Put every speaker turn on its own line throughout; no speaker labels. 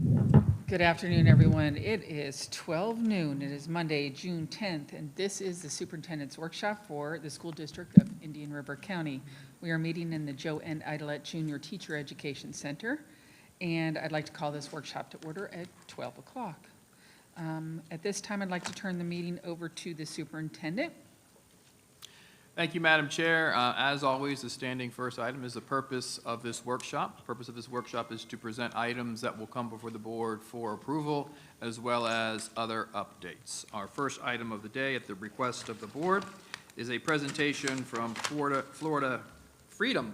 Good afternoon, everyone. It is 12 noon. It is Monday, June 10th, and this is the Superintendent's Workshop for the School District of Indian River County. We are meeting in the Joe N. Idolette Junior Teacher Education Center, and I'd like to call this workshop to order at 12 o'clock. At this time, I'd like to turn the meeting over to the Superintendent.
Thank you, Madam Chair. As always, the standing first item is the purpose of this workshop. The purpose of this workshop is to present items that will come before the board for approval, as well as other updates. Our first item of the day, at the request of the board, is a presentation from Florida Freedom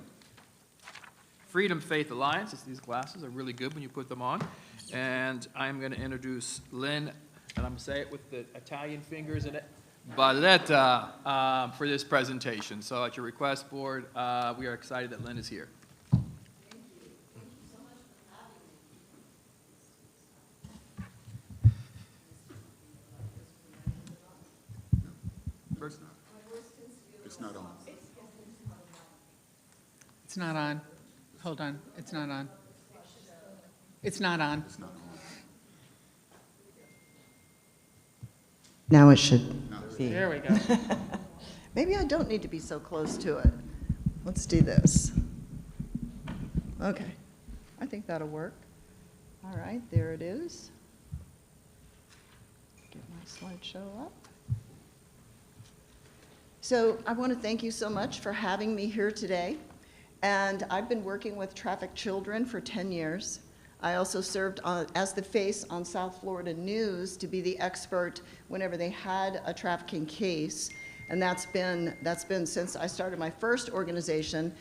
Faith Alliance. These glasses are really good when you put them on. And I'm going to introduce Lynn, and I'm going to say it with the Italian fingers in it, Valletta, for this presentation. So at your request, board, we are excited that Lynn is here.
Thank you. Thank you so much for having me.
It's not on.
It's not on. Hold on. It's not on. It's not on.
It's not on.
Now it should be.
There we go.
Maybe I don't need to be so close to it. Let's do this. Okay, I think that'll work. All right, there it is. Get my slideshow up. So I want to thank you so much for having me here today. And I've been working with trafficked children for 10 years. I also served as the face on South Florida News to be the expert whenever they had a trafficking case. And that's been since I started my first organization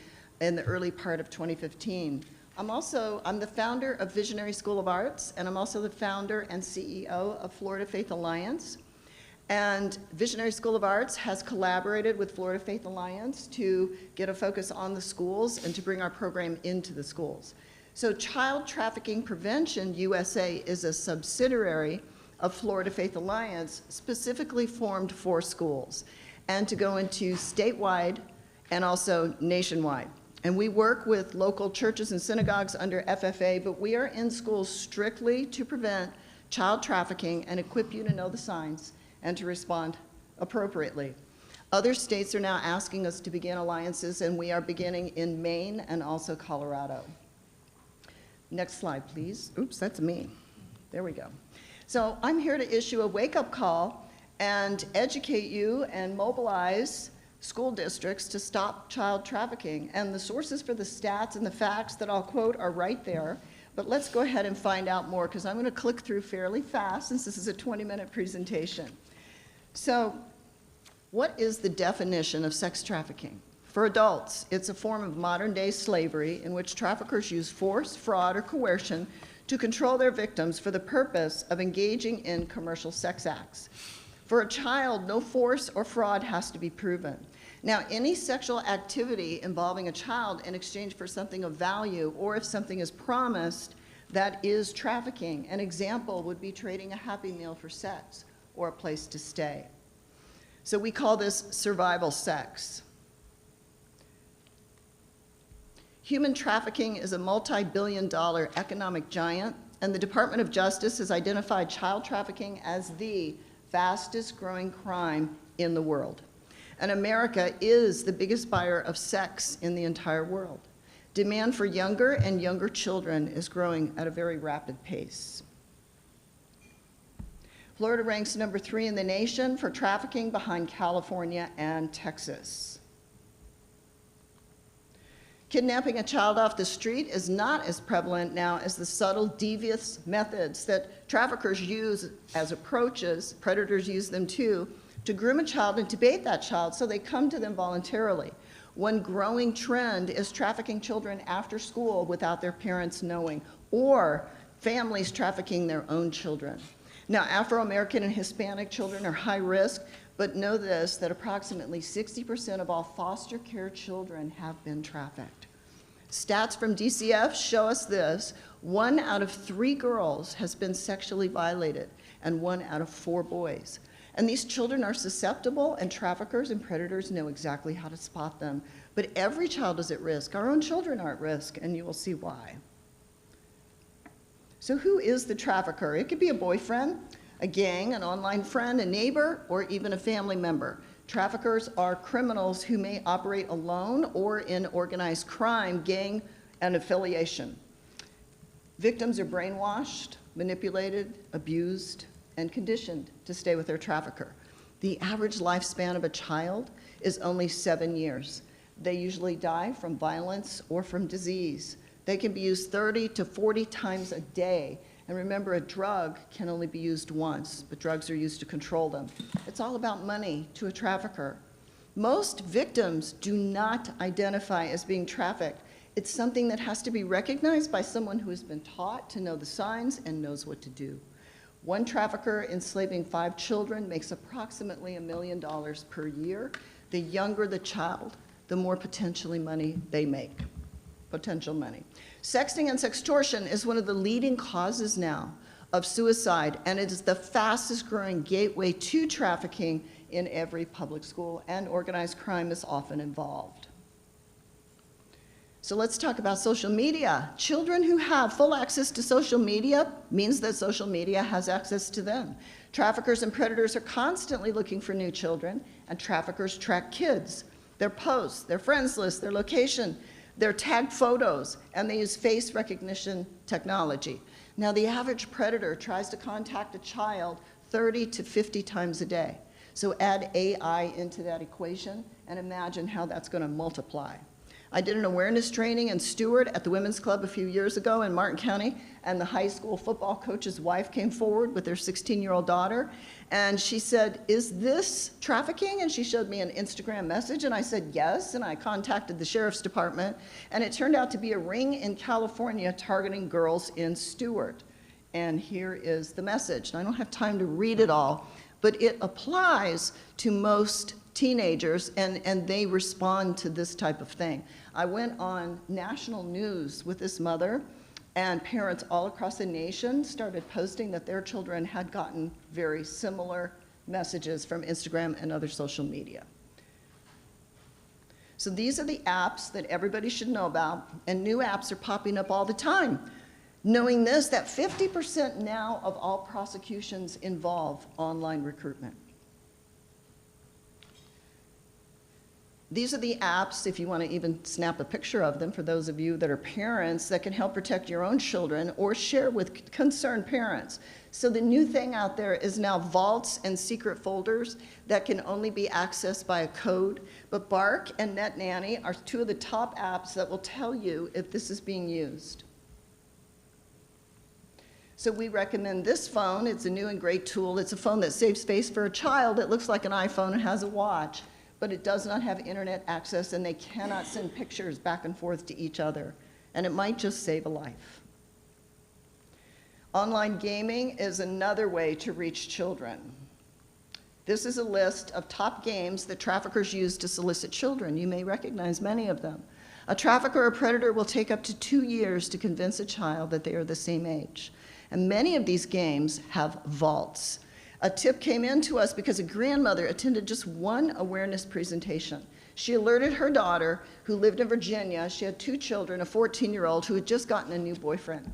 in the early part of 2015. I'm the founder of Visionary School of Arts, and I'm also the founder and CEO of Florida Faith Alliance. And Visionary School of Arts has collaborated with Florida Faith Alliance to get a focus on the schools and to bring our program into the schools. So Child Trafficking Prevention USA is a subsidiary of Florida Faith Alliance specifically formed for schools and to go into statewide and also nationwide. And we work with local churches and synagogues under FFA, but we are in schools strictly to prevent child trafficking and equip you to know the signs and to respond appropriately. Other states are now asking us to begin alliances, and we are beginning in Maine and also Colorado. Next slide, please. Oops, that's me. There we go. So I'm here to issue a wake-up call and educate you and mobilize school districts to stop child trafficking. And the sources for the stats and the facts that I'll quote are right there. But let's go ahead and find out more, because I'm going to click through fairly fast since this is a 20-minute presentation. So what is the definition of sex trafficking? For adults, it's a form of modern-day slavery in which traffickers use force, fraud, or coercion to control their victims for the purpose of engaging in commercial sex acts. For a child, no force or fraud has to be proven. Now, any sexual activity involving a child in exchange for something of value, or if something is promised, that is trafficking. An example would be trading a Happy Meal for sex or a place to stay. So we call this survival sex. Human trafficking is a multi-billion-dollar economic giant, and the Department of Justice has identified child trafficking as the fastest growing crime in the world. And America is the biggest buyer of sex in the entire world. Demand for younger and younger children is growing at a very rapid pace. Florida ranks number 3 in the nation for trafficking, behind California and Texas. Kidnapping a child off the street is not as prevalent now as the subtle, devious methods that traffickers use as approaches, predators use them too, to groom a child and to bait that child so they come to them voluntarily. One growing trend is trafficking children after school without their parents knowing, or families trafficking their own children. Now, Afro-American and Hispanic children are high risk, but know this, that approximately 60% of all foster care children have been trafficked. Stats from DCF show us this: 1 out of 3 girls has been sexually violated, and 1 out of 4 boys. And these children are susceptible, and traffickers and predators know exactly how to spot them. But every child is at risk. Our own children are at risk, and you will see why. So who is the trafficker? It could be a boyfriend, a gang, an online friend, a neighbor, or even a family member. Traffickers are criminals who may operate alone or in organized crime, gang, and affiliation. Victims are brainwashed, manipulated, abused, and conditioned to stay with their trafficker. The average lifespan of a child is only 7 years. They usually die from violence or from disease. They can be used 30 to 40 times a day. And remember, a drug can only be used once, but drugs are used to control them. It's all about money to a trafficker. Most victims do not identify as being trafficked. It's something that has to be recognized by someone who has been taught to know the signs and knows what to do. One trafficker enslaving 5 children makes approximately $1 million per year. The younger the child, the more potentially money they make. Potential money. Sexting and sextortion is one of the leading causes now of suicide, and it is the fastest growing gateway to trafficking in every public school, and organized crime is often involved. So let's talk about social media. Children who have full access to social media means that social media has access to them. Traffickers and predators are constantly looking for new children, and traffickers track kids, their posts, their friends list, their location, their tagged photos, and they use face recognition technology. Now, the average predator tries to contact a child 30 to 50 times a day. So add AI into that equation and imagine how that's going to multiply. I did an awareness training in Stewart at the Women's Club a few years ago in Martin County, and the high school football coach's wife came forward with their 16-year-old daughter, and she said, "Is this trafficking?" And she showed me an Instagram message, and I said, "Yes," and I contacted the sheriff's department, and it turned out to be a ring in California targeting girls in Stewart. And here is the message. And I don't have time to read it all, but it applies to most teenagers, and they respond to this type of thing. I went on national news with this mother, and parents all across the nation started posting that their children had gotten very similar messages from Instagram and other social media. So these are the apps that everybody should know about, and new apps are popping up all the time. Knowing this, that 50% now of all prosecutions involve online recruitment. These are the apps, if you want to even snap a picture of them, for those of you that are parents, that can help protect your own children or share with concerned parents. So the new thing out there is now vaults and secret folders that can only be accessed by a code. But Bark and NetNanny are 2 of the top apps that will tell you if this is being used. So we recommend this phone. It's a new and great tool. It's a phone that saves space for a child. It looks like an iPhone and has a watch, but it does not have internet access, and they cannot send pictures back and forth to each other. And it might just save a life. Online gaming is another way to reach children. This is a list of top games that traffickers use to solicit children. You may recognize many of them. A trafficker or predator will take up to 2 years to convince a child that they are the same age. And many of these games have vaults. A tip came in to us because a grandmother attended just one awareness presentation. She alerted her daughter, who lived in Virginia. She had 2 children, a 14-year-old who had just gotten a new boyfriend.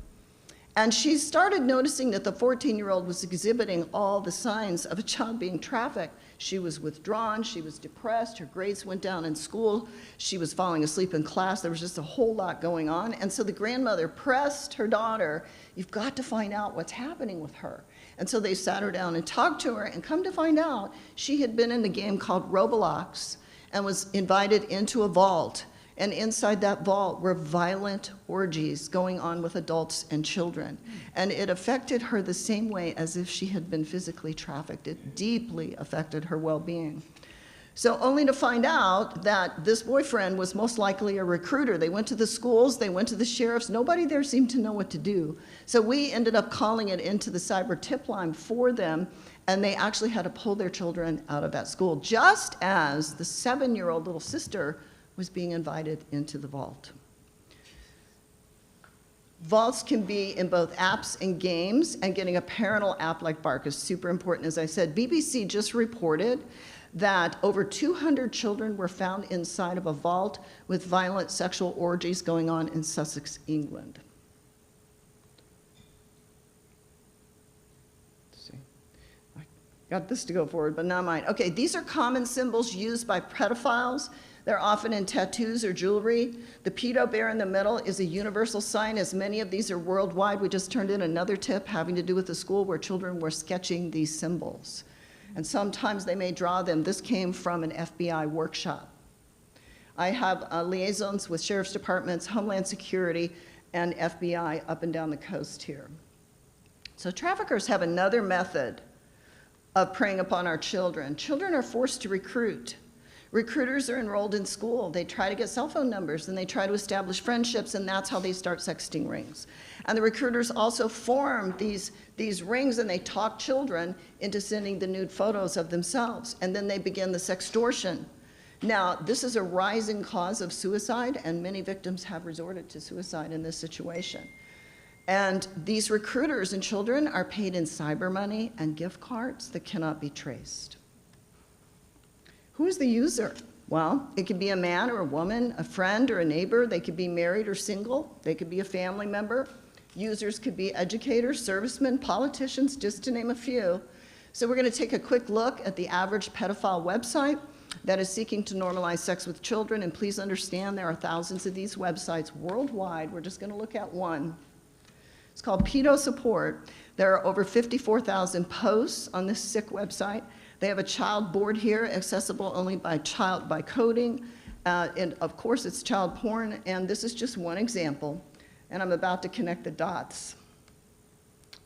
And she started noticing that the 14-year-old was exhibiting all the signs of a child being trafficked. She was withdrawn, she was depressed, her grades went down in school, she was falling asleep in class, there was just a whole lot going on. And so the grandmother pressed her daughter, "You've got to find out what's happening with her." And so they sat her down and talked to her, and come to find out, she had been in a game called Roblox and was invited into a vault. And inside that vault were violent orgies going on with adults and children. And it affected her the same way as if she had been physically trafficked. It deeply affected her well-being. So only to find out that this boyfriend was most likely a recruiter. They went to the schools, they went to the sheriffs, nobody there seemed to know what to do. So we ended up calling it into the cyber tip line for them, and they actually had to pull their children out of that school, just as the 7-year-old little sister was being invited into the vault. Vaults can be in both apps and games, and getting a parental app like Bark is super important. As I said, BBC just reported that over 200 children were found inside of a vault with violent sexual orgies going on in Sussex, England. got this to go forward, but not mine. Okay, these are common symbols used by pedophiles. They're often in tattoos or jewelry. The pedo bear in the middle is a universal sign, as many of these are worldwide. We just turned in another tip having to do with the school where children were sketching these symbols. And sometimes they may draw them. This came from an FBI workshop. I have liaisons with sheriff's departments, Homeland Security, and FBI up and down the coast here. So traffickers have another method of preying upon our children. Children are forced to recruit. Recruiters are enrolled in school. They try to get cell phone numbers, and they try to establish friendships, and that's how they start sexting rings. And the recruiters also form these rings, and they talk children into sending the nude photos of themselves, and then they begin the sextortion. Now, this is a rising cause of suicide, and many victims have resorted to suicide in this situation. And these recruiters and children are paid in cyber money and gift cards that cannot be traced. Who is the user? Well, it could be a man or a woman, a friend or a neighbor. They could be married or single. They could be a family member. Users could be educators, servicemen, politicians, just to name a few. So we're going to take a quick look at the average pedophile website that is seeking to normalize sex with children. And please understand there are thousands of these websites worldwide. We're just going to look at one. It's called Pedo Support. There are over 54,000 posts on this sick website. They have a child board here, accessible only by coding. And of course, it's child porn. And this is just one example. And I'm about to connect the dots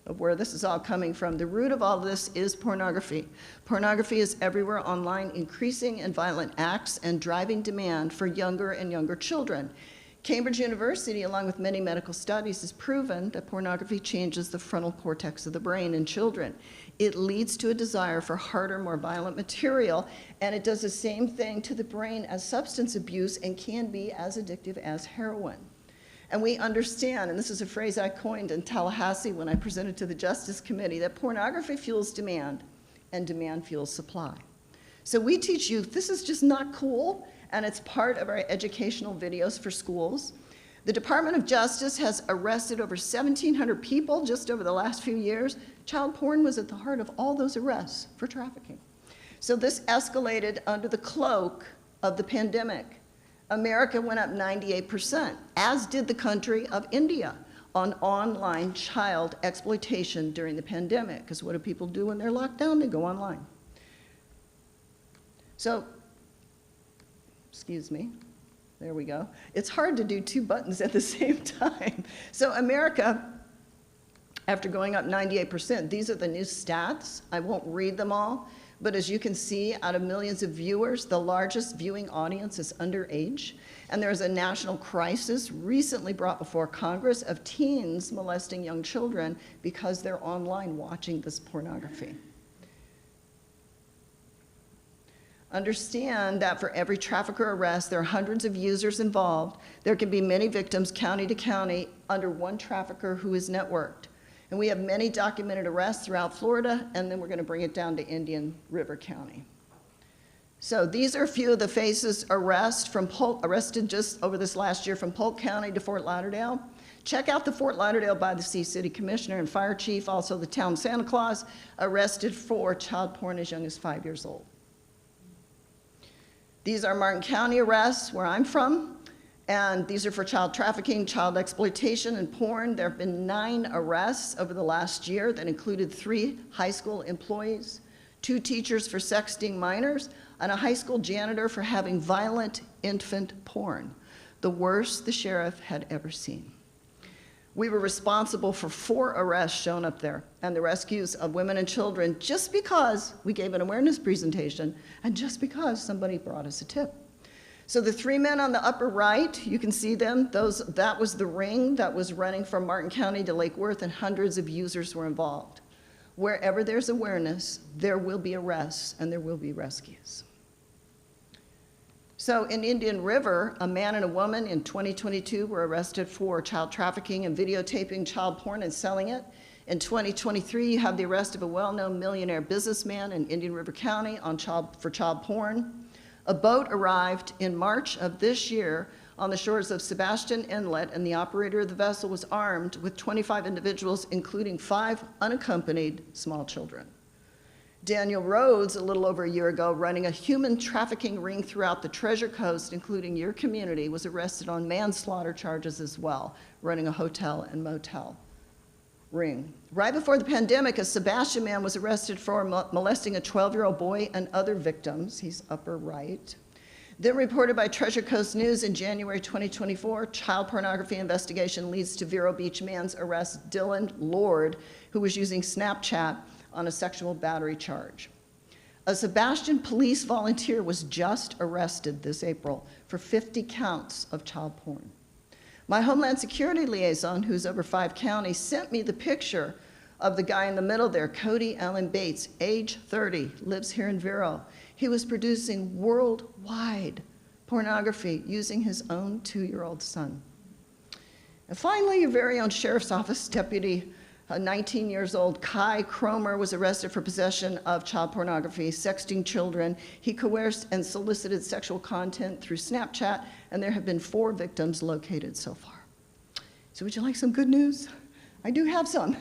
of where this is all coming from. The root of all this is pornography. Pornography is everywhere online, increasing in violent acts and driving demand for younger and younger children. Cambridge University, along with many medical studies, has proven that pornography changes the frontal cortex of the brain in children. It leads to a desire for harder, more violent material, and it does the same thing to the brain as substance abuse and can be as addictive as heroin. And we understand, and this is a phrase I coined in Tallahassee when I presented to the Justice Committee, that pornography fuels demand and demand fuels supply. So we teach youth this is just not cool, and it's part of our educational videos for schools. The Department of Justice has arrested over 1,700 people just over the last few years. Child porn was at the heart of all those arrests for trafficking. So this escalated under the cloak of the pandemic. America went up 98%, as did the country of India, on online child exploitation during the pandemic. Because what do people do when they're locked down? They go online. So, excuse me, there we go. It's hard to do two buttons at the same time. So America, after going up 98%, these are the new stats. I won't read them all, but as you can see, out of millions of viewers, the largest viewing audience is underage. And there's a national crisis recently brought before Congress of teens molesting young children because they're online watching this pornography. Understand that for every trafficker arrest, there are hundreds of users involved. There can be many victims county to county under one trafficker who is networked. And we have many documented arrests throughout Florida, and then we're going to bring it down to Indian River County. So these are a few of the faces arrested just over this last year from Polk County to Fort Lauderdale. Check out the Fort Lauderdale by the Sea City Commissioner and Fire Chief, also the town Santa Claus, arrested for child porn as young as 5 years old. These are Martin County arrests, where I'm from, and these are for child trafficking, child exploitation, and porn. There have been 9 arrests over the last year that included 3 high school employees, 2 teachers for sexting minors, and a high school janitor for having violent infant porn, the worst the sheriff had ever seen. We were responsible for 4 arrests shown up there and the rescues of women and children just because we gave an awareness presentation and just because somebody brought us a tip. So the 3 men on the upper right, you can see them. That was the ring that was running from Martin County to Lake Worth, and hundreds of users were involved. Wherever there's awareness, there will be arrests and there will be rescues. So in Indian River, a man and a woman in 2022 were arrested for child trafficking and videotaping child porn and selling it. In 2023, you have the arrest of a well-known millionaire businessman in Indian River County for child porn. A boat arrived in March of this year on the shores of Sebastian Inlet, and the operator of the vessel was armed with 25 individuals, including 5 unaccompanied small children. Daniel Rhodes, a little over a year ago, running a human trafficking ring throughout the Treasure Coast, including your community, was arrested on manslaughter charges as well, running a hotel and motel ring. Right before the pandemic, a Sebastian man was arrested for molesting a 12-year-old boy and other victims. He's upper right. Then reported by Treasure Coast News in January 2024, child pornography investigation leads to Vero Beach man's arrest, Dylan Lord, who was using Snapchat on a sexual battery charge. A Sebastian police volunteer was just arrested this April for 50 counts of child porn. My Homeland Security liaison, who's over 5 counties, sent me the picture of the guy in the middle there, Cody Allen Bates, age 30, lives here in Vero. He was producing worldwide pornography using his own 2-year-old son. And finally, your very own Sheriff's Office deputy, 19 years old Kai Cromer, was arrested for possession of child pornography, sexting children. He coerced and solicited sexual content through Snapchat, and there have been 4 victims located so far. So would you like some good news? I do have some.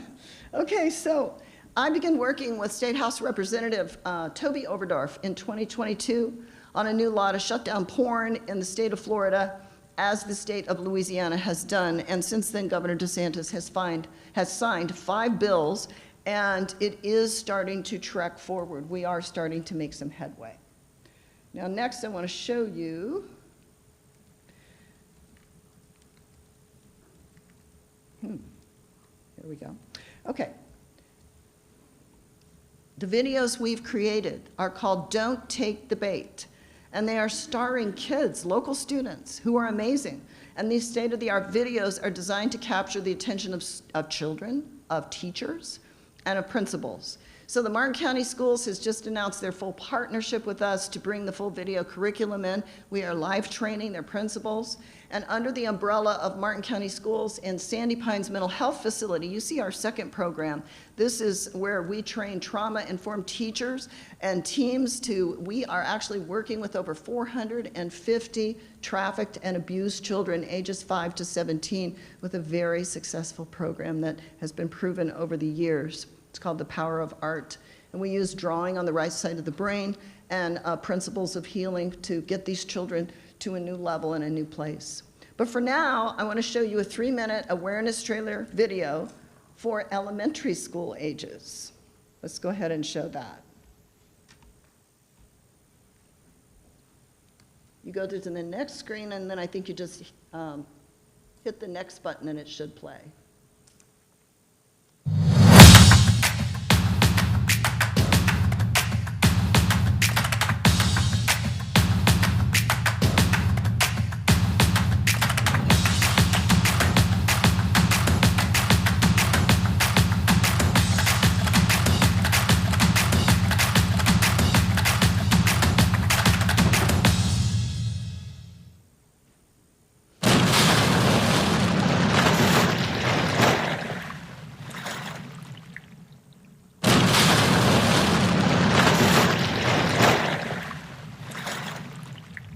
Okay, so I began working with State House Representative Toby Overdorf in 2022 on a new law to shut down porn in the state of Florida, as the state of Louisiana has done. And since then, Governor DeSantis has signed 5 bills, and it is starting to trek forward. We are starting to make some headway. Now, next, I want to show you here we go. Okay. The videos we've created are called Don't Take the Bait, and they are starring kids, local students, who are amazing. And these state-of-the-art videos are designed to capture the attention of children, of teachers, and of principals. So the Martin County Schools has just announced their full partnership with us to bring the full video curriculum in. We are live training their principals. And under the umbrella of Martin County Schools and Sandy Pines Mental Health Facility, you see our second program. This is where we train trauma-informed teachers and teams we are actually working with over 450 trafficked and abused children ages 5 to 17 with a very successful program that has been proven over the years. It's called The Power of Art. And we use drawing on the right side of the brain and principles of healing to get these children to a new level and a new place. But for now, I want to show you a 3-minute awareness trailer video for elementary school ages. Let's go ahead and show that. You go to the next screen, and then I think you just hit the next button and it should play.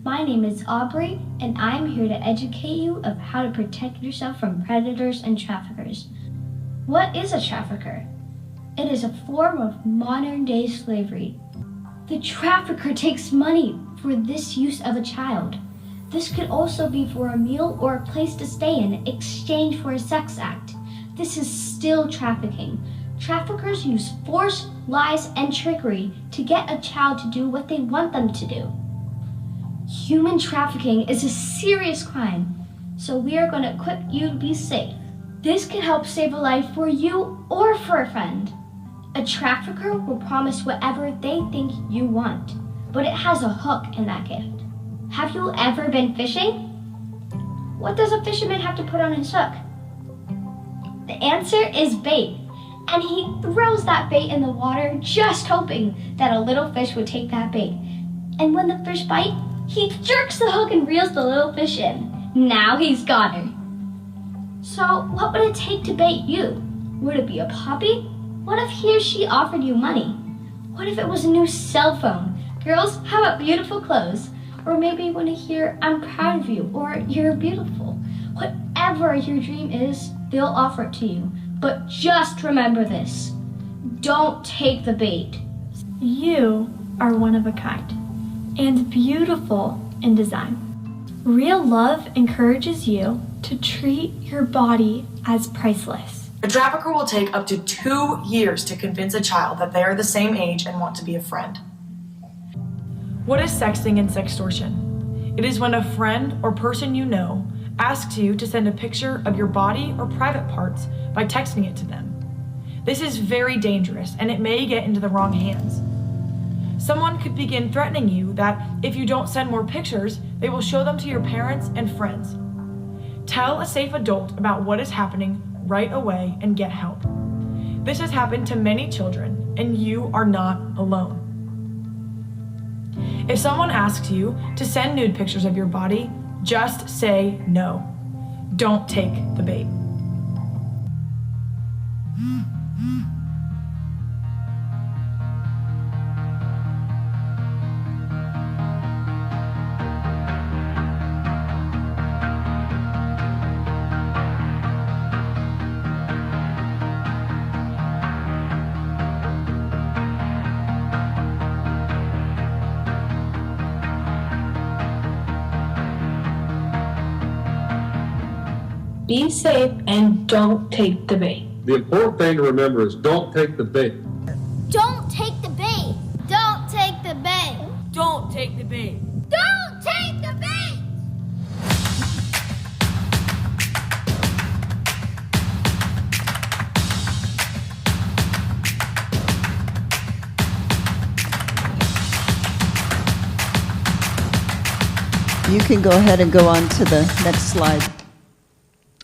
My name is Aubrey, and I'm here to educate you of how to protect yourself from predators and traffickers. What is a trafficker? It is a form of modern-day slavery. The trafficker takes money for this use of a child. This could also be for a meal or a place to stay in exchange for a sex act. This is still trafficking. Traffickers use force, lies, and trickery to get a child to do what they want them to do. Human trafficking is a serious crime, so we are going to equip you to be safe. This can help save a life for you or for a friend. A trafficker will promise whatever they think you want, but it has a hook in that gift. Have you ever been fishing? What does a fisherman have to put on his hook? The answer is bait, and he throws that bait in the water just hoping that a little fish would take that bait. And when the fish bite, he jerks the hook and reels the little fish in. Now he's got her. So what would it take to bait you? Would it be a puppy? What if he or she offered you money? What if it was a new cell phone? Girls, how about beautiful clothes? Or maybe you want to hear, I'm proud of you, or you're beautiful. Whatever your dream is, they'll offer it to you. But just remember this. Don't take the bait. You are one of a kind and beautiful in design. Real love encourages you to treat your body as priceless.
A trafficker will take up to 2 years to convince a child that they are the same age and want to be a friend. What is sexting and sextortion? It is when a friend or person you know asks you to send a picture of your body or private parts by texting it to them. This is very dangerous and it may get into the wrong hands. Someone could begin threatening you that if you don't send more pictures, they will show them to your parents and friends. Tell a safe adult about what is happening right away and get help. This has happened to many children, and you are not alone. If someone asks you to send nude pictures of your body, just say no. Don't take the bait.
Be safe and don't take the bait.
The important thing to remember is don't take the bait.
Don't take the bait. Don't take the bait.
Don't take the bait.
Don't take the bait.
You can go ahead and go on to the next slide.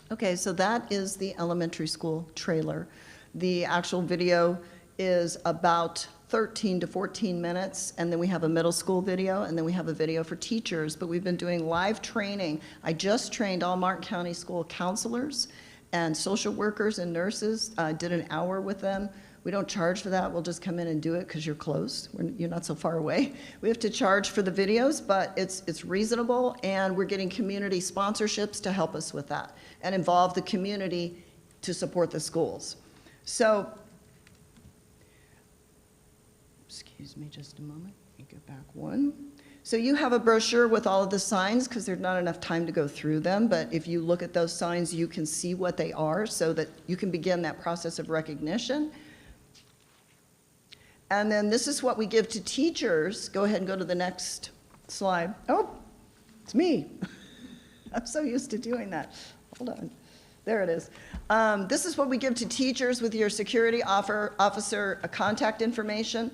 Okay, so that is the elementary school trailer. The actual video is about 13 to 14 minutes, and then we have a middle school video, and then we have a video for teachers, but we've been doing live training. I just trained all Martin County school counselors and social workers and nurses, did an hour with them. We don't charge for that, we'll just come in and do it because you're close, you're not so far away. We have to charge for the videos, but it's reasonable, and we're getting community sponsorships to help us with that and involve the community to support the schools. So, excuse me just a moment, let me go back one. So you have a brochure with all of the signs because there's not enough time to go through them, but if you look at those signs, you can see what they are so that you can begin that process of recognition. And then this is what we give to teachers. Go ahead and go to the next slide. Oh, it's me. I'm so used to doing that. Hold on. There it is. This is what we give to teachers with your security officer contact information.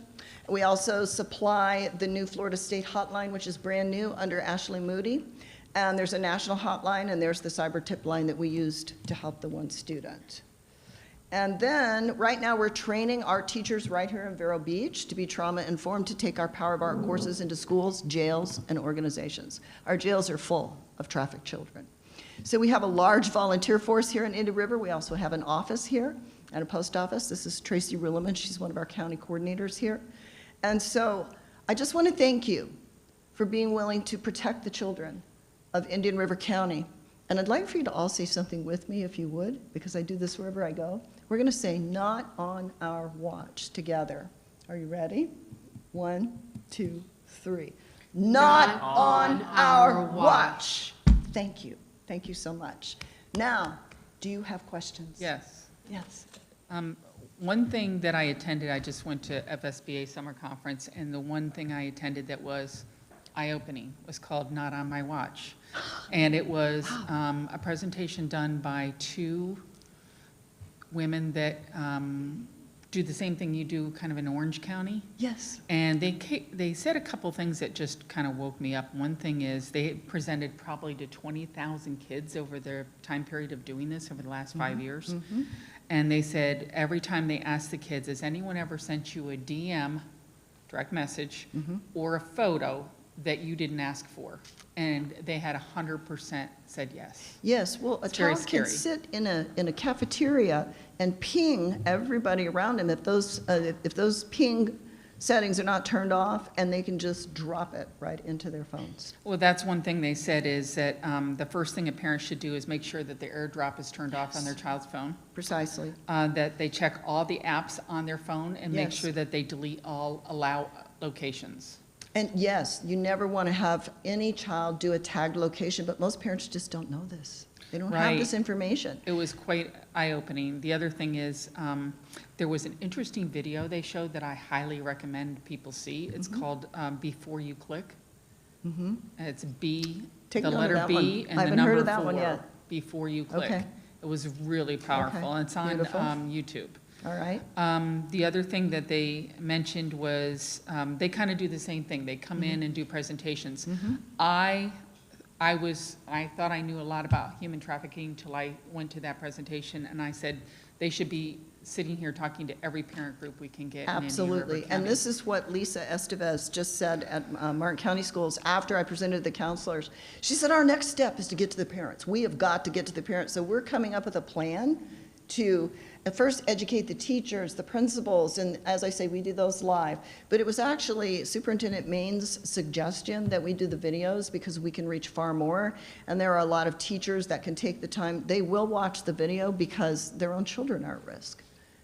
We also supply the new Florida State hotline, which is brand new under Ashley Moody. And there's a national hotline, and there's the cyber tip line that we used to help the one student. And then, right now, we're training our teachers right here in Vero Beach to be trauma-informed, to take our Power of Art courses into schools, jails, and organizations. Our jails are full of trafficked children. So we have a large volunteer force here in Indian River. We also have an office here and a post office. This is Tracy Ruleman. She's one of our county coordinators here. And so I just want to thank you for being willing to protect the children of Indian River County. And I'd like for you to all say something with me, if you would, because I do this wherever I go. We're going to say, "Not on our watch," together. Are you ready? 1, 2, 3. Not on our watch. Thank you. Thank you so much. Now, do you have questions?
Yes.
Yes.
One thing that I attended, I just went to FSBA summer conference, and the one thing I attended that was eye-opening was called Not on My Watch. And it was a presentation done by 2 women that do the same thing you do kind of in Orange County.
Yes.
And they said a couple things that just kind of woke me up. One thing is they presented probably to 20,000 kids over their time period of doing this over the last 5 years.
Mm-hmm.
And they said every time they asked the kids, has anyone ever sent you a DM, direct message, or a photo that you didn't ask for? And they had 100% said yes.
Yes, well, a
It's very
child can
scary.
sit in a cafeteria and ping everybody around him. If those ping settings are not turned off, and they can just drop it right into their phones.
Well, that's one thing they said is that the first thing a parent should do is make sure that the AirDrop is turned off on their child's phone,
Precisely.
that they check all the apps on their phone and make
Yes.
sure that they delete all allow locations.
And yes, you never want to have any child do a tagged location, but most parents just don't know this. They don't have this
Right.
information.
It was quite eye-opening. The other thing is, there was an interesting video they showed that I highly recommend people see. It's called Before You Click.
Mhm.
And it's B,
Take
the
note of
letter
that
B
one.
and
I
the
haven't heard
number
of that one
4,
yet.
before you click.
Okay.
It was really powerful,
Okay.
and it's on
Beautiful.
YouTube.
All right?
The other thing that they mentioned was, they kind of do the same thing. They come in and do presentations. I thought I knew a lot about human trafficking till I went to that presentation, and I said, they should be sitting here talking to every parent group we can get in Indian River
Absolutely. And
County.
this is what Lisa Estevez just said at Martin County Schools after I presented to the counselors. She said, our next step is to get to the parents. We have got to get to the parents. So we're coming up with a plan to at first educate the teachers, the principals, and as I say, we do those live. But it was actually Superintendent Maine's suggestion that we do the videos because we can reach far more. And there are a lot of teachers that can take the time. They will watch the video because their own children are at risk.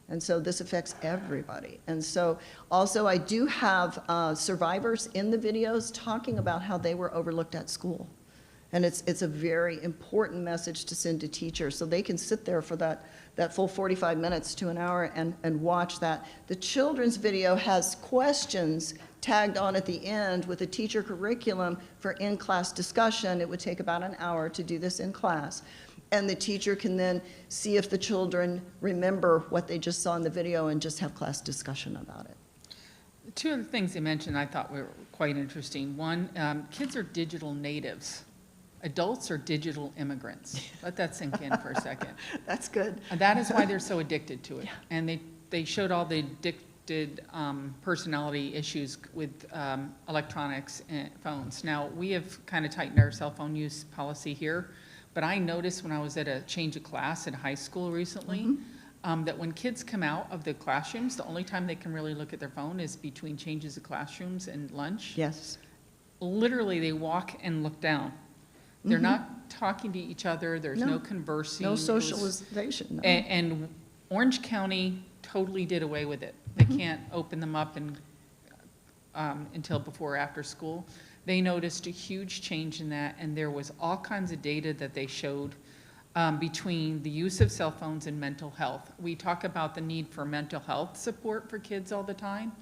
And so this affects everybody. And so also I do have survivors in the videos talking about how they were overlooked at school. And it's a very important message to send to teachers, so they can sit there for that full 45 minutes to an hour and watch that. The children's video has questions tagged on at the end with a teacher curriculum for in-class discussion. It would take about an hour to do this in class. And the teacher can then see if the children remember what they just saw in the video and just have class discussion about it.
Two other things they mentioned I thought were quite interesting. One, kids are digital natives. Adults are digital immigrants. Let that sink in for a second.
That's good.
And that is why they're so addicted to it.
Yeah.
And they showed all the addicted personality issues with electronics and phones. Now, we have kind of tightened our cell phone use policy here, but I noticed when I was at a change of class at high school recently, that when kids come out of the classrooms, the only time they can really look at their phone is between changes of classrooms and lunch.
Yes.
Literally, they walk and look down. They're not talking to each other, there's
No.
no conversing.
No
It was-
socialization. No.
And Orange County totally did away with it. They can't open them up until before or after school. They noticed a huge change in that, and there was all kinds of data that they showed between the use of cell phones and mental health. We talk about the need for mental health support for kids all the time,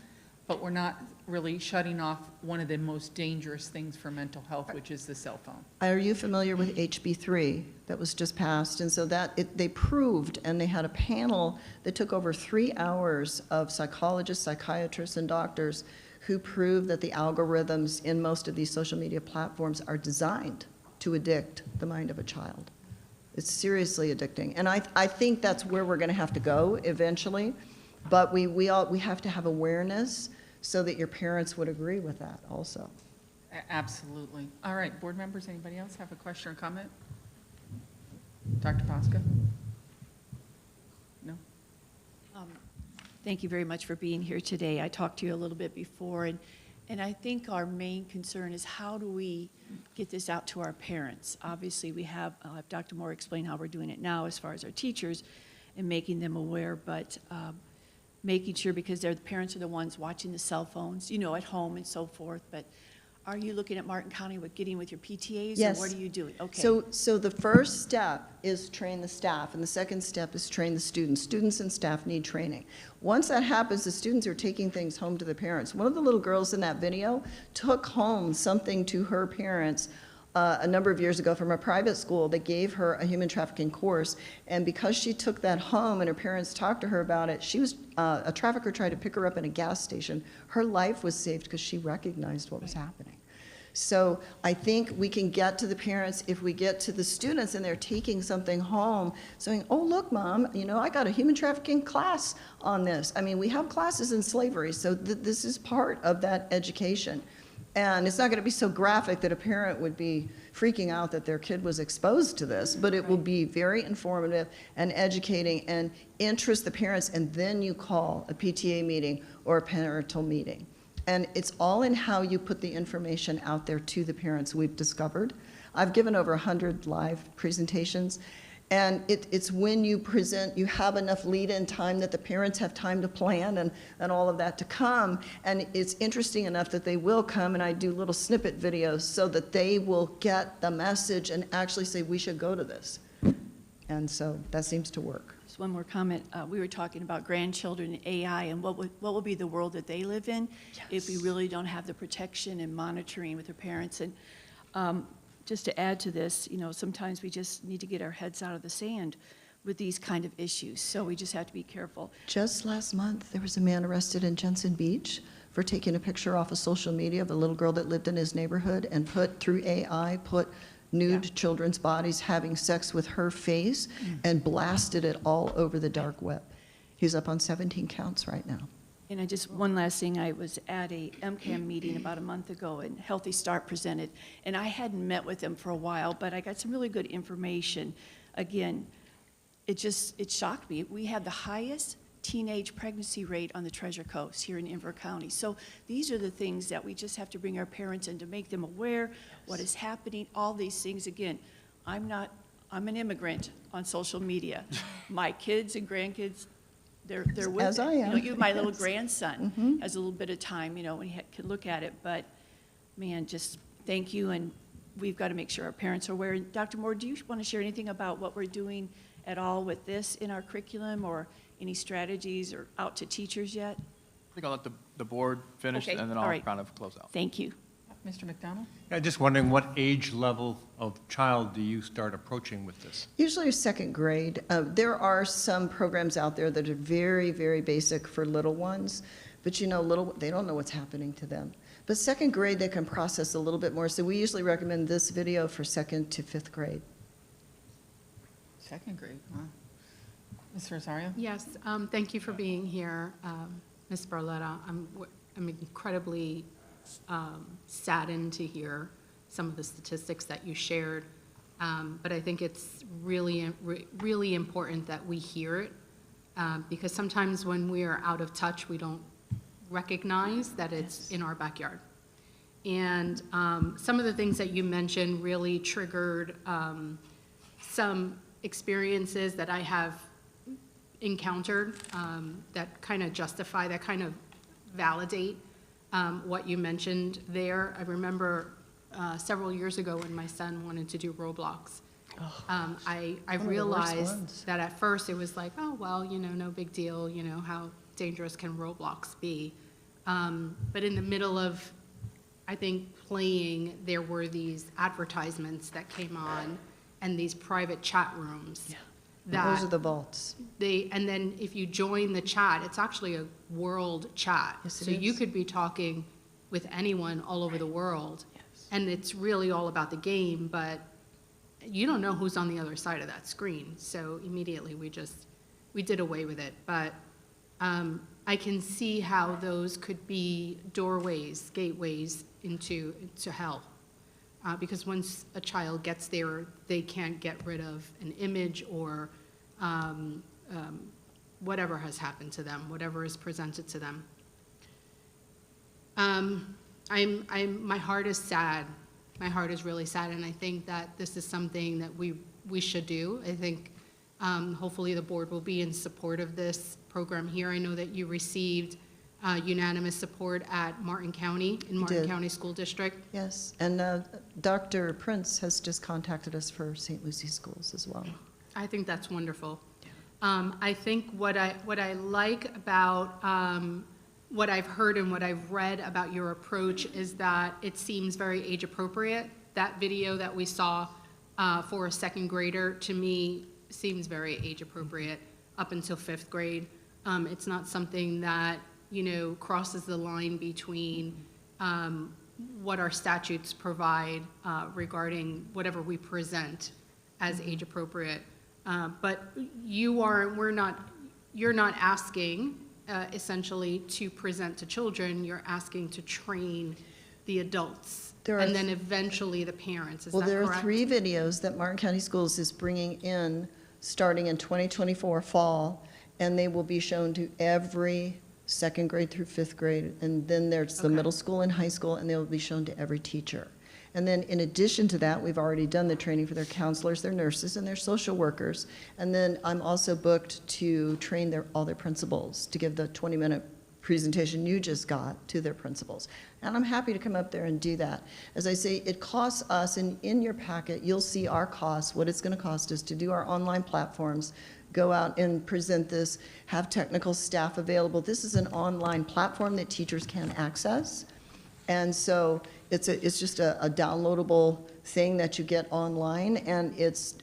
but we're not really shutting off one of the most dangerous things for mental health, which is the cell phone.
Are you familiar with HB3 that was just passed? And so they proved, and they had a panel that took over 3 hours of psychologists, psychiatrists, and doctors who proved that the algorithms in most of these social media platforms are designed to addict the mind of a child. It's seriously addicting. And I think that's where we're going to have to go eventually. But we have to have awareness so that your parents would agree with that also.
Absolutely. All right, board members, anybody else have a question or comment? Dr. Posca? No?
Thank you very much for being here today. I talked to you a little bit before, and I think our main concern is how do we get this out to our parents? Obviously, we have, I'll have Dr. Moore explain how we're doing it now as far as our teachers and making them aware, but making sure, because the parents are the ones watching the cell phones, at home and so forth, but are you looking at Martin County with getting with your PTAs?
Yes.
Or what are you doing? Okay.
So the first step is train the staff, and the second step is train the students. Students and staff need training. Once that happens, the students are taking things home to the parents. One of the little girls in that video took home something to her parents a number of years ago from a private school that gave her a human trafficking course. And because she took that home and her parents talked to her about it, she was, a trafficker tried to pick her up in a gas station. Her life was saved because she recognized what was happening. So I think we can get to the parents if we get to the students and they're taking something home, saying, oh, look, Mom, I got a human trafficking class on this. I mean, we have classes in slavery, so this is part of that education. And it's not going to be so graphic that a parent would be freaking out that their kid was exposed to this, but it will be very informative and educating and interest the parents, and then you call a PTA meeting or a parental meeting. And it's all in how you put the information out there to the parents, we've discovered. I've given over 100 live presentations, and it's when you present, you have enough lead-in time that the parents have time to plan and all of that to come. And it's interesting enough that they will come, and I do little snippet videos so that they will get the message and actually say, we should go to this. And so that seems to work.
Just one more comment. We were talking about grandchildren and AI and what will be the world that they live in if we really don't have the protection and monitoring with their parents. And just to add to this, you know, sometimes we just need to get our heads out of the sand with these kind of issues. So we just have to be careful.
Just last month, there was a man arrested in Jensen Beach for taking a picture off of social media of a little girl that lived in his neighborhood and put nude children's bodies having sex with her face and blasted it all over the dark web. He's up on 17 counts right now.
And one last thing, I was at a MCAM meeting about a month ago, and Healthy Start presented, and I hadn't met with them for a while, but I got some really good information. Again, it shocked me. We have the highest teenage pregnancy rate on the Treasure Coast here in Inver County. So these are the things that we just have to bring our parents in to make them aware what is happening, all these things. Again, I'm an immigrant on social media. My kids and grandkids, they're with
As
it.
I am.
You know, my little grandson has a little bit of time, you know, when he can look at it. But, man, just thank you, and we've got to make sure our parents are aware. And Dr. Moore, do you want to share anything about what we're doing at all with this in our curriculum, or any strategies or out to teachers yet?
I think I'll let the board finish,
Okay,
and then
all
I'll
right.
kind of close out.
Thank you.
Mr. McDonald?
Yeah, just wondering what age level of child do you start approaching with this?
Usually second grade. There are some programs out there that are very, very basic for little ones, but you know, they don't know what's happening to them. But second grade, they can process a little bit more. So we usually recommend this video for 2nd to 5th grade.
Second grade, wow. Ms. Rosario?
Yes, thank you for being here, Ms. Barletta. I'm incredibly saddened to hear some of the statistics that you shared, but I think it's really, really important that we hear it, because sometimes when we are out of touch, we don't recognize that it's in our backyard. And some of the things that you mentioned really triggered some experiences that I have encountered that kind of justify, that kind of validate what you mentioned there. I remember several years ago when my son wanted to do Roblox. I realized that at first it was like, oh, well, you know, no big deal, you know, how dangerous can Roblox be? But in the middle of, I think, playing, there were these advertisements that came on and these private chat rooms. Yeah.
Those are the vaults.
And then if you join the chat, it's actually a world chat.
Yes, it
so
is.
you could be talking with anyone all over the world. Yes. And it's really all about the game, but you don't know who's on the other side of that screen. So immediately we did away with it. But I can see how those could be doorways, gateways into hell. Because once a child gets there, they can't get rid of an image or whatever has happened to them, whatever is presented to them. My heart is sad. My heart is really sad, and I think that this is something that we should do. I think hopefully the board will be in support of this program here. I know that you received unanimous support at Martin County, in Martin County School District.
Yes, and Dr. Prince has just contacted us for St. Lucie Schools as well.
I think that's wonderful. I think what I like about what I've heard and what I've read about your approach is that it seems very age appropriate. That video that we saw for a second grader, to me, seems very age appropriate up until 5th grade. It's not something that, you know, crosses the line between what our statutes provide regarding whatever we present as age appropriate. But you're not asking essentially to present to children, you're asking to train the adults,
There are
and then eventually the parents, is that
Well,
correct?
there are 3 videos that Martin County Schools is bringing in, starting in 2024 fall, and they will be shown to every second grade through 5th grade, and then there's the
Okay.
middle school and high school, and they will be shown to every teacher. And then in addition to that, we've already done the training for their counselors, their nurses, and their social workers. And then I'm also booked to train all their principals, to give the 20-minute presentation you just got to their principals. And I'm happy to come up there and do that. As I say, it costs us, and in your packet, you'll see our costs, what it's gonna cost us to do our online platforms, go out and present this, have technical staff available. This is an online platform that teachers can access. And so it's just a downloadable thing that you get online, and it's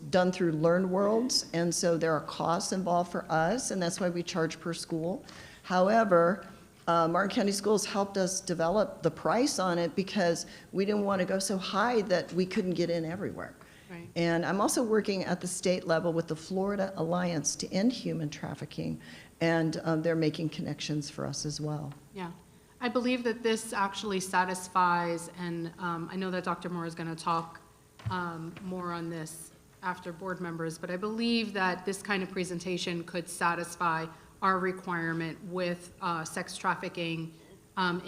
done through LearnWorlds, and so there are costs involved for us, and that's why we charge per school. However, Martin County Schools helped us develop the price on it because we didn't want to go so high that we couldn't get in everywhere.
Right.
And I'm also working at the state level with the Florida Alliance to End Human Trafficking, and they're making connections for us as well.
Yeah. I believe that this actually satisfies, and I know that Dr. Moore is going to talk more on this after board members, but I believe that this kind of presentation could satisfy our requirement with sex trafficking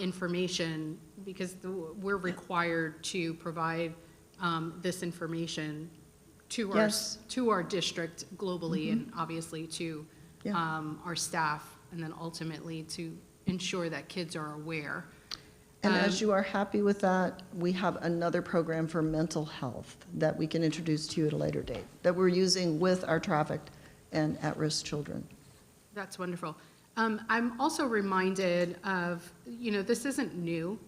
information, because we're required to provide this information to our,
Yes.
to our district globally, and obviously to
Yeah.
our staff, and then ultimately to ensure that kids are aware.
And as you are happy with that, we have another program for mental health that we can introduce to you at a later date, that we're using with our trafficked and at-risk children.
That's wonderful. I'm also reminded of, this isn't new.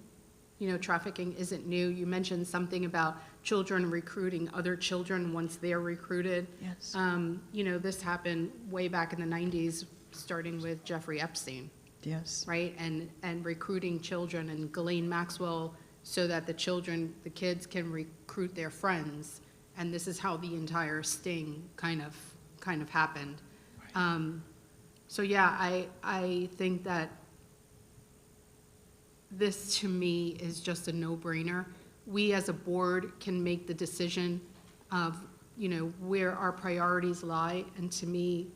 Trafficking isn't new. You mentioned something about children recruiting other children once they're recruited.
Yes.
This happened way back in the 90s, starting with Jeffrey Epstein.
Yes.
Right, and recruiting children, and Ghislaine Maxwell, so that the kids can recruit their friends, and this is how the entire sting kind of happened. So yeah, I think that this to me is just a no-brainer. We as a board can make the decision of where our priorities lie, and to me,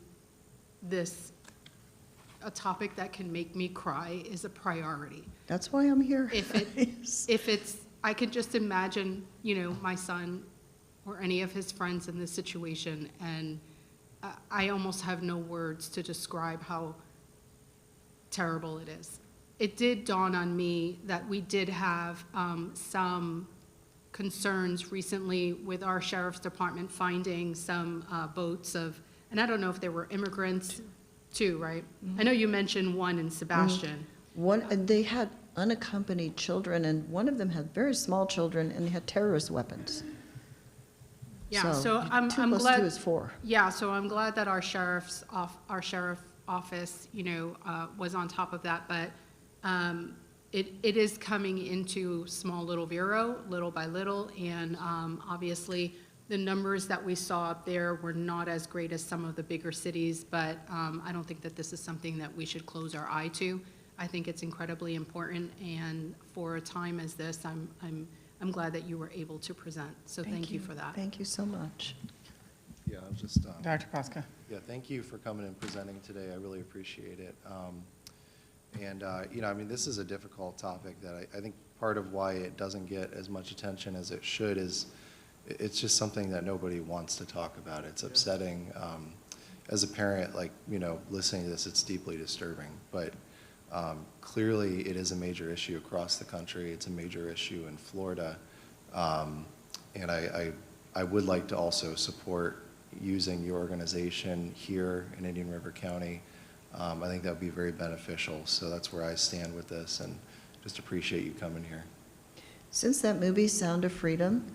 a topic that can make me cry is a priority.
That's why I'm here.
If it's, I could just imagine, my son or any of his friends in this situation, and I almost have no words to describe how terrible it is. It did dawn on me that we did have some concerns recently with our sheriff's department finding some boats of, and I don't know if they were immigrants. 2, right? I know you mentioned one in Sebastian.
And they had unaccompanied children, and one of them had very small children, and they had terrorist weapons.
Yeah, so I'm
2 +
glad.
2 is 4.
Yeah, so I'm glad that our sheriff office, was on top of that, but it is coming into small little Vero, little by little, and obviously the numbers that we saw up there were not as great as some of the bigger cities, but I don't think that this is something that we should close our eye to. I think it's incredibly important, and for a time as this, I'm glad that you were able to present. So thank you for that.
Thank you so much.
Yeah, I'll just,
Dr. Pasca.
yeah, thank you for coming and presenting today. I really appreciate it. This is a difficult topic that I think part of why it doesn't get as much attention as it should is it's just something that nobody wants to talk about. It's upsetting. As a parent, listening to this, it's deeply disturbing. But clearly, it is a major issue across the country. It's a major issue in Florida. And I would like to also support using your organization here in Indian River County. I think that would be very beneficial. So that's where I stand with this, and just appreciate you coming here.
Since that movie, Sound of Freedom,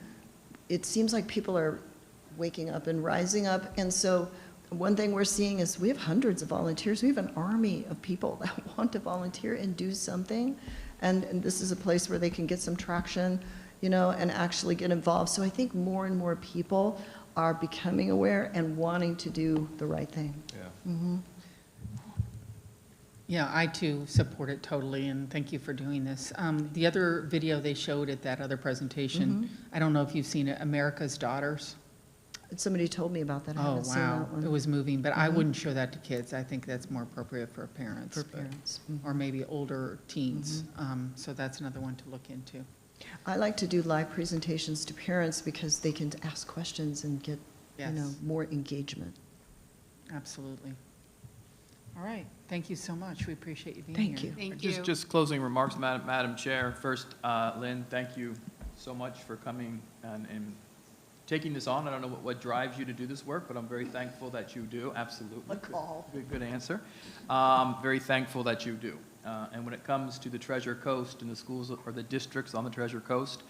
it seems like people are waking up and rising up. And so one thing we're seeing is we have hundreds of volunteers. We have an army of people that want to volunteer and do something. And this is a place where they can get some traction, and actually get involved. So I think more and more people are becoming aware and wanting to do the right thing.
Yeah.
Mm-hmm.
Yeah, I too support it totally, and thank you for doing this. The other video they showed at that other presentation, I don't know if you've seen it, America's Daughters.
Somebody told me about that. I
Oh,
haven't seen
wow,
that one.
it was moving, but I wouldn't show that to kids. I think that's more appropriate for parents.
For
but-
parents.
Or maybe older teens. So that's another one to look into.
I like to do live presentations to parents because they can ask questions and get, you know,
Yes.
more engagement.
Absolutely. All right, thank you so much. We appreciate you being here.
Thank you.
Thank you.
Just closing remarks, Madam Chair. First, Lynn, thank you so much for coming and taking this on. I don't know what drives you to do this work, but I'm very thankful that you do, absolutely.
A call.
Good answer. Very thankful that you do. And when it comes to the Treasure Coast and the schools or the districts on the Treasure Coast,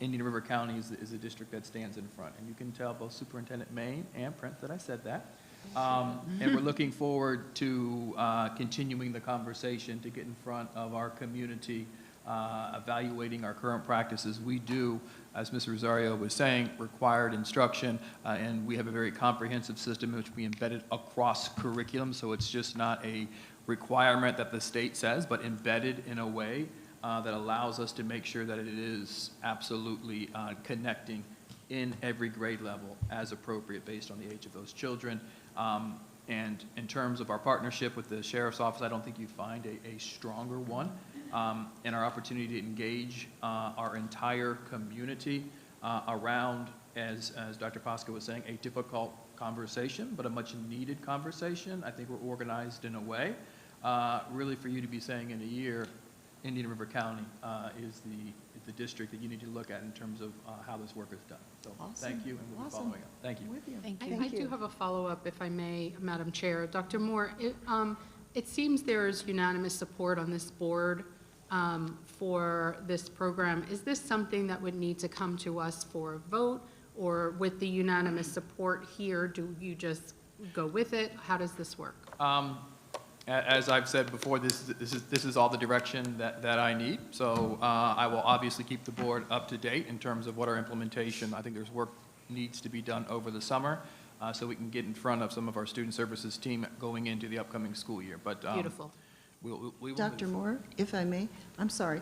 Indian River County is a district that stands in front. And you can tell both Superintendent Maine and Prince that I said that. And we're looking forward to continuing the conversation to get in front of our community, evaluating our current practices. We do, as Ms. Rosario was saying, required instruction, and we have a very comprehensive system which we embedded across curriculum, so it's just not a requirement that the state says, but embedded in a way that allows us to make sure that it is absolutely connecting in every grade level as appropriate based on the age of those children. And in terms of our partnership with the Sheriff's Office, I don't think you find a stronger one. And our opportunity to engage our entire community around, as Dr. Posca was saying, a difficult conversation, but a much needed conversation. I think we're organized in a way, really for you to be saying in a year, Indian River County is the district that you need to look at in terms of how this work is done. So thank you, and we'll be following up. Thank you.
Thank
I
you.
I do have a follow-up, if I may, Madam Chair. Dr. Moore, it seems there's unanimous support on this board for this program. Is this something that would need to come to us for a vote, or with the unanimous support here, do you just go with it? How does this work?
As I've said before, this is all the direction that I need. So I will obviously keep the board up to date in terms of what our implementation. I think there's work needs to be done over the summer so we can get in front of some of our student services team going into the upcoming school year. But
Beautiful.
we will
Dr.
move.
Moore, if I may, I'm sorry.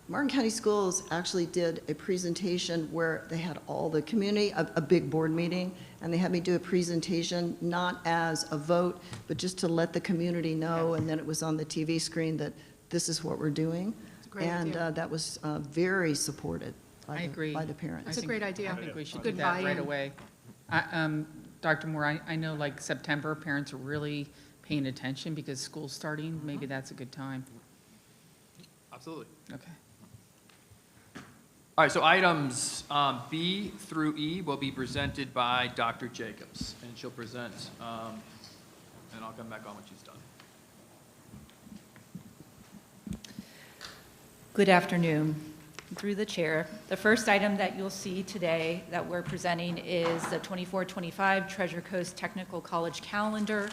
Martin County Schools actually did a presentation where they had all the community, a big board meeting, and they had me do a presentation, not as a vote, but just to let the community know, and then it was on the TV screen that this is what we're doing.
It's a great
And
idea.
that was very supported
I agree.
by the parents.
It's a great idea.
I think we should do
Good
that right
buy-in.
away. Dr. Moore, I know like September, parents are really paying attention because school's starting. Maybe that's a good time.
Absolutely.
Okay.
All right, so items B through E will be presented by Dr. Jacobs, and she'll present, and I'll come back on when she's done.
Good afternoon. Through the chair, the first item that you'll see today that we're presenting is the 24-25 Treasure Coast Technical College calendar.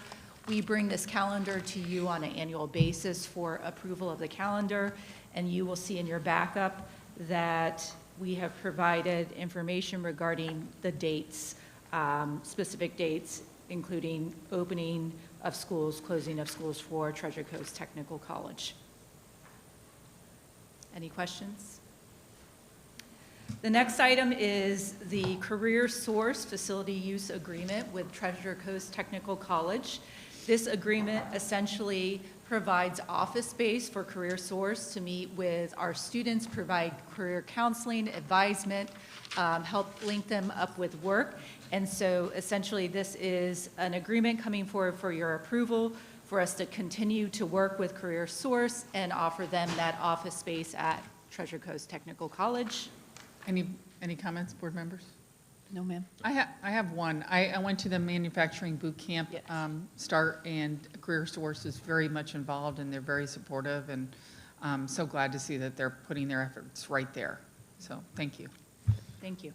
We bring this calendar to you on an annual basis for approval of the calendar, and you will see in your backup that we have provided information regarding the dates, specific dates, including opening of schools, closing of schools for Treasure Coast Technical College. Any questions? The next item is the Career Source Facility Use Agreement with Treasure Coast Technical College. This agreement essentially provides office space for Career Source to meet with our students, provide career counseling, advisement, help link them up with work. And so essentially this is an agreement coming forward for your approval for us to continue to work with Career Source and offer them that office space at Treasure Coast Technical College.
Any comments, board members?
No, ma'am.
I have one. I went to the manufacturing boot camp
Yes.
start, and Career Source is very much involved, and they're very supportive, and I'm so glad to see that they're putting their efforts right there. So thank you.
Thank you.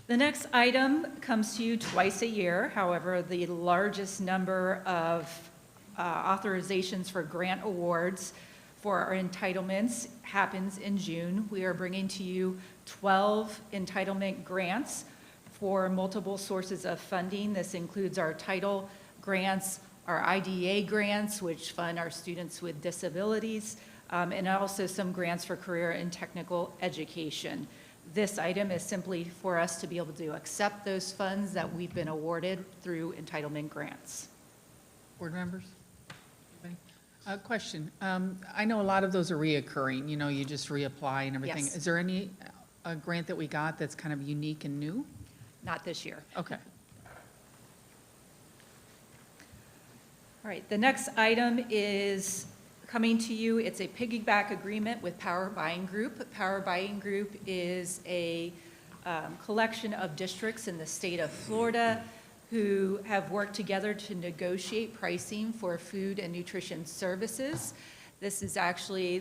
The next item comes to you twice a year. However, the largest number of authorizations for grant awards for our entitlements happens in June. We are bringing to you 12 entitlement grants for multiple sources of funding. This includes our title grants, our IDEA grants, which fund our students with disabilities, and also some grants for career and technical education. This item is simply for us to be able to accept those funds that we've been awarded through entitlement grants.
Board members? Question. I know a lot of those are reoccurring, you know, you just reapply and everything.
Yes.
Is there any grant that we got that's kind of unique and new?
Not this year.
Okay.
All right, the next item is coming to you. It's a piggyback agreement with Power Buying Group. Power Buying Group is a collection of districts in the state of Florida who have worked together to negotiate pricing for food and nutrition services. This is actually,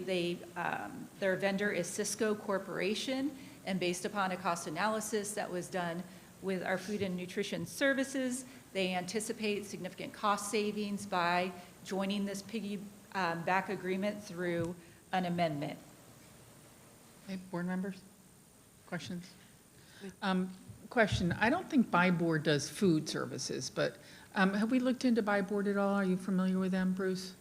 their vendor is Cisco Corporation, and based upon a cost analysis that was done with our food and nutrition services, they anticipate significant cost savings by joining this piggyback agreement through an amendment.
Okay, board members? Questions? Question, I don't think Buy Board does food services, but have we looked into Buy Board at all? Are you familiar with them, Bruce?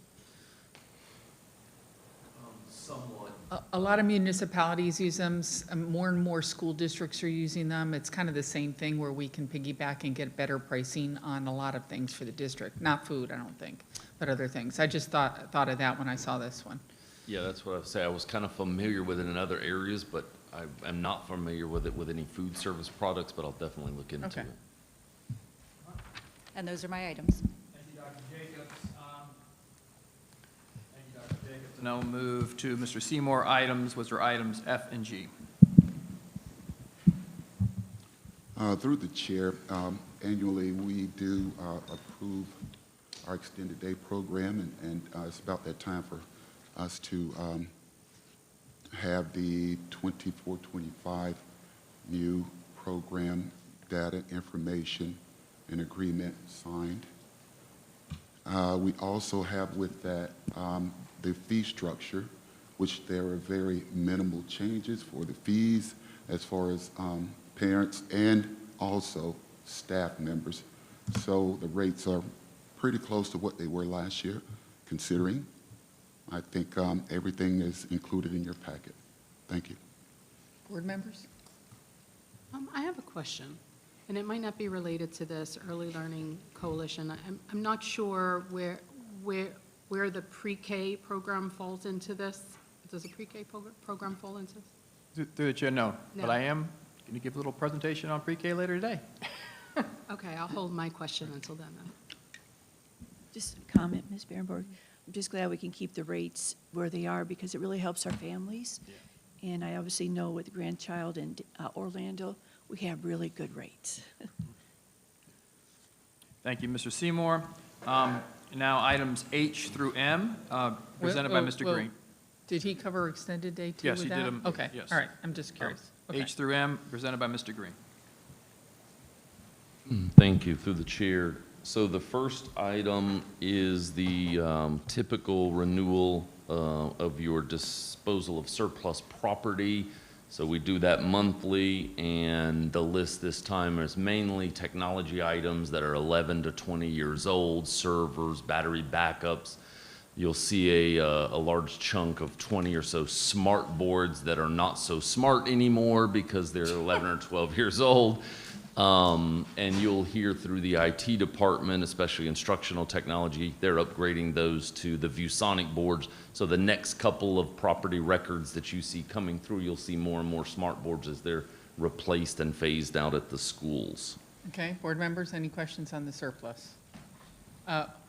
Somewhat.
A lot of municipalities use them, more and more school districts are using them. It's kind of the same thing where we can piggyback and get better pricing on a lot of things for the district. Not food, I don't think, but other things. I just thought of that when I saw this one.
Yeah, that's what I would say. I was kind of familiar with it in other areas, but I am not familiar with it with any food service products, but I'll definitely look into
Okay.
it.
And those are my items.
Thank you, Dr. Jacobs. Thank you, Dr. Jacobs. And I'll move to Mr. Seymour items, which are items F and G.
Through the chair, annually we do approve our extended day program, and it's about that time for us to have the 24-25 new program data information and agreement signed. We also have with that the fee structure, which there are very minimal changes for the fees as far as parents and also staff members. So the rates are pretty close to what they were last year, considering. I think everything is included in your packet. Thank you.
Board members?
I have a question, and it might not be related to this Early Learning Coalition. I'm not sure where the pre-K program falls into this. Does the pre-K program fall into this?
Through the chair, no.
No.
But I am going to give a little presentation on pre-K later today.
Okay, I'll hold my question until then.
Just a comment, Ms. Berenborg. I'm just glad we can keep the rates where they are because it really helps our families. Yeah. And I obviously know with the grandchild in Orlando, we have really good rates.
Thank you, Mr. Seymour. Now, items H through M, presented by Mr. Green.
Did he cover extended day too
Yes,
with
he
that?
did them.
Okay,
Yes.
all right, I'm just curious. Okay.
H through M, presented by Mr. Green.
Thank you, through the chair. So the first item is the typical renewal of your disposal of surplus property. So we do that monthly, and the list this time is mainly technology items that are 11 to 20 years old, servers, battery backups. You'll see a large chunk of 20 or so smart boards that are not so smart anymore because they're 11 or 12 years old. And you'll hear through the IT department, especially instructional technology, they're upgrading those to the ViewSonic boards. So the next couple of property records that you see coming through, you'll see more and more smart boards as they're replaced and phased out at the schools.
Okay, board members, any questions on the surplus?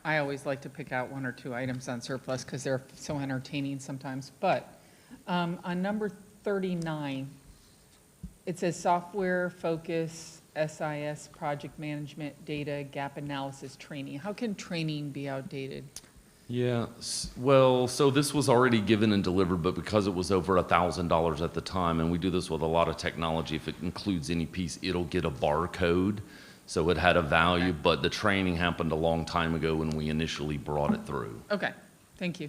I always like to pick out one or two items on surplus because they're so entertaining sometimes. But on number 39, it says software focus, SIS, project management, data, gap analysis, training. How can training be outdated?
Yeah, well, so this was already given and delivered, but because it was over $1,000 at the time, and we do this with a lot of technology, if it includes any piece, it'll get a barcode. So it had a value, okay. But the training happened a long time ago when we initially brought it through.
Okay, thank you.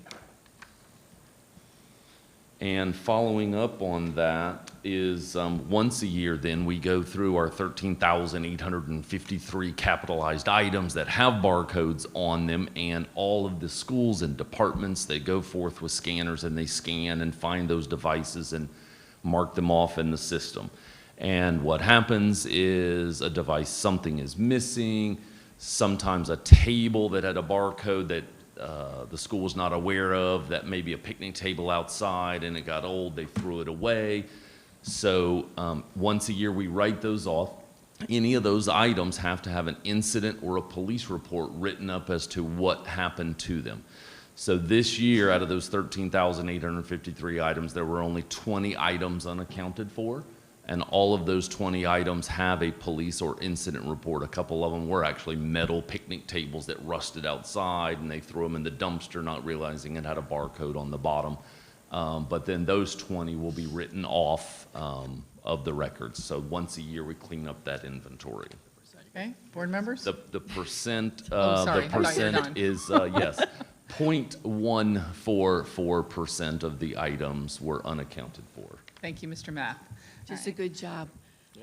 And following up on that is once a year, then we go through our 13,853 capitalized items that have barcodes on them, and all of the schools and departments, they go forth with scanners and they scan and find those devices and mark them off in the system. And what happens is a device, something is missing, sometimes a table that had a barcode that the school was not aware of, that may be a picnic table outside and it got old, they threw it away. So once a year we write those off. Any of those items have to have an incident or a police report written up as to what happened to them. So this year, out of those 13,853 items, there were only 20 items unaccounted for. And all of those 20 items have a police or incident report. A couple of them were actually metal picnic tables that rusted outside, and they threw them in the dumpster, not realizing it had a barcode on the bottom. But then those 20 will be written off of the records. So once a year, we clean up that inventory.
Okay, board members?
The percent,
Oh, sorry, I
the
thought you were
percent
done.
is, yes, 0.144% of the items were unaccounted for.
Thank you, Mr. Math.
Just a good job.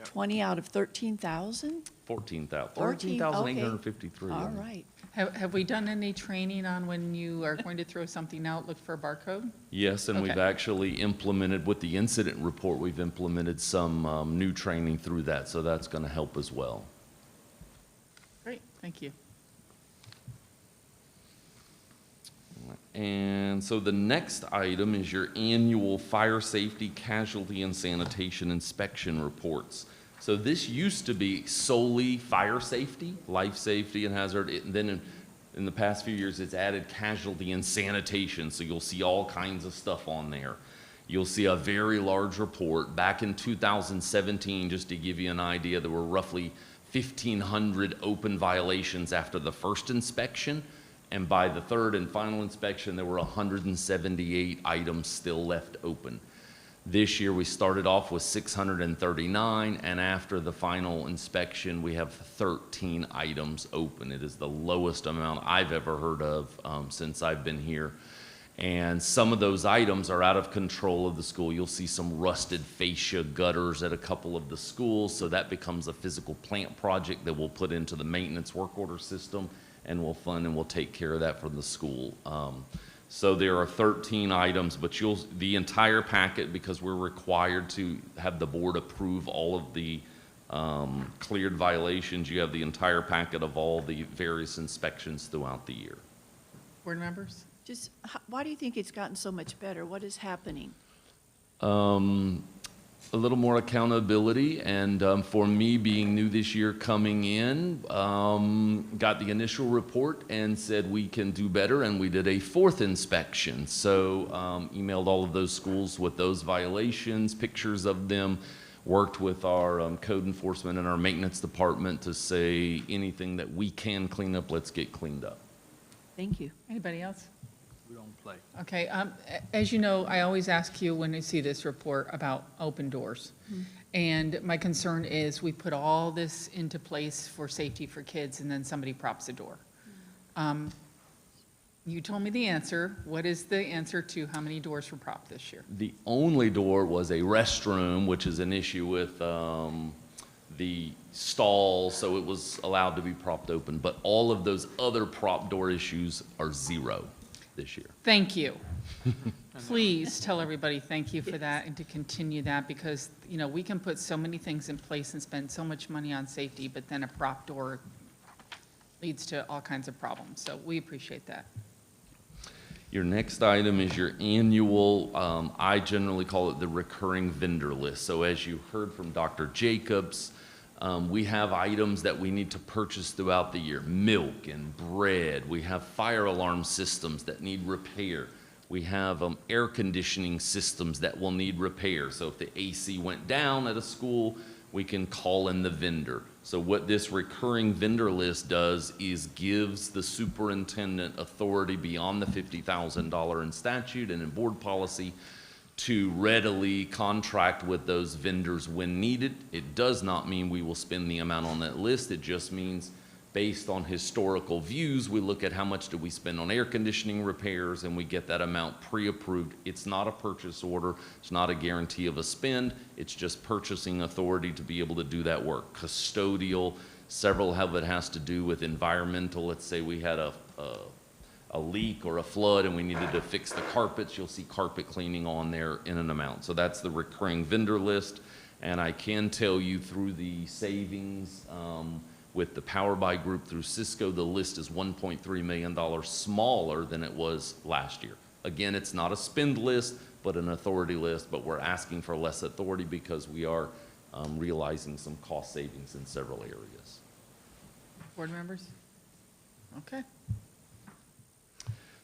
20 out of 13,000?
14,853.
All right.
Have we done any training on when you are going to throw something out, look for a barcode?
Yes, and we've
Okay.
actually implemented, with the incident report, we've implemented some new training through that, so that's going to help as well.
Great, thank you.
And so the next item is your annual fire safety, casualty, and sanitation inspection reports. So this used to be solely fire safety, life safety, and hazard. And then in the past few years, it's added casualty and sanitation. So you'll see all kinds of stuff on there. You'll see a very large report. Back in 2017, just to give you an idea, there were roughly 1,500 open violations after the first inspection. And by the third and final inspection, there were 178 items still left open. This year, we started off with 639, and after the final inspection, we have 13 items open. It is the lowest amount I've ever heard of since I've been here. And some of those items are out of control of the school. You'll see some rusted fascia gutters at a couple of the schools, so that becomes a physical plant project that we'll put into the maintenance work order system, and we'll fund and we'll take care of that for the school. So there are 13 items, but the entire packet, because we're required to have the board approve all of the cleared violations, you have the entire packet of all the various inspections throughout the year.
Board members?
Just, why do you think it's gotten so much better? What is happening?
A little more accountability, and for me being new this year coming in, got the initial report and said we can do better, and we did a fourth inspection. So emailed all of those schools with those violations, pictures of them, worked with our code enforcement and our maintenance department to say anything that we can clean up, let's get cleaned up.
Thank you.
Anybody else?
We don't play.
Okay, as you know, I always ask you when I see this report about open doors. And my concern is we put all this into place for safety for kids, and then somebody props a door. You told me the answer. What is the answer to how many doors were propped this year?
The only door was a restroom, which is an issue with the stall, so it was allowed to be propped open. But all of those other prop door issues are zero this year.
Thank you. Please tell everybody thank you for that, and to continue that, because, you know, we can put so many things in place and spend so much money on safety, but then a prop door leads to all kinds of problems. So we appreciate that.
Your next item is your annual, I generally call it the recurring vendor list. So as you heard from Dr. Jacobs, we have items that we need to purchase throughout the year, milk and bread. We have fire alarm systems that need repair. We have air conditioning systems that will need repair. So if the AC went down at a school, we can call in the vendor. So what this recurring vendor list does is gives the superintendent authority beyond the $50,000 in statute and in board policy to readily contract with those vendors when needed. It does not mean we will spend the amount on that list. It just means based on historical views, we look at how much do we spend on air conditioning repairs, and we get that amount pre-approved. It's not a purchase order. It's not a guarantee of a spend. It's just purchasing authority to be able to do that work. Custodial, several of it has to do with environmental. Let's say we had a leak or a flood and we needed to fix the carpets. You'll see carpet cleaning on there in an amount. So that's the recurring vendor list. And I can tell you through the savings, with the Power Buy Group through Cisco, the list is $1.3 million smaller than it was last year. Again, it's not a spend list, but an authority list, but we're asking for less authority because we are realizing some cost savings in several areas.
Board members? Okay.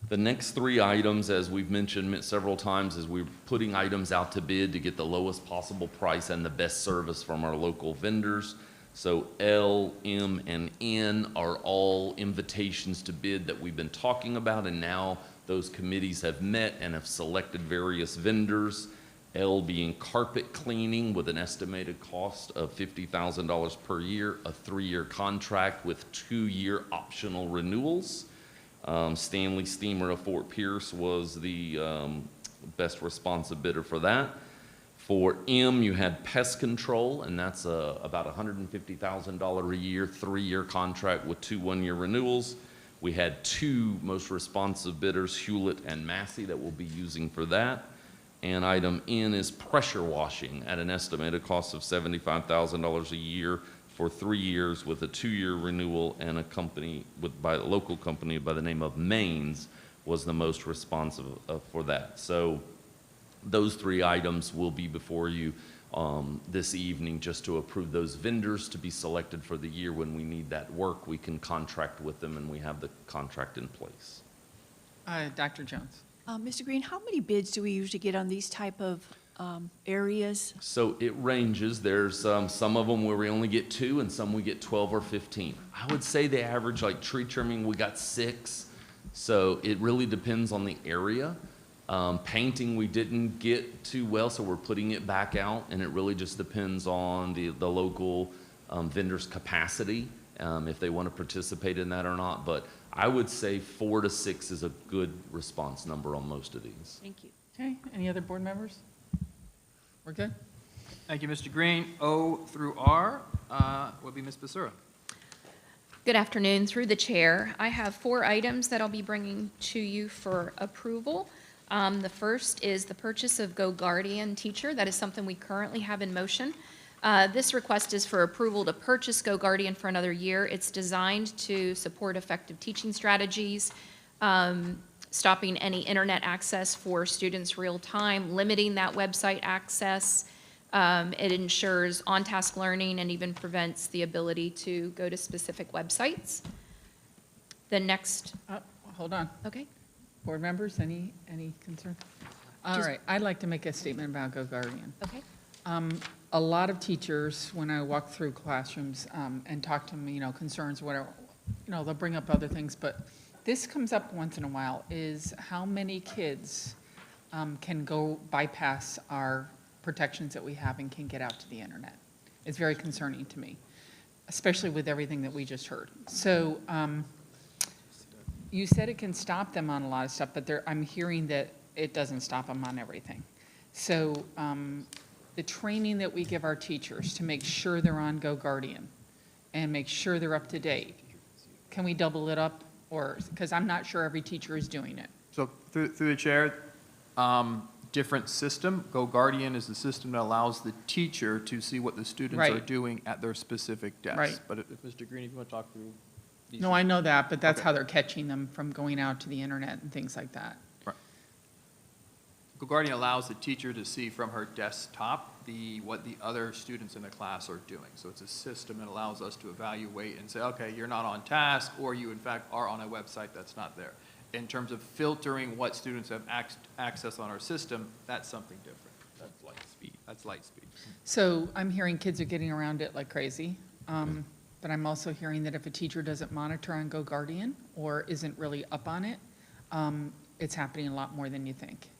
The next three items, as we've mentioned several times, is we're putting items out to bid to get the lowest possible price and the best service from our local vendors. So L, M, and N are all invitations to bid that we've been talking about, and now those committees have met and have selected various vendors. L being carpet cleaning with an estimated cost of $50,000 per year, a 3-year contract with 2-year optional renewals. Stanley Steamer of Fort Pierce was the best responsive bidder for that. For M, you had pest control, and that's about $150,000 a year, 3-year contract with 2 1-year renewals. We had 2 most responsive bidders, Hewlett and Massey, that we'll be using for that. And item N is pressure washing at an estimated cost of $75,000 a year for 3 years with a 2-year renewal, and a company by a local company by the name of Maines was the most responsive for that. So those 3 items will be before you this evening just to approve those vendors to be selected for the year. When we need that work, we can contract with them, and we have the contract in place.
Dr. Jones.
Mr. Green, how many bids do we usually get on these type of areas?
So it ranges. There's some of them where we only get 2, and some we get 12 or 15. I would say the average, like tree trimming, we got 6. So it really depends on the area. Painting we didn't get too well, so we're putting it back out, and it really just depends on the local vendor's capacity, if they want to participate in that or not. But I would say 4 to 6 is a good response number on most of these.
Thank you.
Okay, any other board members? We're good?
Thank you, Mr. Green. O through R would be Ms. Becerra.
Good afternoon. Through the chair, I have 4 items that I'll be bringing to you for approval. The first is the purchase of Go Guardian Teacher. That is something we currently have in motion. This request is for approval to purchase Go Guardian for another year. It's designed to support effective teaching strategies, stopping any internet access for students real time, limiting that website access. It ensures on-task learning and even prevents the ability to go to specific websites. The next.
Hold on.
Okay.
Board members, any concern? All right, I'd like to make a statement about Go Guardian.
Okay.
A lot of teachers, when I walk through classrooms and talk to them, concerns, whatever, they'll bring up other things, but this comes up once in a while, is how many kids can go bypass our protections that we have and can get out to the internet. It's very concerning to me, especially with everything that we just heard. So you said it can stop them on a lot of stuff, but I'm hearing that it doesn't stop them on everything. So the training that we give our teachers to make sure they're on Go Guardian and make sure they're up to date, can we double it up? Or, because I'm not sure every teacher is doing it.
So through the chair, different system. Go Guardian is the system that allows the teacher to see what the students are doing at their specific desk.
Right.
But if Mr. Green, if you want to talk through these.
No, I know that, but that's how they're catching them from going out to the internet and things like that.
Right. Go Guardian allows the teacher to see from her desktop what the other students in the class are doing. So it's a system that allows us to evaluate and say, okay, you're not on task, or you in fact are on a website that's not there. In terms of filtering what students have access on our system, that's something different. That's light speed. That's light speed.
So I'm hearing kids are getting around it like crazy. But I'm also hearing that if a teacher doesn't monitor on Go Guardian or isn't really up on it, it's happening a lot more than you think.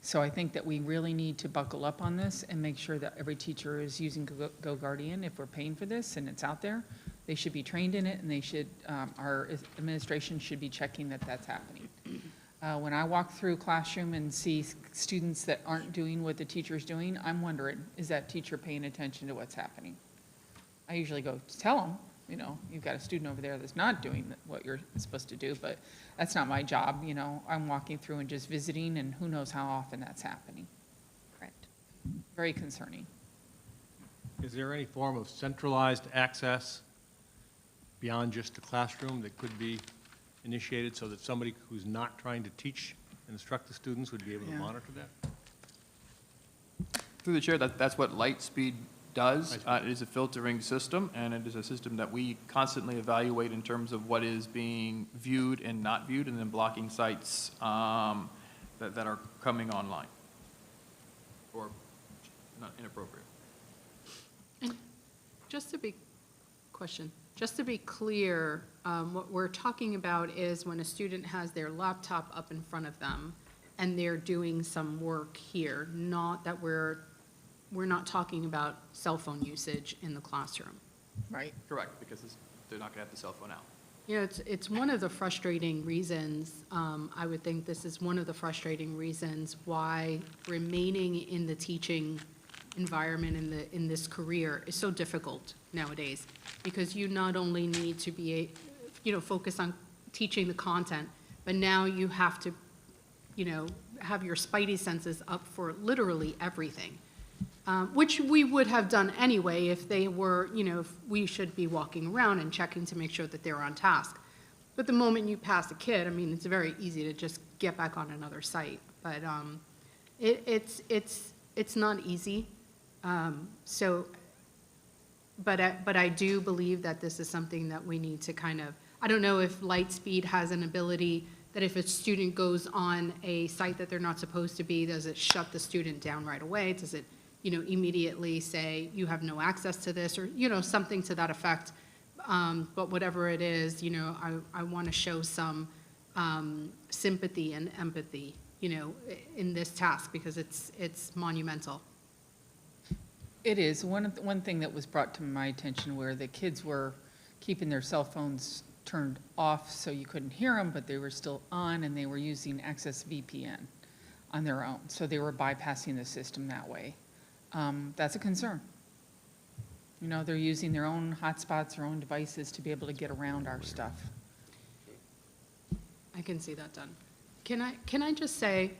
So I think that we really need to buckle up on this and make sure that every teacher is using Go Guardian if we're paying for this and it's out there. They should be trained in it, and they should, our administration should be checking that that's happening. When I walk through a classroom and see students that aren't doing what the teacher's doing, I'm wondering, is that teacher paying attention to what's happening? I usually go to tell them, you know, you've got a student over there that's not doing what you're supposed to do, but that's not my job, you know. I'm walking through and just visiting, and who knows how often that's happening.
Correct.
Very concerning.
Is there any form of centralized access beyond just the classroom that could be initiated so that somebody who's not trying to teach and instruct the students would be able to
Yeah.
monitor that?
Through the chair, that's what Lightspeed does. It is a filtering system, and it is a system that we constantly evaluate in terms of what is being viewed and not viewed, and then blocking sites that are coming online or not inappropriate.
And just to be clear, what we're talking about is when a student has their laptop up in front of them and they're doing some work here, not that we're not talking about cell phone usage in the classroom.
Right.
Correct, because they're not going to have the cell phone out.
You know, it's one of the frustrating reasons, I would think this is one of the frustrating reasons why remaining in the teaching environment in this career is so difficult nowadays, because you not only need to be, focus on teaching the content, but now you have to, have your spidey senses up for literally everything. Which we would have done anyway if they were, if we should be walking around and checking to make sure that they're on task. But the moment you pass a kid, I mean, it's very easy to just get back on another site. But it's not easy. But I do believe that this is something that we need to kind of, I don't know if Lightspeed has an ability that if a student goes on a site that they're not supposed to be, does it shut the student down right away? Does it, immediately say, you have no access to this, or, something to that effect. But whatever it is, I want to show some sympathy and empathy, in this task, because it's monumental.
It is. One thing that was brought to my attention where the kids were keeping their cell phones turned off so you couldn't hear them, but they were still on, and they were using Access VPN on their own. So they were bypassing the system that way. That's a concern. They're using their own hotspots, their own devices to be able to get around our stuff.
I can see that done. Can I just say,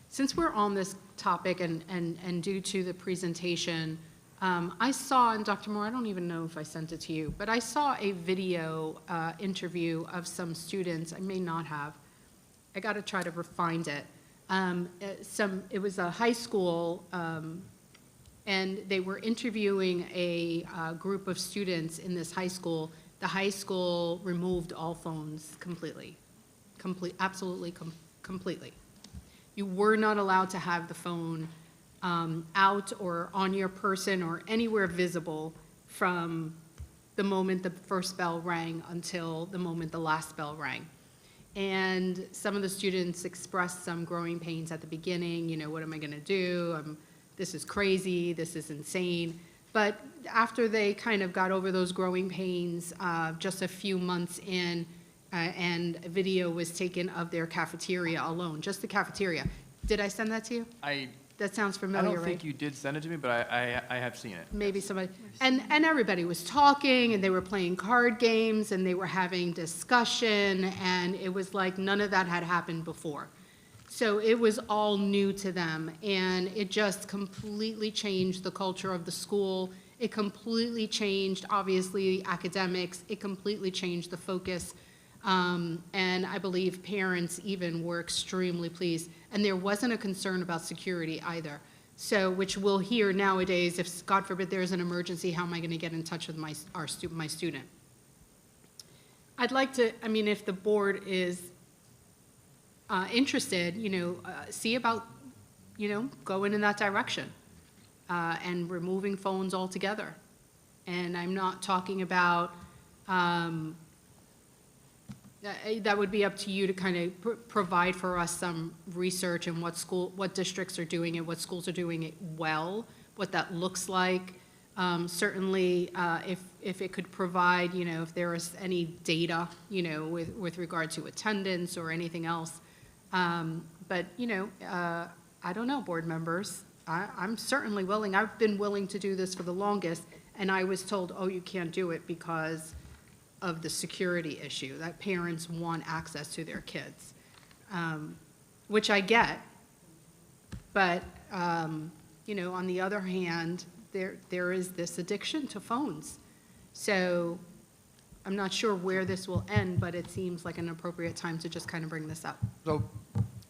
since we're on this topic and due to the presentation, I saw, and Dr. Moore, I don't even know if I sent it to you, but I saw a video interview of some students. I may not have. I got to try to find it. It was a high school, and they were interviewing a group of students in this high school. The high school removed all phones completely, absolutely, completely. You were not allowed to have the phone out or on your person or anywhere visible from the moment the first bell rang until the moment the last bell rang. And some of the students expressed some growing pains at the beginning, what am I going to do? This is crazy, this is insane. But after they kind of got over those growing pains, just a few months in, and a video was taken of their cafeteria alone, just the cafeteria. Did I send that to you? That sounds familiar,
I
right?
don't think you did send it to me, but I have seen it.
Maybe somebody, and everybody was talking, and they were playing card games, and they were having discussion, and it was like none of that had happened before. So it was all new to them, and it just completely changed the culture of the school. It completely changed, obviously, academics. It completely changed the focus. And I believe parents even were extremely pleased. And there wasn't a concern about security either. So, which we'll hear nowadays, if God forbid there's an emergency, how am I going to get in touch with my student? I'd like to, if the board is interested, see about, going in that direction and removing phones altogether. And I'm not talking about, that would be up to you to kind of provide for us some research and what districts are doing it, what schools are doing it well, what that looks like. Certainly, if it could provide, if there is any data, with regard to attendance or anything else. But, I don't know, board members. I'm certainly willing. I've been willing to do this for the longest, and I was told, oh, you can't do it because of the security issue, that parents want access to their kids, which I get. But, on the other hand, there is this addiction to phones. So I'm not sure where this will end, but it seems like an appropriate time to just kind of bring this up.
So,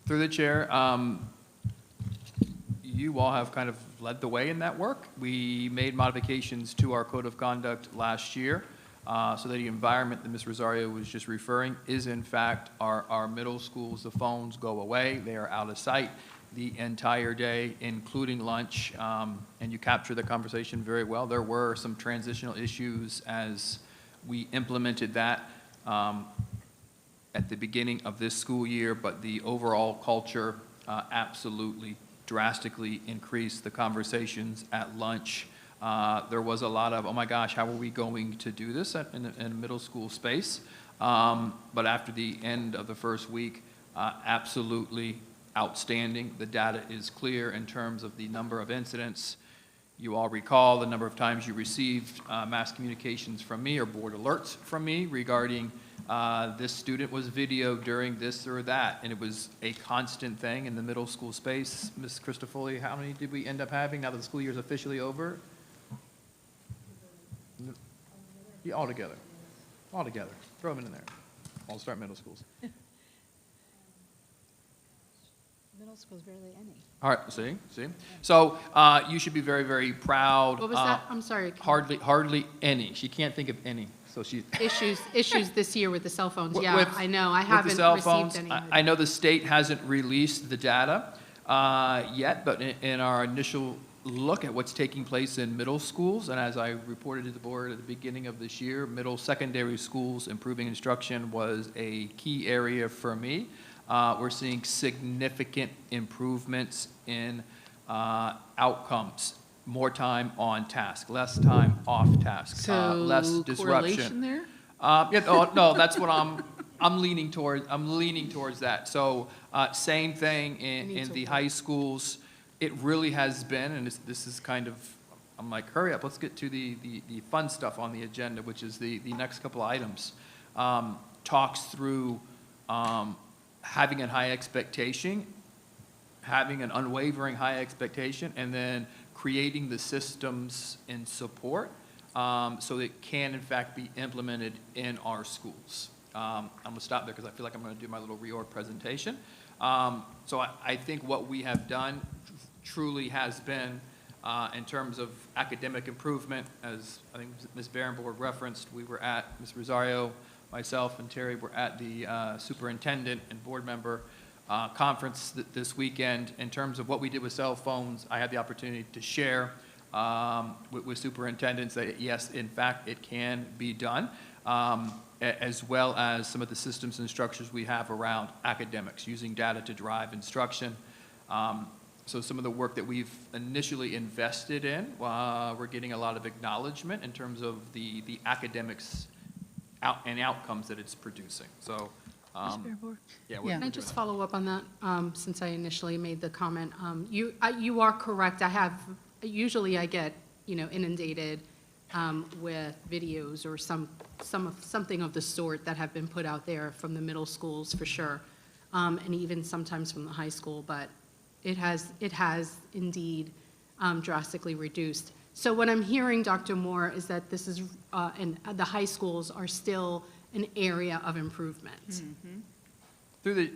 through the chair, you all have kind of led the way in that work. We made modifications to our code of conduct last year, so that the environment that Ms. Rosario was just referring is in fact our middle schools. The phones go away, they are out of sight the entire day, including lunch, and you captured the conversation very well. There were some transitional issues as we implemented that at the beginning of this school year, but the overall culture absolutely drastically increased the conversations at lunch. There was a lot of, oh my gosh, how are we going to do this in a middle school space? But after the end of the first week, absolutely outstanding. The data is clear in terms of the number of incidents. You all recall the number of times you received mass communications from me or board alerts from me regarding this student was videoed during this or that, and it was a constant thing in the middle school space. Ms. Christofoli, how many did we end up having now that the school year is officially over? Yeah, all together. All together. Throw them in there. I'll start middle schools.
Middle school's barely any.
All right, see? So you should be very, very proud.
What was that? I'm sorry.
Hardly any. She can't think of any. So she
Issues this year with the cell phones. Yeah,
With-
I know. I
with
haven't
the cell
received
phones,
any.
I know the state hasn't released the data yet, but in our initial look at what's taking place in middle schools, and as I reported to the board at the beginning of this year, middle secondary schools improving instruction was a key area for me. We're seeing significant improvements in outcomes. More time on task, less time off task,
So
less disruption.
correlation there?
No, that's what I'm leaning towards. I'm leaning towards that. So same thing in the high schools. It really has been, and this is kind of, I'm like, hurry up, let's get to the fun stuff on the agenda, which is the next couple items. Talks through having a high expectation, having an unwavering high expectation, and then creating the systems in support so it can in fact be implemented in our schools. I'm gonna stop there because I feel like I'm gonna do my little reorg presentation. So I think what we have done truly has been in terms of academic improvement, as I think Ms. Barenboard referenced, we were at, Ms. Rosario, myself and Terry were at the superintendent and board member conference this weekend. In terms of what we did with cell phones, I had the opportunity to share with superintendents that yes, in fact, it can be done, as well as some of the systems and structures we have around academics, using data to drive instruction. So some of the work that we've initially invested in, we're getting a lot of acknowledgement in terms of the academics and outcomes that it's producing. So, yeah.
Can I just follow up on that, since I initially made the comment? You are correct. Usually I get, inundated with videos or something of the sort that have been put out there from the middle schools for sure, and even sometimes from the high school, but it has indeed drastically reduced. So what I'm hearing, Dr. Moore, is that this is, and the high schools are still an area of improvement.
Through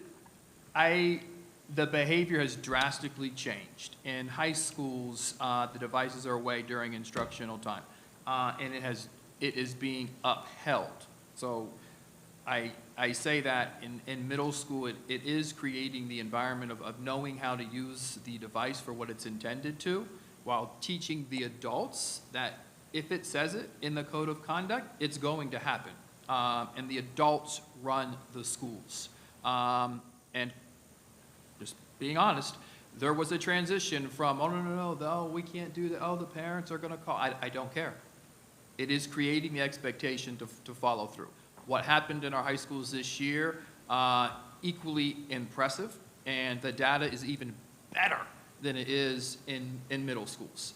the behavior has drastically changed. In high schools, the devices are away during instructional time, and it is being upheld. So I say that in middle school, it is creating the environment of knowing how to use the device for what it's intended to, while teaching the adults that if it says it in the code of conduct, it's going to happen. And the adults run the schools. And just being honest, there was a transition from, oh, no, we can't do that, oh, the parents are gonna call, I don't care. It is creating the expectation to follow through. What happened in our high schools this year, equally impressive, and the data is even better than it is in middle schools.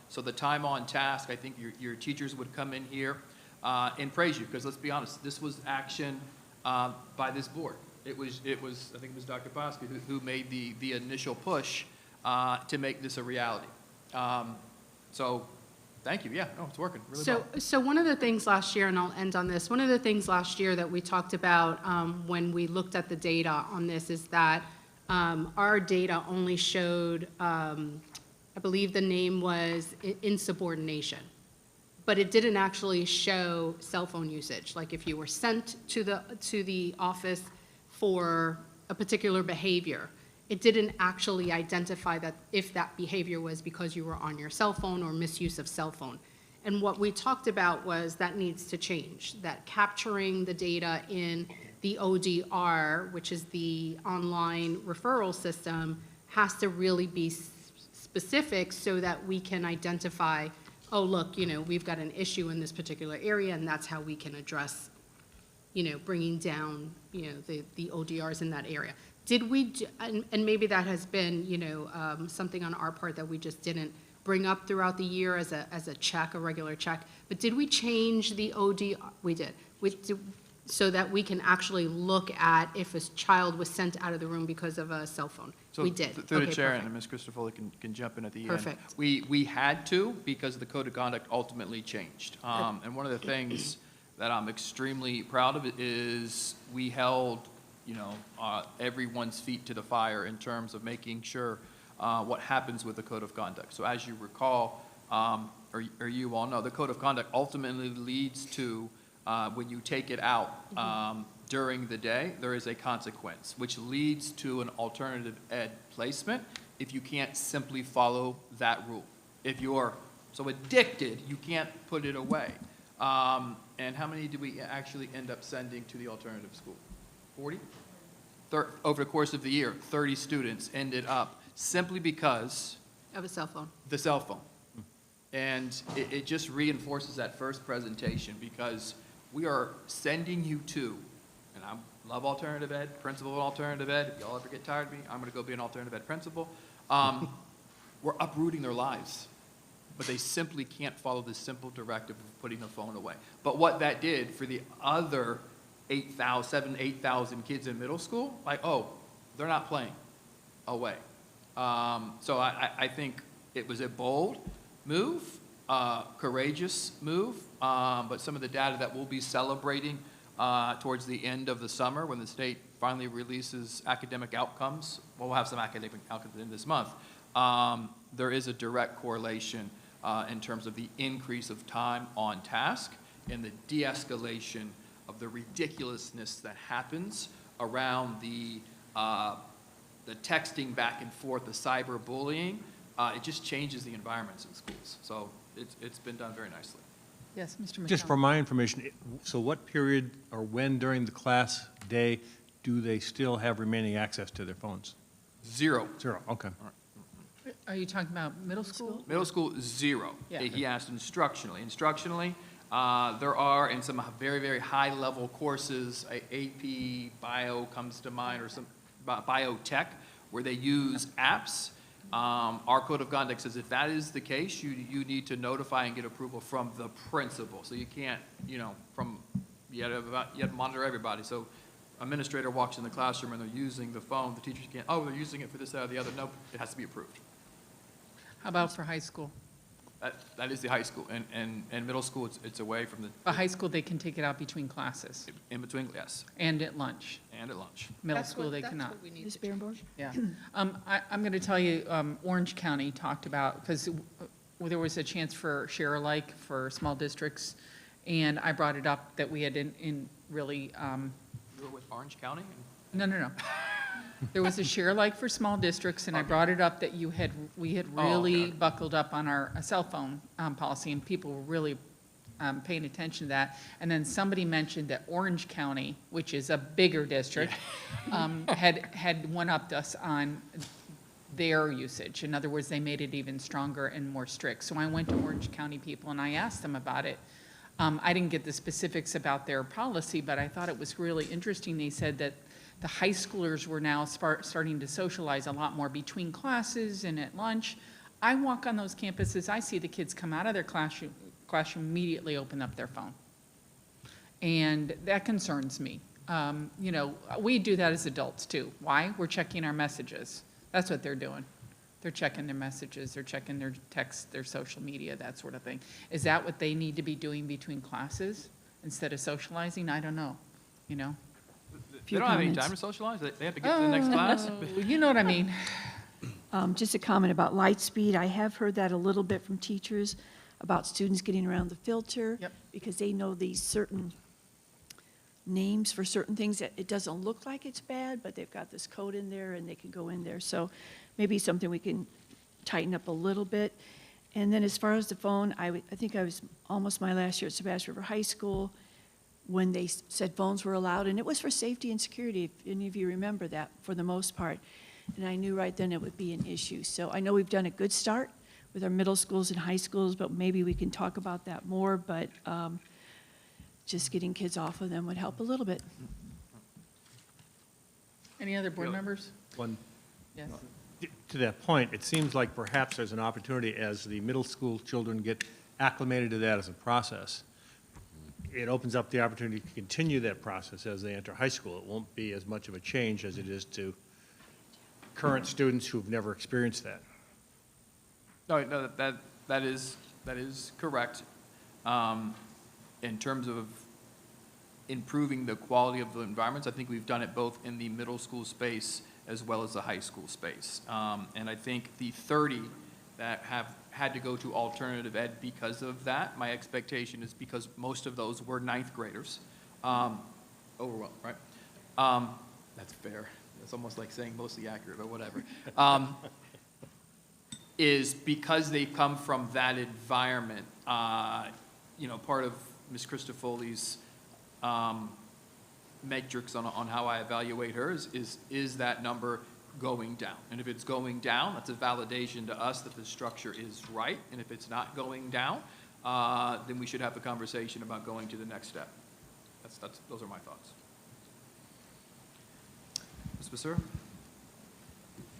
So the time on task, I think your teachers would come in here and praise you, because let's be honest, this was action by this board. It was, I think it was Dr. Bosky who made the initial push to make this a reality. So, thank you. Yeah, no, it's working really well.
So one of the things last year, and I'll end on this, one of the things last year that we talked about when we looked at the data on this is that our data only showed, I believe the name was insubordination, but it didn't actually show cell phone usage. Like if you were sent to the office for a particular behavior, it didn't actually identify that if that behavior was because you were on your cell phone or misuse of cell phone. And what we talked about was that needs to change, that capturing the data in the ODR, which is the online referral system, has to really be specific so that we can identify, oh, look, we've got an issue in this particular area, and that's how we can address, bringing down, the ODRs in that area. Did we, and maybe that has been, something on our part that we just didn't bring up throughout the year as a check, a regular check, but did we change the ODR? We did. So that we can actually look at if a child was sent out of the room because of a cell phone.
So
We did.
Through the
Okay,
chair,
perfect.
and Ms. Christopher can jump in at the end.
Perfect.
We had to, because the code of conduct ultimately changed. And one of the things that I'm extremely proud of is we held, everyone's feet to the fire in terms of making sure what happens with the code of conduct. So as you recall, or you all know, the code of conduct ultimately leads to when you take it out during the day, there is a consequence, which leads to an alternative ed placement if you can't simply follow that rule. If you're so addicted, you can't put it away. And how many did we actually end up sending to the alternative school? 40? Over the course of the year, 30 students ended up simply because
Of a cell phone.
the cell phone. And it just reinforces that first presentation, because we are sending you to, and I love alternative ed, principal of alternative ed. If y'all ever get tired of me, I'm going to go be an alternative ed principal. We're uprooting their lives, but they simply can't follow this simple directive of putting the phone away. But what that did for the other 8,000 kids in middle school, like, oh, they're not playing away. So I think it was a bold move, courageous move, but some of the data that we'll be celebrating towards the end of the summer when the state finally releases academic outcomes, well, we'll have some academic outcomes in this month, there is a direct correlation in terms of the increase of time on task and the de-escalation of the ridiculousness that happens around the texting back and forth, the cyberbullying. It just changes the environments in schools. So it's been done very nicely.
Yes, Mr. McCown.
Just for my information, so what period or when during the class day do they still have remaining access to their phones?
Zero.
Zero, okay.
Are you talking about middle school?
Middle school, zero.
Yeah.
He asked instructionally. Instructionally, there are in some very, very high-level courses, AP Bio comes to mind, or some biotech, where they use apps. Our code of conduct says if that is the case, you need to notify and get approval from the principal. So you can't, you have to monitor everybody. So administrator walks in the classroom and they're using the phone, the teachers can't, oh, they're using it for this, that, or the other. Nope, it has to be approved.
How about for high school?
That is the high school. And middle school, it's away from the.
For high school, they can take it out between classes.
In between, yes.
And at lunch.
And at lunch.
Middle school, they cannot.
Ms. Berenborg?
Yeah. I'm going to tell you, Orange County talked about, because there was a chance for share alike for small districts, and I brought it up that we had in really.
You were with Orange County?
No. There was a share alike for small districts, and I brought it up that we had really buckled up on our cell phone policy, and people were really paying attention to that. And then somebody mentioned that Orange County, which is a bigger district, had one-upped us on their usage. In other words, they made it even stronger and more strict. So I went to Orange County people and I asked them about it. I didn't get the specifics about their policy, but I thought it was really interesting. They said that the high schoolers were now starting to socialize a lot more between classes and at lunch. I walk on those campuses, I see the kids come out of their classroom immediately open up their phone. And that concerns me. You know, we do that as adults too. Why? We're checking our messages. That's what they're doing. They're checking their messages, they're checking their texts, their social media, that sort of thing. Is that what they need to be doing between classes instead of socializing? I don't know, you know?
They don't have any time to socialize? They have to get to the next class?
You know what I mean?
Just a comment about light speed. I have heard that a little bit from teachers about students getting around the filter.
Yep.
Because they know these certain names for certain things that it doesn't look like it's bad, but they've got this code in there and they can go in there. So maybe something we can tighten up a little bit. And then as far as the phone, I think I was almost my last year at Sebastian River High School when they said phones were allowed, and it was for safety and security, if any of you remember that, for the most part. And I knew right then it would be an issue. So I know we've done a good start with our middle schools and high schools, but maybe we can talk about that more, but just getting kids off of them would help a little bit.
Any other board members?
One,
Yes.
to that point, it seems like perhaps there's an opportunity as the middle school children get acclimated to that as a process. It opens up the opportunity to continue that process as they enter high school. It won't be as much of a change as it is to current students who've never experienced that.
No, that is correct. In terms of improving the quality of the environments, I think we've done it both in the middle school space as well as the high school space. And I think the 30 that have had to go to alternative ed because of that, my expectation is because most of those were ninth graders. Overwhelmed, right? That's fair. It's almost like saying mostly accurate, but whatever. Is because they come from that environment. You know, part of Ms. Christofoli's metrics on how I evaluate hers is that number going down. And if it's going down, that's a validation to us that the structure is right. And if it's not going down, then we should have a conversation about going to the next step. Those are my thoughts. Ms. Becerra?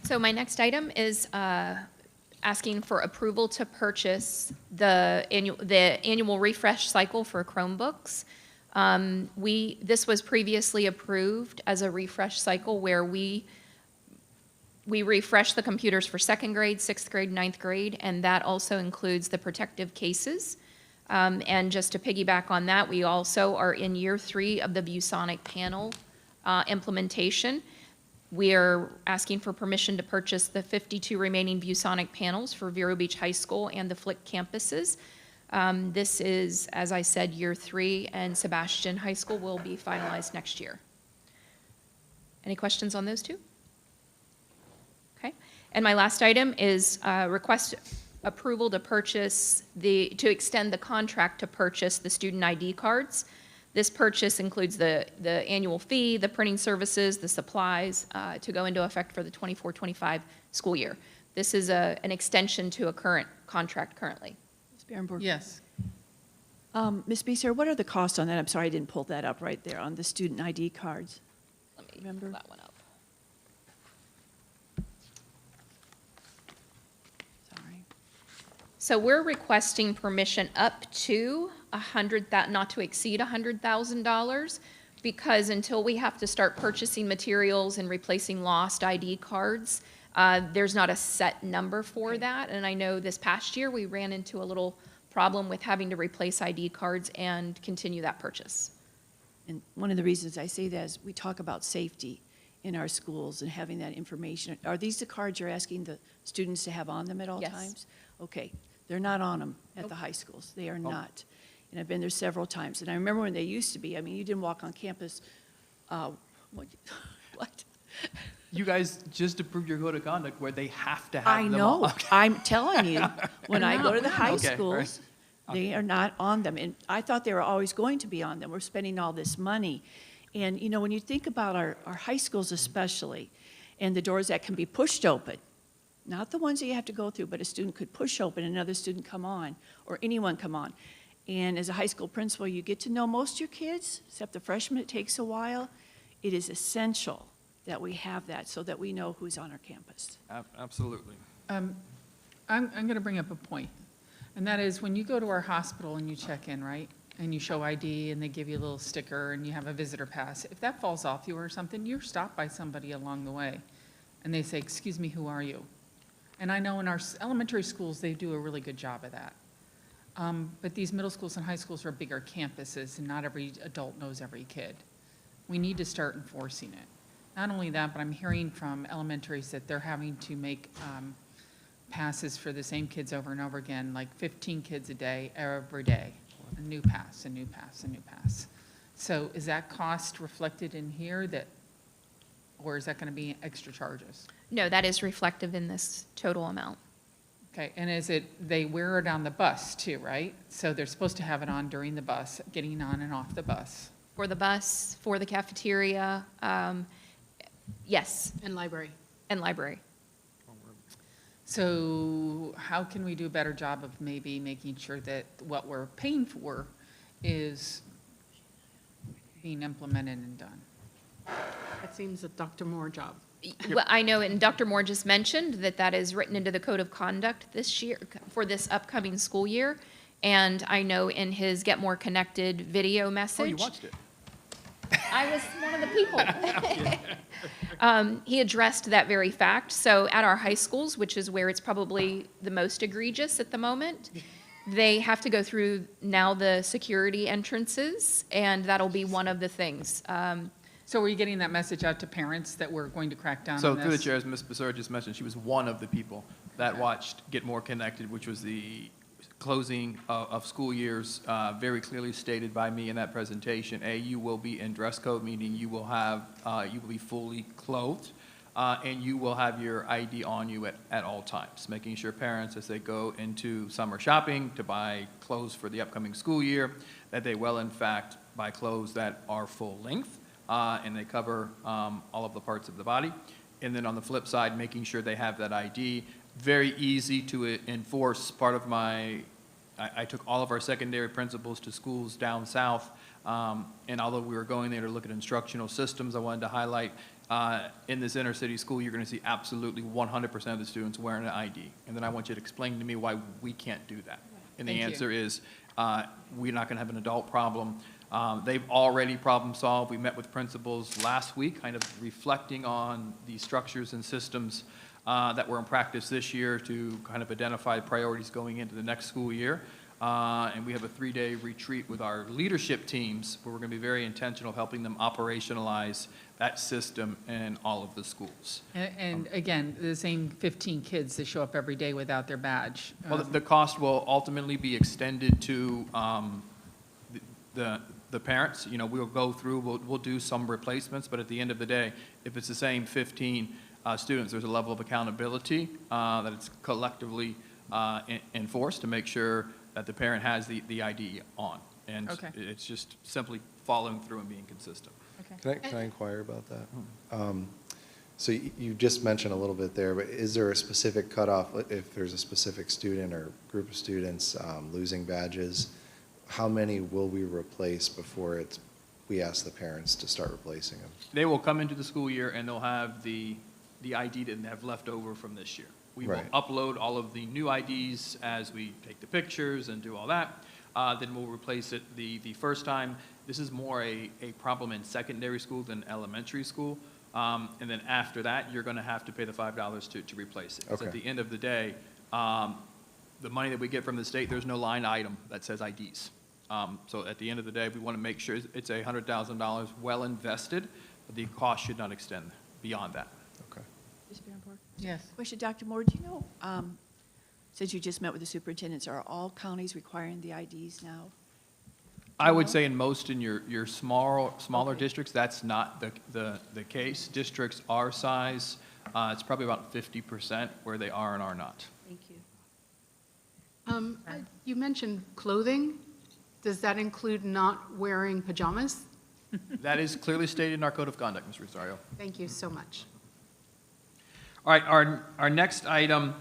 So my next item is asking for approval to purchase the annual refresh cycle for Chromebooks. This was previously approved as a refresh cycle where we refresh the computers for 2nd grade, 6th grade, 9th grade, and that also includes the protective cases. And just to piggyback on that, we also are in year 3 of the ViewSonic panel implementation. We are asking for permission to purchase the 52 remaining ViewSonic panels for Vero Beach High School and the Flick campuses. This is, as I said, year 3, and Sebastian High School will be finalized next year. Any questions on those two? Okay. And my last item is request approval to purchase to extend the contract to purchase the student ID cards. This purchase includes the annual fee, the printing services, the supplies to go into effect for the 24-25 school year. This is an extension to a current contract currently.
Ms. Berenborg?
Yes.
Ms. Becerra, what are the costs on that? I'm sorry, I didn't pull that up right there on the student ID cards.
Let me pull that one up.
Sorry.
So we're requesting permission up to not to exceed $100,000, because until we have to start purchasing materials and replacing lost ID cards, there's not a set number for that. And I know this past year we ran into a little problem with having to replace ID cards and continue that purchase.
And one of the reasons I say that is we talk about safety in our schools and having that information. Are these the cards you're asking the students to have on them at all
Yes.
times? Okay, they're not on them at the high schools. They are not. And I've been there several times. And I remember when they used to be. I mean, you didn't walk on campus. What?
You guys just approved your code of conduct where they have to have
I
them
know.
all.
I'm telling you, when I go to the high
Okay, all right.
schools, they are not on them. And I thought they were always going to be on them. We're spending all this money. And, when you think about our high schools especially, and the doors that can be pushed open, Not the ones that you have to go through, but a student could push open, another student come on, or anyone come on. And as a high school principal, you get to know most of your kids, except the freshmen, it takes a while. It is essential that we have that so that we know who's on our campus.
Absolutely.
I'm going to bring up a point, and that is when you go to our hospital and you check in, right? And you show ID and they give you a little sticker and you have a visitor pass. If that falls off you or something, you're stopped by somebody along the way. And they say, "Excuse me, who are you?" And I know in our elementary schools, they do a really good job of that. But these middle schools and high schools are bigger campuses, and not every adult knows every kid. We need to start enforcing it. Not only that, but I'm hearing from elementaries that they're having to make passes for the same kids over and over again, like 15 kids a day, every day. A new pass, a new pass, a new pass. So is that cost reflected in here or is that going to be extra charges?
No, that is reflective in this total amount.
Okay, and they wear it on the bus too, right? So they're supposed to have it on during the bus, getting on and off the bus.
For the bus, for the cafeteria, yes.
And library.
And library.
So how can we do a better job of maybe making sure that what we're paying for is being implemented and done?
That seems a Dr. Moore job.
Well, I know, and Dr. Moore just mentioned that is written into the code of conduct this year, for this upcoming school year. And I know in his Get More Connected video message.
Oh, you watched it.
I was one of the people. He addressed that very fact. So at our high schools, which is where it's probably the most egregious at the moment, they have to go through now the security entrances, and that'll be one of the things.
So are you getting that message out to parents that we're going to crack down on
So
this?
through the chair, as Ms. Becerra just mentioned, she was one of the people that watched Get More Connected, which was the closing of school years, very clearly stated by me in that presentation. You will be in dress code, meaning you will be fully clothed, and you will have your ID on you at all times, making sure parents, as they go into summer shopping to buy clothes for the upcoming school year, that they will in fact buy clothes that are full length, and they cover all of the parts of the body. And then on the flip side, making sure they have that ID. Very easy to enforce. Part of I took all of our secondary principals to schools down south, and although we were going there to look at instructional systems, I wanted to highlight in this inner city school, you're going to see absolutely 100% of the students wearing an ID. And then I want you to explain to me why we can't do that. And the answer is, we're not going to have an adult problem. They've already problem solved. We met with principals last week, kind of reflecting on the structures and systems that were in practice this year to kind of identify priorities going into the next school year. And we have a 3-day retreat with our leadership teams where we're going to be very intentional helping them operationalize that system in all of the schools.
And again, the same 15 kids that show up every day without their badge.
Well, the cost will ultimately be extended to the parents. You know, we'll go through, we'll do some replacements, but at the end of the day, if it's the same 15 students, there's a level of accountability that it's collectively enforced to make sure that the parent has the ID on. And it's just simply following through and being consistent.
Okay.
Can I inquire about that? So you just mentioned a little bit there, but is there a specific cutoff if there's a specific student or group of students losing badges? How many will we replace before we ask the parents to start replacing them?
They will come into the school year and they'll have the ID that they have left over from this year. We will upload all of the new IDs as we take the pictures and do all that. Then we'll replace it the first time. This is more a problem in secondary school than elementary school. And then after that, you're going to have to pay the $5 to replace it. Because at the end of the day, the money that we get from the state, there's no line item that says IDs. So at the end of the day, we want to make sure it's $100,000 well invested, but the cost should not extend beyond that.
Okay.
Yes.
Question, Dr. Moore, do you know, since you just met with the superintendents, are all counties requiring the IDs now?
I would say in most in your smaller districts, that's not the case. Districts our size, it's probably about 50% where they are and are not.
Thank you.
You mentioned clothing. Does that include not wearing pajamas?
That is clearly stated in our code of conduct, Ms. Rosario.
Thank you so much.
All All right, our next item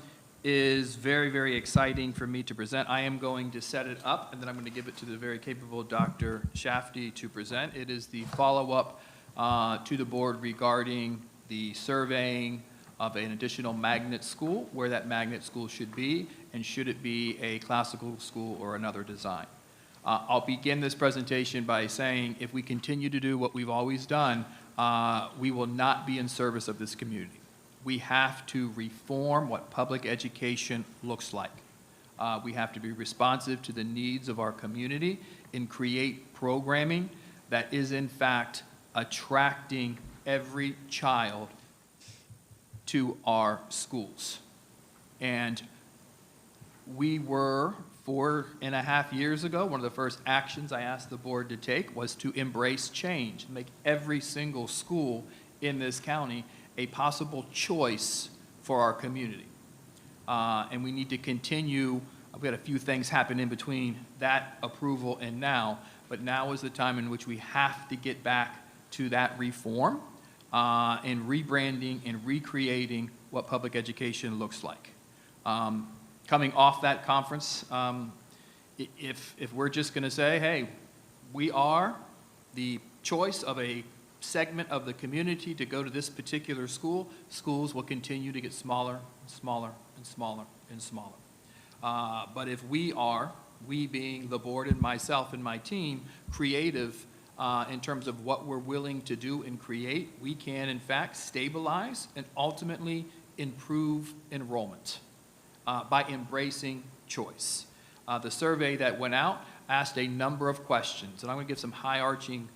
is very, very exciting for me to present. I am going to set it up, and then I'm going to give it to the very capable Dr. Shafty to present. It is the follow-up to the board regarding the surveying of an additional magnet school, where that magnet school should be, and should it be a classical school or another design. I'll begin this presentation by saying if we continue to do what we've always done, we will not be in service of this community. We have to reform what public education looks like. We have to be responsive to the needs of our community and create programming that is in fact attracting every child to our schools. And we were 4.5 years ago, one of the first actions I asked the board to take was to embrace change, make every single school in this county a possible choice for our community. And we need to continue. We had a few things happen in between that approval and now, but now is the time in which we have to get back to that reform and rebranding and recreating what public education looks like. Coming off that conference, if we're just going to say, hey, we are the choice of a segment of the community to go to this particular school, schools will continue to get smaller and smaller and smaller and smaller. But if we are, we being the board and myself and my team, creative in terms of what we're willing to do and create, we can in fact stabilize and ultimately improve enrollment by embracing choice. The survey that went out asked a number of questions, and I'm going to give some high-arching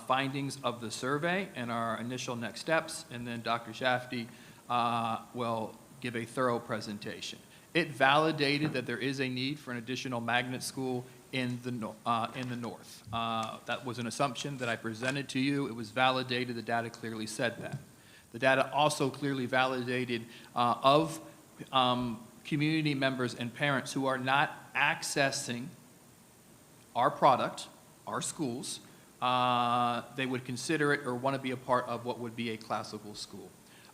findings of the survey and our initial next steps, and then Dr. Shafty will give a thorough presentation. It validated that there is a need for an additional magnet school in the north. That was an assumption that I presented to you. It was validated. The data clearly said that. The data also clearly validated of community members and parents who are not accessing our product, our schools, they would consider it or want to be a part of what would be a classical school.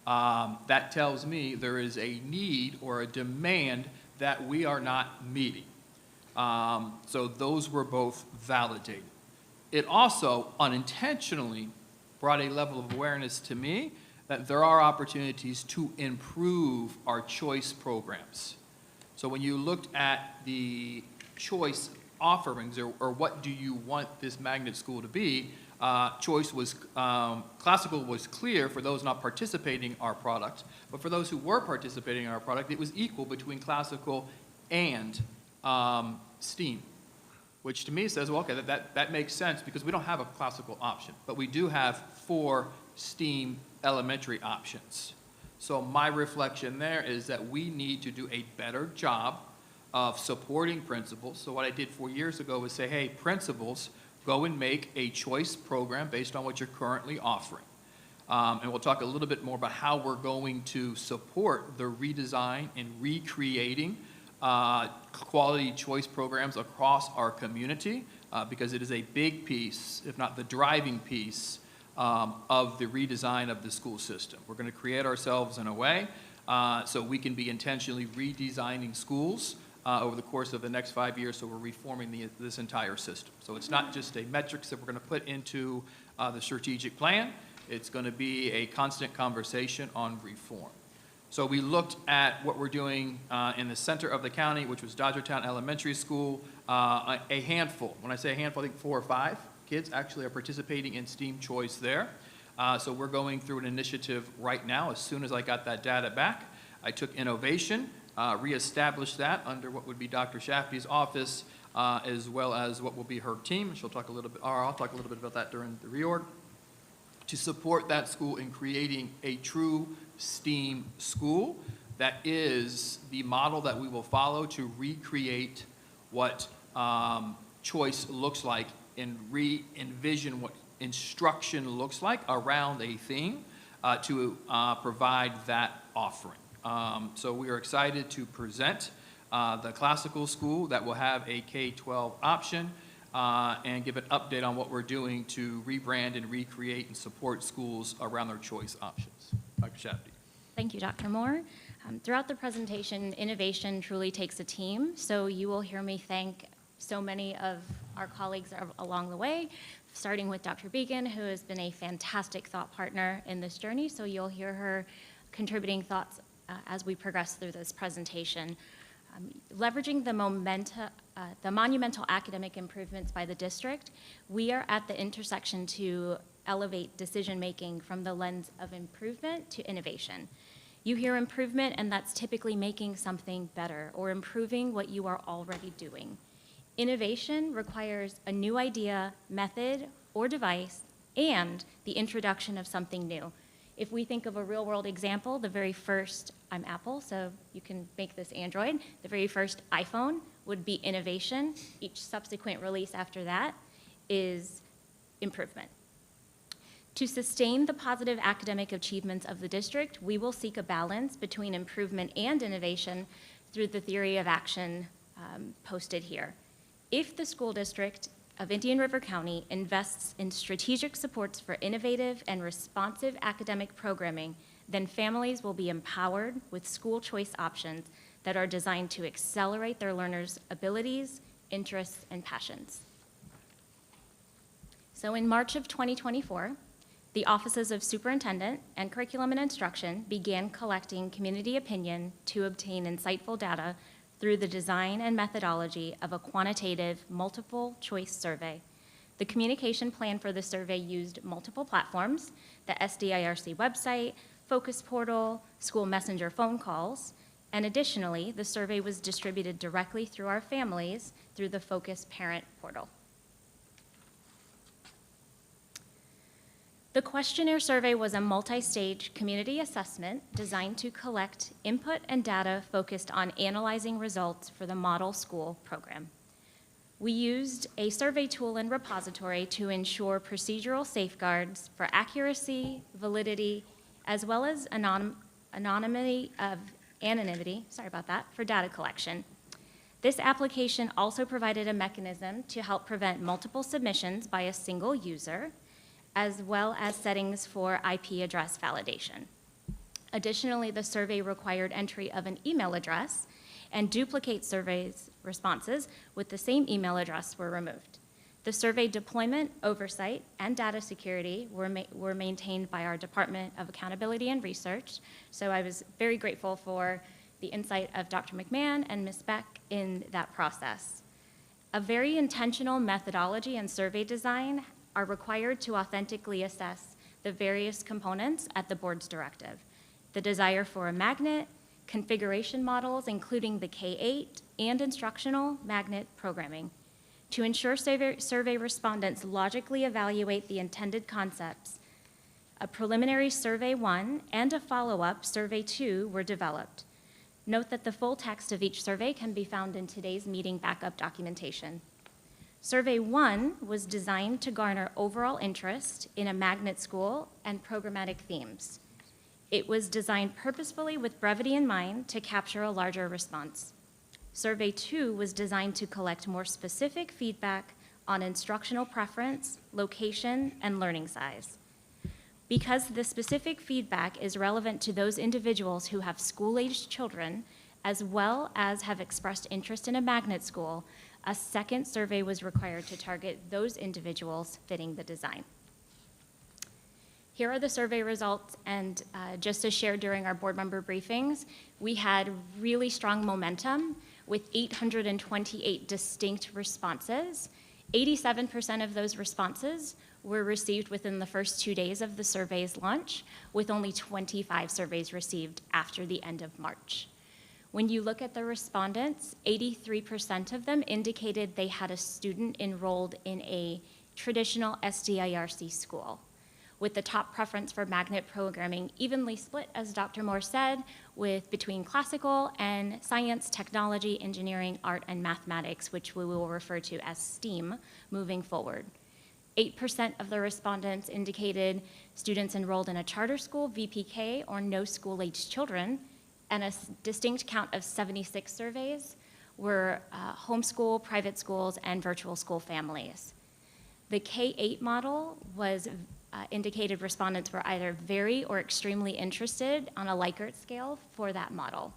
That tells me there is a need or a demand that we are not meeting. So those were both validated. It also unintentionally brought a level of awareness to me that there are opportunities to improve our choice programs. So when you looked at the choice offerings or what do you want this magnet school to be, choice was, classical was clear for those not participating in our product, but for those who were participating in our product, it was equal between classical and STEAM, which to me says, well, okay, that makes sense because we don't have a classical option, but we do have 4 STEAM elementary options. So my reflection there is that we need to do a better job of supporting principals. So what I did 4 years ago was say, hey, principals, go and make a choice program based on what you're currently offering. And we'll talk a little bit more about how we're going to support the redesign and recreating quality choice programs across our community because it is a big piece, if not the driving piece, of the redesign of the school system. We're going to create ourselves in a way so we can be intentionally redesigning schools over the course of the next 5 years, so we're reforming this entire system. So it's not just a metrics that we're going to put into the strategic plan. It's going to be a constant conversation on reform. So we looked at what we're doing in the center of the county, which was Dodgertown Elementary School, a handful. When I say a handful, I think 4 or 5 kids actually are participating in STEAM choice there. So we're going through an initiative right now. As soon as I got that data back, I took innovation, reestablished that under what would be Dr. Shafty's office, as well as what will be her team. She'll talk a little bit, or I'll talk a little bit about that during the reorg, to support that school in creating a true STEAM school that is the model that we will follow to recreate what choice looks like and re-envision what instruction looks like around a theme to provide that offering. So we are excited to present the classical school that will have a K-12 option and give an update on what we're doing to rebrand and recreate and support schools around their choice options. Dr. Shafty.
Thank you, Dr. Moore. Throughout the presentation, innovation truly takes a team, so you will hear me thank so many of our colleagues along the way, starting with Dr. Beacon, who has been a fantastic thought partner in this journey, so you'll hear her contributing thoughts as we progress through this presentation. Leveraging the monumental academic improvements by the district, we are at the intersection to elevate decision-making from the lens of improvement to innovation. You hear improvement, and that's typically making something better or improving what you are already doing. Innovation requires a new idea, method, or device, and the introduction of something new. If we think of a real-world example, the very first, I'm Apple, so you can make this Android, the very first iPhone would be innovation. Each subsequent release after that is improvement. To sustain the positive academic achievements of the district, we will seek a balance between improvement and innovation through the theory of action posted here. If the school district of Indian River County invests in strategic supports for innovative and responsive academic programming, then families will be empowered with school choice options that are designed to accelerate their learners' abilities, interests, and passions. So in March of 2024, the offices of Superintendent and Curriculum and Instruction began collecting community opinion to obtain insightful data through the design and methodology of a quantitative multiple choice survey. The communication plan for the survey used multiple platforms, the SDIRC website, Focus Portal, school messenger phone calls, and additionally, the survey was distributed directly through our families through the Focus Parent Portal. The questionnaire survey was a multi-stage community assessment designed to collect input and data focused on analyzing results for the model school program. We used a survey tool and repository to ensure procedural safeguards for accuracy, validity, as well as anonymity for data collection. This application also provided a mechanism to help prevent multiple submissions by a single user, as well as settings for IP address validation. Additionally, the survey required entry of an email address, and duplicate surveys responses with the same email address were removed. The survey deployment, oversight, and data security were maintained by our Department of Accountability and Research, so I was very grateful for the insight of Dr. McMahon and Ms. Beck in that process. A very intentional methodology and survey design are required to authentically assess the various components at the board's directive. The desire for a magnet, configuration models, including the K-8 and instructional magnet programming. To ensure survey respondents logically evaluate the intended concepts, a preliminary survey 1 and a follow-up survey 2 were developed. Note that the full text of each survey can be found in today's meeting backup documentation. Survey 1 was designed to garner overall interest in a magnet school and programmatic themes. It was designed purposefully with brevity in mind to capture a larger response. Survey 2 was designed to collect more specific feedback on instructional preference, location, and learning size. Because the specific feedback is relevant to those individuals who have school-aged children, as well as have expressed interest in a magnet school, a second survey was required to target those individuals fitting the design. Here are the survey results, and just as shared during our board member briefings, we had really strong momentum with 828 distinct responses. 87% of those responses were received within the first 2 days of the survey's launch, with only 25 surveys received after the end of March. When you look at the respondents, 83% of them indicated they had a student enrolled in a traditional SDIRC school, with the top preference for magnet programming evenly split, as Dr. Moore said, between classical and science, technology, engineering, art, and mathematics, which we will refer to as STEAM moving forward. 8% of the respondents indicated students enrolled in a charter school, VPK, or no school-aged children, and a distinct count of 76 surveys were homeschool, private schools, and virtual school families. The K-8 model was indicated respondents were either very or extremely interested on a Likert scale for that model.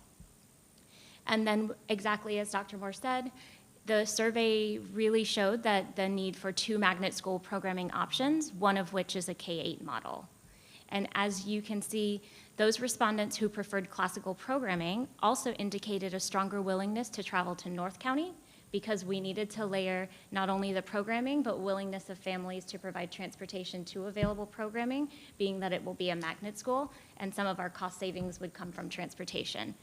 And then, exactly as Dr. Moore said, the survey really showed that the need for 2 magnet school programming options, one of which is a K-8 model. And as you can see, those respondents who preferred classical programming also indicated a stronger willingness to travel to North County, because we needed to layer not only the programming, but willingness of families to provide transportation to available programming, being that it will be a magnet school, and some of our cost savings would come from transportation.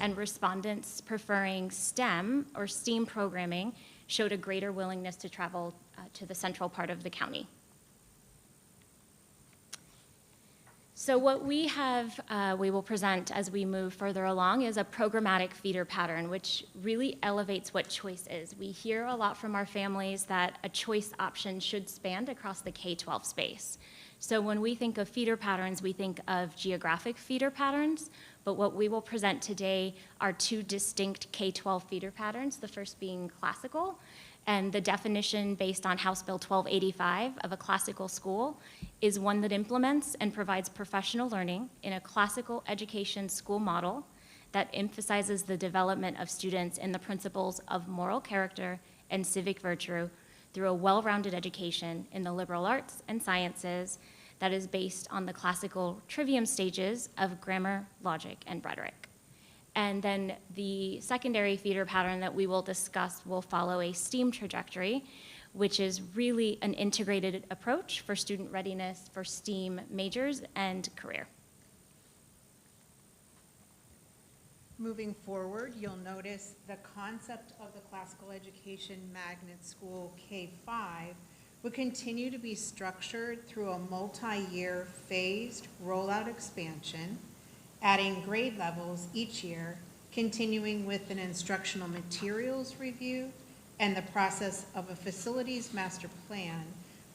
And respondents preferring STEM or STEAM programming showed a greater willingness to travel to the central part of the county. So what we have, we will present as we move further along, is a programmatic feeder pattern, which really elevates what choice is. We hear a lot from our families that a choice option should span across the K-12 space. So when we think of feeder patterns, we think of geographic feeder patterns, but what we will present today are 2 distinct K-12 feeder patterns, the first being classical, and the definition based on House Bill 1285 of a classical school is one that implements and provides professional learning in a classical education school model that emphasizes the development of students in the principles of moral character and civic virtue through a well-rounded education in the liberal arts and sciences that is based on the classical trivium stages of grammar, logic, and rhetoric. And then the secondary feeder pattern that we will discuss will follow a STEAM trajectory, which is really an integrated approach for student readiness for STEAM majors and career.
Moving forward, you'll notice the concept of the classical education magnet school K-5 would continue to be structured through a multi-year phased rollout expansion, adding grade levels each year, continuing with an instructional materials review and the process of a facilities master plan,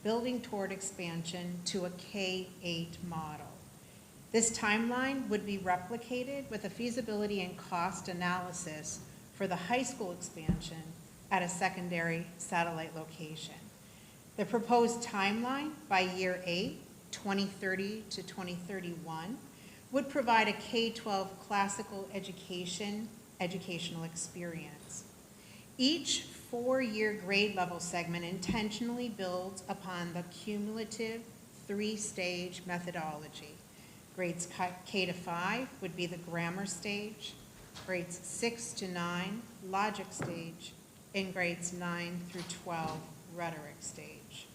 building toward expansion to a K-8 model. This timeline would be replicated with a feasibility and cost analysis for the high school expansion at a secondary satellite location. The proposed timeline by year 8, 2030 to 2031, would provide a K-12 classical educational experience. Each 4-year grade level segment intentionally builds upon the cumulative 3-stage methodology. Grades K to 5 would be the grammar stage, grades 6 to 9, logic stage, and grades 9 through 12, rhetoric stage.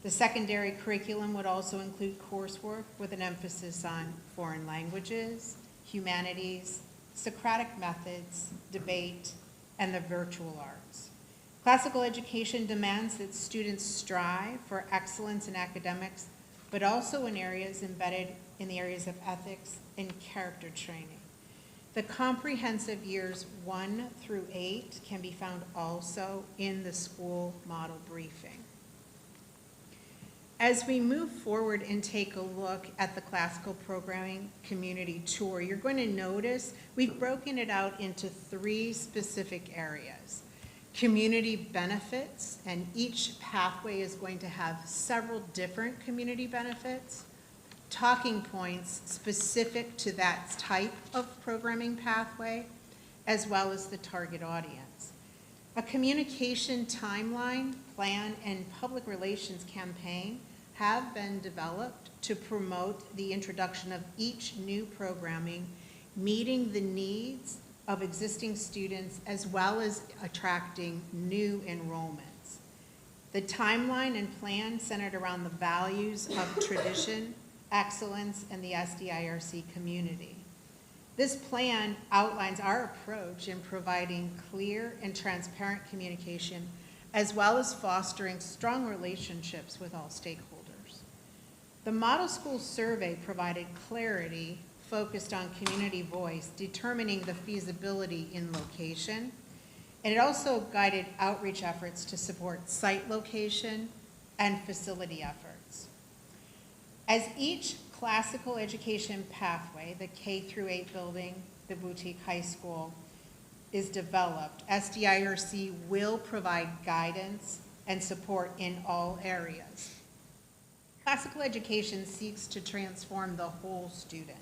The secondary curriculum would also include coursework with an emphasis on foreign languages, humanities, Socratic methods, debate, and the virtual arts. Classical education demands that students strive for excellence in academics, but also in areas embedded in the areas of ethics and character training. The comprehensive years 1 through 8 can be found also in the school model briefing. As we move forward and take a look at the classical programming community tour, you're going to notice we've broken it out into 3 specific areas. Community benefits, and each pathway is going to have several different community benefits. Talking points specific to that type of programming pathway, as well as the target audience. A communication timeline, plan, and public relations campaign have been developed to promote the introduction of each new programming, meeting the needs of existing students as well as attracting new enrollments. The timeline and plan centered around the values of tradition, excellence, and the SDIRC community. This plan outlines our approach in providing clear and transparent communication, as well as fostering strong relationships with all stakeholders. The Model School Survey provided clarity focused on community voice, determining the feasibility in location, and it also guided outreach efforts to support site location and facility efforts. As each classical education pathway, the K through 8 building, the boutique high school, is developed, SDIRC will provide guidance and support in all areas. Classical education seeks to transform the whole student.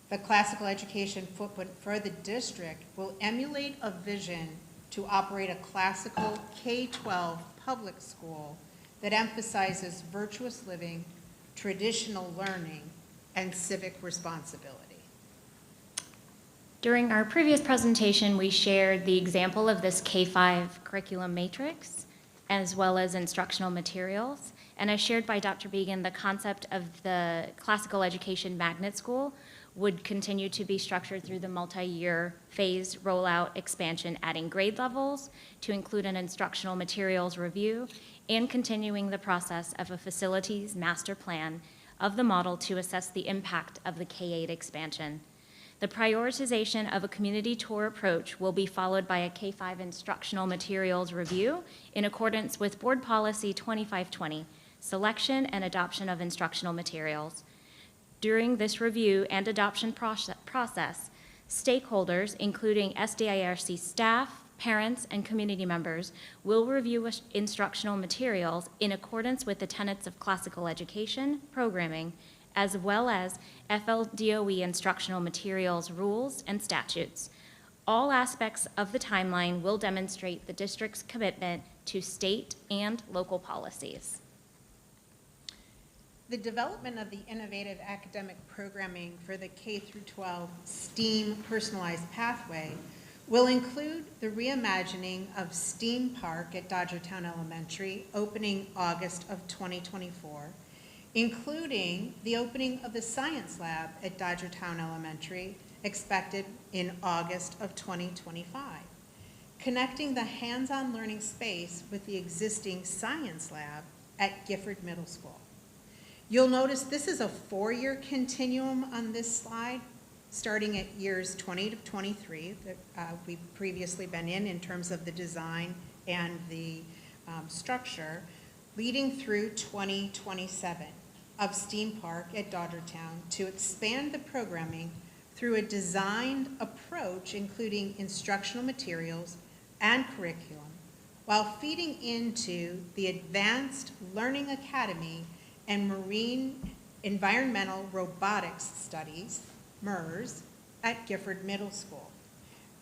The classical education footprint for the district will emulate a vision to operate a classical K-12 public school that emphasizes virtuous living, traditional learning, and civic responsibility.
During our previous presentation, we shared the example of this K-5 curriculum matrix, as well as instructional materials. And as shared by Dr. Began, the concept of the classical education magnet school would continue to be structured through the multi-year phase rollout expansion, adding grade levels to include an instructional materials review, and continuing the process of a facilities master plan of the model to assess the impact of the K-8 expansion. The prioritization of a community tour approach will be followed by a K-5 instructional materials review in accordance with Board Policy 2520, selection and adoption of instructional materials. During this review and adoption process, stakeholders, including SDIRC staff, parents, and community members, will review instructional materials in accordance with the tenets of classical education programming, as well as FLDOE instructional materials rules and statutes. All aspects of the timeline will demonstrate the district's commitment to state and local policies.
The development of the innovative academic programming for the K-12 STEAM personalized pathway will include the reimagining of STEAM Park at Dodgertown Elementary, opening August of 2024, including the opening of the Science Lab at Dodgertown Elementary, expected in August of 2025, connecting the hands-on learning space with the existing Science Lab at Gifford Middle School. You'll notice this is a 4-year continuum on this slide, starting at years 20 to 23 that we've previously been in terms of the design and the structure, leading through 2027 of STEAM Park at Dodgertown to expand the programming through a designed approach, including instructional materials and curriculum, while feeding into the Advanced Learning Academy and Marine Environmental Robotics Studies, MERS, at Gifford Middle School,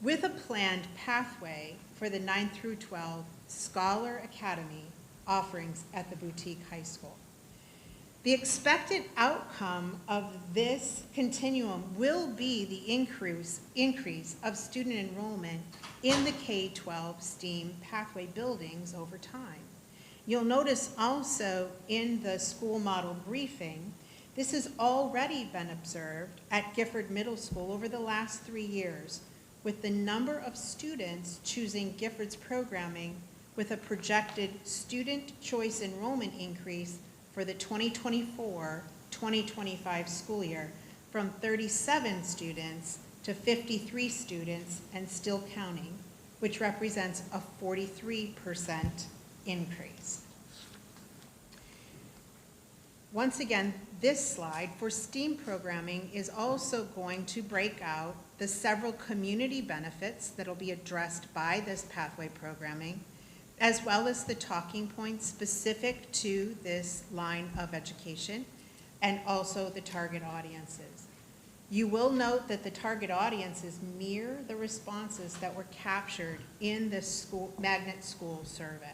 with a planned pathway for the 9 through 12 Scholar Academy offerings at the Boutique High School. The expected outcome of this continuum will be the increase of student enrollment in the K-12 STEAM pathway buildings over time. You'll notice also in the school model briefing, this has already been observed at Gifford Middle School over the last 3 years, with the number of students choosing Gifford's programming with a projected student choice enrollment increase for the 2024-2025 school year from 37 students to 53 students and still counting, which represents a 43% increase. Once again, this slide for STEAM programming is also going to break out the several community benefits that will be addressed by this pathway programming, as well as the talking points specific to this line of education, and also the target audiences. You will note that the target audiences mirror the responses that were captured in the magnet school survey.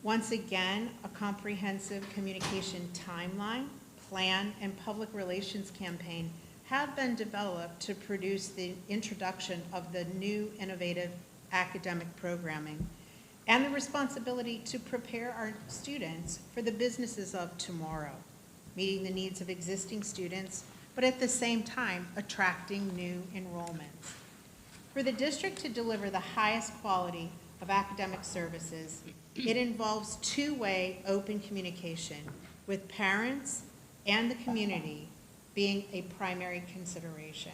Once again, a comprehensive communication timeline, plan, and public relations campaign have been developed to produce the introduction of the new innovative academic programming and the responsibility to prepare our students for the businesses of tomorrow, meeting the needs of existing students, but at the same time, attracting new enrollments. For the district to deliver the highest quality of academic services, it involves two-way open communication with parents and the community being a primary consideration.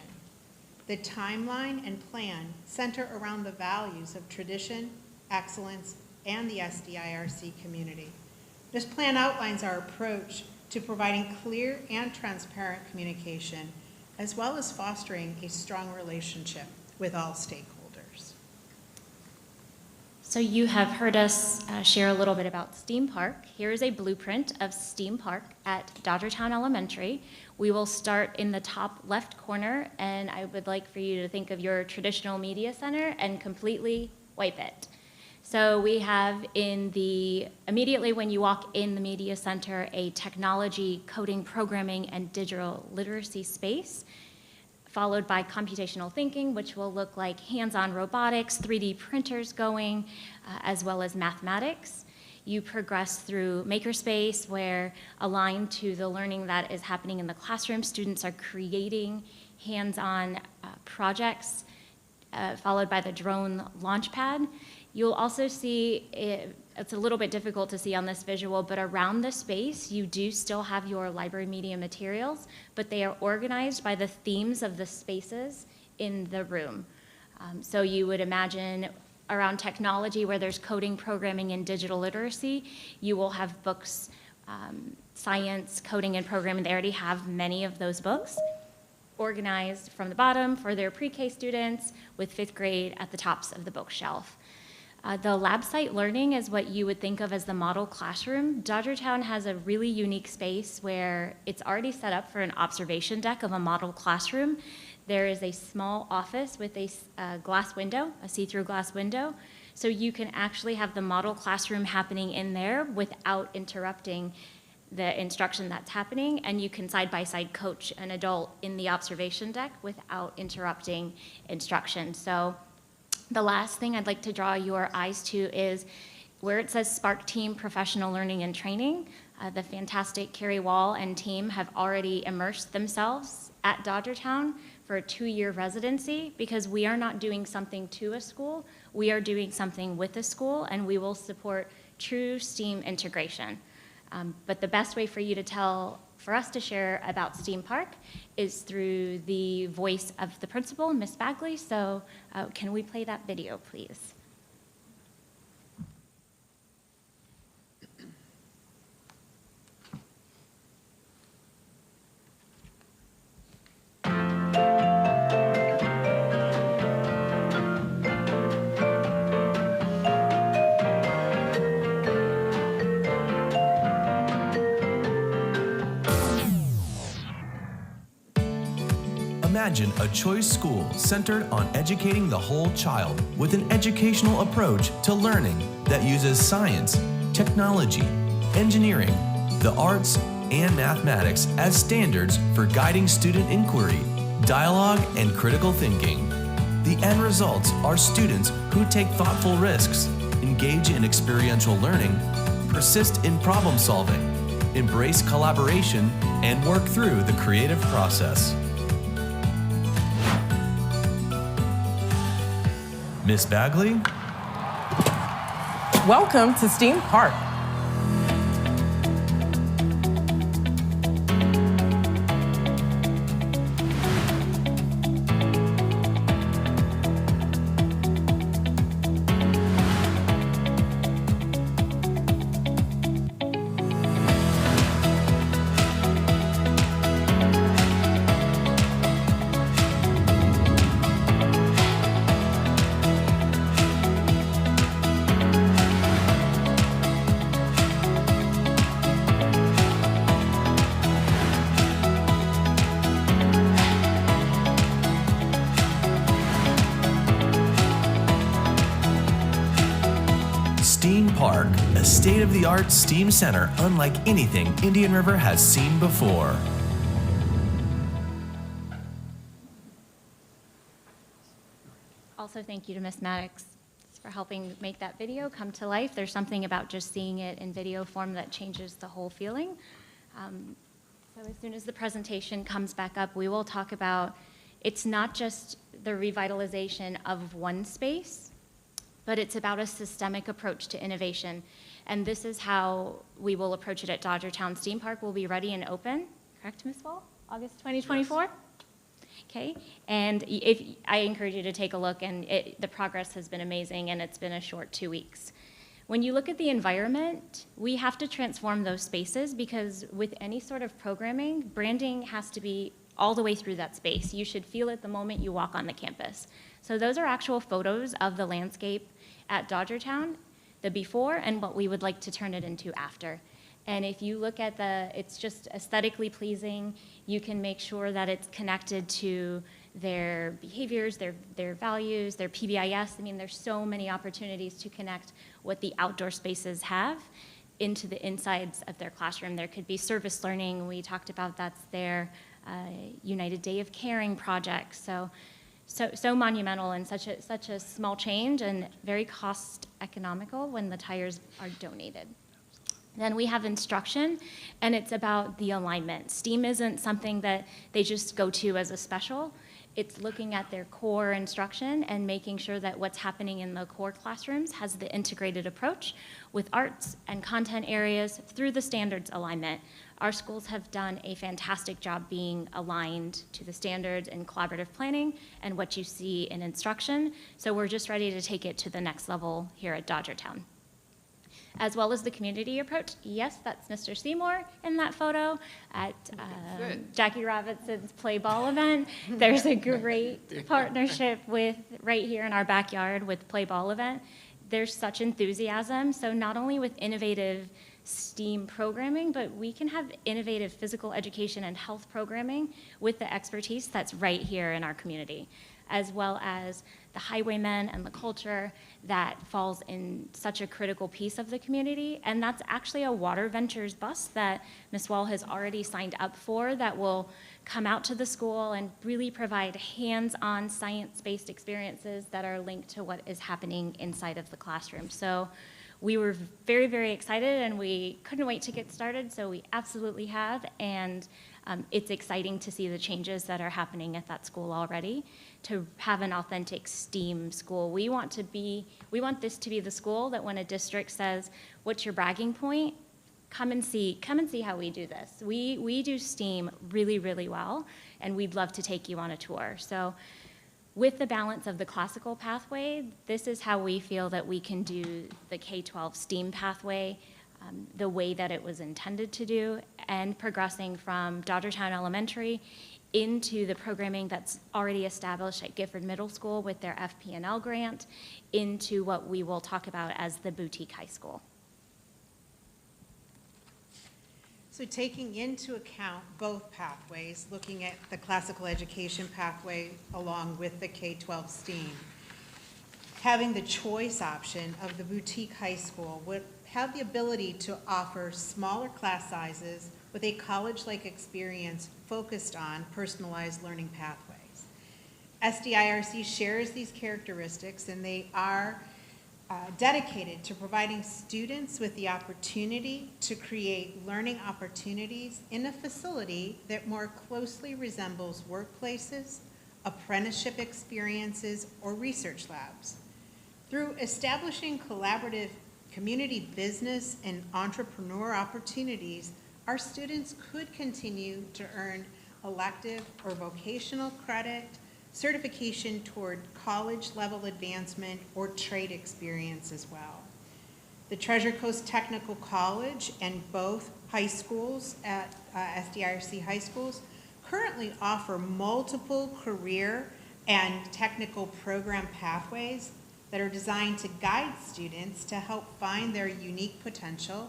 The timeline and plan center around the values of tradition, excellence, and the SDIRC community. This plan outlines our approach to providing clear and transparent communication, as well as fostering a strong relationship with all stakeholders.
So you have heard us share a little bit about STEAM Park. Here is a blueprint of STEAM Park at Dodgertown Elementary. We will start in the top left corner, and I would like for you to think of your traditional media center and completely wipe it. So we have immediately when you walk in the media center, a technology, coding, programming, and digital literacy space, followed by computational thinking, which will look like hands-on robotics, 3D printers going, as well as mathematics. You progress through makerspace, where aligned to the learning that is happening in the classroom, students are creating hands-on projects, followed by the drone launchpad. You'll also see, it's a little bit difficult to see on this visual, but around the space, you do still have your library media materials, but they are organized by the themes of the spaces in the room. So you would imagine around technology, where there's coding, programming, and digital literacy, you will have books, science, coding, and programming. They already have many of those books organized from the bottom for their pre-K students, with 5th grade at the tops of the bookshelf. The lab site learning is what you would think of as the model classroom. Dodgertown has a really unique space where it's already set up for an observation deck of a model classroom. There is a small office with a glass window, a see-through glass window, so you can actually have the model classroom happening in there without interrupting the instruction that's happening, and you can side-by-side coach an adult in the observation deck without interrupting instruction. So the last thing I'd like to draw your eyes to is where it says Spark Team Professional Learning and Training. The fantastic Carrie Wall and team have already immersed themselves at Dodgertown for a 2-year residency, because we are not doing something to a school, we are doing something with a school, and we will support true STEAM integration. But the best way for us to share about STEAM Park is through the voice of the principal, Ms. Bagley. So can we play that video, please?
Imagine a choice school centered on educating the whole child with an educational approach to learning that uses science, technology, engineering, the arts, and mathematics as standards for guiding student inquiry, dialogue, and critical thinking. The end results are students who take thoughtful risks, engage in experiential learning, persist in problem solving, embrace collaboration, and work through the creative process. Miss Bagley?
Welcome to STEAM Park.
STEAM Park, a state-of-the-art STEAM center unlike anything Indian River has seen before.
Also, thank you to Ms. Maddox for helping make that video come to life. There's something about just seeing it in video form that changes the whole feeling. So as soon as the presentation comes back up, we will talk about, it's not just the revitalization of one space, but it's about a systemic approach to innovation. And this is how we will approach it at Dodgertown. STEAM Park will be ready and open, correct, Ms. Wall? August 2024? Yes. Okay, and I encourage you to take a look, and the progress has been amazing, and it's been a short 2 weeks. When you look at the environment, we have to transform those spaces, because with any sort of programming, branding has to be all the way through that space. You should feel it the moment you walk on the campus. So those are actual photos of the landscape at Dodgertown, the before and what we would like to turn it into after. And if you look at it's just aesthetically pleasing. You can make sure that it's connected to their behaviors, their values, their PBIS. I mean, there's so many opportunities to connect what the outdoor spaces have into the insides of their classroom. There could be service learning. We talked about that's their United Day of Caring project. So monumental and such a small change and very cost economical when the tires are donated. Then we have instruction, and it's about the alignment. STEAM isn't something that they just go to as a special. It's looking at their core instruction and making sure that what's happening in the core classrooms has the integrated approach with arts and content areas through the standards alignment. Our schools have done a fantastic job being aligned to the standards in collaborative planning and what you see in instruction. So we're just ready to take it to the next level here at Dodgertown. As well as the community approach. Yes, that's Mr. Seymour in that photo at Jackie Robinson's play ball event. There's a great partnership with right here in our backyard with play ball event. There's such enthusiasm. So not only with innovative STEAM programming, but we can have innovative physical education and health programming with the expertise that's right here in our community, as well as the highwaymen and the culture that falls in such a critical piece of the community. And that's actually a Water Ventures bus that Ms. Wall has already signed up for that will come out to the school and really provide hands-on science-based experiences that are linked to what is happening inside of the classroom. So we were very, very excited and we couldn't wait to get started, so we absolutely have. And it's exciting to see the changes that are happening at that school already to have an authentic STEAM school. We want this to be the school that when a district says, what's your bragging point? Come and see how we do this. We do STEAM really, really well, and we'd love to take you on a tour. So with the balance of the classical pathway, this is how we feel that we can do the K-12 STEAM pathway the way that it was intended to do, and progressing from Dodgertown Elementary into the programming that's already established at Gifford Middle School with their FP&L grant into what we will talk about as the boutique high school.
So taking into account both pathways, looking at the classical education pathway along with the K-12 STEAM, having the choice option of the boutique high school would have the ability to offer smaller class sizes with a college-like experience focused on personalized learning pathways. SDIRC shares these characteristics, and they are dedicated to providing students with the opportunity to create learning opportunities in a facility that more closely resembles workplaces, apprenticeship experiences, or research labs. Through establishing collaborative community business and entrepreneur opportunities, our students could continue to earn elective or vocational credit, certification toward college-level advancement, or trade experience as well. The Treasure Coast Technical College and both high schools at SDIRC high schools currently offer multiple career and technical program pathways that are designed to guide students to help find their unique potential,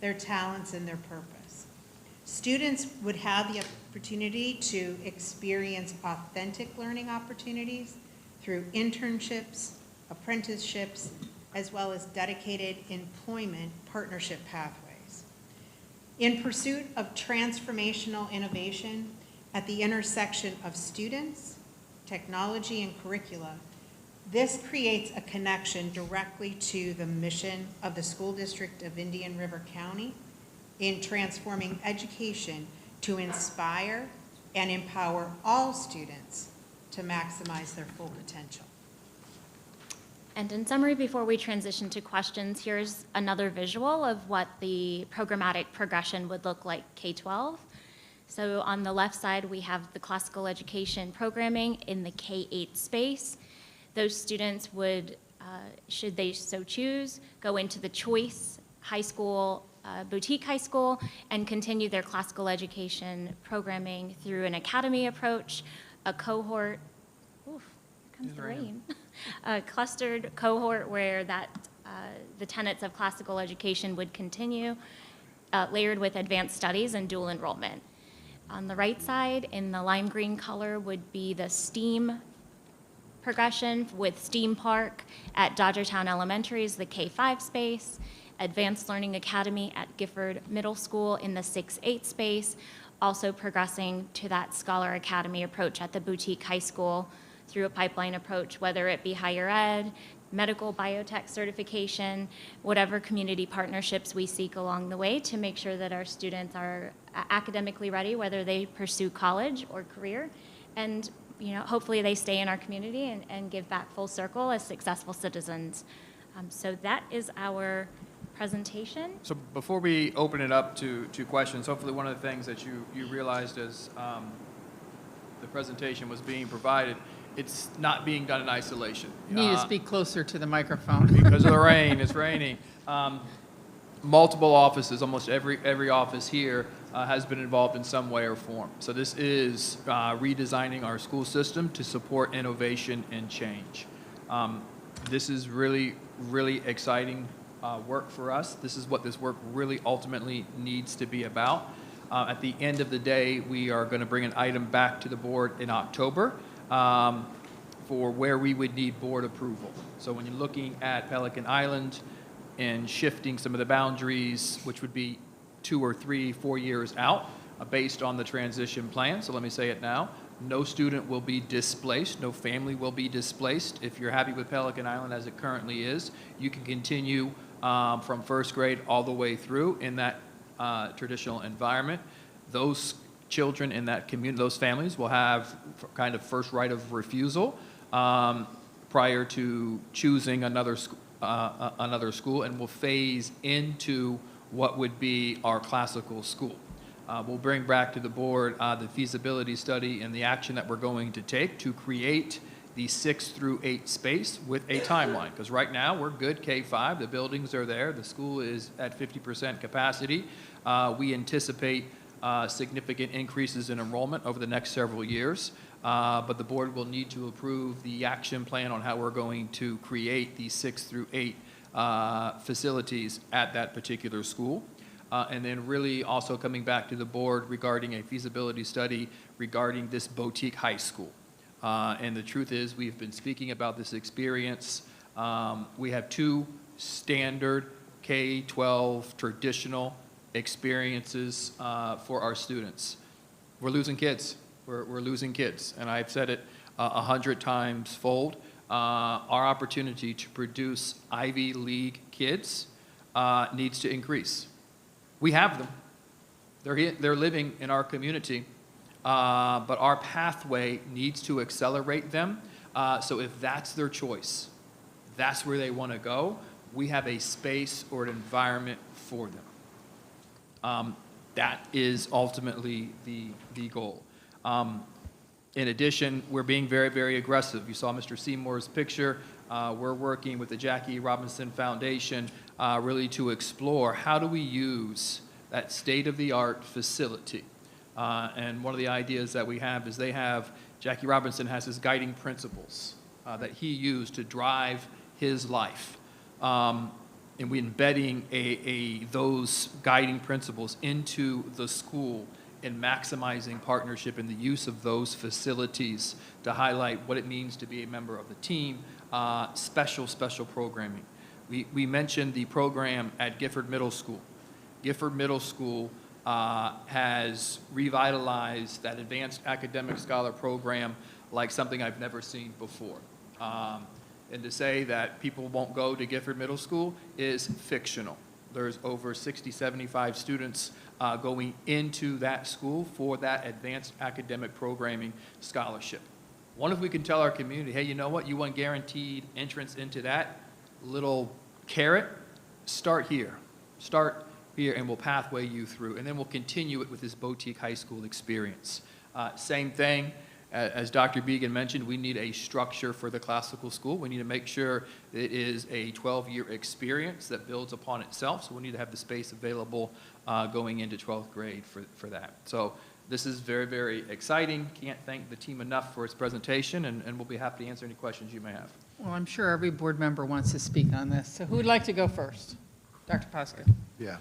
their talents, and their purpose. Students would have the opportunity to experience authentic learning opportunities through internships, apprenticeships, as well as dedicated employment partnership pathways. In pursuit of transformational innovation at the intersection of students, technology, and curricula, this creates a connection directly to the mission of the School District of Indian River County in transforming education to inspire and empower all students to maximize their full potential.
And in summary, before we transition to questions, here's another visual of what the programmatic progression would look like K-12. So on the left side, we have the classical education programming in the K-8 space. Those students would, should they so choose, go into the choice high school boutique high school and continue their classical education programming through an academy approach, a cohort, oof, here comes the rain, a clustered cohort where the tenets of classical education would continue, layered with advanced studies and dual enrollment. On the right side, in the lime green color, would be the STEAM progression with STEAM Park at Dodgertown Elementary is the K-5 space, Advanced Learning Academy at Gifford Middle School in the 6-8 space, also progressing to that Scholar Academy approach at the boutique high school through a pipeline approach, whether it be higher ed, medical biotech certification, whatever community partnerships we seek along the way to make sure that our students are academically ready, whether they pursue college or career, and hopefully they stay in our community and give back full circle as successful citizens. So that is our presentation.
So before we open it up to questions, hopefully one of the things that you realized as the presentation was being provided, it's not being done in isolation.
You need to speak closer to the microphone.
Because of the rain, it's raining. Multiple offices, almost every office here has been involved in some way or form. So this is redesigning our school system to support innovation and change. This is really, really exciting work for us. This is what this work really ultimately needs to be about. At the end of the day, we are going to bring an item back to the board in October for where we would need board approval. So when you're looking at Pelican Island and shifting some of the boundaries, which would be 2 or 3, 4 years out based on the transition plan. So let me say it now. No student will be displaced. No family will be displaced. If you're happy with Pelican Island as it currently is, you can continue from first grade all the way through in that traditional environment. Those children in that community, those families will have kind of first right of refusal prior to choosing another school, and will phase into what would be our classical school. We'll bring back to the board the feasibility study and the action that we're going to take to create the 6 through 8 space with a timeline. Because right now we're good K-5, the buildings are there, the school is at 50% capacity. We anticipate significant increases in enrollment over the next several years. But the board will need to approve the action plan on how we're going to create these 6 through 8 facilities at that particular school. And then really also coming back to the board regarding a feasibility study regarding this boutique high school. And the truth is, we've been speaking about this experience. We have 2 standard K-12 traditional experiences for our students. We're losing kids. We're losing kids, and I've said it 100 times fold. Our opportunity to produce Ivy League kids needs to increase. We have them. They're living in our community, but our pathway needs to accelerate them. So if that's their choice, that's where they want to go, we have a space or an environment for them. That is ultimately the goal. In addition, we're being very, very aggressive. You saw Mr. Seymour's picture. We're working with the Jackie Robinson Foundation really to explore how do we use that state-of-the-art facility. And one of the ideas that we have is Jackie Robinson has his guiding principles that he used to drive his life. And we're embedding those guiding principles into the school and maximizing partnership in the use of those facilities to highlight what it means to be a member of the team, special programming. We mentioned the program at Gifford Middle School. Gifford Middle School has revitalized that advanced academic scholar program like something I've never seen before. And to say that people won't go to Gifford Middle School is fictional. There's over 60, 75 students going into that school for that advanced academic programming scholarship. What if we can tell our community, hey, you know what, you want guaranteed entrance into that little carrot? Start here, and we'll pathway you through, and then we'll continue it with this boutique high school experience. Same thing As Dr. Began mentioned, we need a structure for the classical school. We need to make sure it is a 12-year experience that builds upon itself, so we need to have the space available going into 12th grade for that. So this is very, very exciting. Can't thank the team enough for its presentation, and we'll be happy to answer any questions you may have.
Well, I'm sure every board member wants to speak on this. So who would like to go first? Dr. Poska.
Yeah.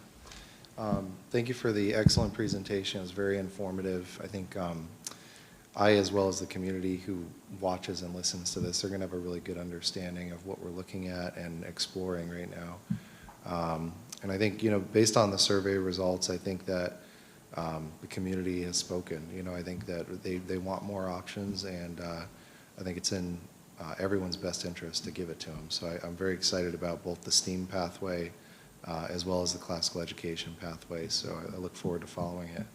Thank you for the excellent presentation. It was very informative. I think I, as well as the community who watches and listens to this, are going to have a really good understanding of what we're looking at and exploring right now. And I think, based on the survey results, I think that the community has spoken. I think that they want more options, and I think it's in everyone's best interest to give it to them. So I'm very excited about both the STEAM pathway as well as the classical education pathway. So I look forward to following it.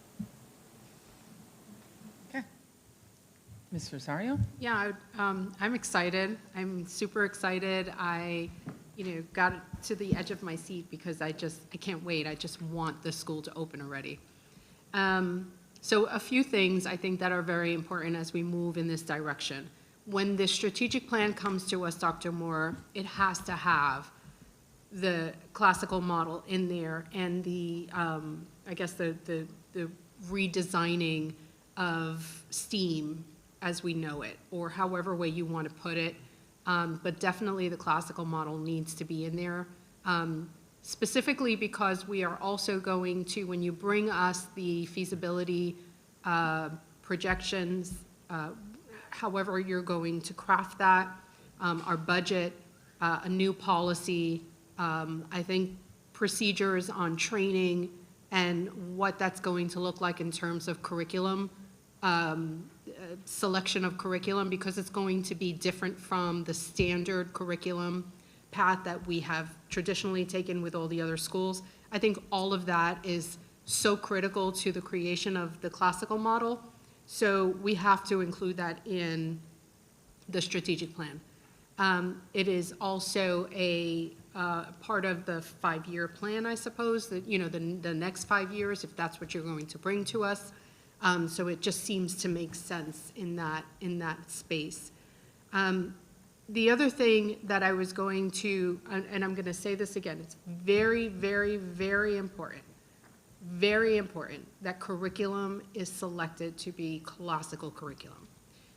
Okay. Ms. Rosario?
Yeah, I'm excited. I'm super excited. I, got to the edge of my seat because I can't wait. I just want the school to open already. So a few things I think that are very important as we move in this direction. When the strategic plan comes to us, Dr. Moore, it has to have the classical model in there and the, I guess the redesigning of STEAM as we know it, or however way you want to put it. But definitely the classical model needs to be in there. Specifically because we are also going to, when you bring us the feasibility projections, however you're going to craft that, our budget, a new policy, I think procedures on training and what that's going to look like in terms of curriculum, selection of curriculum, because it's going to be different from the standard curriculum path that we have traditionally taken with all the other schools. I think all of that is so critical to the creation of the classical model. So we have to include that in the strategic plan. It is also a part of the 5-year plan, I suppose, that, the next 5 years, if that's what you're going to bring to us. So it just seems to make sense in that space. The other thing that I was going to, and I'm going to say this again, it's very, very, very important that curriculum is selected to be classical curriculum,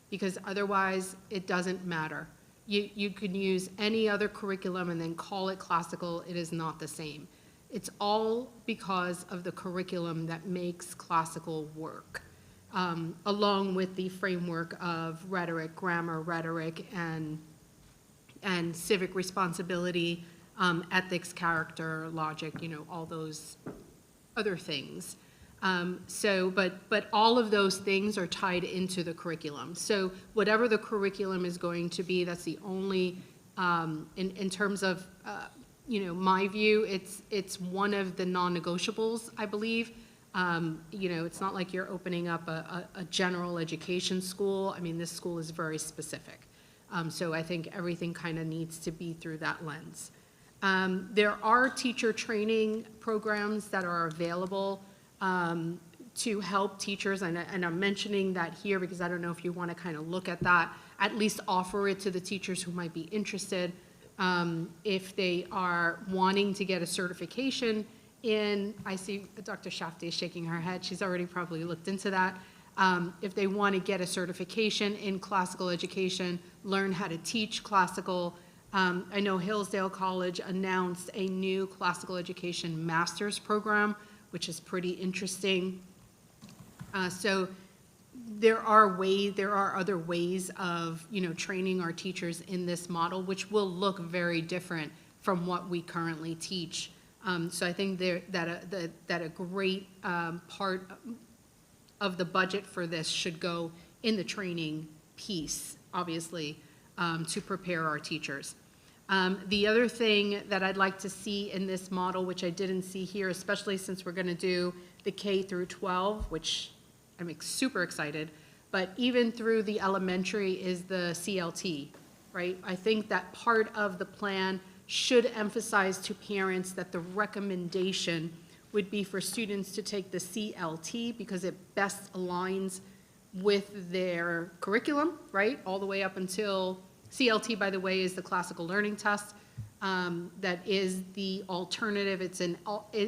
because otherwise it doesn't matter. You can use any other curriculum and then call it classical. It is not the same. It's all because of the curriculum that makes classical work, along with the framework of rhetoric, grammar, rhetoric, and civic responsibility, ethics, character, logic, all those other things. But all of those things are tied into the curriculum. So whatever the curriculum is going to be, that's the only, in terms of, my view, it's one of the non-negotiables, I believe. It's not like you're opening up a general education school. I mean, this school is very specific. So I think everything kind of needs to be through that lens. There are teacher training programs that are available to help teachers, and I'm mentioning that here because I don't know if you want to kind of look at that, at least offer it to the teachers who might be interested. If they are wanting to get a certification in, I see Dr. Shafty is shaking her head, she's already probably looked into that. If they want to get a certification in classical education, learn how to teach classical. I know Hillsdale College announced a new classical education master's program, which is pretty interesting. So there are other ways of, training our teachers in this model, which will look very different from what we currently teach. So I think that a great part of the budget for this should go in the training piece, obviously, to prepare our teachers. The other thing that I'd like to see in this model, which I didn't see here, especially since we're going to do the K through 12, which I'm super excited, but even through the elementary is the CLT, right? I think that part of the plan should emphasize to parents that the recommendation would be for students to take the CLT because it best aligns with their curriculum, right? All the way up until CLT, by the way, is the classical learning test. That is the alternative. It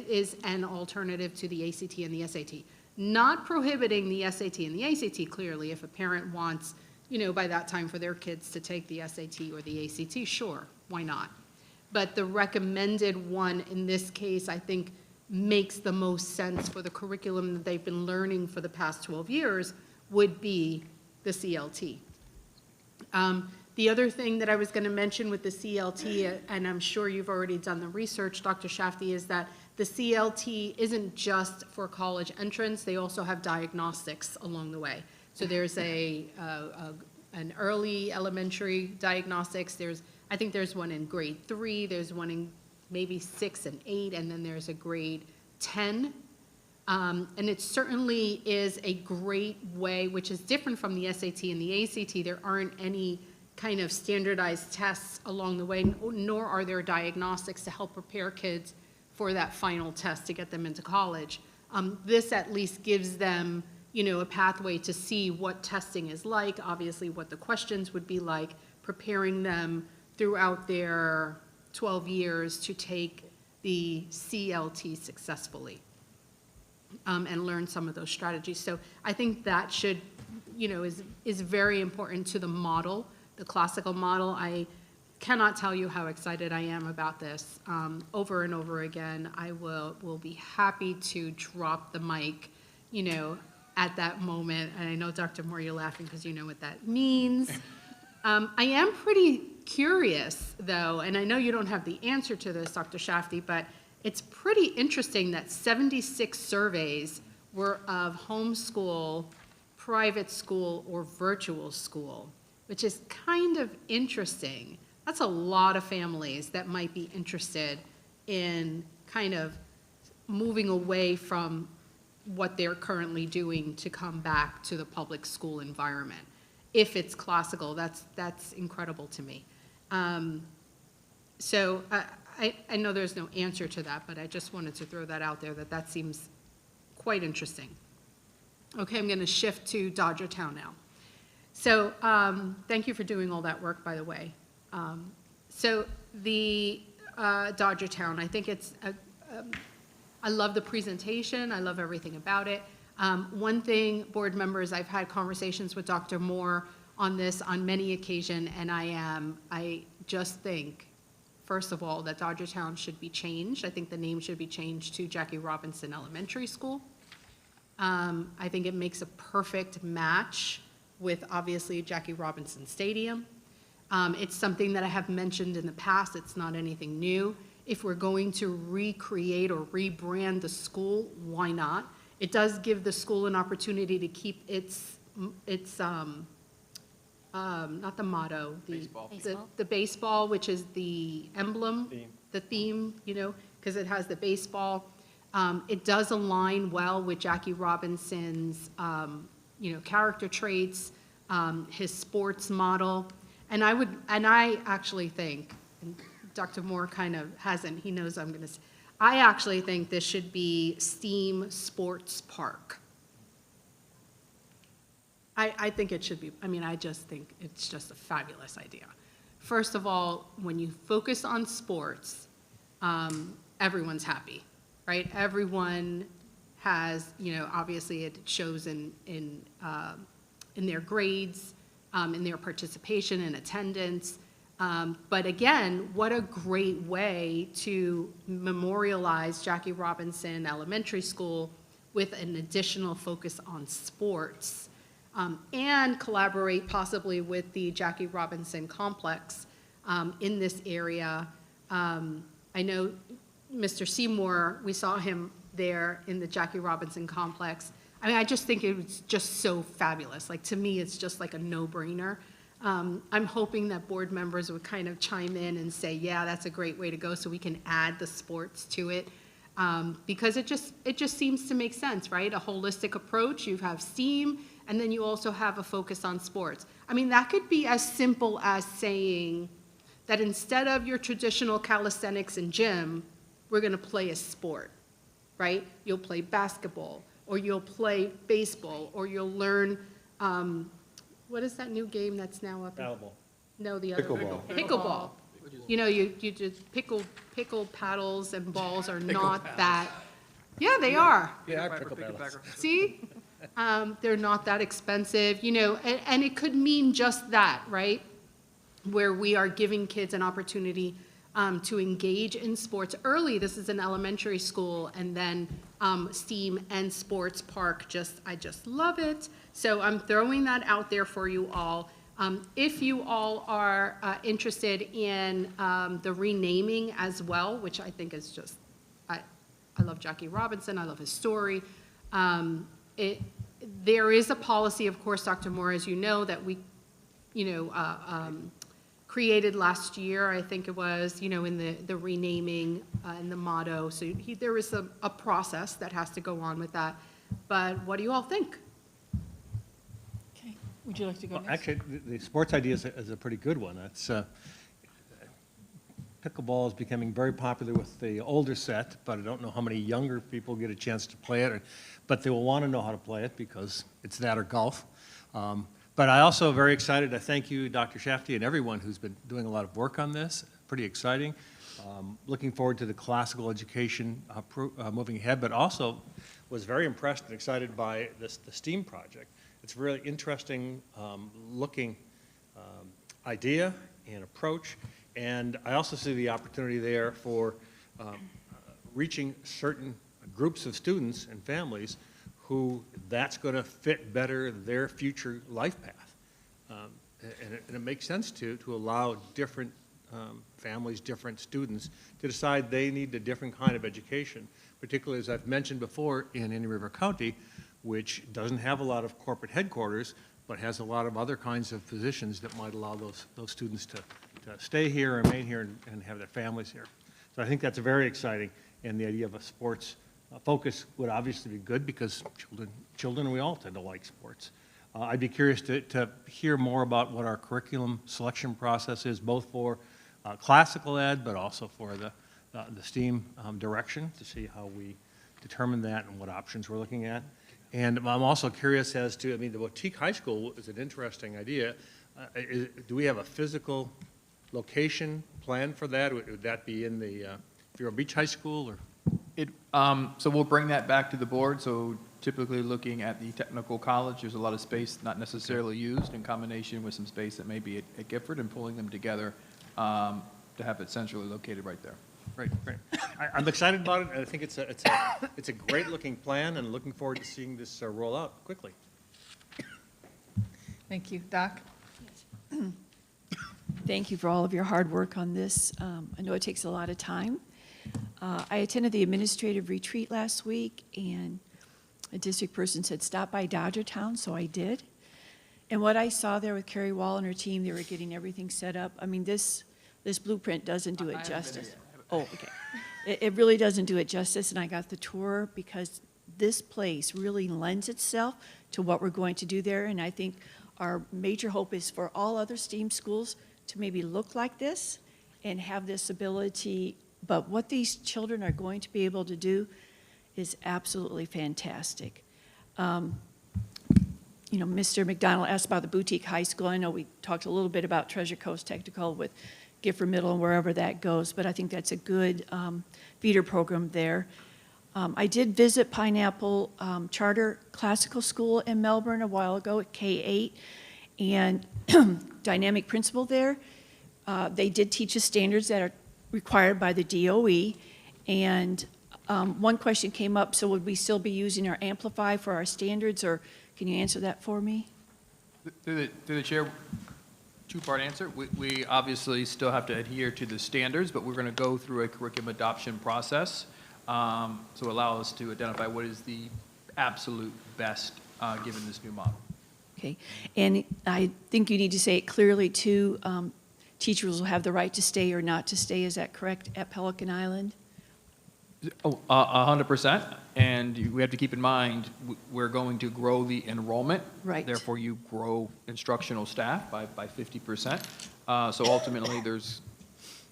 is an alternative to the ACT and the SAT. Not prohibiting the SAT and the ACT, clearly. If a parent wants, by that time for their kids to take the SAT or the ACT, sure, why not? But the recommended one in this case, I think, makes the most sense for the curriculum that they've been learning for the past 12 years would be the CLT. The other thing that I was going to mention with the CLT, and I'm sure you've already done the research, Dr. Shafty, is that the CLT isn't just for college entrance. They also have diagnostics along the way. So there's an early elementary diagnostics. I think there's one in grade 3. There's one in maybe 6 and 8, and then there's a grade 10. And it certainly is a great way, which is different from the SAT and the ACT. There aren't any kind of standardized tests along the way, nor are there diagnostics to help prepare kids for that final test to get them into college. This at least gives them, a pathway to see what testing is like, obviously what the questions would be like, preparing them throughout their 12 years to take the CLT successfully and learn some of those strategies. So I think that should, is very important to the model. The classical model. I cannot tell you how excited I am about this. Over and over again, I will be happy to drop the mic, at that moment. And I know, Dr. Moore, you're laughing because you know what that means. I am pretty curious, though, and I know you don't have the answer to this, Dr. Shafty, but it's pretty interesting that 76 surveys were of homeschool, private school, or virtual school, which is kind of interesting. That's a lot of families that might be interested in kind of moving away from what they're currently doing to come back to the public school environment. If it's classical, that's incredible to me. So I know there's no answer to that, but I just wanted to throw that out there, that seems quite interesting. Okay, I'm going to shift to Dodgertown now. So thank you for doing all that work, by the way. So the Dodgertown, I think I love the presentation. I love everything about it. One thing, board members, I've had conversations with Dr. Moore on this on many occasions, and I just think, first of all, that Dodgertown should be changed. I think the name should be changed to Jackie Robinson Elementary School. I think it makes a perfect match with, obviously, Jackie Robinson Stadium. It's something that I have mentioned in the past. It's not anything new. If we're going to recreate or rebrand the school, why not? It does give the school an opportunity to keep its not the motto, the baseball, which is the emblem, the theme, because it has the baseball. It does align well with Jackie Robinson's, character traits, his sports model. And I actually think, and Dr. Moore kind of hasn't, he knows I'm going to say, I actually think this should be STEAM Sports Park. I think it should be, I just think it's just a fabulous idea. First of all, when you focus on sports, everyone's happy, right? Everyone has, obviously it shows in their grades, in their participation and attendance. But again, what a great way to memorialize Jackie Robinson Elementary School with an additional focus on sports, and collaborate possibly with the Jackie Robinson Complex in this area. I know Mr. Seymour, we saw him there in the Jackie Robinson Complex. I just think it was just so fabulous. Like, to me, it's just like a no-brainer. I'm hoping that board members would kind of chime in and say, yeah, that's a great way to go, so we can add the sports to it. Because it just seems to make sense, right? A holistic approach. You have STEAM, and then you also have a focus on sports. That could be as simple as saying that instead of your traditional calisthenics and gym, we're going to play a sport, right? You'll play basketball, or you'll play baseball, or you'll learn what is that new game that's now up?
Paddleball.
No, the other.
Pickleball.
Pickleball. You know, you just pickle paddles and balls are not that, yeah, they are.
Yeah, I pickle paddles.
See? They're not that expensive, you know, and it could mean just that, right? Where we are giving kids an opportunity to engage in sports early. This is an elementary school, and then STEAM and sports park, I just love it. So I'm throwing that out there for you all. If you all are interested in the renaming as well, which I think is just, I love Jackie Robinson, I love his story. There is a policy, of course, Dr. Moore, as you know, that we, created last year, I think it was, in the renaming and the motto. So there is a process that has to go on with that. But what do you all think?
Okay, would you like to go next?
Actually, the sports idea is a pretty good one. It's, pickleball is becoming very popular with the older set, but I don't know how many younger people get a chance to play it, but they will want to know how to play it because it's that or golf. But I also very excited to thank you, Dr. Shafty, and everyone who's been doing a lot of work on this. Pretty exciting. Looking forward to the classical education moving ahead, but also was very impressed and excited by the STEAM project. It's a really interesting looking idea and approach, and I also see the opportunity there for reaching certain groups of students and families who that's going to fit better their future life path. And it makes sense to allow different families, different students to decide they need a different kind of education, particularly as I've mentioned before in Indian River County, which doesn't have a lot of corporate headquarters, but has a lot of other kinds of positions that might allow those students to stay here, remain here, and have their families here. So I think that's very exciting, and the idea of a sports focus would obviously be good because children, we all tend to like sports. I'd be curious to hear more about what our curriculum selection process is, both for classical ed, but also for the STEAM direction, to see how we determine that and what options we're looking at. And I'm also curious as to, the boutique high school is an interesting idea. Do we have a physical location plan for that? Would that be in the Vero Beach High School, or?
So we'll bring that back to the board. So typically looking at the technical college, there's a lot of space not necessarily used in combination with some space that may be at Gifford, and pulling them together to have it centrally located right there.
Great. I'm excited about it, and I think it's a great looking plan, and looking forward to seeing this roll out quickly.
Thank you. Doc?
Thank you for all of your hard work on this. I know it takes a lot of time. I attended the administrative retreat last week, and a district person said, stop by Dodgertown, so I did. And what I saw there with Carrie Wall and her team, they were getting everything set up. This blueprint doesn't do it justice. Oh, okay. It really doesn't do it justice, and I got the tour because this place really lends itself to what we're going to do there, and I think our major hope is for all other STEAM schools to maybe look like this and have this ability. But what these children are going to be able to do is absolutely fantastic. Mr. McDonald asked about the boutique high school. I know we talked a little bit about Treasure Coast Technical with Gifford Middle and wherever that goes, but I think that's a good feeder program there. I did visit Pineapple Charter Classical School in Melbourne a while ago at K-8, and dynamic principal there. They did teach us standards that are required by the DOE, and one question came up, so would we still be using our Amplify for our standards, or can you answer that for me?
Through the chair, two-part answer. We obviously still have to adhere to the standards, but we're going to go through a curriculum adoption process to allow us to identify what is the absolute best given this new model.
Okay, and I think you need to say it clearly too. Teachers will have the right to stay or not to stay. Is that correct at Pelican Island?
100%. And we have to keep in mind, we're going to grow the enrollment.
Right.
Therefore, you grow instructional staff by 50%. So ultimately, there's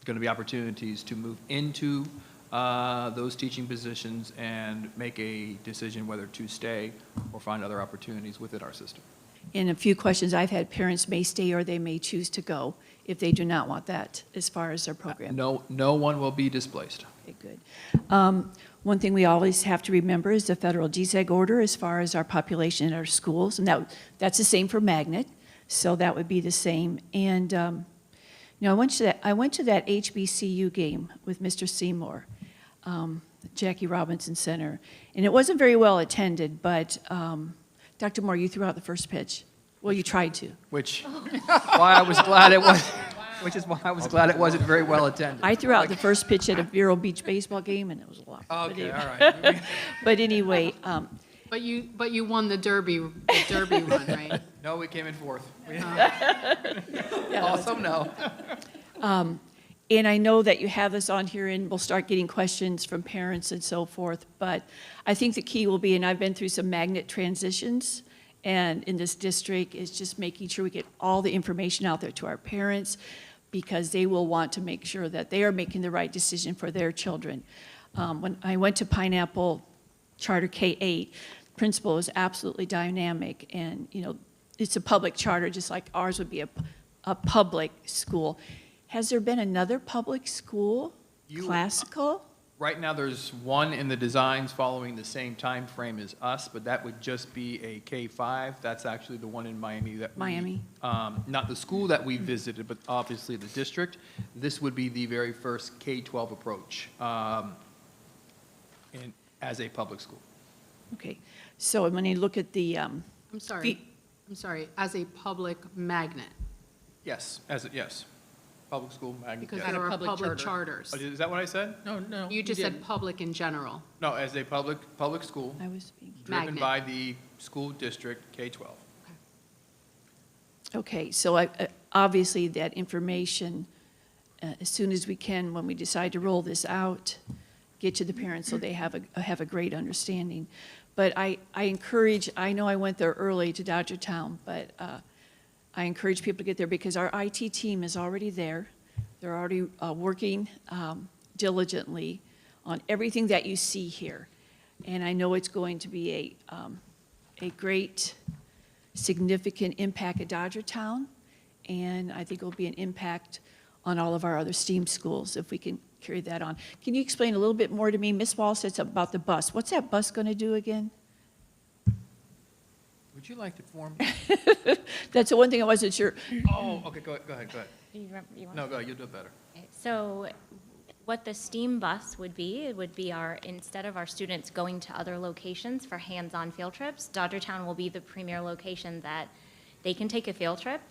going to be opportunities to move into those teaching positions and make a decision whether to stay or find other opportunities within our system.
In a few questions I've had, parents may stay or they may choose to go if they do not want that as far as their program.
No one will be displaced.
Okay, good. One thing we always have to remember is the federal GSEG order as far as our population in our schools, and that's the same for Magnet, so that would be the same. And I went to that HBCU game with Mr. Seymour, Jackie Robinson Center, and it wasn't very well attended, but Dr. Moore, you threw out the first pitch. Well, you tried to.
Which why I was glad it was. Which is why I was glad it wasn't very well attended.
I threw out the first pitch at a Vero Beach baseball game, and it was a lot.
Okay, all right.
But anyway,
But you won the Derby run, right?
No, we came in fourth.
Yeah,
Also, no.
and I know that you have this on here, and we'll start getting questions from parents and so forth, but I think the key will be, and I've been through some magnet transitions, and in this district, is just making sure we get all the information out there to our parents, because they will want to make sure that they are making the right decision for their children. When I went to Pineapple Charter K-8, principal is absolutely dynamic, and it's a public charter, just like ours would be a public school. Has there been another public school, classical?
Right now, there's one in the designs following the same time frame as us, but that would just be a K-5. That's actually the one in Miami that
Miami.
Not the school that we visited, but obviously the district. This would be the very first K-12 approach as a public school.
Okay, so when you look at the,
I'm sorry, as a public magnet,
Yes, yes. Public school magnet.
because
yes.
there are
public
public
charter.
charters.
Oh, is that what I said?
No.
You just said
didn't.
public in general.
No, as a public school,
I was being,
driven
Magnet.
by the school district K-12.
okay, so obviously that information, as soon as we can, when we decide to roll this out, get to the parents so they have a great understanding. But I encourage, I know I went there early to Dodgertown, but I encourage people to get there because our IT team is already there. They're already working diligently on everything that you see here. And I know it's going to be a great, significant impact at Dodgertown, and I think it will be an impact on all of our other STEAM schools if we can carry that on. Can you explain a little bit more to me? Ms. Wall said something about the bus. What's that bus going to do again?
Would you like to form?
That's the one thing I wasn't sure.
Oh, okay, go ahead.
You want
No, go ahead, you'll do it better.
So what the STEAM bus would be, it would be instead of our students going to other locations for hands-on field trips, Dodgertown will be the premier location that they can take a field trip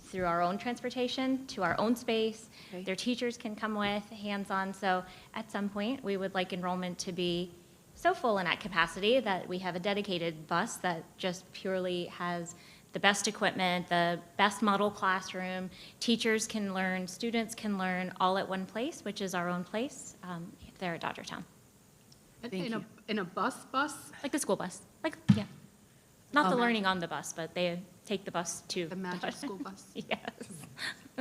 through our own transportation to our own space.
Okay.
Their teachers can come with hands-on. So at some point, we would like enrollment to be so full and at capacity that we have a dedicated bus that just purely has the best equipment, the best model classroom. Teachers can learn, students can learn all at one place, which is our own place there at Dodgertown.
In a bus?
Like a school bus, yeah. Not the learning on the bus, but they take the bus to.
The magic school bus?
Yes.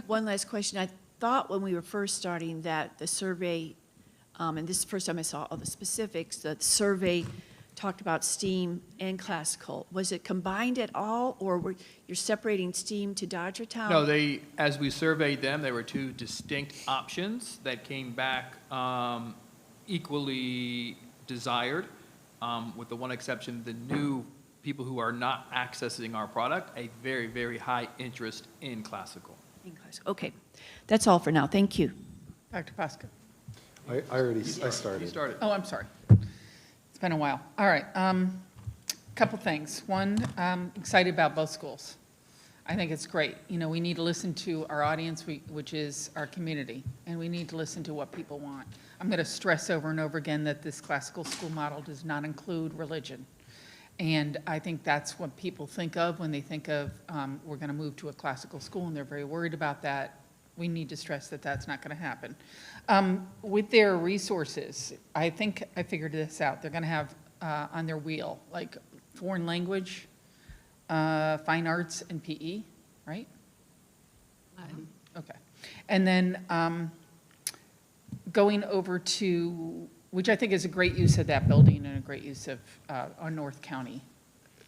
One last question. I thought when we were first starting that the survey, and this is the first time I saw all the specifics, the survey talked about STEAM and classical. Was it combined at all, or you're separating STEAM to Dodgertown?
No, as we surveyed them, there were two distinct options that came back equally desired, with the one exception, the new people who are not accessing our product, a very, very high interest in classical.
Okay, that's all for now. Thank you.
Dr. Pasca.
I started.
You started.
Oh, I'm sorry. It's been a while. All right. Couple things. One, I'm excited about both schools. I think it's great. We need to listen to our audience, which is our community, and we need to listen to what people want. I'm going to stress over and over again that this classical school model does not include religion. And I think that's what people think of when they think of we're going to move to a classical school, and they're very worried about that. We need to stress that that's not going to happen. With their resources, I think I figured this out. They're going to have on their wheel, like foreign language, fine arts, and PE, right? Okay. And then going over to, which I think is a great use of that building and a great use of our North County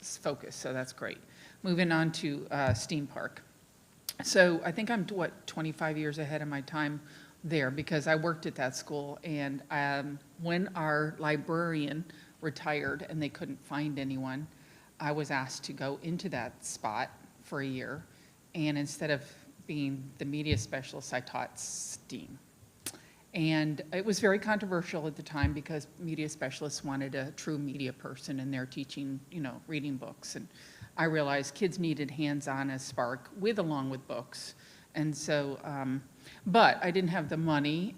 focus, so that's great. Moving on to STEAM Park. So I think I'm, 25 years ahead of my time there because I worked at that school. And when our librarian retired and they couldn't find anyone, I was asked to go into that spot for a year. And instead of being the media specialist, I taught STEAM. And it was very controversial at the time because media specialists wanted a true media person and they're teaching, reading books. And I realized kids needed hands-on as Spark along with books. And so, but I didn't have the money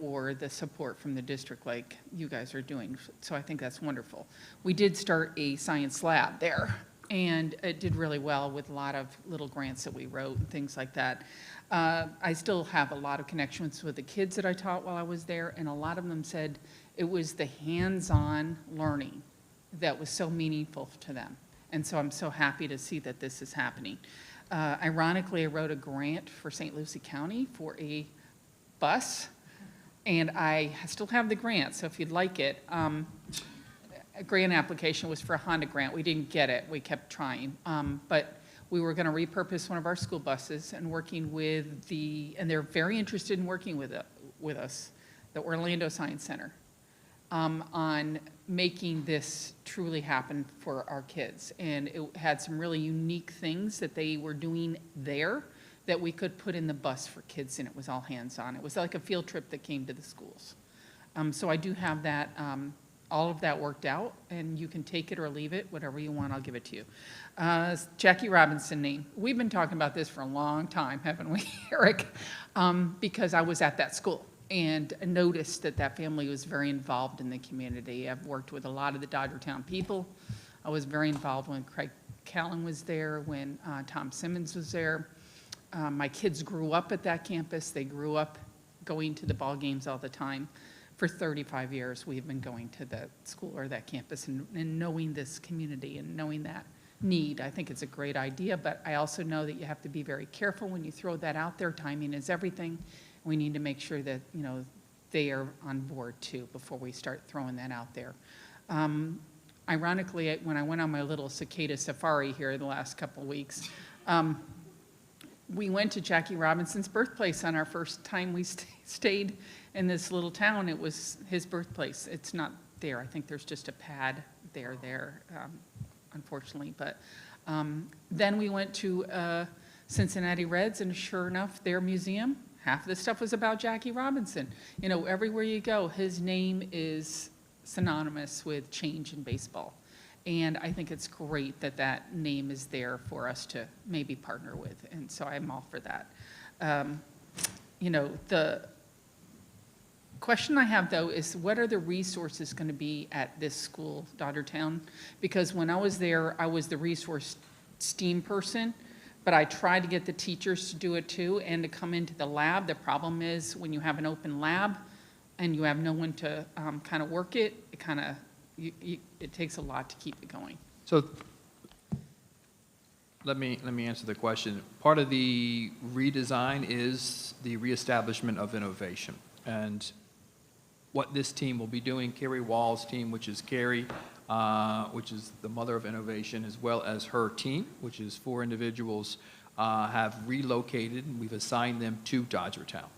or the support from the district like you guys are doing. So I think that's wonderful. We did start a science lab there and it did really well with a lot of little grants that we wrote and things like that. I still have a lot of connections with the kids that I taught while I was there, and a lot of them said it was the hands-on learning that was so meaningful to them. And so I'm so happy to see that this is happening. Ironically, I wrote a grant for St. Lucie County for a bus, and I still have the grant, so if you'd like it. A grant application was for a Honda grant. We didn't get it. We kept trying. But we were going to repurpose one of our school buses and working with and they're very interested in working with us, the Orlando Science Center, on making this truly happen for our kids. And it had some really unique things that they were doing there that we could put in the bus for kids, and it was all hands-on. It was like a field trip that came to the schools. So I do have that, all of that worked out, and you can take it or leave it, whatever you want, I'll give it to you. Jackie Robinson name. We've been talking about this for a long time, haven't we, Eric? Because I was at that school and noticed that family was very involved in the community. I've worked with a lot of the Dodgertown people. I was very involved when Craig Callan was there, when Tom Simmons was there. My kids grew up at that campus. They grew up going to the ball games all the time. For 35 years, we've been going to the school or that campus and knowing this community and knowing that need. I think it's a great idea, but I also know that you have to be very careful when you throw that out there. Timing is everything. We need to make sure that, they are on board too before we start throwing that out there. Ironically, when I went on my little cicada safari here the last couple of weeks, we went to Jackie Robinson's birthplace on our first time we stayed in this little town. It was his birthplace. It's not there. I think there's just a pad there, unfortunately. But then we went to Cincinnati Reds, and sure enough, their museum, half of the stuff was about Jackie Robinson. Everywhere you go, his name is synonymous with change in baseball. And I think it's great that that name is there for us to maybe partner with. And so I'm all for that. The question I have, though, is what are the resources going to be at this school, Dodgertown? Because when I was there, I was the resource STEAM person, but I tried to get the teachers to do it too and to come into the lab. The problem is when you have an open lab and you have no one to kind of work it, it takes a lot to keep it going.
So let me answer the question. Part of the redesign is the reestablishment of innovation. And what this team will be doing, Carrie Wall's team, which is Carrie, which is the mother of innovation, as well as her team, which is 4 individuals, have relocated, and we've assigned them to Dodgertown.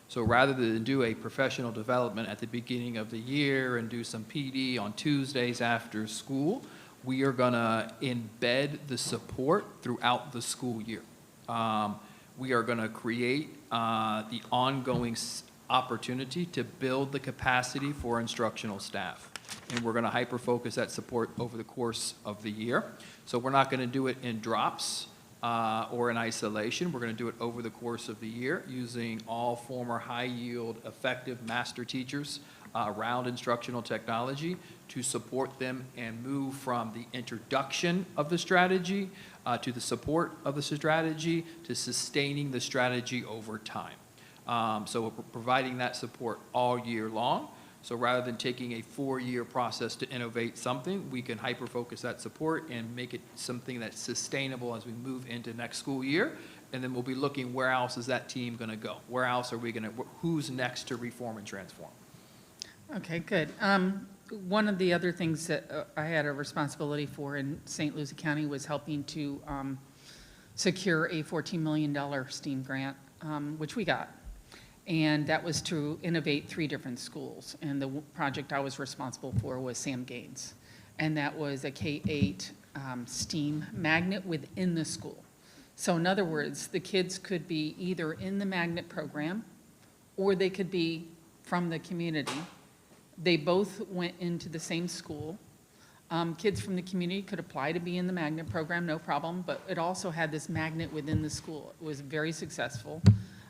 So rather than do a professional development at the beginning of the year and do some PD on Tuesdays after school, we are going to embed the support throughout the school year. We are going to create the ongoing opportunity to build the capacity for instructional staff. And we're going to hyper-focus that support over the course of the year. So we're not going to do it in drops or in isolation. We're going to do it over the course of the year using all former high-yield, effective master teachers around instructional technology to support them and move from the introduction of the strategy to the support of the strategy to sustaining the strategy over time. So we're providing that support all year long. So rather than taking a 4-year process to innovate something, we can hyper-focus that support and make it something that's sustainable as we move into next school year. And then we'll be looking where else is that team going to go? Where else are we going to, who's next to reform and transform?
Okay, good. One of the other things that I had a responsibility for in St. Lucie County was helping to secure a $14 million STEAM grant, which we got. And that was to innovate 3 different schools. And the project I was responsible for was Sam Gaines. And that was a K-8 STEAM magnet within the school. So in other words, the kids could be either in the magnet program or they could be from the community. They both went into the same school. Kids from the community could apply to be in the magnet program, no problem, but it also had this magnet within the school. It was very successful.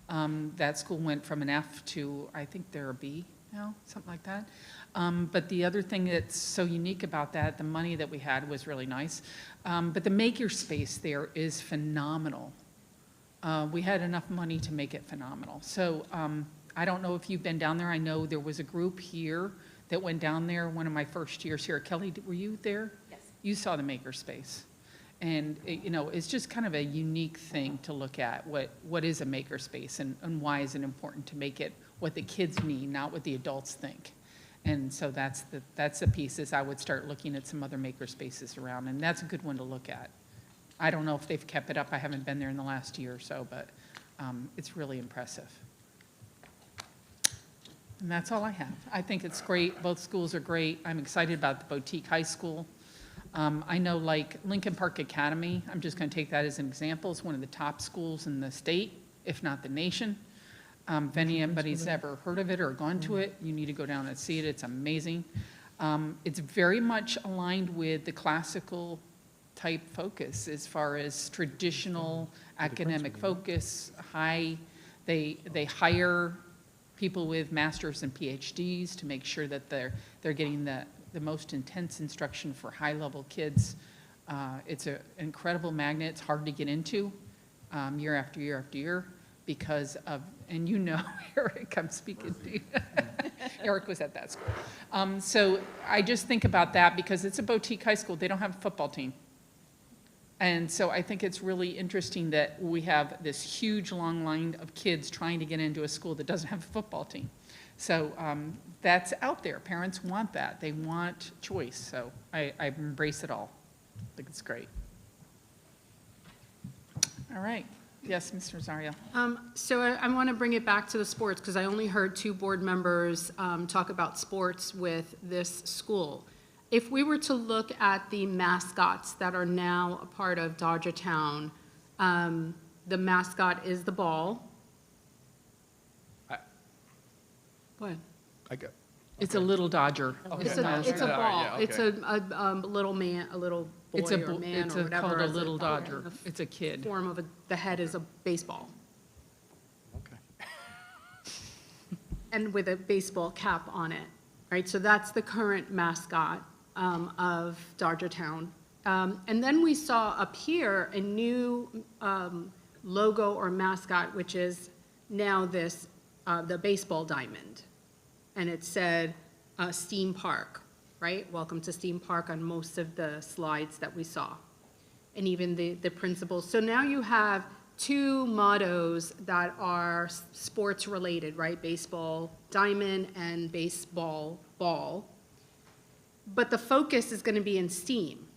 That school went from an F to, I think they're a B now, something like that. But the other thing that's so unique about that, the money that we had was really nice, but the maker space there is phenomenal. We had enough money to make it phenomenal. So I don't know if you've been down there. I know there was a group here that went down there one of my first years here. Kelly, were you there?
Yes.
You saw the maker space. And, you know, it's just kind of a unique thing to look at, what is a maker space and why is it important to make it what the kids need, not what the adults think. And so that's the pieces I would start looking at some other maker spaces around, and that's a good one to look at. I don't know if they've kept it up. I haven't been there in the last year or so, but it's really impressive. And that's all I have. I think it's great. Both schools are great. I'm excited about the Boutique High School. I know like Lincoln Park Academy, I'm just going to take that as an example, is one of the top schools in the state, if not the nation. If anybody's ever heard of it or gone to it, you need to go down and see it. It's amazing. It's very much aligned with the classical type focus as far as traditional academic focus, they hire people with masters and PhDs to make sure that they're getting the most intense instruction for high-level kids. It's an incredible magnet. It's hard to get into year after year after year because of, and you know, Eric, I'm speaking to you. Eric was at that school. So I just think about that because it's a boutique high school. They don't have a football team. And so I think it's really interesting that we have this huge long line of kids trying to get into a school that doesn't have a football team. So that's out there. Parents want that. They want choice. So I embrace it all. I think it's great. All right. Yes, Mr. Rosario.
So I want to bring it back to the sports because I only heard 2 board members talk about sports with this school. If we were to look at the mascots that are now a part of Dodgertown, the mascot is the ball. What?
It's a little Dodger.
It's a ball.
Yeah, okay.
It's a little man, a little boy or a man or whatever.
Called a
as
little Dodger. It's a kid.
Form of the head is a baseball.
Okay.
And with a baseball cap on it, right? So that's the current mascot of Dodgertown. And then we saw up here a new logo or mascot, which is now this, the baseball diamond. And it said Steam Park, right? Welcome to Steam Park on most of the slides that we saw. And even the principles. So now you have 2 mottos that are sports related, right? Baseball diamond and baseball ball. But the focus is going to be in STEAM.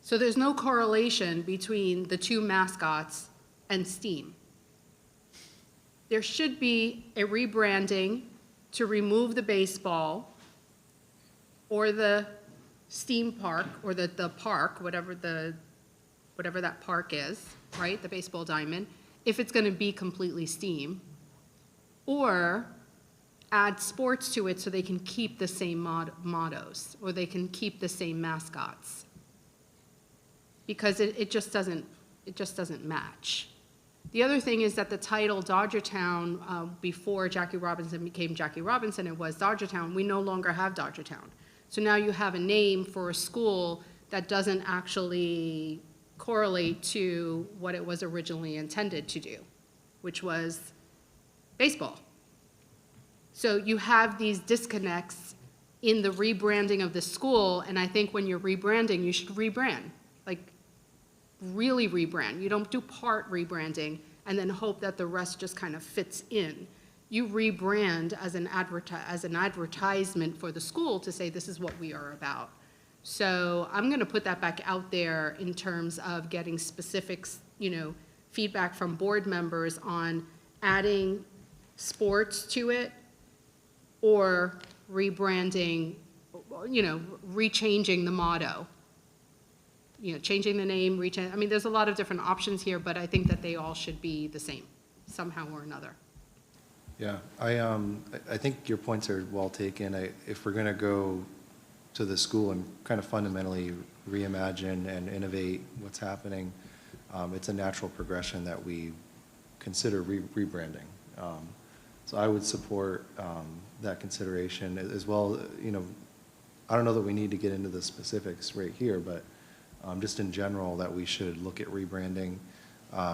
So there's no correlation between the 2 mascots and STEAM. There should be a rebranding to remove the baseball or the STEAM park or the park, whatever that park is, right? The baseball diamond, if it's going to be completely STEAM, or add sports to it so they can keep the same mottos or they can keep the same mascots, because it just doesn't match. The other thing is that the title Dodgertown, before Jackie Robinson became Jackie Robinson, it was Dodgertown. We no longer have Dodgertown. So now you have a name for a school that doesn't actually correlate to what it was originally intended to do, which was baseball. So you have these disconnects in the rebranding of the school, and I think when you're rebranding, you should rebrand. Like, really rebrand. You don't do part rebranding and then hope that the rest just kind of fits in. you rebrand as an advertisement for the school to say this is what we are about. So I'm going to put that back out there in terms of getting specifics, feedback from board members on adding sports to it or rebranding, rechanging the motto. Changing the name, there's a lot of different options here, but I think that they all should be the same somehow or another.
Yeah, I think your points are well taken. If we're going to go to the school and kind of fundamentally reimagine and innovate what's happening, it's a natural progression that we consider rebranding. So I would support that consideration as well. I don't know that we need to get into the specifics right here, but just in general that we should look at rebranding,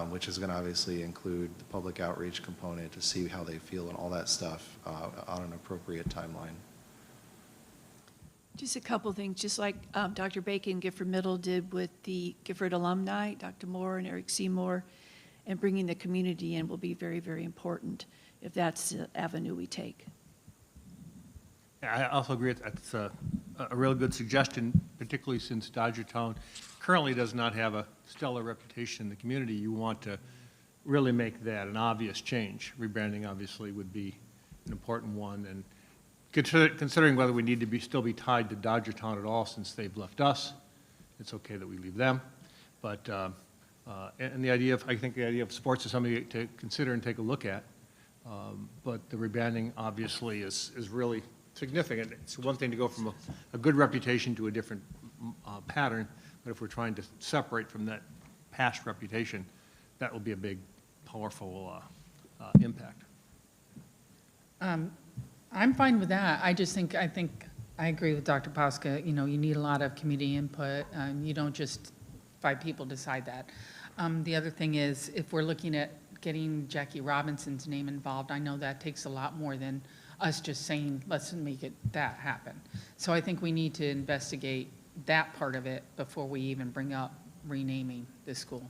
which is going to obviously include the public outreach component to see how they feel and all that stuff on an appropriate timeline.
Just a couple things, just like Dr. Bacon, Gifford Middle did with the Gifford alumni, Dr. Moore and Eric Seymour, and bringing the community in will be very, very important if that's the avenue we take.
I also agree it's a real good suggestion, particularly since Dodgertown currently does not have a stellar reputation in the community. You want to really make that an obvious change. Rebranding obviously would be an important one, and considering whether we need to still be tied to Dodgertown at all since they've left us, it's okay that we leave them. But and I think the idea of sports is something to consider and take a look at. But the rebranding obviously is really significant. It's one thing to go from a good reputation to a different pattern, but if we're trying to separate from that past reputation, that will be a big, powerful impact.
I'm fine with that. I agree with Dr. Posca. You need a lot of community input. You don't just 5 people decide that. The other thing is, if we're looking at getting Jackie Robinson's name involved, I know that takes a lot more than us just saying, let's make that happen. So I think we need to investigate that part of it before we even bring up renaming the school.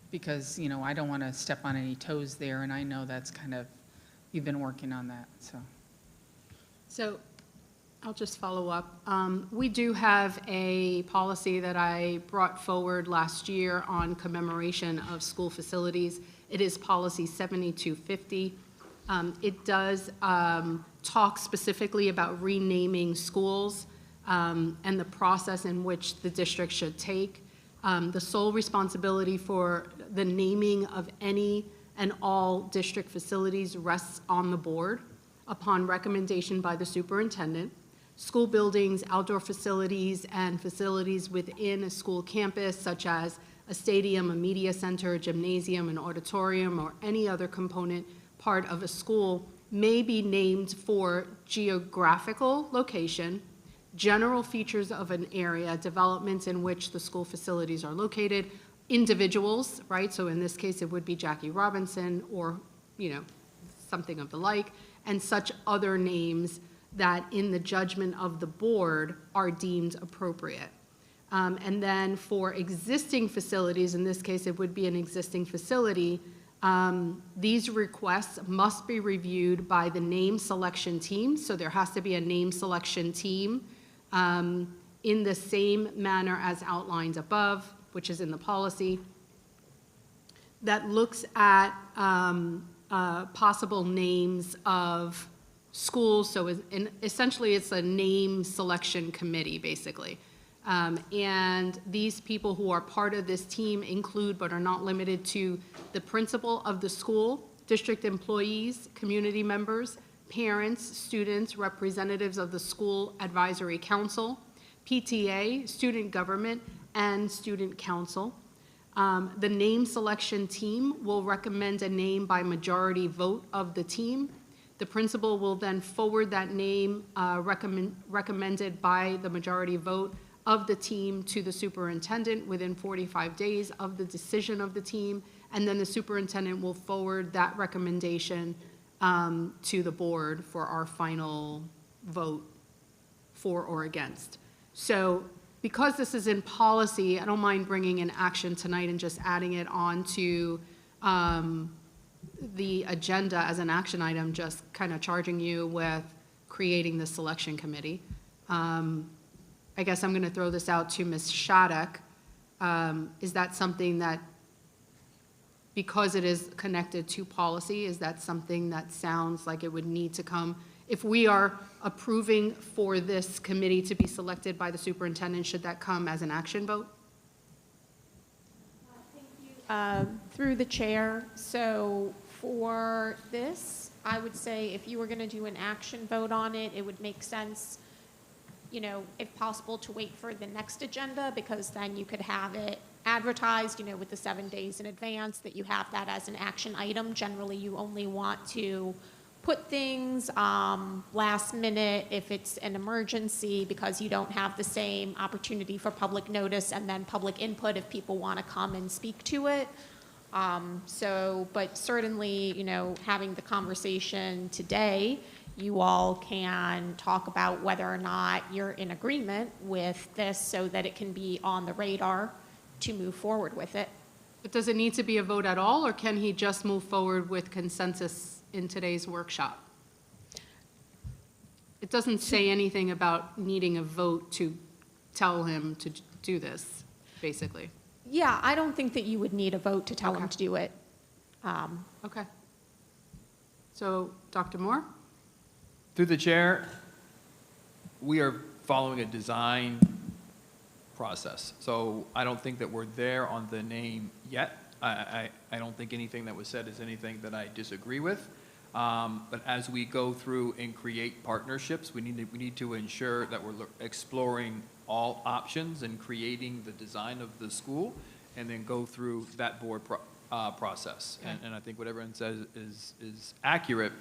Because, I don't want to step on any toes there, and I know that's you've been working on that, so.
So I'll just follow up. We do have a policy that I brought forward last year on commemoration of school facilities. It is policy 7250. It does talk specifically about renaming schools and the process in which the district should take. The sole responsibility for the naming of any and all district facilities rests on the board upon recommendation by the superintendent. School buildings, outdoor facilities, and facilities within a school campus, such as a stadium, a media center, a gymnasium, an auditorium, or any other component part of a school, may be named for geographical location, general features of an area, developments in which the school facilities are located, individuals, right? So in this case, it would be Jackie Robinson or, something of the like, and such other names that in the judgment of the board are deemed appropriate. And then for existing facilities, in this case, it would be an existing facility, these requests must be reviewed by the name selection team. So there has to be a name selection team in the same manner as outlined above, which is in the policy, that looks at possible names of schools. So essentially it's a name selection committee, basically. And these people who are part of this team include, but are not limited to, the principal of the school, district employees, community members, parents, students, representatives of the school advisory council, PTA, student government, and student council. The name selection team will recommend a name by majority vote of the team. The principal will then forward that name recommended by the majority vote of the team to the superintendent within 45 days of the decision of the team, and then the superintendent will forward that recommendation to the board for our final vote for or against. So because this is in policy, I don't mind bringing an action tonight and just adding it on to the agenda as an action item, just kind of charging you with creating the selection committee. I guess I'm going to throw this out to Ms. Shattuck. Is that something that, because it is connected to policy, is that something that sounds like it would need to come? If we are approving for this committee to be selected by the superintendent, should that come as an action vote?
Through the chair. So for this, I would say if you were going to do an action vote on it, it would make sense, you know, if possible, to wait for the next agenda, because then you could have it advertised, you know, with the 7 days in advance, that you have that as an action item. Generally, you only want to put things last minute if it's an emergency, because you don't have the same opportunity for public notice and then public input if people want to come and speak to it. But certainly, you know, having the conversation today, you all can talk about whether or not you're in agreement with this so that it can be on the radar to move forward with it.
But does it need to be a vote at all, or can he just move forward with consensus in today's workshop? It doesn't say anything about needing a vote to tell him to do this, basically.
Yeah, I don't think that you would need a vote to tell him to do it.
Okay. So, Dr. Moore?
Through the chair, we are following a design process. So I don't think that we're there on the name yet. I don't think anything that was said is anything that I disagree with. But as we go through and create partnerships, we need to ensure that we're exploring all options and creating the design of the school, and then go through that board process.
Okay.
And I think what everyone says is accurate,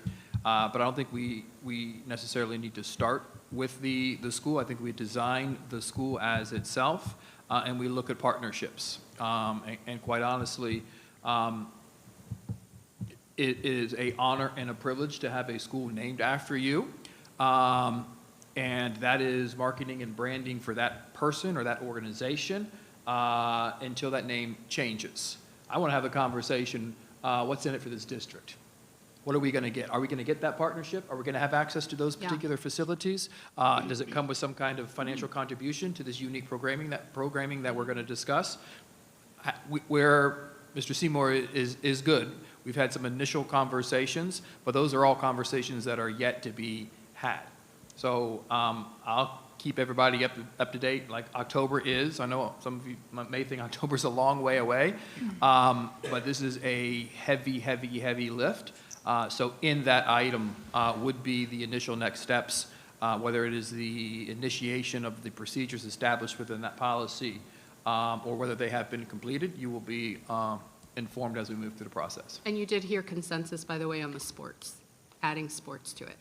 but I don't think we necessarily need to start with the school. I think we design the school as itself, and we look at partnerships. And quite honestly, it is an honor and a privilege to have a school named after you. And that is marketing and branding for that person or that organization until that name changes. I want to have a conversation, what's in it for this district? What are we going to get? Are we going to get that partnership? Are we going to have access to those particular facilities? Does it come with some kind of financial contribution to this unique programming that we're going to discuss? Where Mr. Seymour is good. We've had some initial conversations, but those are all conversations that are yet to be had. So I'll keep everybody up to date. Like October is, I know some of you may think October's a long way away, but this is a heavy lift. So in that item would be the initial next steps, whether it is the initiation of the procedures established within that policy, or whether they have been completed. You will be informed as we move through the process.
And you did hear consensus, by the way, on the sports, adding sports to it.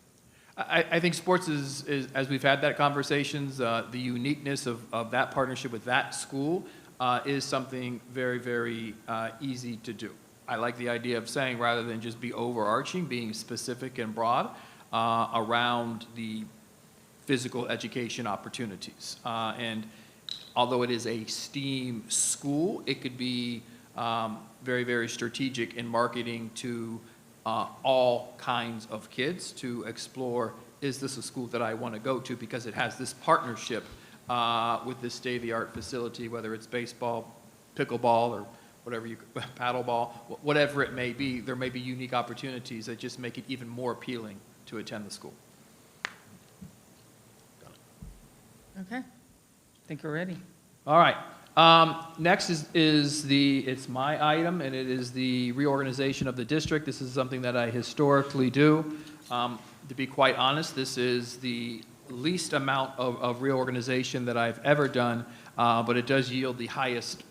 I think sports is, as we've had that conversations, the uniqueness of that partnership with that school is something very easy to do. I like the idea of saying, rather than just be overarching, being specific and broad around the physical education opportunities. And although it is a STEAM school, it could be very strategic in marketing to all kinds of kids to explore, is this a school that I want to go to because it has this partnership with this state-of-the-art facility, whether it's baseball, pickleball, or whatever paddleball, whatever it may be. There may be unique opportunities that just make it even more appealing to attend the school.
Okay. I think we're ready.
All right. Next it's my item, and it is the reorganization of the district. This is something that I historically do. To be quite honest, this is the least amount of reorganization that I've ever done, but it does yield the highest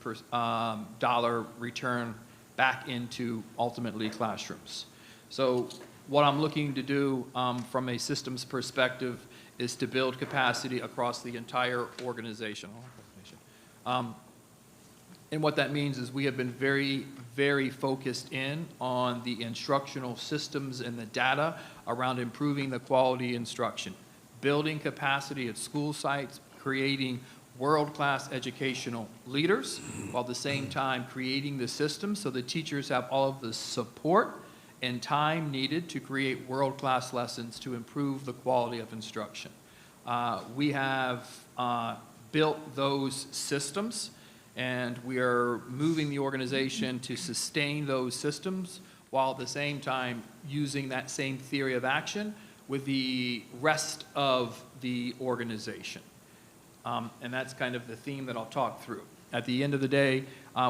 dollar return back into ultimately classrooms. So what I'm looking to do from a systems perspective is to build capacity across the entire organization. And what that means is we have been very focused in on the instructional systems and the data around improving the quality instruction, building capacity at school sites, creating world-class educational leaders, while at the same time creating the system so the teachers have all of the support and time needed to create world-class lessons to improve the quality of instruction. We have built those systems, and we are moving the organization to sustain those systems while at the same time using that same theory of action with the rest of the organization. And that's kind of the theme that I'll talk through. At the end of the day,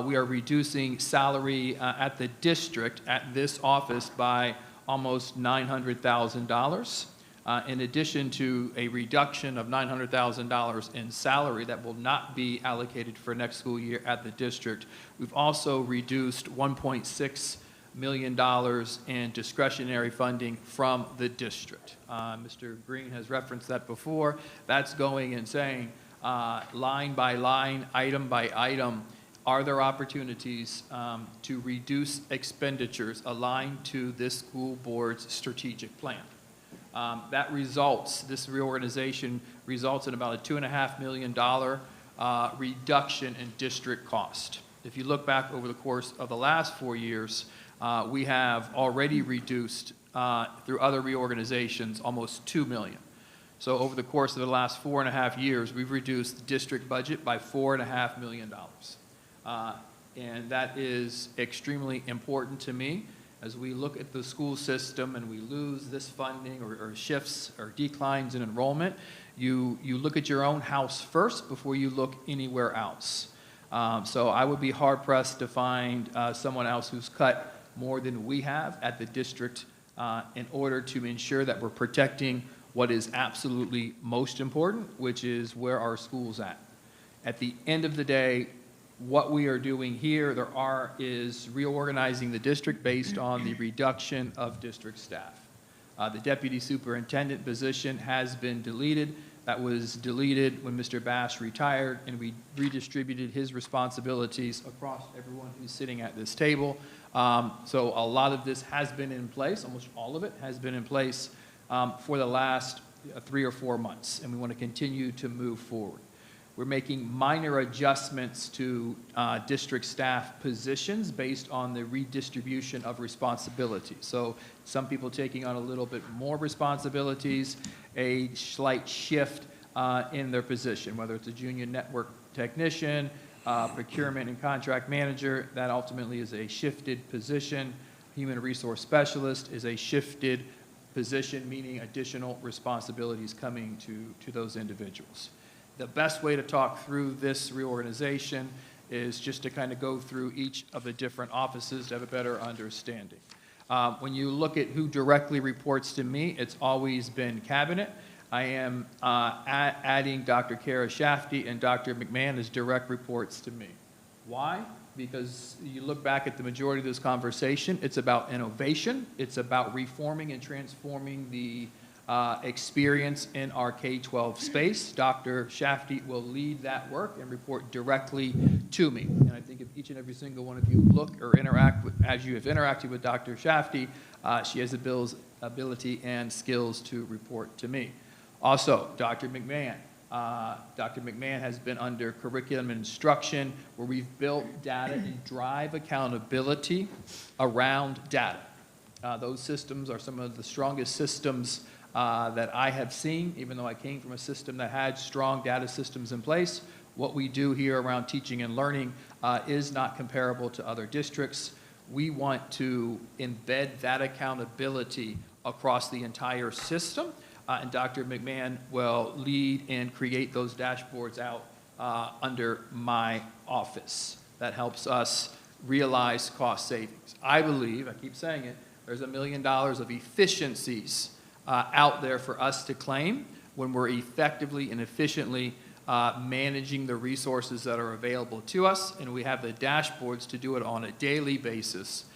we are reducing salary at the district at this office by almost $900,000. In addition to a reduction of $900,000 in salary that will not be allocated for next school year at the district, we've also reduced $1.6 million in discretionary funding from the district. Mr. Green has referenced that before. That's going and saying, line by line, item by item, are there opportunities to reduce expenditures aligned to this school board's strategic plan? This reorganization results in about a $2.5 million reduction in district cost. If you look back over the course of the last 4 years, we have already reduced, through other reorganizations, almost $2 million. So over the course of the last 4.5 years, we've reduced the district budget by $4.5 million. And that is extremely important to me. As we look at the school system and we lose this funding or shifts or declines in enrollment, you look at your own house first before you look anywhere else. So I would be hard-pressed to find someone else who's cut more than we have at the district in order to ensure that we're protecting what is absolutely most important, which is where our school's at. At the end of the day, what we are doing here, is reorganizing the district based on the reduction of district staff. The deputy superintendent position has been deleted. That was deleted when Mr. Bass retired, and we redistributed his responsibilities across everyone who's sitting at this table. So a lot of this has been in place, almost all of it has been in place for the last 3 or 4 months, and we want to continue to move forward. We're making minor adjustments to district staff positions based on the redistribution of responsibility. So some people taking on a little bit more responsibilities, a slight shift in their position, whether it's a junior network technician, procurement and contract manager, that ultimately is a shifted position. Human resource specialist is a shifted position, meaning additional responsibilities coming to those individuals. The best way to talk through this reorganization is just to kind of go through each of the different offices to have a better understanding. When you look at who directly reports to me, it's always been cabinet. I am adding Dr. Kara Shafty and Dr. McMahon as direct reports to me. Why? Because you look back at the majority of this conversation, it's about innovation. It's about reforming and transforming the experience in our K-12 space. Dr. Shafty will lead that work and report directly to me. And I think if each and every single one of you look or interact with, as you have interacted with Dr. Shafty, she has the ability and skills to report to me. Also, Dr. McMahon. Dr. McMahon has been under curriculum and instruction, where we've built data and drive accountability around data. Those systems are some of the strongest systems that I have seen, even though I came from a system that had strong data systems in place. What we do here around teaching and learning is not comparable to other districts. We want to embed that accountability across the entire system, and Dr. McMahon will lead and create those dashboards out under my office. That helps us realize cost savings. I believe, I keep saying it, there's $1 million of efficiencies out there for us to claim when we're effectively and efficiently managing the resources that are available to us, and we have the dashboards to do it on a daily basis.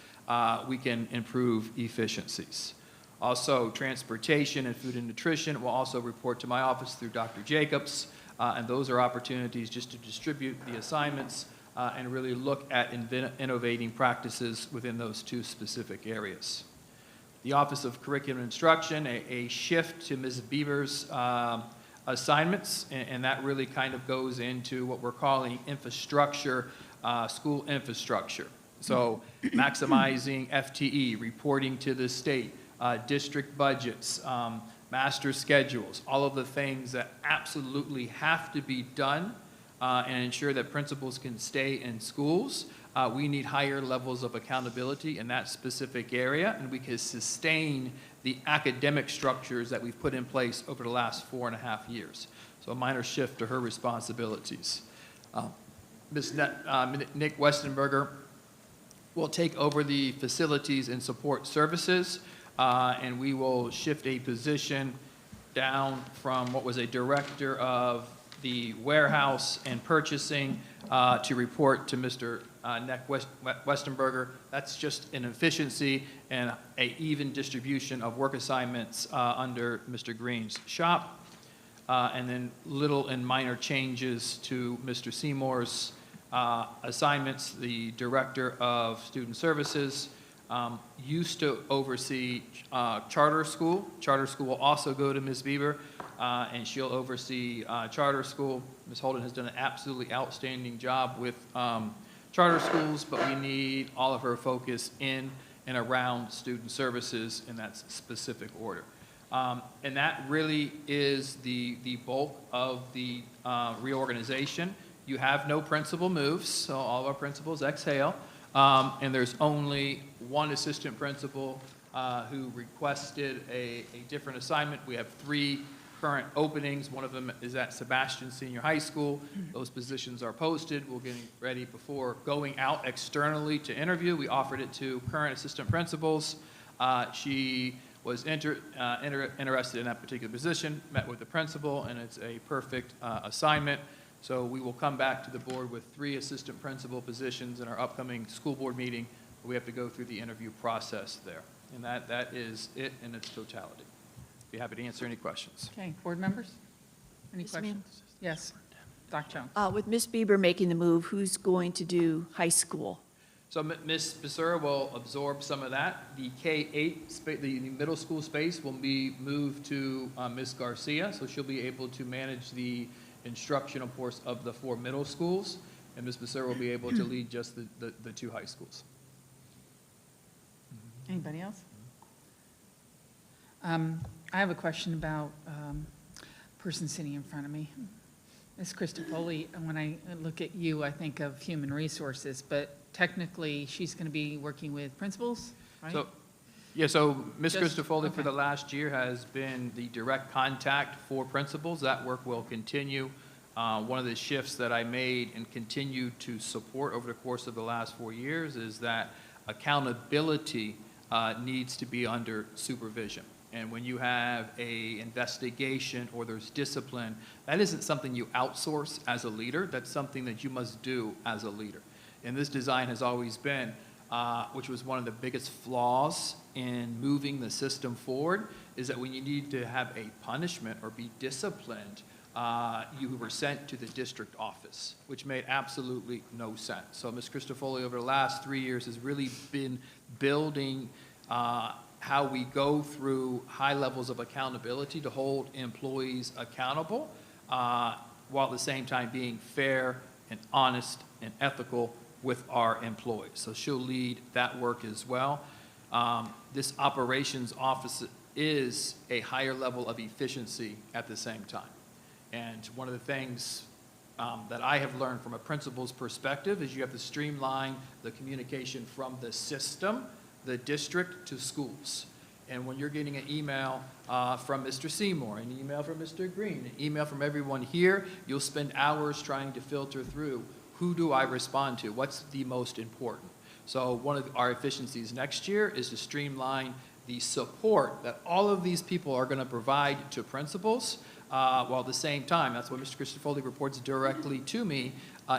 We can improve efficiencies. Also, transportation and food and nutrition will also report to my office through Dr. Jacobs, and those are opportunities just to distribute the assignments and really look at innovating practices within those 2 specific areas. The Office of Curriculum Instruction, a shift to Ms. Beaver's assignments, and that really kind of goes into what we're calling infrastructure, school infrastructure. So maximizing FTE, reporting to the state, district budgets, master schedules, all of the things that absolutely have to be done and ensure that principals can stay in schools. We need higher levels of accountability in that specific area, and we can sustain the academic structures that we've put in place over the last 4.5 years. So a minor shift to her responsibilities. Ms. Nick Westenberger will take over the facilities and support services, and we will shift a position down from what was a director of the warehouse and purchasing to report to Mr. Nick Westenberger. That's just an efficiency and an even distribution of work assignments under Mr. Green's shop. And then little and minor changes to Mr. Seymour's assignments. The Director of Student Services used to oversee charter school. Charter school will also go to Ms. Bieber, and she'll oversee charter school. Ms. Holden has done an absolutely outstanding job with charter schools, but we need all of her focus in and around student services in that specific order. And that really is the bulk of the reorganization. You have no principal moves, so all of our principals exhale. And there's only one assistant principal who requested a different assignment. We have 3 current openings. One of them is at Sebastian Senior High School. Those positions are posted. We're getting ready before going out externally to interview. We offered it to current assistant principals. She was interested in that particular position, met with the principal, and it's a perfect assignment. So we will come back to the board with 3 assistant principal positions in our upcoming school board meeting. We have to go through the interview process there. And that is it in its totality. Be happy to answer any questions.
Okay, board members? Any
Yes, ma'am.
questions? Yes, Dr. Jones.
With Ms. Bieber making the move, who's going to do high school?
So Ms. Becerra will absorb some of that. The K-8, the middle school space will be moved to Ms. Garcia, so she'll be able to manage the instructional course of the 4 middle schools, and Ms. Becerra will be able to lead just the 2 high schools.
Anybody else? I have a question about person sitting in front of me. Ms. Christopoli, when I look at you, I think of human resources, but technically, she's going to be working with principals, right?
So Ms.
Just-
Christopoli for
okay.
the last year has been the direct contact for principals. That work will continue. One of the shifts that I made and continue to support over the course of the last 4 years is that accountability needs to be under supervision. And when you have a investigation or there's discipline, that isn't something you outsource as a leader. That's something that you must do as a leader. And this design has always been, which was one of the biggest flaws in moving the system forward, is that when you need to have a punishment or be disciplined, you were sent to the district office, which made absolutely no sense. So Ms. Christopoli over the last 3 years has really been building how we go through high levels of accountability to hold employees accountable, while at the same time being fair and honest and ethical with our employees. So she'll lead that work as well. This operations office is a higher level of efficiency at the same time. And one of the things that I have learned from a principal's perspective is you have to streamline the communication from the system, the district, to schools. And when you're getting an email from Mr. Seymour, an email from Mr. Green, an email from everyone here, you'll spend hours trying to filter through, who do I respond to? What's the most important? So one of our efficiencies next year is to streamline the support that all of these people are going to provide to principals, while at the same time, that's what Mr. Christopoli reports directly to me,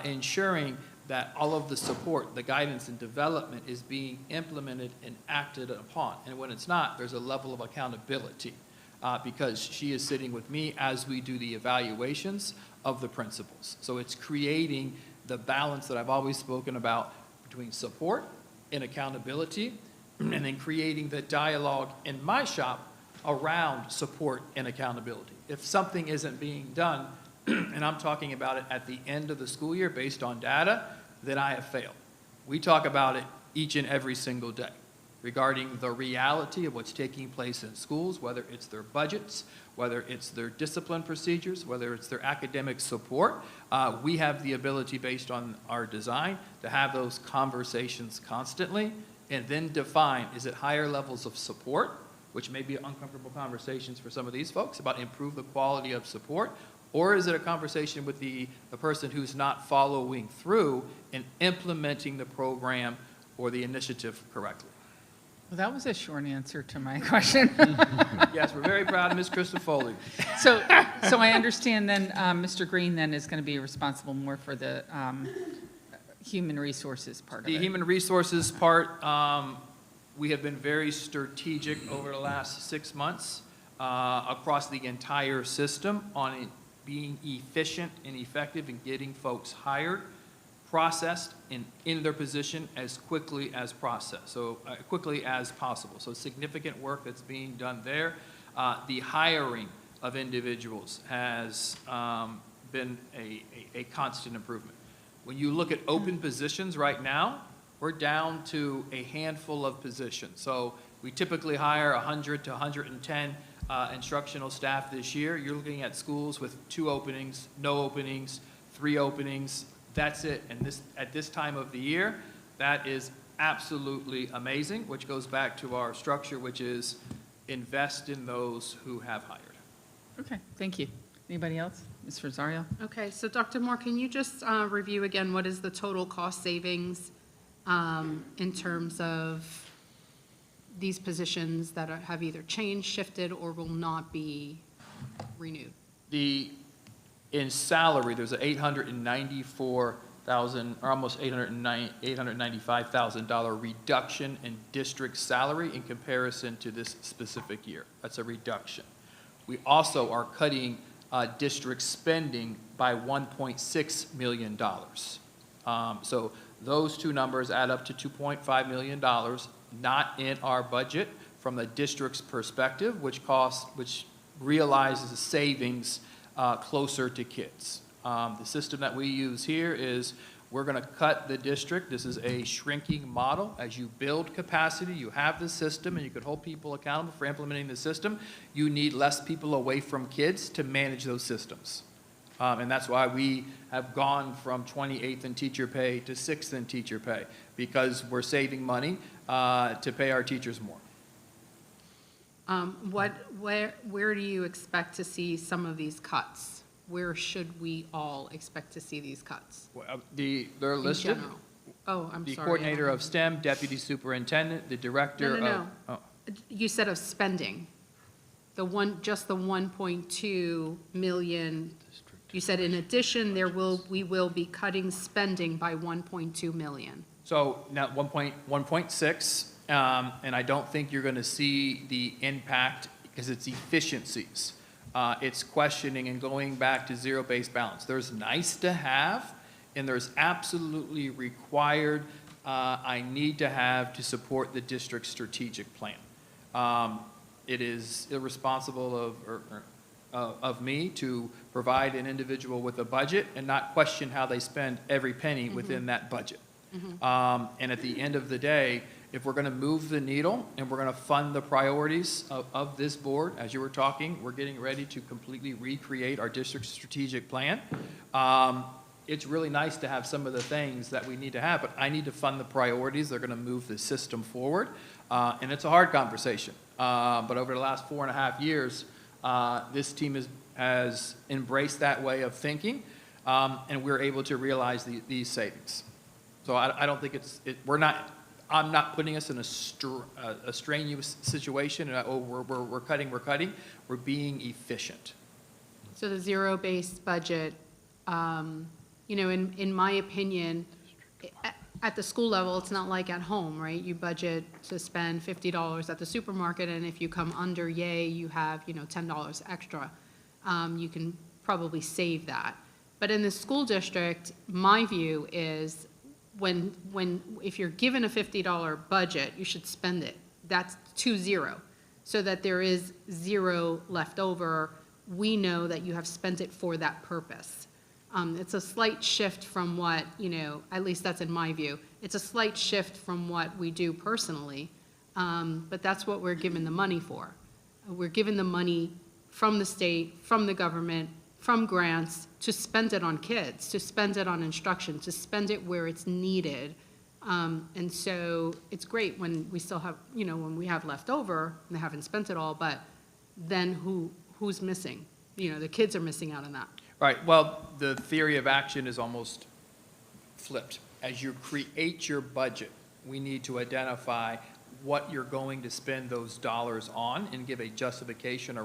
ensuring that all of the support, the guidance and development is being implemented and acted upon. And when it's not, there's a level of accountability because she is sitting with me as we do the evaluations of the principals. So it's creating the balance that I've always spoken about between support and accountability, and then creating the dialogue in my shop around support and accountability. If something isn't being done, and I'm talking about it at the end of the school year based on data, then I have failed. We talk about it each and every single day regarding the reality of what's taking place in schools, whether it's their budgets, whether it's their discipline procedures, whether it's their academic support. We have the ability, based on our design, to have those conversations constantly and then define, is it higher levels of support, which may be uncomfortable conversations for some of these folks about improve the quality of support, or is it a conversation with the person who's not following through and implementing the program or the initiative correctly?
Well, that was a short answer to my question.
Yes, we're very proud of Ms. Christofoli.
So I understand then Mr. Green then is going to be responsible more for the human resources part of it.
The human resources part, we have been very strategic over the last 6 months across the entire system on it being efficient and effective in getting folks hired, processed, and in their position as quickly as quickly as possible. So significant work that's being done there. The hiring of individuals has been a constant improvement. When you look at open positions right now, we're down to a handful of positions. So we typically hire 100 to 110 instructional staff this year. You're looking at schools with 2 openings, no openings, 3 openings. That's it. And at this time of the year, that is absolutely amazing, which goes back to our structure, which is invest in those who have hired.
Okay, thank you. Anybody else? Ms. Rosario?
Okay, so Dr. Moore, can you just review again what is the total cost savings in terms of these positions that have either changed, shifted, or will not be renewed?
In salary, there's an $894,000, or almost $895,000 reduction in district salary in comparison to this specific year. That's a reduction. We also are cutting district spending by $1.6 million. So those two numbers add up to $2.5 million, not in our budget from the district's perspective, which realizes savings closer to kids. The system that we use here is we're going to cut the district. This is a shrinking model. As you build capacity, you have the system, and you could hold people accountable for implementing the system. You need less people away from kids to manage those systems. And that's why we have gone from 28th in teacher pay to 6th in teacher pay, because we're saving money to pay our teachers more.
Where do you expect to see some of these cuts? Where should we all expect to see these cuts?
Well, they're listed.
In general. Oh, I'm sorry.
The coordinator of STEM, deputy superintendent, the director of.
No. You said of spending. Just the 1.2 million. You said in addition, we will be cutting spending by 1.2 million.
So now 1.6, and I don't think you're going to see the impact because it's efficiencies. It's questioning and going back to zero-based balance. There's nice to have, and there's absolutely required, I need to have to support the district's strategic plan. It is irresponsible of me to provide an individual with a budget and not question how they spend every penny within that budget. And at the end of the day, if we're going to move the needle and we're going to fund the priorities of this board, as you were talking, we're getting ready to completely recreate our district's strategic plan. It's really nice to have some of the things that we need to have, but I need to fund the priorities that are going to move the system forward. And it's a hard conversation. But over the last 4.5 years, this team has embraced that way of thinking, and we're able to realize these savings. So I don't think I'm not putting us in a strenuous situation, and we're cutting. We're being efficient.
So the zero-based budget, in my opinion, at the school level, it's not like at home, right? You budget to spend $50 at the supermarket, and if you come under, yay, you have, $10 extra. You can probably save that. But in the school district, my view is if you're given a $50 budget, you should spend it. That's 2-0, so that there is 0 left over. We know that you have spent it for that purpose. It's a slight shift from what, at least that's in my view, it's a slight shift from what we do personally, but that's what we're given the money for. We're given the money from the state, from the government, from grants, to spend it on kids, to spend it on instruction, to spend it where it's needed. And so it's great when we still have, when we have left over and they haven't spent it all, but then who's missing? The kids are missing out on that.
Right, well, the theory of action is almost flipped. As you create your budget, we need to identify what you're going to spend those dollars on and give a justification or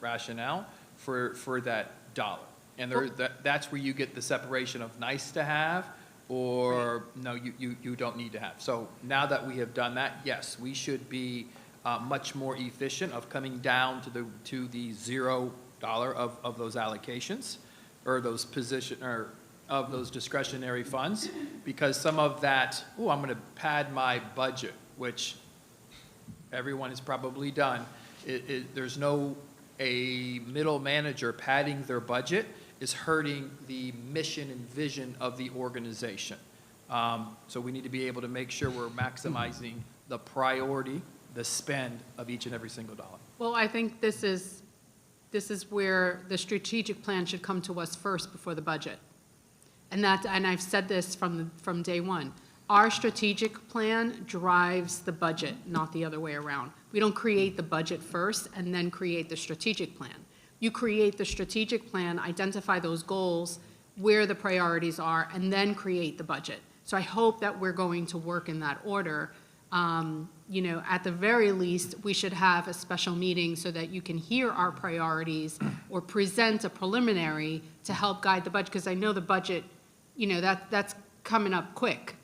rationale for that dollar. And that's where you get the separation of nice to have or no, you don't need to have. So now that we have done that, yes, we should be much more efficient of coming down to the $0 of those allocations or those of those discretionary funds, because some of that, I'm going to pad my budget, which everyone has probably done. There's a middle manager padding their budget is hurting the mission and vision of the organization. So we need to be able to make sure we're maximizing the priority, the spend of each and every single dollar.
Well, I think this is where the strategic plan should come to us first before the budget. And I've said this from day one. Our strategic plan drives the budget, not the other way around. We don't create the budget first and then create the strategic plan. You create the strategic plan, identify those goals, where the priorities are, and then create the budget. So I hope that we're going to work in that order. At the very least, we should have a special meeting so that you can hear our priorities or present a preliminary to help guide the budget, because I know the budget, that's coming up quick.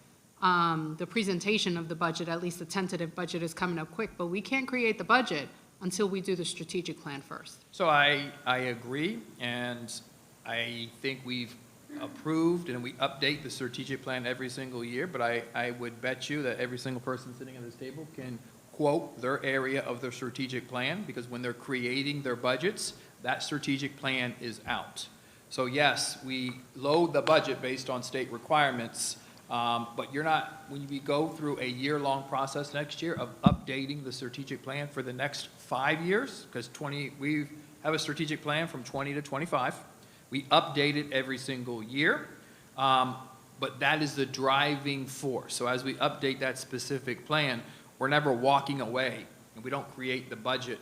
The presentation of the budget, at least the tentative budget, is coming up quick, but we can't create the budget until we do the strategic plan first.
So I agree, and I think we've approved and we update the strategic plan every single year, but I would bet you that every single person sitting at this table can quote their area of their strategic plan, because when they're creating their budgets, that strategic plan is out. So yes, we load the budget based on state requirements, but when we go through a year-long process next year of updating the strategic plan for the next 5 years, because we have a strategic plan from 20 to 25. We update it every single year, but that is the driving force. So as we update that specific plan, we're never walking away, and we don't create the budget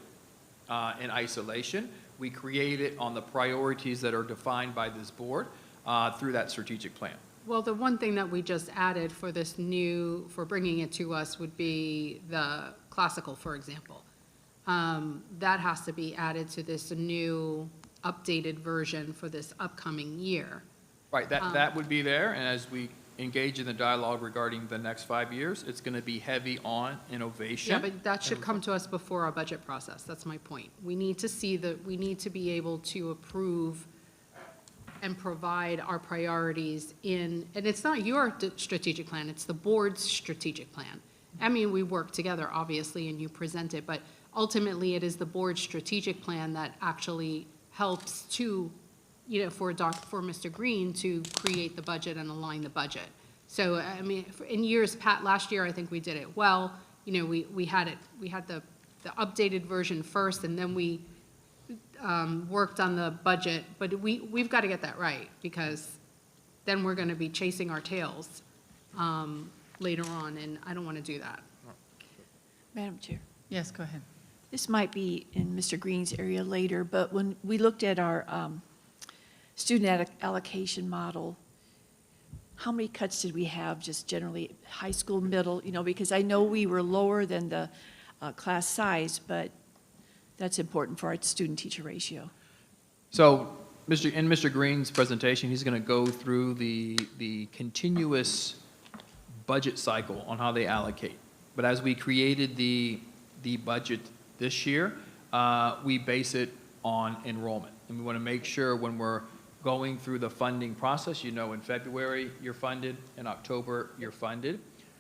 in isolation. We create it on the priorities that are defined by this board through that strategic plan.
Well, the one thing that we just added for for bringing it to us would be the classical, for example. That has to be added to this new updated version for this upcoming year.
Right, that would be there, and as we engage in the dialogue regarding the next 5 years, it's going to be heavy on innovation.
Yeah, but that should come to us before our budget process. That's my point. We need to be able to approve and provide our priorities and it's not your strategic plan, it's the board's strategic plan. I mean, we work together, obviously, and you present it, but ultimately it is the board's strategic plan that actually helps to, for Mr. Green to create the budget and align the budget. So, I mean, in years past, last year, I think we did it well. We had the updated version first, and then we worked on the budget, but we've got to get that right, because then we're going to be chasing our tails later on, and I don't want to do that.
Madam Chair.
Yes, go ahead.
This might be in Mr. Green's area later, but when we looked at our student allocation model, how many cuts did we have just generally, high school, middle, because I know we were lower than the class size, but that's important for our student-teacher ratio.
So in Mr. Green's presentation, he's going to go through the continuous budget cycle on how they allocate. But as we created the budget this year, we base it on enrollment. And we want to make sure when we're going through the funding process, in February you're funded, in October you're funded.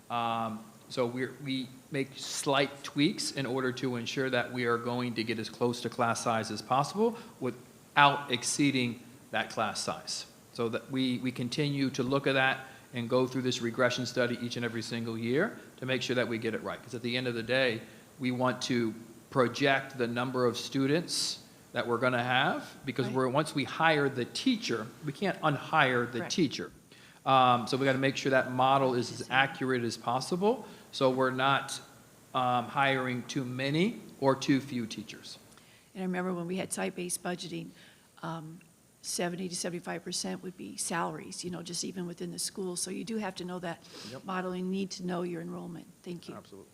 So we make slight tweaks in order to ensure that we are going to get as close to class size as possible without exceeding that class size. So that we continue to look at that and go through this regression study each and every single year to make sure that we get it right. Because at the end of the day, we want to project the number of students that we're going to have, because once we hire the teacher, we can't unhire the teacher. So we got to make sure that model is as accurate as possible, so we're not hiring too many or too few teachers.
And I remember when we had site-based budgeting, 70 to 75% would be salaries, just even within the school. So you do have to know that model, and need to know your enrollment. Thank you.
Absolutely.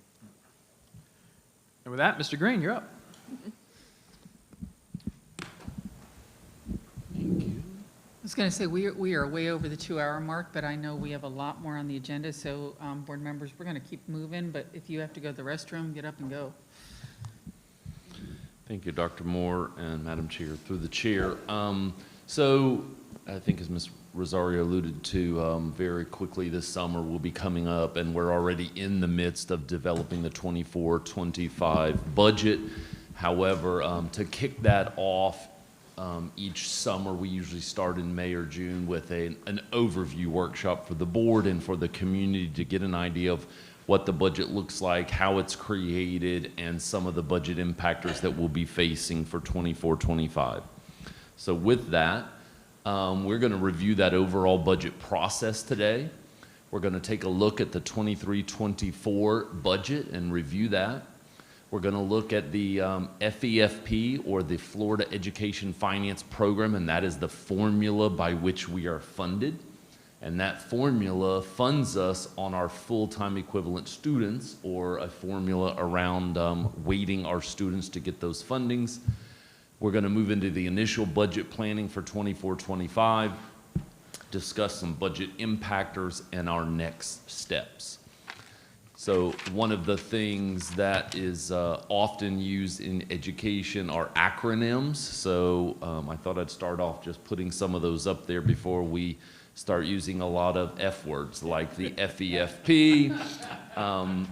And with that, Mr. Green, you're up.
I was going to say, we are way over the 2-hour mark, but I know we have a lot more on the agenda, so board members, we're going to keep moving, but if you have to go to the restroom, get up and go.
Thank you, Dr. Moore and Madam Chair. Through the chair. So I think as Ms. Rosario alluded to, very quickly this summer will be coming up, and we're already in the midst of developing the 24-25 budget. However, to kick that off, each summer we usually start in May or June with an overview workshop for the board and for the community to get an idea of what the budget looks like, how it's created, and some of the budget impactors that we'll be facing for 24-25. So with that, we're going to review that overall budget process today. We're going to take a look at the 23-24 budget and review that. We're going to look at the FEFP, or the Florida Education Finance Program, and that is the formula by which we are funded. And that formula funds us on our full-time equivalent students, or a formula around weighting our students to get those fundings. We're going to move into the initial budget planning for 24-25, discuss some budget impactors and our next steps. So one of the things that is often used in education are acronyms. So I thought I'd start off just putting some of those up there before we start using a lot of F words, like the FEFP,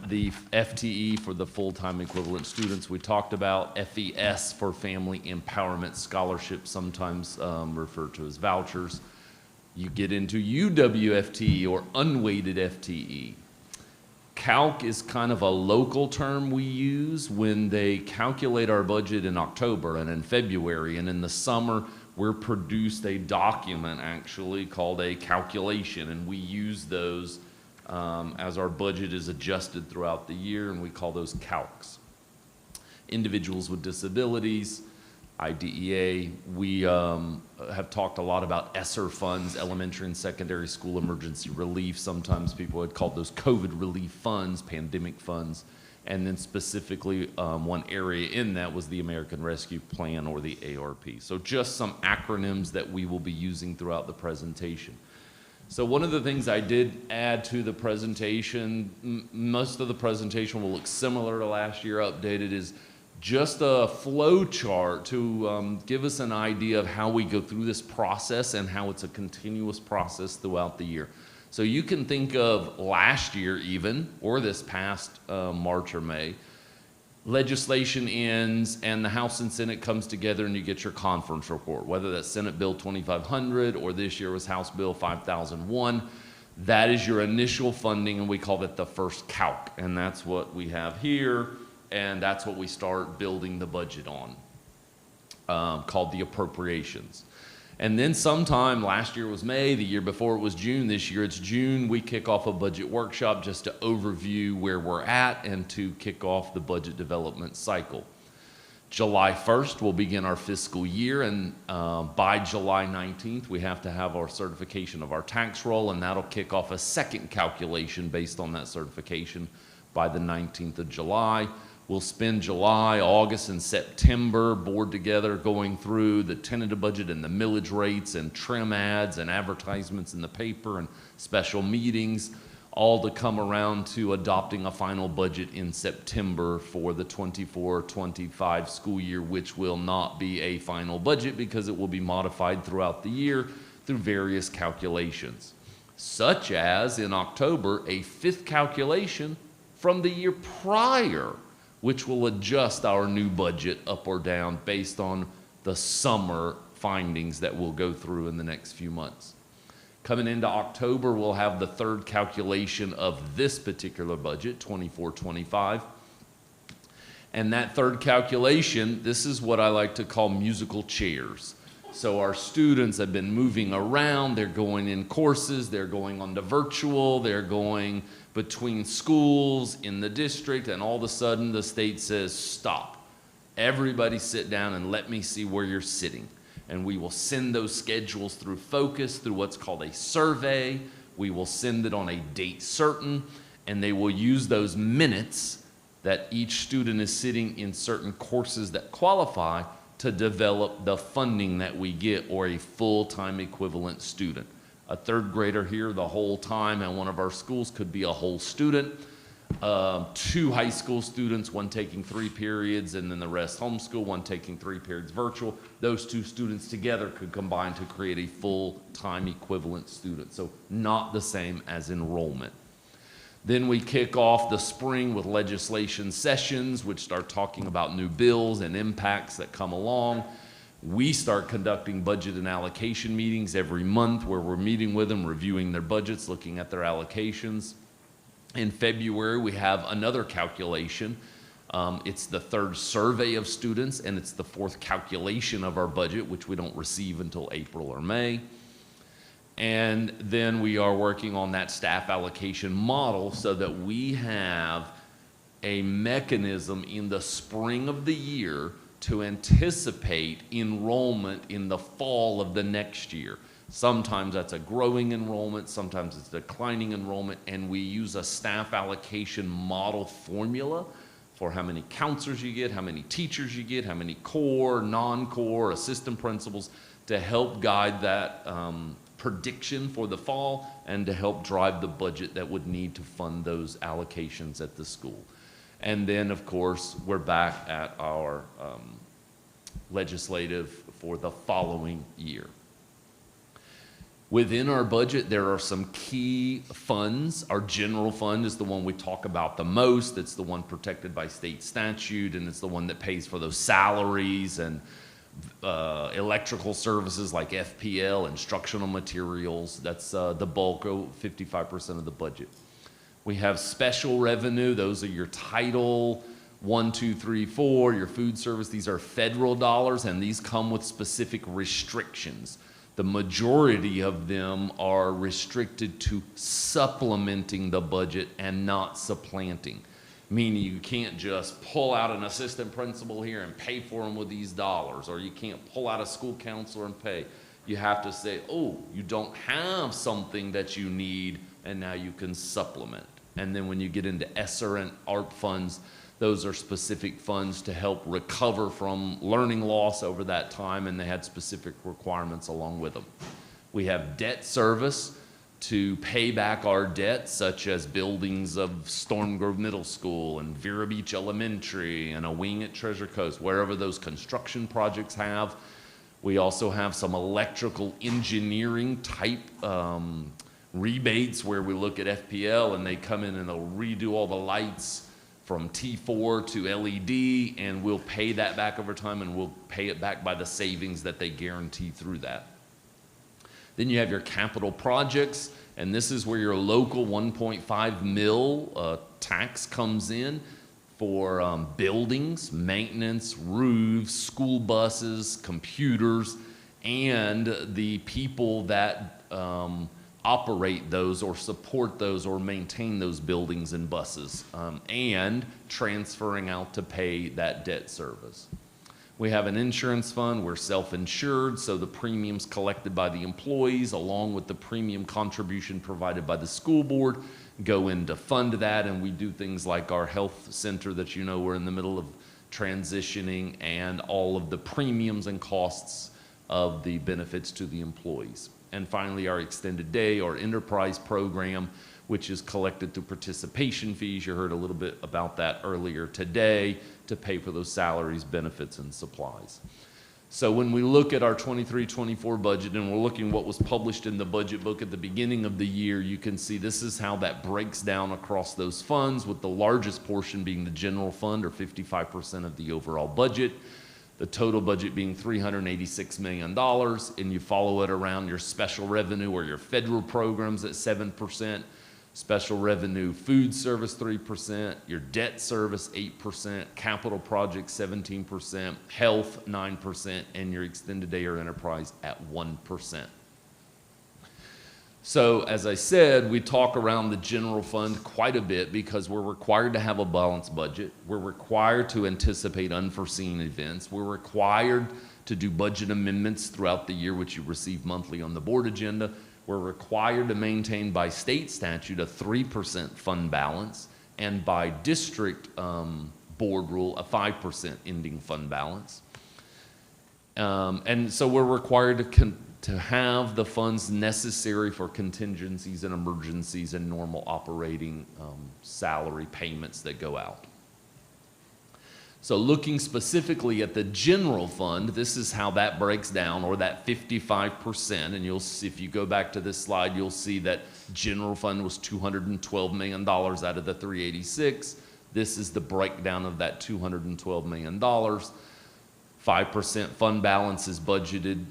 the FTE for the full-time equivalent students we talked about, FES for Family Empowerment Scholarships, sometimes referred to as vouchers. You get into UWFTE, or unweighted FTE. Calc is kind of a local term we use when they calculate our budget in October and in February, and in the summer we're produced a document actually called a calculation, and we use those as our budget is adjusted throughout the year, and we call those calcs. Individuals with disabilities, IDEA, we have talked a lot about ESSER funds, elementary and secondary school emergency relief. Sometimes people had called those COVID relief funds, pandemic funds. And then specifically, one area in that was the American Rescue Plan, or the ARP. So just some acronyms that we will be using throughout the presentation. So one of the things I did add to the presentation, most of the presentation will look similar to last year, updated, is just a flow chart to give us an idea of how we go through this process and how it's a continuous process throughout the year. So you can think of last year even, or this past March or May, legislation ends and the House and Senate comes together and you get your conference report, whether that's Senate Bill 2500 or this year was House Bill 5001. That is your initial funding, and we call that the first calc, and that's what we have here, and that's what we start building the budget on, called the appropriations. And then sometime, last year was May, the year before it was June, this year it's June, we kick off a budget workshop just to overview where we're at and to kick off the budget development cycle. July 1st, we'll begin our fiscal year, and by July 19th, we have to have our certification of our tax roll, and that'll kick off a second calculation based on that certification by the 19th of July. We'll spend July, August, and September board together going through the tentative budget and the millage rates and trim ads and advertisements in the paper and special meetings, all to come around to adopting a final budget in September for the 24-25 school year, which will not be a final budget because it will be modified throughout the year through various calculations, such as in October, a fifth calculation from the year prior, which will adjust our new budget up or down based on the summer findings that we'll go through in the next few months. Coming into October, we'll have the third calculation of this particular budget, 24-25. And that third calculation, this is what I like to call musical chairs. So our students have been moving around, they're going in courses, they're going on to virtual, they're going between schools in the district, and all of a sudden the state says, stop. Everybody sit down and let me see where you're sitting. And we will send those schedules through Focus, through what's called a survey. We will send it on a date certain, and they will use those minutes that each student is sitting in certain courses that qualify to develop the funding that we get, or a full-time equivalent student. A third grader here the whole time at one of our schools could be a whole student. 2 high school students, one taking 3 periods and then the rest homeschool, one taking 3 periods virtual. Those 2 students together could combine to create a full-time equivalent student. So not the same as enrollment. Then we kick off the spring with legislation sessions, which start talking about new bills and impacts that come along. We start conducting budget and allocation meetings every month where we're meeting with them, reviewing their budgets, looking at their allocations. In February, we have another calculation. It's the 3rd survey of students, and it's the 4th calculation of our budget, which we don't receive until April or May. And then we are working on that staff allocation model so that we have a mechanism in the spring of the year to anticipate enrollment in the fall of the next year. Sometimes that's a growing enrollment, sometimes it's declining enrollment, and we use a staff allocation model formula for how many counselors you get, how many teachers you get, how many core, non-core, assistant principals, to help guide that prediction for the fall and to help drive the budget that would need to fund those allocations at the school. And then, of course, we're back at our legislative for the following year. Within our budget, there are some key funds. Our general fund is the one we talk about the most. It's the one protected by state statute, and it's the one that pays for those salaries and electrical services like FPL, instructional materials. That's the bulk of 55% of the budget. We have special revenue. Those are your Title 1, 2, 3, 4, your food service. These are federal dollars, and these come with specific restrictions. The majority of them are restricted to supplementing the budget and not supplanting, meaning you can't just pull out an assistant principal here and pay for them with these dollars, or you can't pull out a school counselor and pay. You have to say, oh, you don't have something that you need, and now you can supplement. And then when you get into ESSER and ARP funds, those are specific funds to help recover from learning loss over that time, and they had specific requirements along with them. We have debt service to pay back our debts, such as buildings of Storm Grove Middle School and Vera Beach Elementary and a wing at Treasure Coast, wherever those construction projects have. We also have some electrical engineering type rebates where we look at FPL and they come in and they'll redo all the lights from T4 to LED, and we'll pay that back over time, and we'll pay it back by the savings that they guarantee through that. Then you have your capital projects, and this is where your local 1.5 mil tax comes in for buildings, maintenance, roofs, school buses, computers, and the people that operate those or support those or maintain those buildings and buses, and transferring out to pay that debt service. We have an insurance fund. We're self-insured, so the premiums collected by the employees along with the premium contribution provided by the school board go in to fund that, and we do things like our health center that you know we're in the middle of transitioning, and all of the premiums and costs of the benefits to the employees. And finally, our extended day or enterprise program, which is collected through participation fees. You heard a little bit about that earlier today, to pay for those salaries, benefits, and supplies. So when we look at our 23-24 budget and we're looking what was published in the budget book at the beginning of the year, you can see this is how that breaks down across those funds, with the largest portion being the general fund, or 55% of the overall budget. the total budget being $386 million, and you follow it around your special revenue or your federal programs at 7%, special revenue food service 3%, your debt service 8%, capital projects 17%, health 9%, and your extended day or enterprise at 1%. So as I said, we talk around the general fund quite a bit because we're required to have a balanced budget. We're required to anticipate unforeseen events. We're required to do budget amendments throughout the year, which you receive monthly on the board agenda. We're required to maintain by state statute a 3% fund balance, and by district board rule, a 5% ending fund balance. And so we're required to have the funds necessary for contingencies and emergencies and normal operating salary payments that go out. So looking specifically at the general fund, this is how that breaks down, or that 55%. And you'll see, if you go back to this slide, you'll see that general fund was $212 million out of the 386. This is the breakdown of that $212 million. 5% fund balance is budgeted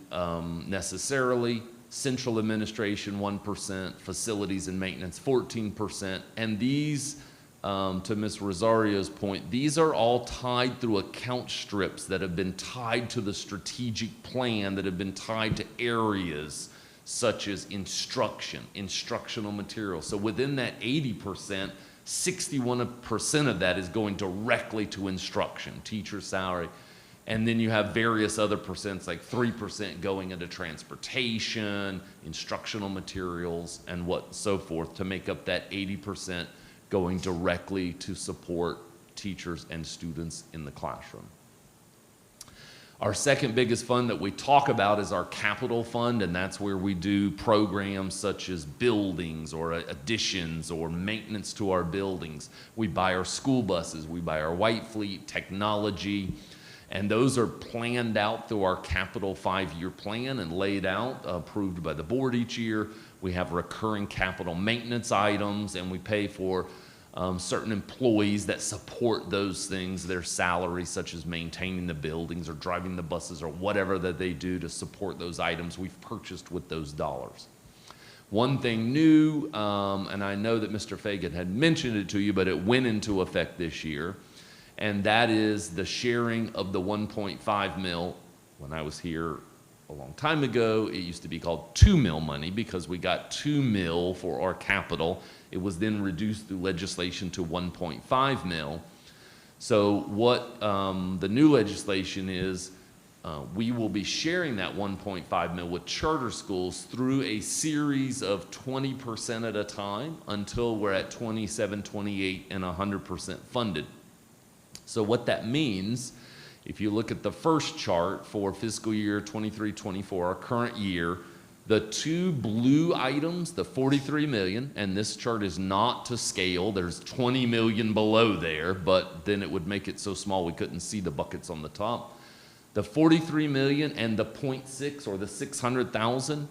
necessarily. Central administration 1%, facilities and maintenance 14%, and these, to Ms. Rosario's point, these are all tied through account strips that have been tied to the strategic plan, that have been tied to areas such as instruction, instructional materials. So within that 80%, 61% of that is going directly to instruction, teacher salary. And then you have various other percents, like 3% going into transportation, instructional materials, and so forth, to make up that 80% going directly to support teachers and students in the classroom. Our second biggest fund that we talk about is our capital fund, and that's where we do programs such as buildings or additions or maintenance to our buildings. We buy our school buses, we buy our white fleet, technology, and those are planned out through our capital 5-year plan and laid out, approved by the board each year. We have recurring capital maintenance items, and we pay for certain employees that support those things, their salaries, such as maintaining the buildings or driving the buses or whatever that they do to support those items we've purchased with those dollars. One thing new, and I know that Mr. Fagan had mentioned it to you, but it went into effect this year, and that is the sharing of the 1.5 mil. When I was here a long time ago, it used to be called 2 mil money because we got 2 mil for our capital. It was then reduced through legislation to 1.5 mil. So what the new legislation is, we will be sharing that 1.5 mil with charter schools through a series of 20% at a time until we're at 27, 28, and 100% funded. So what that means, if you look at the first chart for fiscal year 23-24, our current year, the two blue items, the 43 million, and this chart is not to scale, there's 20 million below there, but then it would make it so small we couldn't see the buckets on the top. The 43 million and the 0.6 or the 600,000,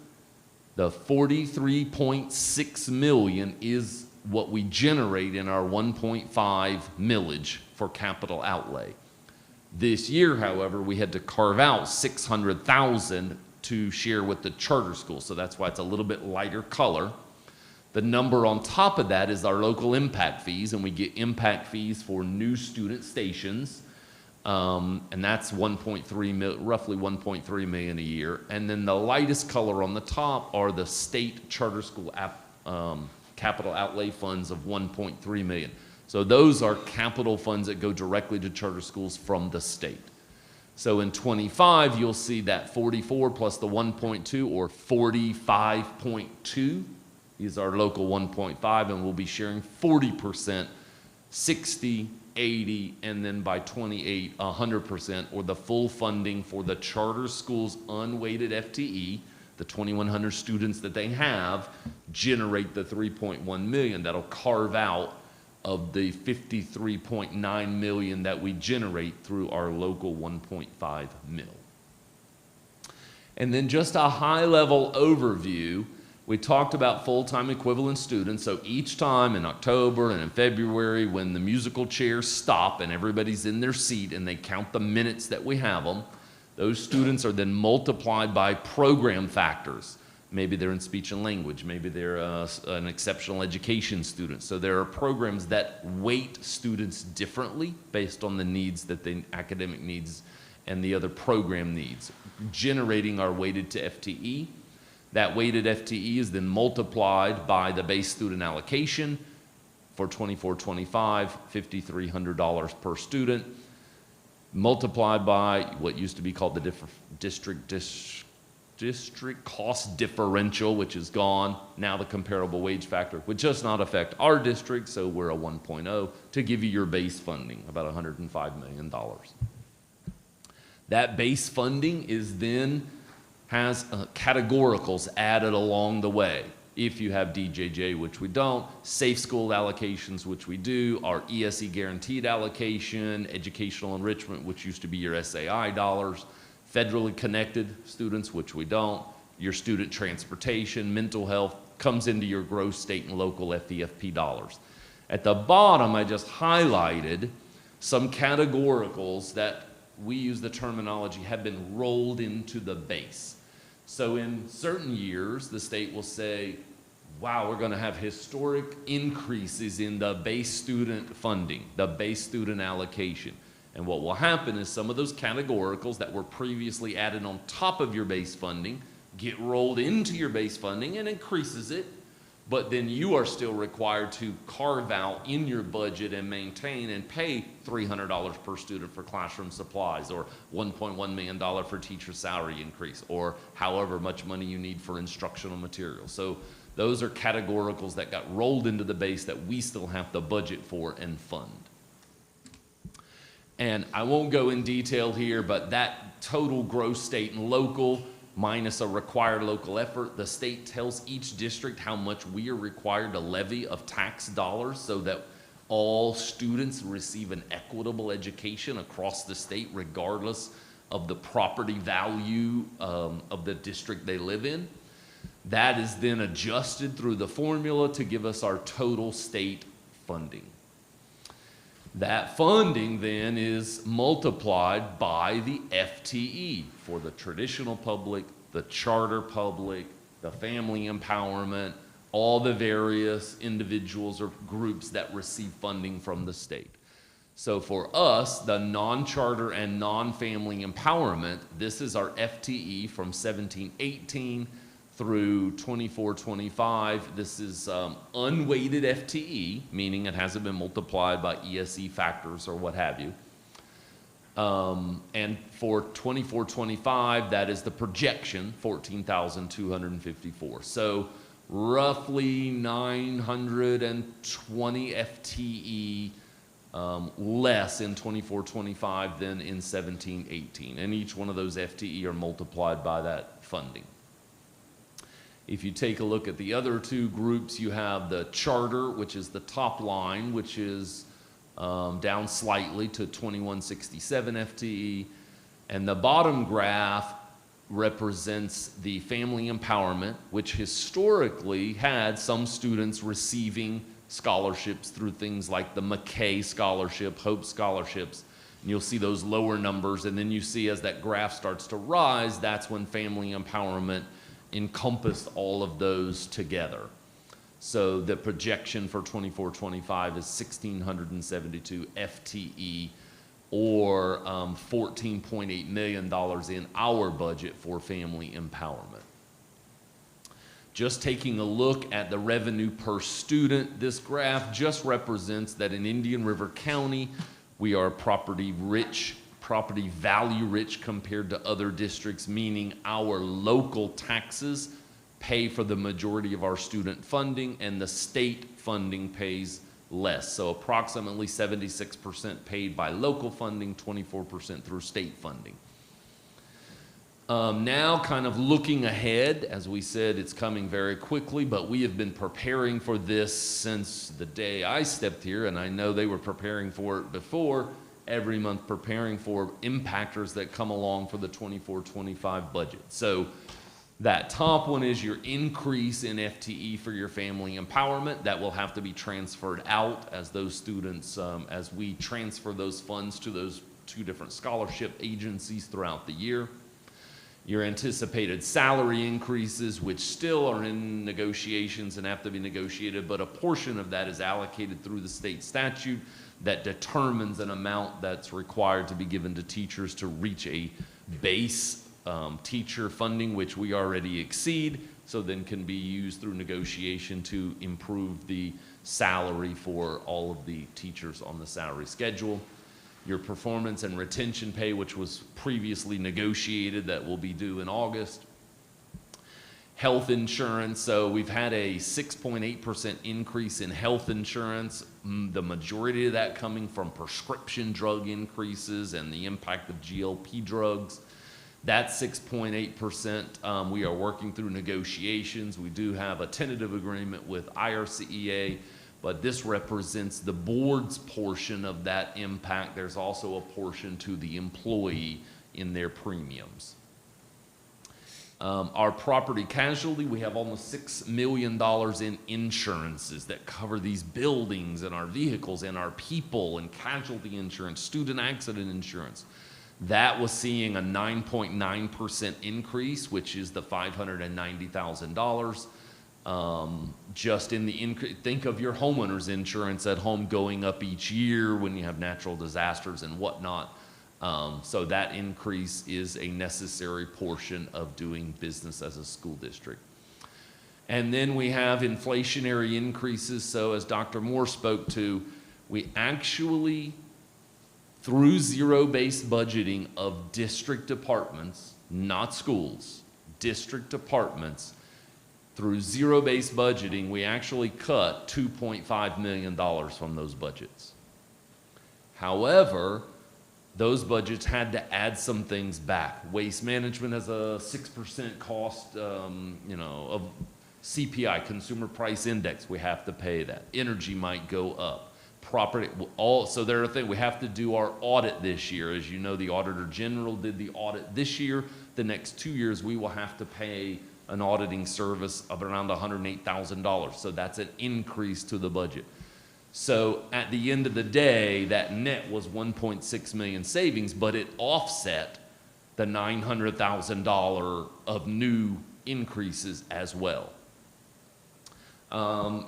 the 43.6 million is what we generate in our 1.5 millage for capital outlay. This year, however, we had to carve out 600,000 to share with the charter school, so that's why it's a little bit lighter color. The number on top of that is our local impact fees, and we get impact fees for new student stations, and that's roughly 1.3 million a year. And then the lightest color on the top are the state charter school capital outlay funds of 1.3 million. So those are capital funds that go directly to charter schools from the state. So in 25, you'll see that 44 plus the 1.2, or 45.2 is our local 1.5, and we'll be sharing 40%, 60, 80, and then by 28, 100%, or the full funding for the charter schools' unweighted FTE, the 2,100 students that they have, generate the 3.1 million that'll carve out of the 53.9 million that we generate through our local 1.5 mil. And then just a high-level overview, We talked about full-time equivalent students, so each time in October and in February when the musical chairs stop and everybody's in their seat and they count the minutes that we have them, those students are then multiplied by program factors. Maybe they're in speech and language, maybe they're an exceptional education student. So there are programs that weight students differently based on the needs that the academic needs and the other program needs, generating our weighted to FTE. That weighted FTE is then multiplied by the base student allocation for 24-25, $5,300 per student, multiplied by what used to be called the district cost differential, which is gone. Now the comparable wage factor would just not affect our district, so we're a 1.0 to give you your base funding, about $105 million. That base funding is then has categoricals added along the way. If you have DJJ, which we don't, safe school allocations, which we do, our ESE guaranteed allocation, educational enrichment, which used to be your SAI dollars, federally connected students, which we don't, your student transportation, mental health, comes into your gross state and local FEFP dollars. At the bottom, I just highlighted some categoricals that we use the terminology have been rolled into the base. So in certain years, the state will say, wow, we're gonna have historic increases in the base student funding, the base student allocation. And what will happen is some of those categoricals that were previously added on top of your base funding get rolled into your base funding and increases it, but then you are still required to carve out in your budget and maintain and pay $300 per student for classroom supplies, or $1.1 million for teacher salary increase, or however much money you need for instructional materials. So those are categoricals that got rolled into the base that we still have to budget for and fund. And I won't go in detail here, but that total gross state and local minus a required local effort, the state tells each district how much we are required to levy of tax dollars so that all students receive an equitable education across the state regardless of the property value of the district they live in. That is then adjusted through the formula to give us our total state funding. That funding then is multiplied by the FTE for the traditional public, the charter public, the family empowerment, all the various individuals or groups that receive funding from the state. So for us, the non-charter and non-family empowerment, this is our FTE from 17-18 through 24-25. This is unweighted FTE, meaning it hasn't been multiplied by ESE factors or what have you. And for 24-25, that is the projection, 14,254. So roughly 920 FTE less in 24-25 than in 17-18. And each one of those FTE are multiplied by that funding. If you take a look at the other two groups, you have the charter, which is the top line, which is down slightly to 2167 FTE. And the bottom graph represents the family empowerment, which historically had some students receiving scholarships through things like the McKay Scholarship, Hope Scholarships. And you'll see those lower numbers. And then you see as that graph starts to rise, that's when family empowerment encompassed all of those together. So the projection for 24-25 is 1,672 FTE, or $14.8 million in our budget for family empowerment. Just taking a look at the revenue per student, this graph just represents that in Indian River County, we are property value rich compared to other districts, meaning our local taxes pay for the majority of our student funding and the state funding pays less. So approximately 76% paid by local funding, 24% through state funding. Now kind of looking ahead, as we said, it's coming very quickly, but we have been preparing for this since the day I stepped here, and I know they were preparing for it before, every month preparing for impactors that come along for the 24-25 budget. So That top one is your increase in FTE for your family empowerment. That will have to be transferred out as those students, as we transfer those funds to those 2 different scholarship agencies throughout the year. Your anticipated salary increases, which still are in negotiations and have to be negotiated, but a portion of that is allocated through the state statute that determines an amount that's required to be given to teachers to reach a base teacher funding, which we already exceed, so then can be used through negotiation to improve the salary for all of the teachers on the salary schedule. Your performance and retention pay, which was previously negotiated, that will be due in August. Health insurance, so we've had a 6.8% increase in health insurance, the majority of that coming from prescription drug increases and the impact of GLP drugs. That 6.8%, we are working through negotiations. We do have a tentative agreement with IRCEA, but this represents the board's portion of that impact. There's also a portion to the employee in their premiums. Our property casualty, we have almost $6 million in insurances that cover these buildings and our vehicles and our people, and casualty insurance, student accident insurance. That was seeing a 9.9% increase, which is the $590,000. Just in the increase, think of your homeowner's insurance at home going up each year when you have natural disasters and whatnot. So that increase is a necessary portion of doing business as a school district. And then we have inflationary increases. So as Dr. Moore spoke to, we actually, through zero-based budgeting of district departments, not schools, district departments, through zero-based budgeting, we actually cut $2.5 million from those budgets. However, those budgets had to add some things back. Waste management has a 6% cost, of CPI, Consumer Price Index. We have to pay that. Energy might go up. Property, so there are things, we have to do our audit this year. As you know, the Auditor General did the audit this year. The next 2 years, we will have to pay an auditing service of around $108,000. So that's an increase to the budget. So at the end of the day, that net was 1.6 million savings, but it offset the $900,000 of new increases as well.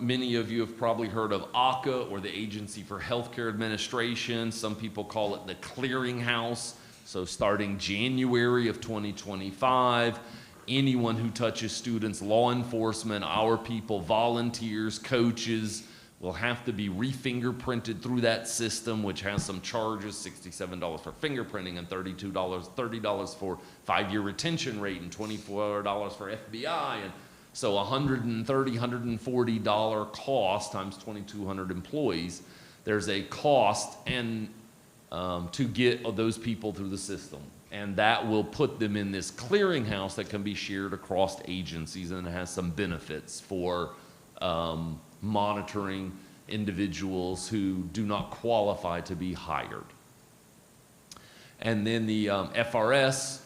Many of you have probably heard of AHCA, or the Agency for Healthcare Administration. Some people call it the clearinghouse. So starting January of 2025, anyone who touches students, law enforcement, our people, volunteers, coaches, will have to be re-fingerprinted through that system, which has some charges, $67 for fingerprinting and $30 for 5-year retention rate and $24 for FBI. And so $130, $140 cost times 2,200 employees. There's a cost and to get those people through the system. And that will put them in this clearinghouse that can be shared across agencies, and it has some benefits for monitoring individuals who do not qualify to be hired. And then the FRS,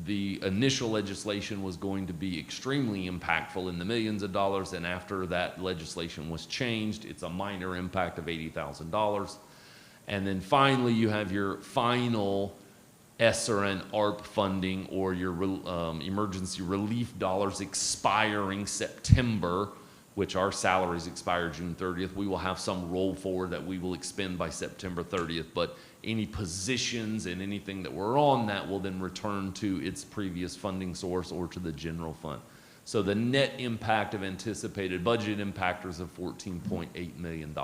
the initial legislation was going to be extremely impactful in the millions of dollars, and after that legislation was changed, it's a minor impact of $80,000. And then finally, you have your final ESSER and ARP funding, or your emergency relief dollars, expiring September, which our salaries expire June 30th. We will have some roll forward that we will expend by September 30th, but any positions and anything that were on that will then return to its previous funding source or to the general fund. So the net impact of anticipated budget impactors of $14.8 million.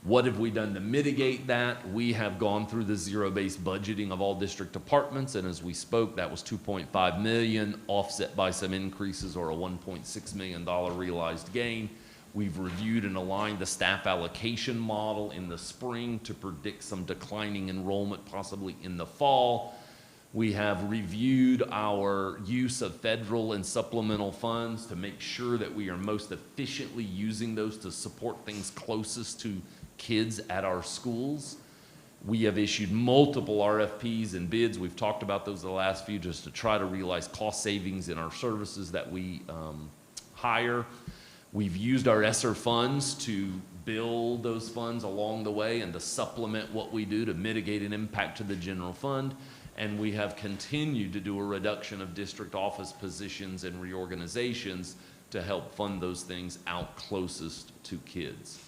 What have we done to mitigate that? We have gone through the zero-based budgeting of all district departments, and as we spoke, that was $2.5 million, offset by some increases or a $1.6 million realized gain. We've reviewed and aligned the staff allocation model in the spring to predict some declining enrollment, possibly in the fall. We have reviewed our use of federal and supplemental funds to make sure that we are most efficiently using those to support things closest to kids at our schools. We have issued multiple RFPs and bids. We've talked about those the last few, just to try to realize cost savings in our services that we hire. We've used our ESSER funds to build those funds along the way and to supplement what we do to mitigate an impact to the general fund. And we have continued to do a reduction of district office positions and reorganizations to help fund those things out closest to kids.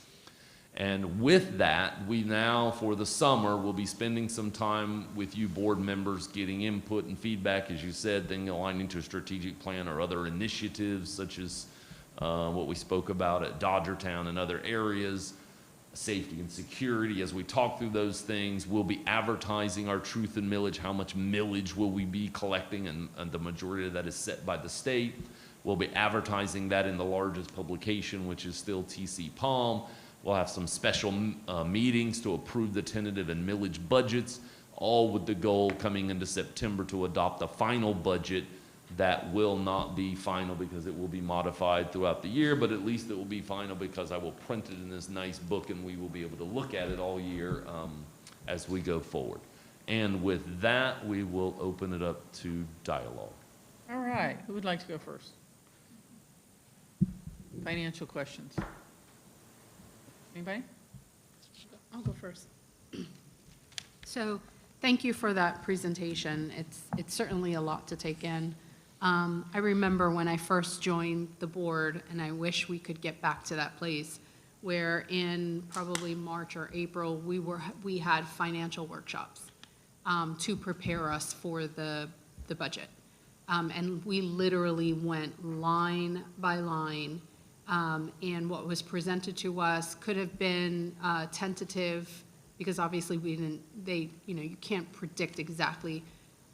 And with that, we now, for the summer, will be spending some time with you board members, getting input and feedback, as you said, then aligning to a strategic plan or other initiatives such as what we spoke about at Dodgertown and other areas, safety and security. As we talk through those things, we'll be advertising our truth in millage, how much millage will we be collecting, and the majority of that is set by the state. We'll be advertising that in the largest publication, which is still TC Palm. We'll have some special meetings to approve the tentative and millage budgets, all with the goal coming into September to adopt a final budget that will not be final because it will be modified throughout the year, but at least it will be final because I will print it in this nice book and we will be able to look at it all year as we go forward. And with that, we will open it up to dialogue.
All right, who would like to go first? Financial questions. Anybody?
I'll go first. So thank you for that presentation. It's certainly a lot to take in. I remember when I first joined the board, and I wish we could get back to that place, where in probably March or April, we had financial workshops to prepare us for the budget. And we literally went line by line, and what was presented to us could have been tentative, because obviously you can't predict exactly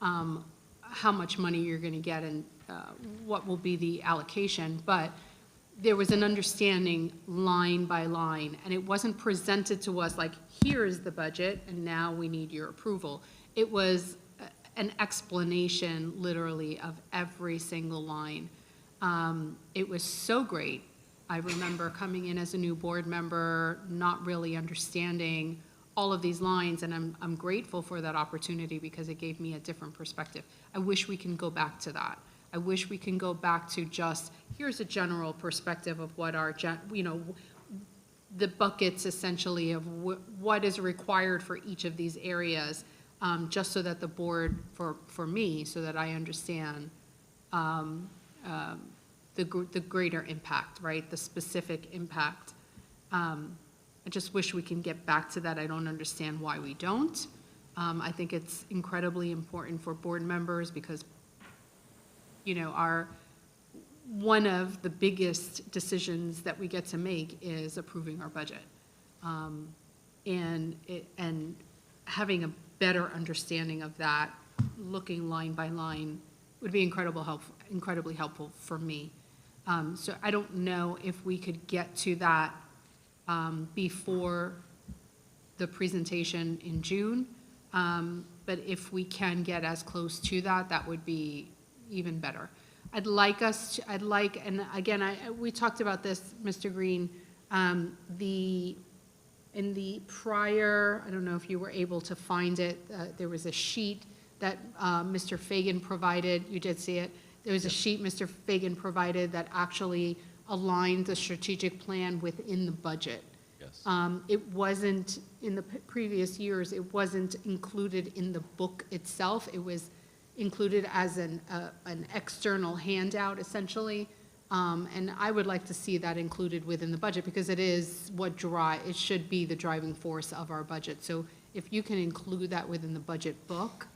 how much money you're going to get and what will be the allocation, but there was an understanding line by line, and it wasn't presented to us like, here is the budget, and now we need your approval. It was an explanation, literally, of every single line. It was so great. I remember coming in as a new board member, not really understanding all of these lines, and I'm grateful for that opportunity because it gave me a different perspective. I wish we can go back to that. I wish we can go back to just, here's a general perspective of what our, the buckets essentially of what is required for each of these areas, just so that the board, for me, so that I understand the greater impact, right? The specific impact. I just wish we can get back to that. I don't understand why we don't. I think it's incredibly important for board members because, one of the biggest decisions that we get to make is approving our budget. And having a better understanding of that, looking line by line, would be incredibly helpful for me. So I don't know if we could get to that before the presentation in June, but if we can get as close to that, that would be even better. And again, we talked about this, Mr. Green, in the prior, I don't know if you were able to find it, there was a sheet that Mr. Fagan provided. You did see it. There was a sheet Mr. Fagan provided that actually aligned the strategic plan within the budget.
Yes.
It wasn't, in the previous years, it wasn't included in the book itself. It was included as an external handout, essentially. And I would like to see that included within the budget because it is it should be the driving force of our budget. So if you can include that within the budget book,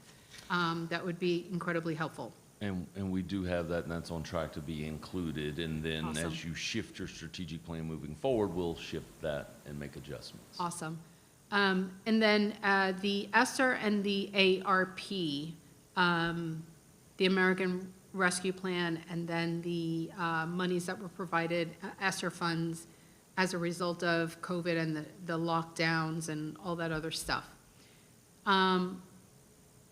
that would be incredibly helpful.
And we do have that, and that's on track to be included. And then
Awesome.
As you shift your strategic plan moving forward, we'll shift that and make adjustments.
Awesome. And then the ESSER and the ARP, the American Rescue Plan, and then the monies that were provided, ESSER funds, as a result of COVID and the lockdowns and all that other stuff.